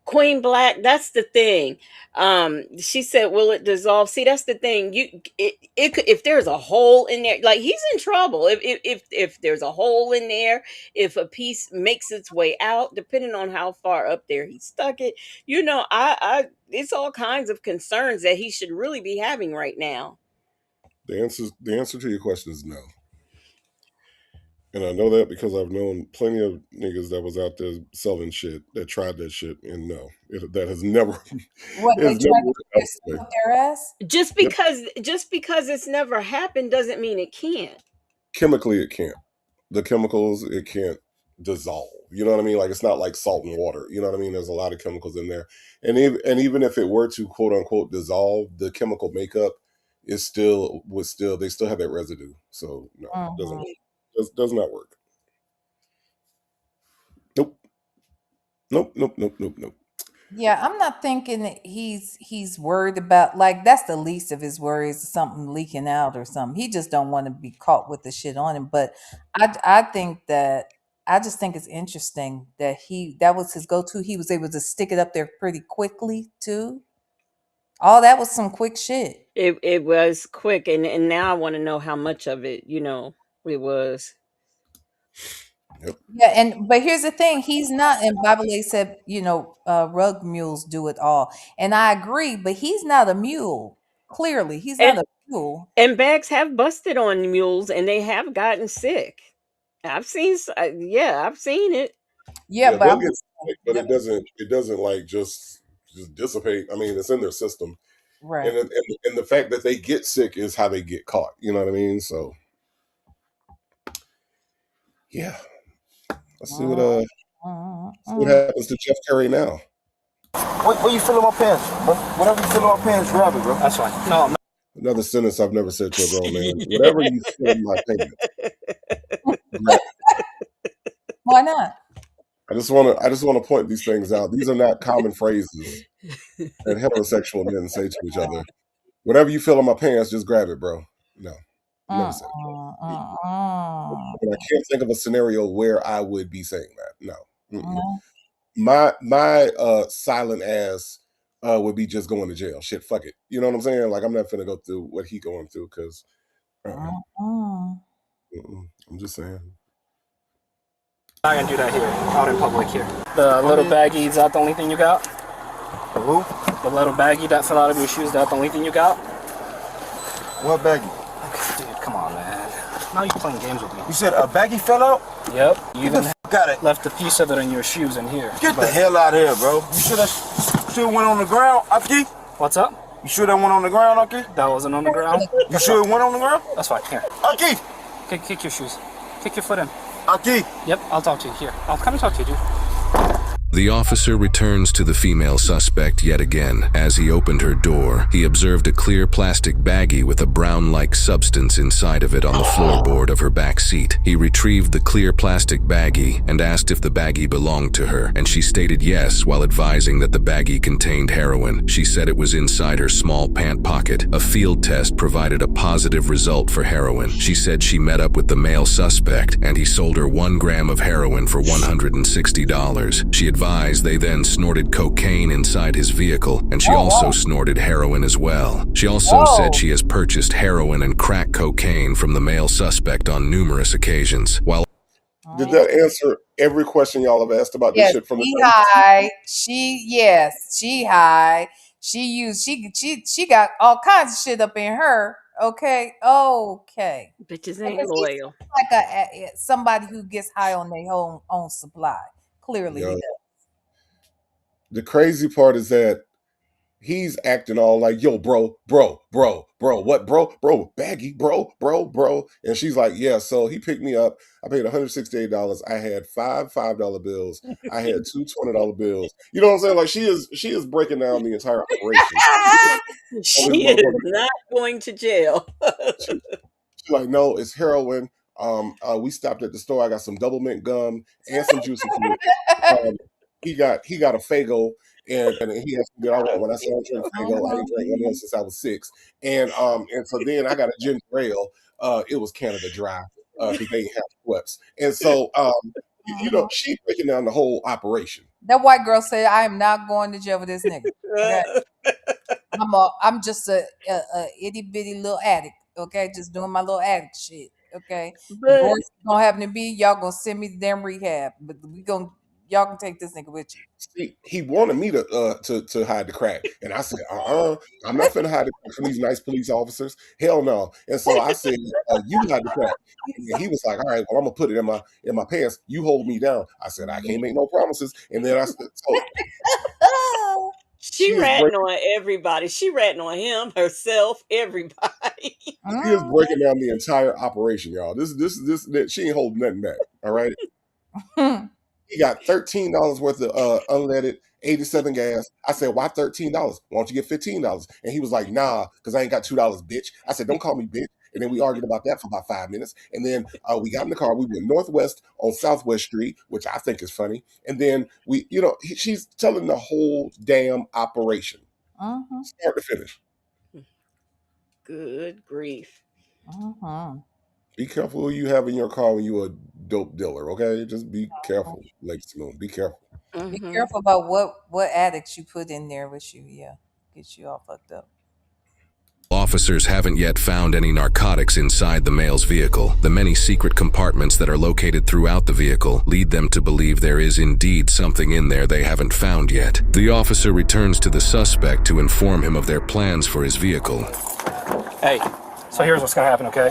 Queen Black, that's the thing. She said, "Will it dissolve?" See, that's the thing. It could, if there's a hole in there, like he's in trouble. If there's a hole in there, if a piece makes its way out, depending on how far up there he stuck it, I it's all kinds of concerns that he should really be having right now. The answer to your question is no. And I know that because I've known plenty of niggas that was out there selling shit that tried that shit, and no, that has never. What, they tried to put stuff up their ass? Just because it's never happened doesn't mean it can't. Chemically, it can't. The chemicals, it can't dissolve. You know what I mean? Like, it's not like salt and water. You know what I mean? There's a lot of chemicals in there, and even if it were to quote unquote dissolve, the chemical makeup they still have that residue. So no, it doesn't work. Does not work. Nope. Yeah, I'm not thinking that he's worried about, like, that's the least of his worries, something leaking out or something. He just don't want to be caught with the shit on him. But I just think it's interesting that that was his go-to. He was able to stick it up there pretty quickly too. All that was some quick shit. It was quick, and now I want to know how much of it, it was. Yep. Yeah, but here's the thing: he's not. And Bible said, rug mules do it all, and I agree. But he's not a mule. Clearly, he's not a mule. And bags have busted on mules, and they have gotten sick. I've seen it. Yeah, but get sick, but it doesn't like just dissipate. I mean, it's in their system, right? And the fact that they get sick is how they get caught. You know what I mean? So, yeah. Let's see what happens to Jeff Curry now. What you feel in my pants? Whatever you feel in my pants, grab it, bro. That's fine. No, I'm not. Another sentence I've never said to a grown man. Whatever you feel in my pants. Why not? I just want to point these things out. These are not common phrases that heterosexual men say to each other. Whatever you feel in my pants, just grab it, bro. No. Never said a joke. And I can't think of a scenario where I would be saying that. No. My silent ass would be just going to jail. Shit, fuck it. You know what I'm saying? Like, I'm not finna go through what he going through because I'm just saying. I can do that here, out in public here. The little baggie, is that the only thing you got? Who? The little baggie that fell out of your shoes, that the only thing you got? What baggie? Okay, dude, come on, man. Now you're playing games with me. You said a baggie fell out? Yep. You Get the even got it. left a piece of it in your shoes in here. Get the hell out of here, bro. You should have went on the ground, Aki. What's up? You sure that went on the ground, Aki? That wasn't on the ground? You sure it went on the ground? That's fine. Here. Aki! Kick your shoes. Kick your foot in. Aki! Yep, I'll talk to you. Here. I'll come and talk to you, dude. The officer returns to the female suspect yet again. As he opened her door, he observed a clear plastic baggie with a brown-like substance inside of it on the floorboard of her back seat. He retrieved the clear plastic baggie and asked if the baggie belonged to her, and she stated yes while advising that the baggie contained heroin. She said it was inside her small pant pocket. A field test provided a positive result for heroin. She said she met up with the male suspect, and he sold her 1 gram of heroin for $160. She advised they then snorted cocaine inside his vehicle, and she also snorted heroin as well. She also said she has purchased heroin and crack cocaine from the male suspect on numerous occasions. While Did that answer every question y'all have asked about this Yes, shit from the she high. She high. She got all kinds of shit up in her. Okay. Bitches I ain't guess he's loyal. like somebody who gets high on their own supply. Clearly, he Yo, does. the crazy part is that he's acting all like, yo, bro, what, bro, baggy, bro. And she's like, yeah. So he picked me up. I paid $168. I had five $5 bills. I had two $20 bills. You know what I'm saying? Like, she is breaking down the entire operation. She is not going to jail. She's like, no, it's heroin. We stopped at the store. I got some double mint gum and some juicy fruit. He got a Faygo, and he asked me, when I said I drink Faygo, I ain't drank one of those since I was 6. And so then I got a ginger ale. It was Canada Dry because they didn't have Schweppes. And so you know, she's breaking down the whole operation. That white girl said, "I am not going to jail with this nigga. Okay? I'm just a itty bitty little addict. Okay, just doing my little addict shit. Okay, But divorce gonna happen to be y'all gonna send me to damn rehab, but y'all can take this nigga with you." See, he wanted me to hide the crack, and I said, I'm not finna hide the crack from these nice police officers. Hell no. And so I said, you hide the crack. And he was like, all right, well, I'm gonna put it in my pants. You hold me down. I said, I can't make no promises. And then I said, so she ratting on everybody. She ratting on him, herself, everybody. She is breaking down the entire operation, y'all. This she ain't holding nothing back. All right. He got $13 worth of unleaded 87 gas. I said, why $13? Why don't you get $15? And he was like, nah, because I ain't got $2, bitch. I said, don't call me bitch. And then we argued about that for about 5 minutes. And then we got in the car. We went northwest on Southwest Street, which I think is funny. And then she's telling the whole damn operation, start to finish. Good grief. Be careful who you have in your car when you're a dope dealer, okay? Just be careful, Lake Saloon. Be careful. Be careful about what addicts you put in there with you. Yeah, get you all fucked up. officers haven't yet found any narcotics inside the male's vehicle, the many secret compartments that are located throughout the vehicle lead them to believe there is indeed something in there they haven't found yet. The officer returns to the suspect to inform him of their plans for his vehicle. Hey, so here's what's gonna happen, okay?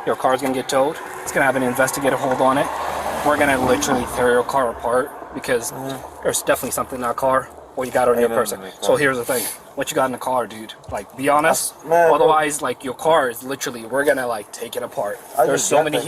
Your car's gonna get towed. It's gonna have an investigator hold on it. We're gonna literally tear your car apart because there's definitely something in that car. What you got on your person. So here's the thing. What you got in the car, dude? Like, be honest. Otherwise, like, your car is literally, we're gonna, like, take it apart. There's so many...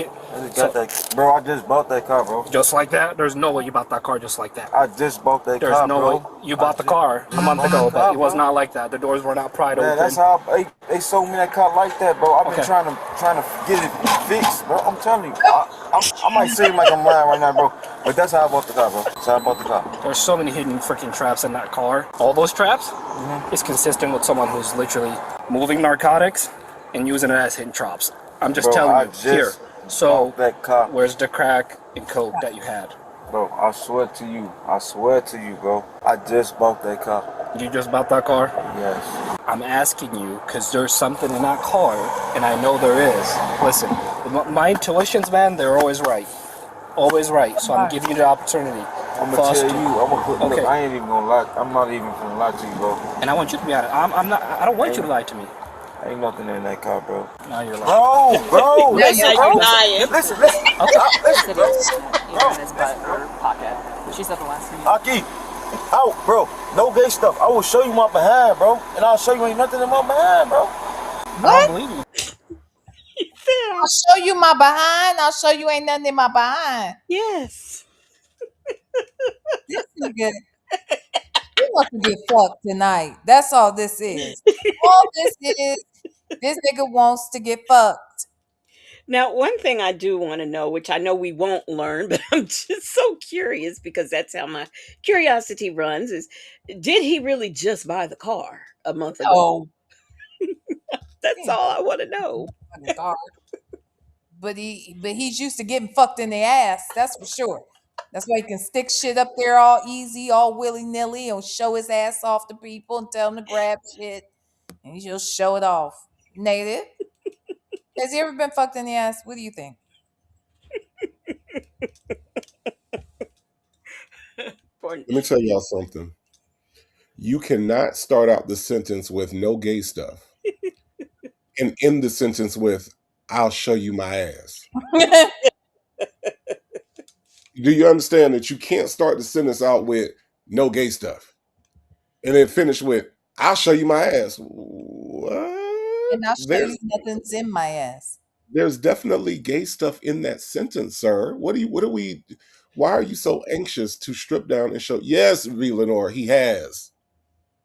Bro, I just bought that car, bro. Just like that? There's no way you bought that car just like that. I just bought that car, There's no bro. way. You bought the car a month ago, but it was not like that. The doors were not pried open. That's how they sold me that car like that, bro. I've been trying to get it fixed, bro. I'm telling you. I might seem like I'm lying right now, bro. But that's how I bought the car, bro. That's how I bought the car. There's so many hidden freaking traps in that car. All those traps is consistent with someone who's literally moving narcotics and using it as hidden traps. I'm just Bro, telling I you. just Here. So, bought that car. where's the crack and coke that you had? Bro, I swear to you, bro. I just bought that car. You just bought that car? Yes. I'm asking you because there's something in that car, and I know there is. Listen, my intuitions, man, they're always right. Always right. So I'm giving you the opportunity. I'm gonna tell you. Look, I ain't even gonna lie. I'm not even gonna lie to you, bro. And I want you to be honest. I don't want you to lie to me. Ain't nothing in that car, bro. Now you're lying. Bro, Now you're lying. Listen. Okay. Bro. In his pocket. She said the last thing. Aki, out, bro. No gay stuff. I will show you my behind, bro. And I'll show you ain't nothing in my behind, bro. What? believe you. I'll show you my behind. I'll show you ain't nothing in my behind. Yes. This nigga, he wants to get fucked tonight. That's all this is. All this is, this nigga wants to get fucked. Now, one thing I do want to know, which I know we won't learn, but I'm just so curious because that's how my curiosity runs, is did he really just buy the car a month ago? Oh, That's all I want to know. but he's used to getting fucked in the ass. That's for sure. That's why he can stick shit up there all easy, all willy nilly, and show his ass off to people and tell them to grab shit, and he just show it off. Native, has he ever been fucked in the ass? What do you think? Let me tell y'all something. You cannot start out the sentence with no gay stuff and end the sentence with "I'll show you my ass." Do you understand that you can't start the sentence out with no gay stuff and then finish with "I'll show you my ass"? What? And I'll show you nothing's in my ass. There's definitely gay stuff in that sentence, sir. Why are you so anxious to strip down and show? Yes, V. Lenore, he has.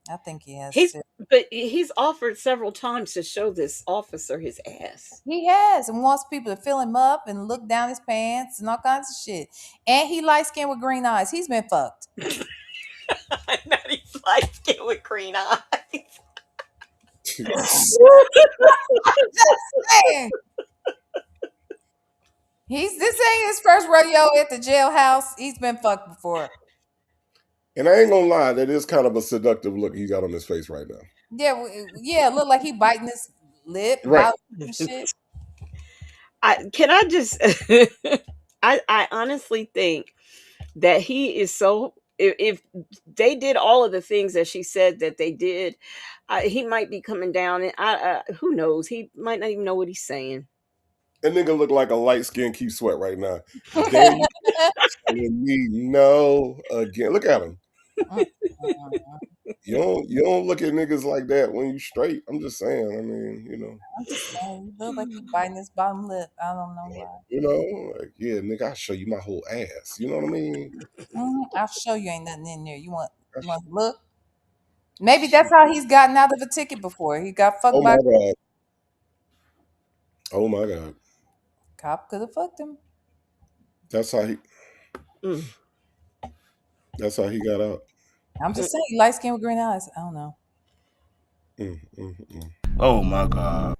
I think he has too. But he's offered several times to show this officer his ass. He has, and wants people to fill him up and look down his pants and all kinds of shit. And he light skinned with green eyes. He's been fucked. Not he's light skinned with green eyes. I'm just saying. This ain't his first rodeo at the jailhouse. He's been fucked before. And I ain't gonna lie, that is kind of a seductive look he got on his face right now. Yeah, look like he biting his lip, Right. and shit. I honestly think that he is so. If they did all of the things that she said that they did, he might be coming down, and who knows? He might not even know what he's saying. That nigga look like a light skinned Keith Sweat right now. Then me no again. Look at him. You don't look at niggas like that when you straight. I'm just saying. I mean, I'm just saying, he look like he biting his bottom lip. I don't know why. Like, yeah, nigga, I'll show you my whole ass. You know what I mean? I'll show you ain't nothing in there. You want to look? Maybe that's how he's gotten out of a ticket before. He got fucked by. God. Oh my God. Cop could have fucked him. That's how he. That's how he got out. I'm just saying, light skin with green eyes. I don't know. Oh my God.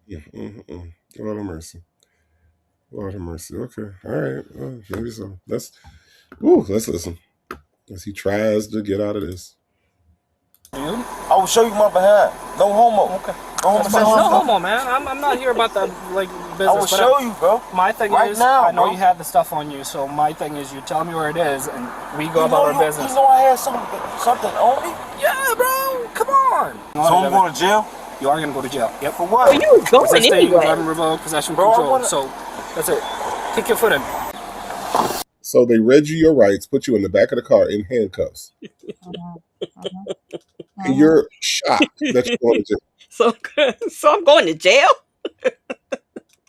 Lord have mercy. Lord have mercy. Okay. All right. Well, maybe so. Let's listen. As he tries to get out of this. I will show you my behind. No homo. Okay. No homo, man. I'm not here about that business. I will show you, bro. My thing right is, now, I know bro. you have the stuff on you, so my thing is, you tell me where it is, and we go about our business. You know I had something on me. Yeah, bro. Come on. So I'm going to jail. You are gonna go to jail. Yep. For what? You was going Resisting, anyway. driving revoked, possession, control. So that's it. Kick your foot in. So they read you your rights, put you in the back of the car in handcuffs. And you're shocked that you're going to jail. So I'm going to jail?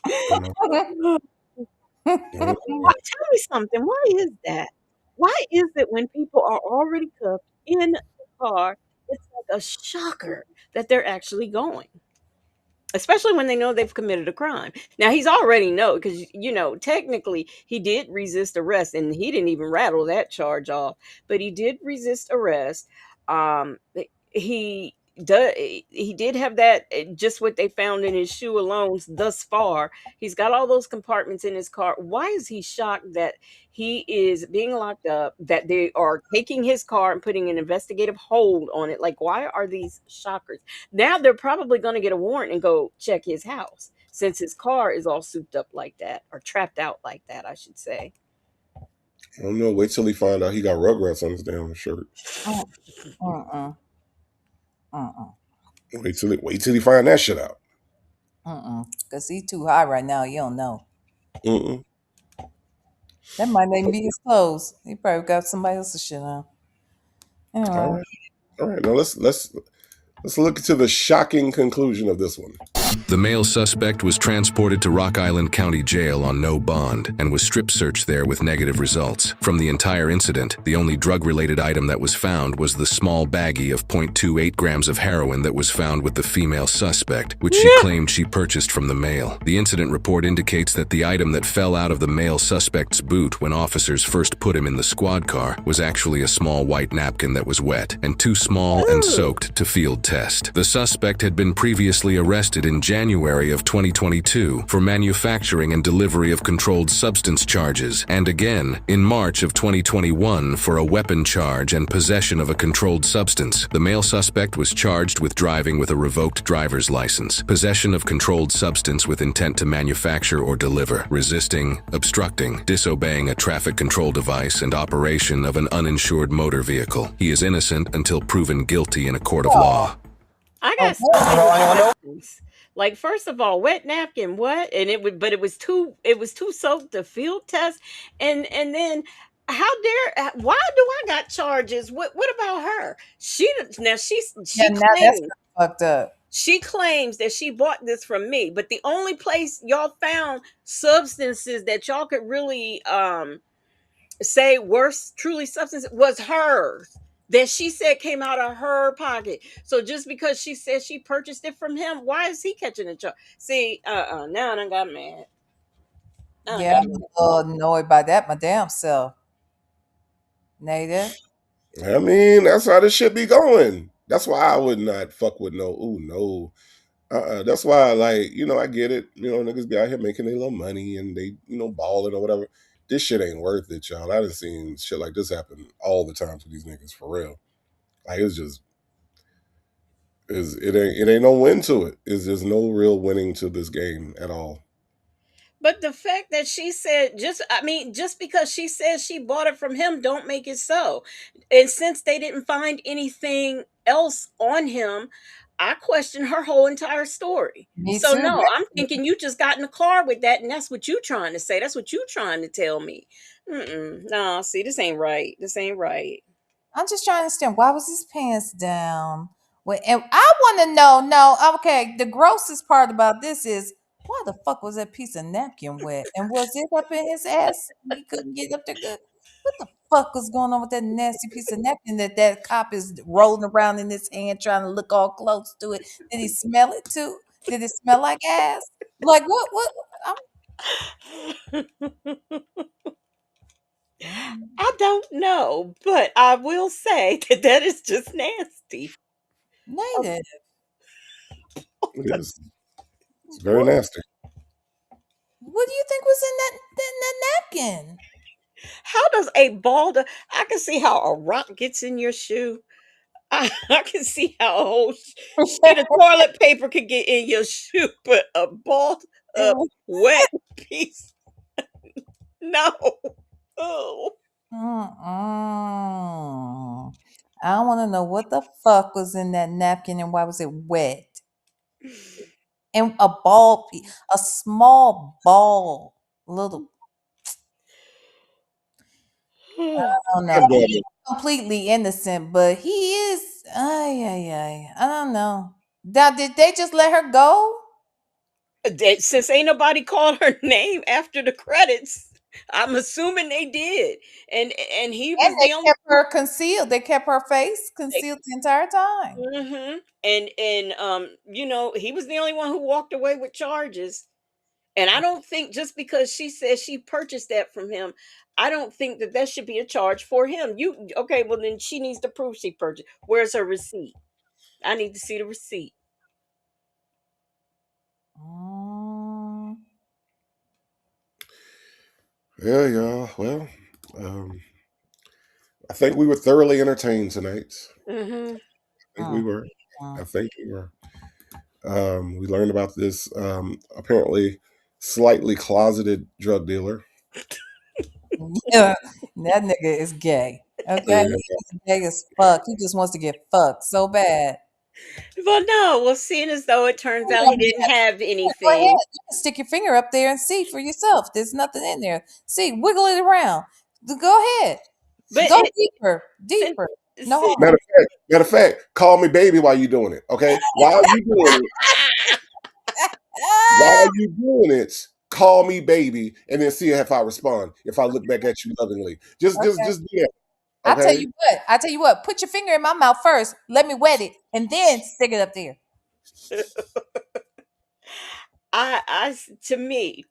Tell me something. Why is that? Why is it when people are already cuffed in the car, it's like a shocker that they're actually going? Especially when they know they've committed a crime. Now, he's already know because, technically he did resist arrest, and he didn't even rattle that charge off, but he did resist arrest. He he did have that, just what they found in his shoe alone thus far. He's got all those compartments in his car. Why is he shocked that he is being locked up, that they are taking his car and putting an investigative hold on it? Like, why are these shockers? Now they're probably going to get a warrant and go check his house since his car is all souped up like that, or trapped out like that, I should say. I don't know. Wait till he find out he got Rugrats on his damn shirt. Wait till he find that shit out. Because he's too high right now. You don't know. That might not even be his clothes. He probably got somebody else's shit on. Anyway. All right. Now let's look to the shocking conclusion of this one. The male suspect was transported to Rock Island County Jail on no bond and was strip searched there with negative results. From the entire incident, the only drug-related item that was found was the small baggie of 0.28 grams of heroin that was found with the female suspect, which she claimed she purchased from the male. The incident report indicates that the item that fell out of the male suspect's boot when officers first put him in the squad car was actually a small white napkin that was wet and too small and soaked to field test. The suspect had been previously arrested in January of 2022 for manufacturing and delivery of controlled substance charges, and again in March of 2021 for a weapon charge and possession of a controlled substance. The male suspect was charged with driving with a revoked driver's license, possession of controlled substance with intent to manufacture or deliver, resisting, obstructing, disobeying a traffic control device, and operation of an uninsured motor vehicle. He is innocent until proven guilty in a court of law. I got so many questions. Like, first of all, wet napkin, what? And it was too soaked to field test. And then why do I got charges? What about her? She That's claims, fucked up. she claims that she bought this from me, but the only place y'all found substances that y'all could really say were truly substances was hers, that she said came out of her pocket. So just because she said she purchased it from him, why is he catching the charge? See, now I done got mad. I'm a little annoyed by that my damn self. Native. I mean, that's how this shit be going. That's why I would not fuck with no. That's why, like, I get it. Niggas be out here making their little money and they, balling or whatever. This shit ain't worth it, y'all. I done seen shit like this happen all the time to these niggas, for real. Like, it ain't no win to it. There's no real winning to this game at all. But the fact that she said just because she says she bought it from him don't make it so. And since they didn't find anything else on him, I question her whole entire story. Me so too. No, I'm thinking you just got in the car with that, and that's what you trying to say. That's what you trying to tell me. No, see, this ain't right. This ain't right. I'm just trying to understand, why was his pants down? And I want to know. No, okay. The grossest part about this is, why the fuck was that piece of napkin wet? And was it up in his ass? He couldn't get up there good. What the fuck was going on with that nasty piece of napkin that cop is rolling around in his hand trying to look all close to it? Did he smell it too? Did it smell like ass? Like what? I don't know, but I will say that is just nasty. Native. It is. It's very nasty. What do you think was in that napkin? How does a ball? I can see how a rock gets in your shoe. I can see how a whole sheet of toilet paper could get in your shoe, but a ball of wet piece, no. Oh. I want to know what the fuck was in that napkin and why was it wet? And a small ball, little. I don't know. He's completely innocent, but he is. I don't know. Now, did they just let her go? Since ain't nobody called her name after the credits, I'm assuming they did. And he was they kept her concealed. They kept her face concealed the entire time. Mm-hmm. And he was the only one who walked away with charges. And I don't think just because she says she purchased that from him, I don't think that should be a charge for him. Okay, well then she needs to prove she purchased. Where's her receipt? I need to see the receipt. Yeah, y'all. Well, I think we were thoroughly entertained tonight. Mm-hmm. I think we were. I think we were. We learned about this apparently slightly closeted drug dealer. Yeah, that nigga is gay. Okay, he's gay as fuck. He just wants to get fucked so bad. Well, no. Well, seeing as though it turns out he didn't have Go ahead. anything. You can stick your finger up there and see for yourself. There's nothing in there. See, wiggle it around. Go ahead. But Go deeper. No. Matter of fact, call me baby while you're doing it. Okay, while you doing it, call me baby, and then see if I respond. If I look back at you lovingly, just do that. Okay? I tell you what. Put your finger in my mouth first. Let me wet it, and then stick it up there. To me,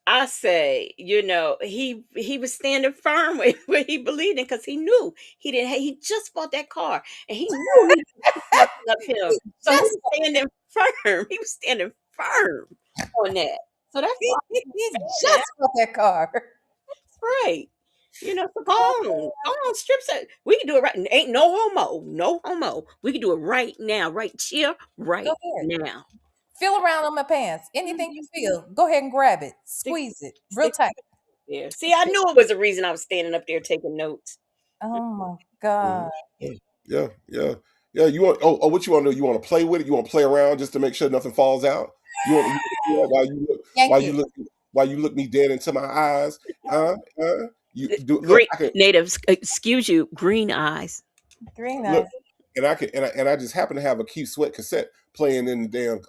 I say, he was standing firm where he believed in, because he knew he just bought that car, and he knew he was up him. So he was standing firm. He was standing firm on that. So that's why he just bought that car. That's right. So go on, strip set. We can do it right. Ain't no homo. We can do it right now, right here, right now. Feel around on my pants. Anything you feel, go ahead and grab it. Squeeze it real tight. Yeah. See, I knew it was a reason I was standing up there taking notes. Oh my God. Yeah. You want? Oh, what you want to do? You want to play with it? You want to play around just to make sure nothing falls out? You want while you look me dead into my eyes? You do look. Natives, excuse you, green eyes. Green eyes. Look, and I just happen to have a Keith Sweat cassette playing in the damn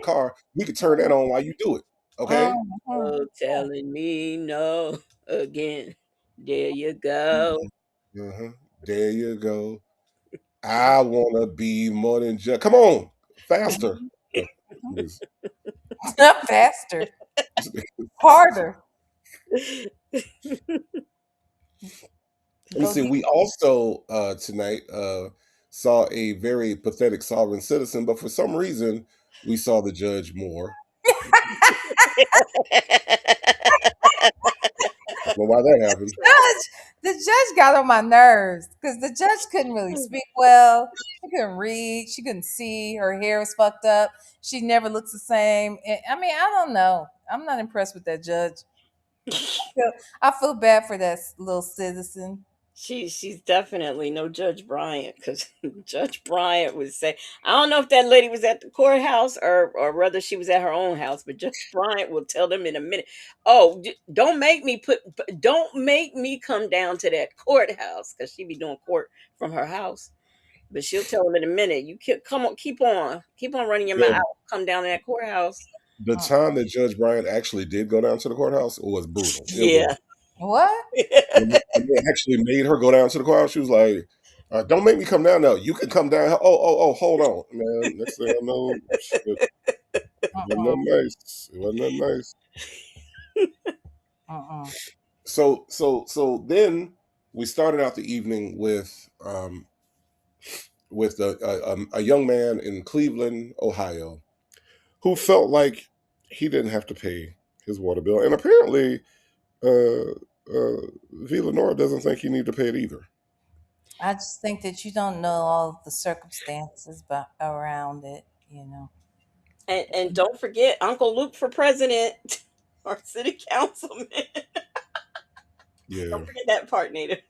car. We could turn that on while you do it. Okay. Oh, telling me no again. There you go. There you go. I wanna be more than just. Come on, faster. Faster. Harder. Let me see. We also tonight saw a very pathetic sovereign citizen, but for some reason we saw the judge more. Well, why that happened? The judge got on my nerves because the judge couldn't really speak well. She couldn't read. She couldn't see. Her hair was fucked up. She never looks the same. I mean, I don't know. I'm not impressed with that judge. I feel bad for that little citizen. She's definitely no Judge Bryant, because Judge Bryant would say, I don't know if that lady was at the courthouse or whether she was at her own house, but Judge Bryant will tell them in a minute, oh, don't make me come down to that courthouse, because she be doing court from her house. But she'll tell them in a minute, you keep on running your mouth, come down to that courthouse. The time that Judge Bryant actually did go down to the courthouse was brutal. Yeah. What? When they actually made her go down to the courthouse, she was like, don't make me come down now. You can come down. Oh, hold on, man. Next thing I know, it wasn't that nice. So then we started out the evening with a young man in Cleveland, Ohio, who felt like he didn't have to pay his water bill, and apparently Villanora doesn't think you need to pay it either. I just think that you don't know all the circumstances around it, And don't forget Uncle Luke for president or city councilman. Yeah. Don't forget that part, Native.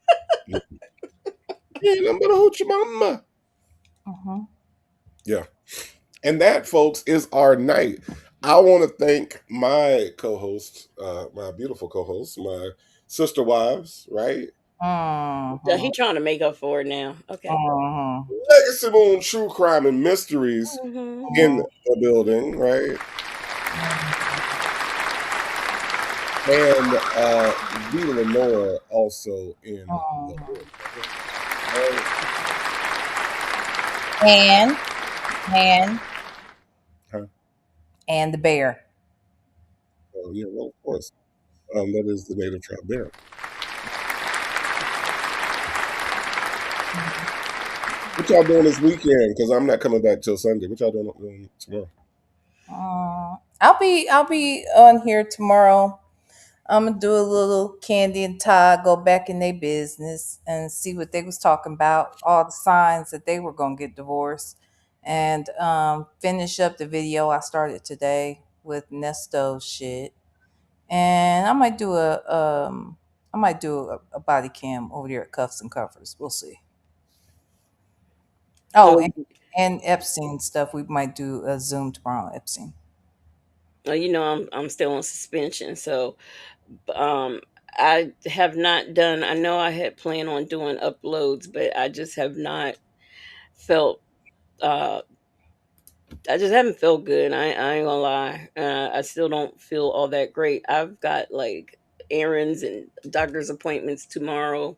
Yeah. And that, folks, is our night. I want to thank my co-hosts, my beautiful co-hosts, my sister wives, right? So he trying to make up for it now. Okay. Legacy Moon True Crime and Mysteries in the building, right? And Villanora also in the building. And the bear. Oh yeah, well of course. That is the native tribe bear. What y'all doing this weekend? Because I'm not coming back till Sunday. What y'all doing tomorrow? I'll be on here tomorrow. I'm gonna do a little Candy and Todd go back in their business and see what they was talking about, all the signs that they were gonna get divorced, and finish up the video I started today with Nesto's shit. And I might do a body cam over there at Cuffs and Covers. We'll see. Oh, So, and Epstein stuff. We might do a Zoom tomorrow, Epstein. you know, I'm still on suspension, so um, I have not done. I know I had planned on doing uploads, but I just have not felt. Uh, I just haven't felt good. I ain't gonna lie. I still don't feel all that great. I've got like errands and doctor's appointments tomorrow,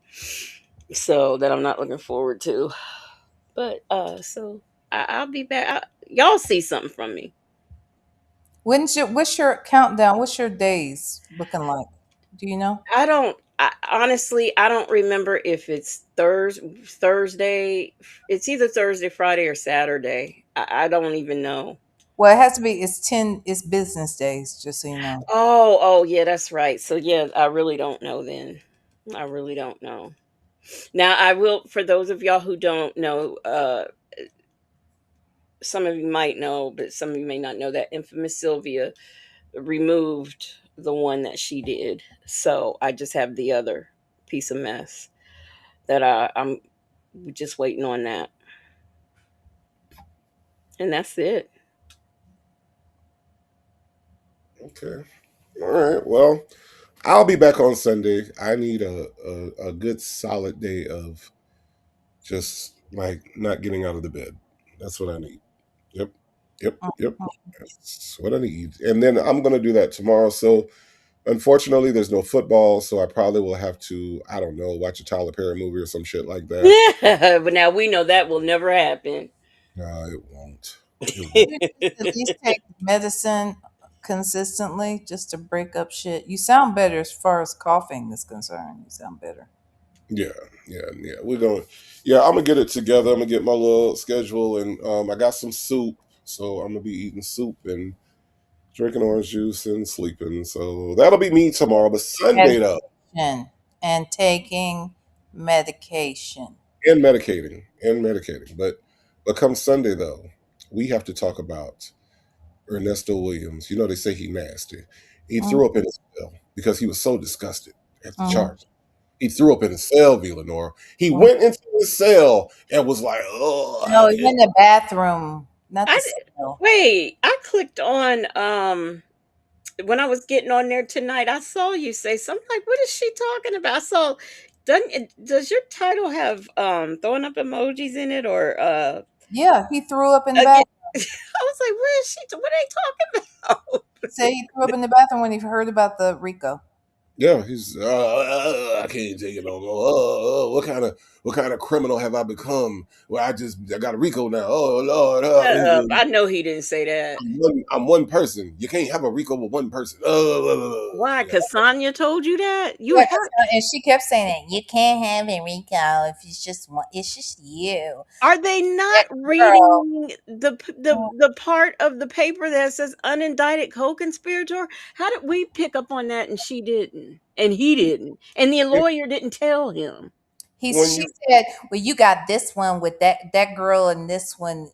so that I'm not looking forward to. But so I'll be back. Y'all see something from me. What's your countdown? What's your days looking like? Do you know? I don't. Honestly, I don't remember if it's Thursday. It's either Thursday, Friday, or Saturday. I don't even know. Well, it has to be. It's business days, just so you know. Oh, yeah, that's right. So yeah, I really don't know then. I really don't know. Now I will, for those of y'all who don't know, some of you might know, but some of you may not know that Infamous Sylvia removed the one that she did. So I just have the other piece of mess that I'm just waiting on that. And that's it. Okay. All right. Well, I'll be back on Sunday. I need a good solid day of just like not getting out of the bed. That's what I need. Yep. Yep. That's what I need. And then I'm gonna do that tomorrow. So unfortunately there's no football, so I probably will have to, I don't know, watch a Tyler Perry movie or some shit like that. Yeah, but now we know that will never happen. No, it won't. At least take medicine consistently just to break up shit. You sound better as far as coughing is concerned. You sound better. Yeah, We're going. Yeah, I'm gonna get it together. I'm gonna get my little schedule, and I got some soup, so I'm gonna be eating soup and drinking orange juice and sleeping. So that'll be me tomorrow. But Sunday though, And taking medication. and medicating. But come Sunday though, we have to talk about Ernesto Williams. You know they say he nasty. He threw up in his cell because he was so disgusted at the charge. He threw up in his cell, Villanor. He went into his cell and was like, "Oh, No, he's in the bathroom, not the I cell. wait. I clicked on when I was getting on there tonight. I saw you say something like, "What is she talking about?" I saw. Does your title have throwing up emojis in it or Yeah, he threw up in the again? bathroom. I was like, "Where is she? What are they talking about?" Say he threw up in the bathroom when he heard about the Rico. Yeah, he's. I can't take it no more. What kind of criminal have I become? Where I got a Rico now. Oh Lord, Shut up! I know he didn't say that. I'm one person. You can't have a Rico with one person. Why? Because Sonya told you that? You Yeah, heard? and she kept saying that you can't have a Rico if it's just one. It's just you. Are they not Girl. reading the part of the paper that says unindicted co-conspirator? How did we pick up on that and she didn't, and he didn't, and the lawyer didn't tell him? She said, "Well, you got this one with that girl and this one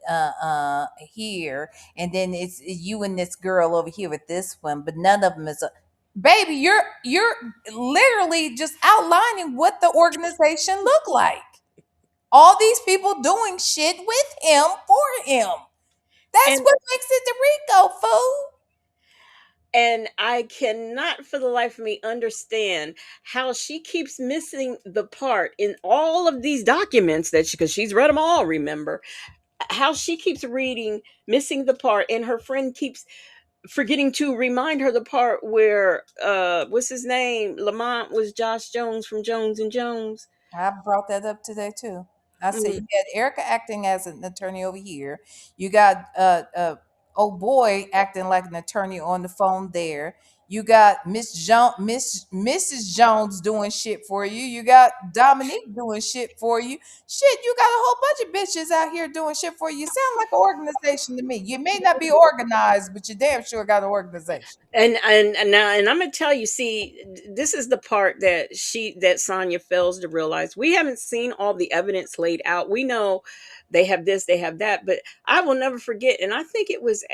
here, and then it's you and this girl over here with this one, but none of them is a baby. You're literally just outlining what the organization looked like. All these people doing shit with him for him. That's what makes it the Rico, fool." And I cannot for the life of me understand how she keeps missing the part in all of these documents that because she's read them all, remember, how she keeps reading, missing the part, and her friend keeps forgetting to remind her the part where what's his name? Lamont was Josh Jones from Jones and Jones. I brought that up today too. I said you had Erica acting as an attorney over here. You got old boy acting like an attorney on the phone there. You got Mrs. Jones doing shit for you. You got Dominique doing shit for you. Shit, you got a whole bunch of bitches out here doing shit for you. You sound like an organization to me. You may not be organized, but you damn sure got an organization. And now and I'm gonna tell you, see, this is the part that Sonya fails to realize. We haven't seen all the evidence laid out. We know they have this, they have that, but I will never forget. And I think it was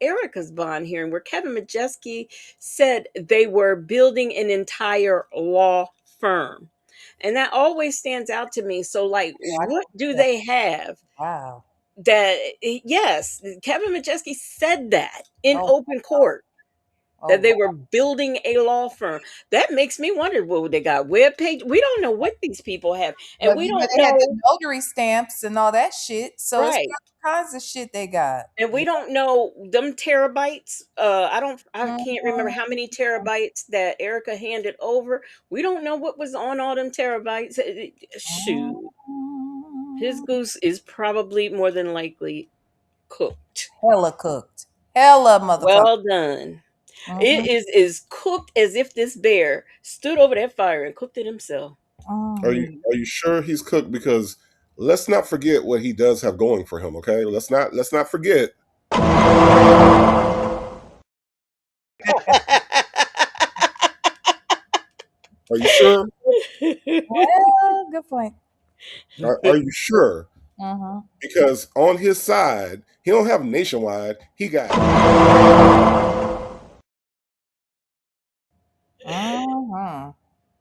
Erica's bond hearing where Kevin Majeski said they were building an entire law firm. And that always stands out to me. So, like, what do they have? Wow. That, yes, Kevin Majeski said that in open court. That they were building a law firm. That makes me wonder, well, they got web page. We don't know what these people have. And But we but don't they had know. the notary stamps and all that shit. So it's Right. all kinds of shit they got. And we don't know them terabytes. I can't remember how many terabytes that Erica handed over. We don't know what was on all them terabytes. Shoot. His goose is probably more than likely cooked. Hella cooked. Hella motherfucker. Well done. It is as cooked as if this bear stood over that fire and cooked it himself. Are you sure he's cooked? Because let's not forget what he does have going for him. Okay, let's not forget. Are you sure? Well, good point. Are you sure? Uh-huh. Because on his side, he don't have Nationwide. He got. Uh-huh.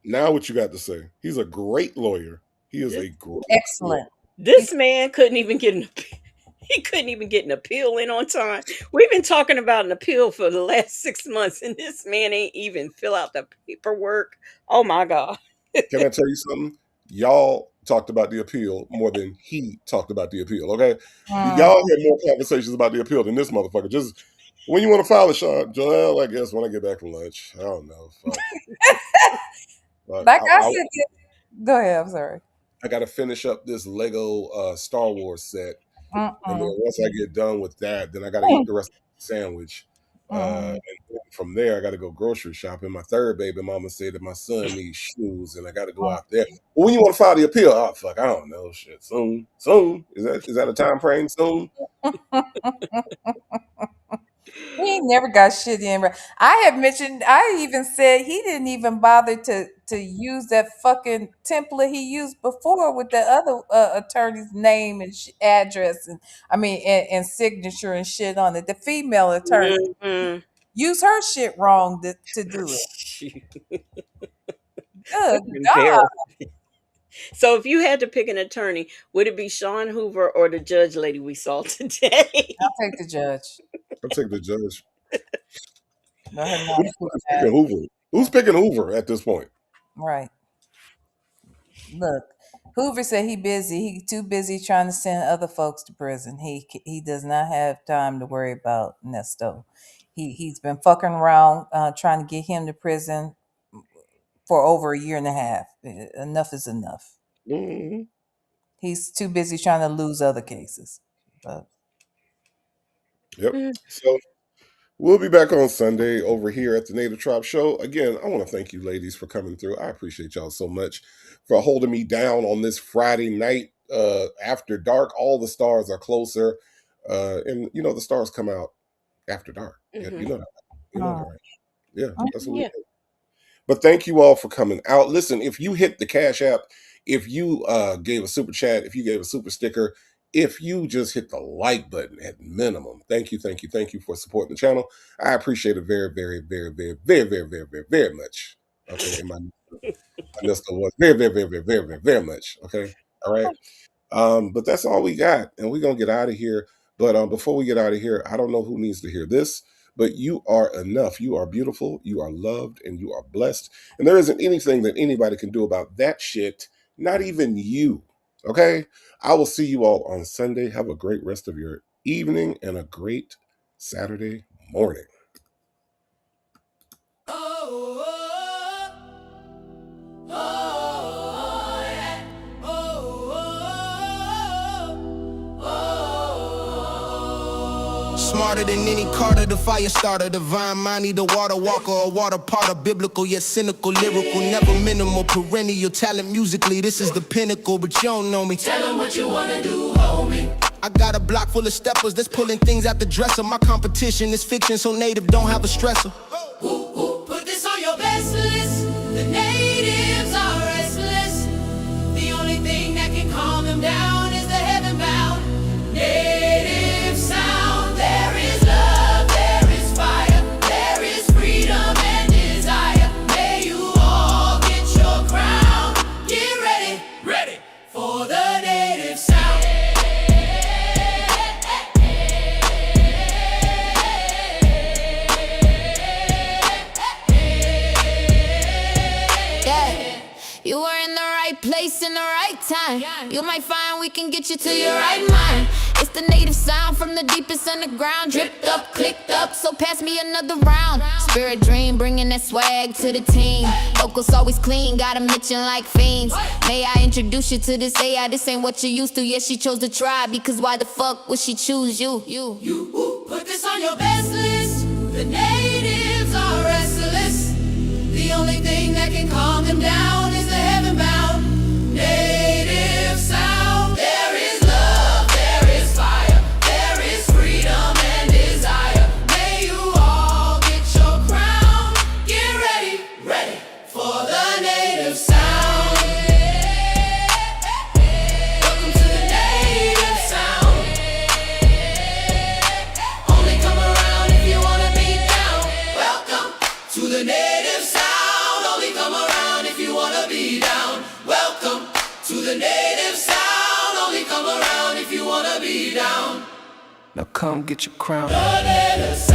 Now what you got to say? He's a great lawyer. He is a great Excellent. This man couldn't even get an appeal. He couldn't even get an appeal in on time. We've been talking about an appeal for the last 6 months, and this man ain't even fill out the paperwork. Oh my God. Can I tell you something? Y'all talked about the appeal more than he talked about the appeal, okay? Y'all had more conversations about the appeal than this motherfucker. Just when you want to file a shot, Joel, I guess when I get back from lunch. I don't know. Like I said, go ahead. I'm sorry. I got to finish up this Lego Star Wars set. And then once I get done with that, then I got to eat the rest of the sandwich. And then from there, I got to go grocery shopping. My third baby mama said that my son needs shoes, and I got to go out there. Well, when you want to file the appeal? Oh, fuck, I don't know. Shit, soon. Is that a time frame? Soon. He ain't never got shit in. I even said he didn't even bother to use that fucking template he used before with the other attorney's name and address and signature and shit on it. The female attorney used her shit wrong to do it. Good God. So if you had to pick an attorney, would it be Sean Hoover or the judge lady we saw today? I'll take the judge. I'll take the judge. Let her know. Who's picking Hoover? Who's picking Hoover at this point? Right. Look, Hoover said he busy. He too busy trying to send other folks to prison. He does not have time to worry about Nesto. He's been fucking around trying to get him to prison for over a year and a half. Enough is enough. Mm-hmm. He's too busy trying to lose other cases. Yep. So we'll be back on Sunday over here at the Native Tribe Show. Again, I want to thank you ladies for coming through. I appreciate y'all so much for holding me down on this Friday night after dark. All the stars are closer. And you know the stars come out after dark. Mm-hmm. You know that. You know that, right? Yeah, that's what we do. But thank you all for coming out. Listen, if you hit the Cash App, if you gave a super chat, if you gave a super sticker, if you just hit the like button at minimum, thank you for supporting the channel. I appreciate it very, very, very, very, very, very, very, very, very much. Okay, and my Nesto was very, very, very, very, very, very, very much. Okay, all right. But that's all we got, and we're gonna get out of here. But before we get out of here, I don't know who needs to hear this, but you are enough. You are beautiful. You are loved, and you are blessed. And there isn't anything that anybody can do about that shit. Not even you. Okay? I will see you all on Sunday. Have a great rest of your evening and a great Saturday morning. smarter than any Carter, the fire starter, divine Monty, the water walker, a water potter, biblical yet cynical, lyrical, never minimal, perennial talent musically. This is the pinnacle, but you don't know me. Tell them what you wanna do, homie. I got a block full of steppers that's pulling things out the dresser. My competition is fiction, so native don't have a stressor. Put this on your best list. The natives are restless. The only thing that can calm them down is the heaven bound native sound. There is love, there is fire, there is freedom and desire. May you all get your crown. Get ready, ready for the native sound. You were in the right place in the right time. You might find we can get you to your right mind. It's the native sound from the deepest underground. Dripped up, clicked up, so pass me another round. Spirit dream, bringing that swag to the team. Vocals always clean, got 'em itching like fiends. May I introduce you to this AI? This ain't what you used to. Yes, she chose to try, because why the fuck would she choose you? Put this on your best list. The natives are restless. The only thing that can calm them down is the heaven bound native sound. There is love, there is fire, there is freedom and desire. May you all get your crown. Get ready, ready for the native sound. Welcome to the native sound. Only come around if you wanna be down. Welcome to the native sound. Come around if you wanna be down. Welcome to the native sound. Only come around if you wanna be down. Now come get your crown. The native sound.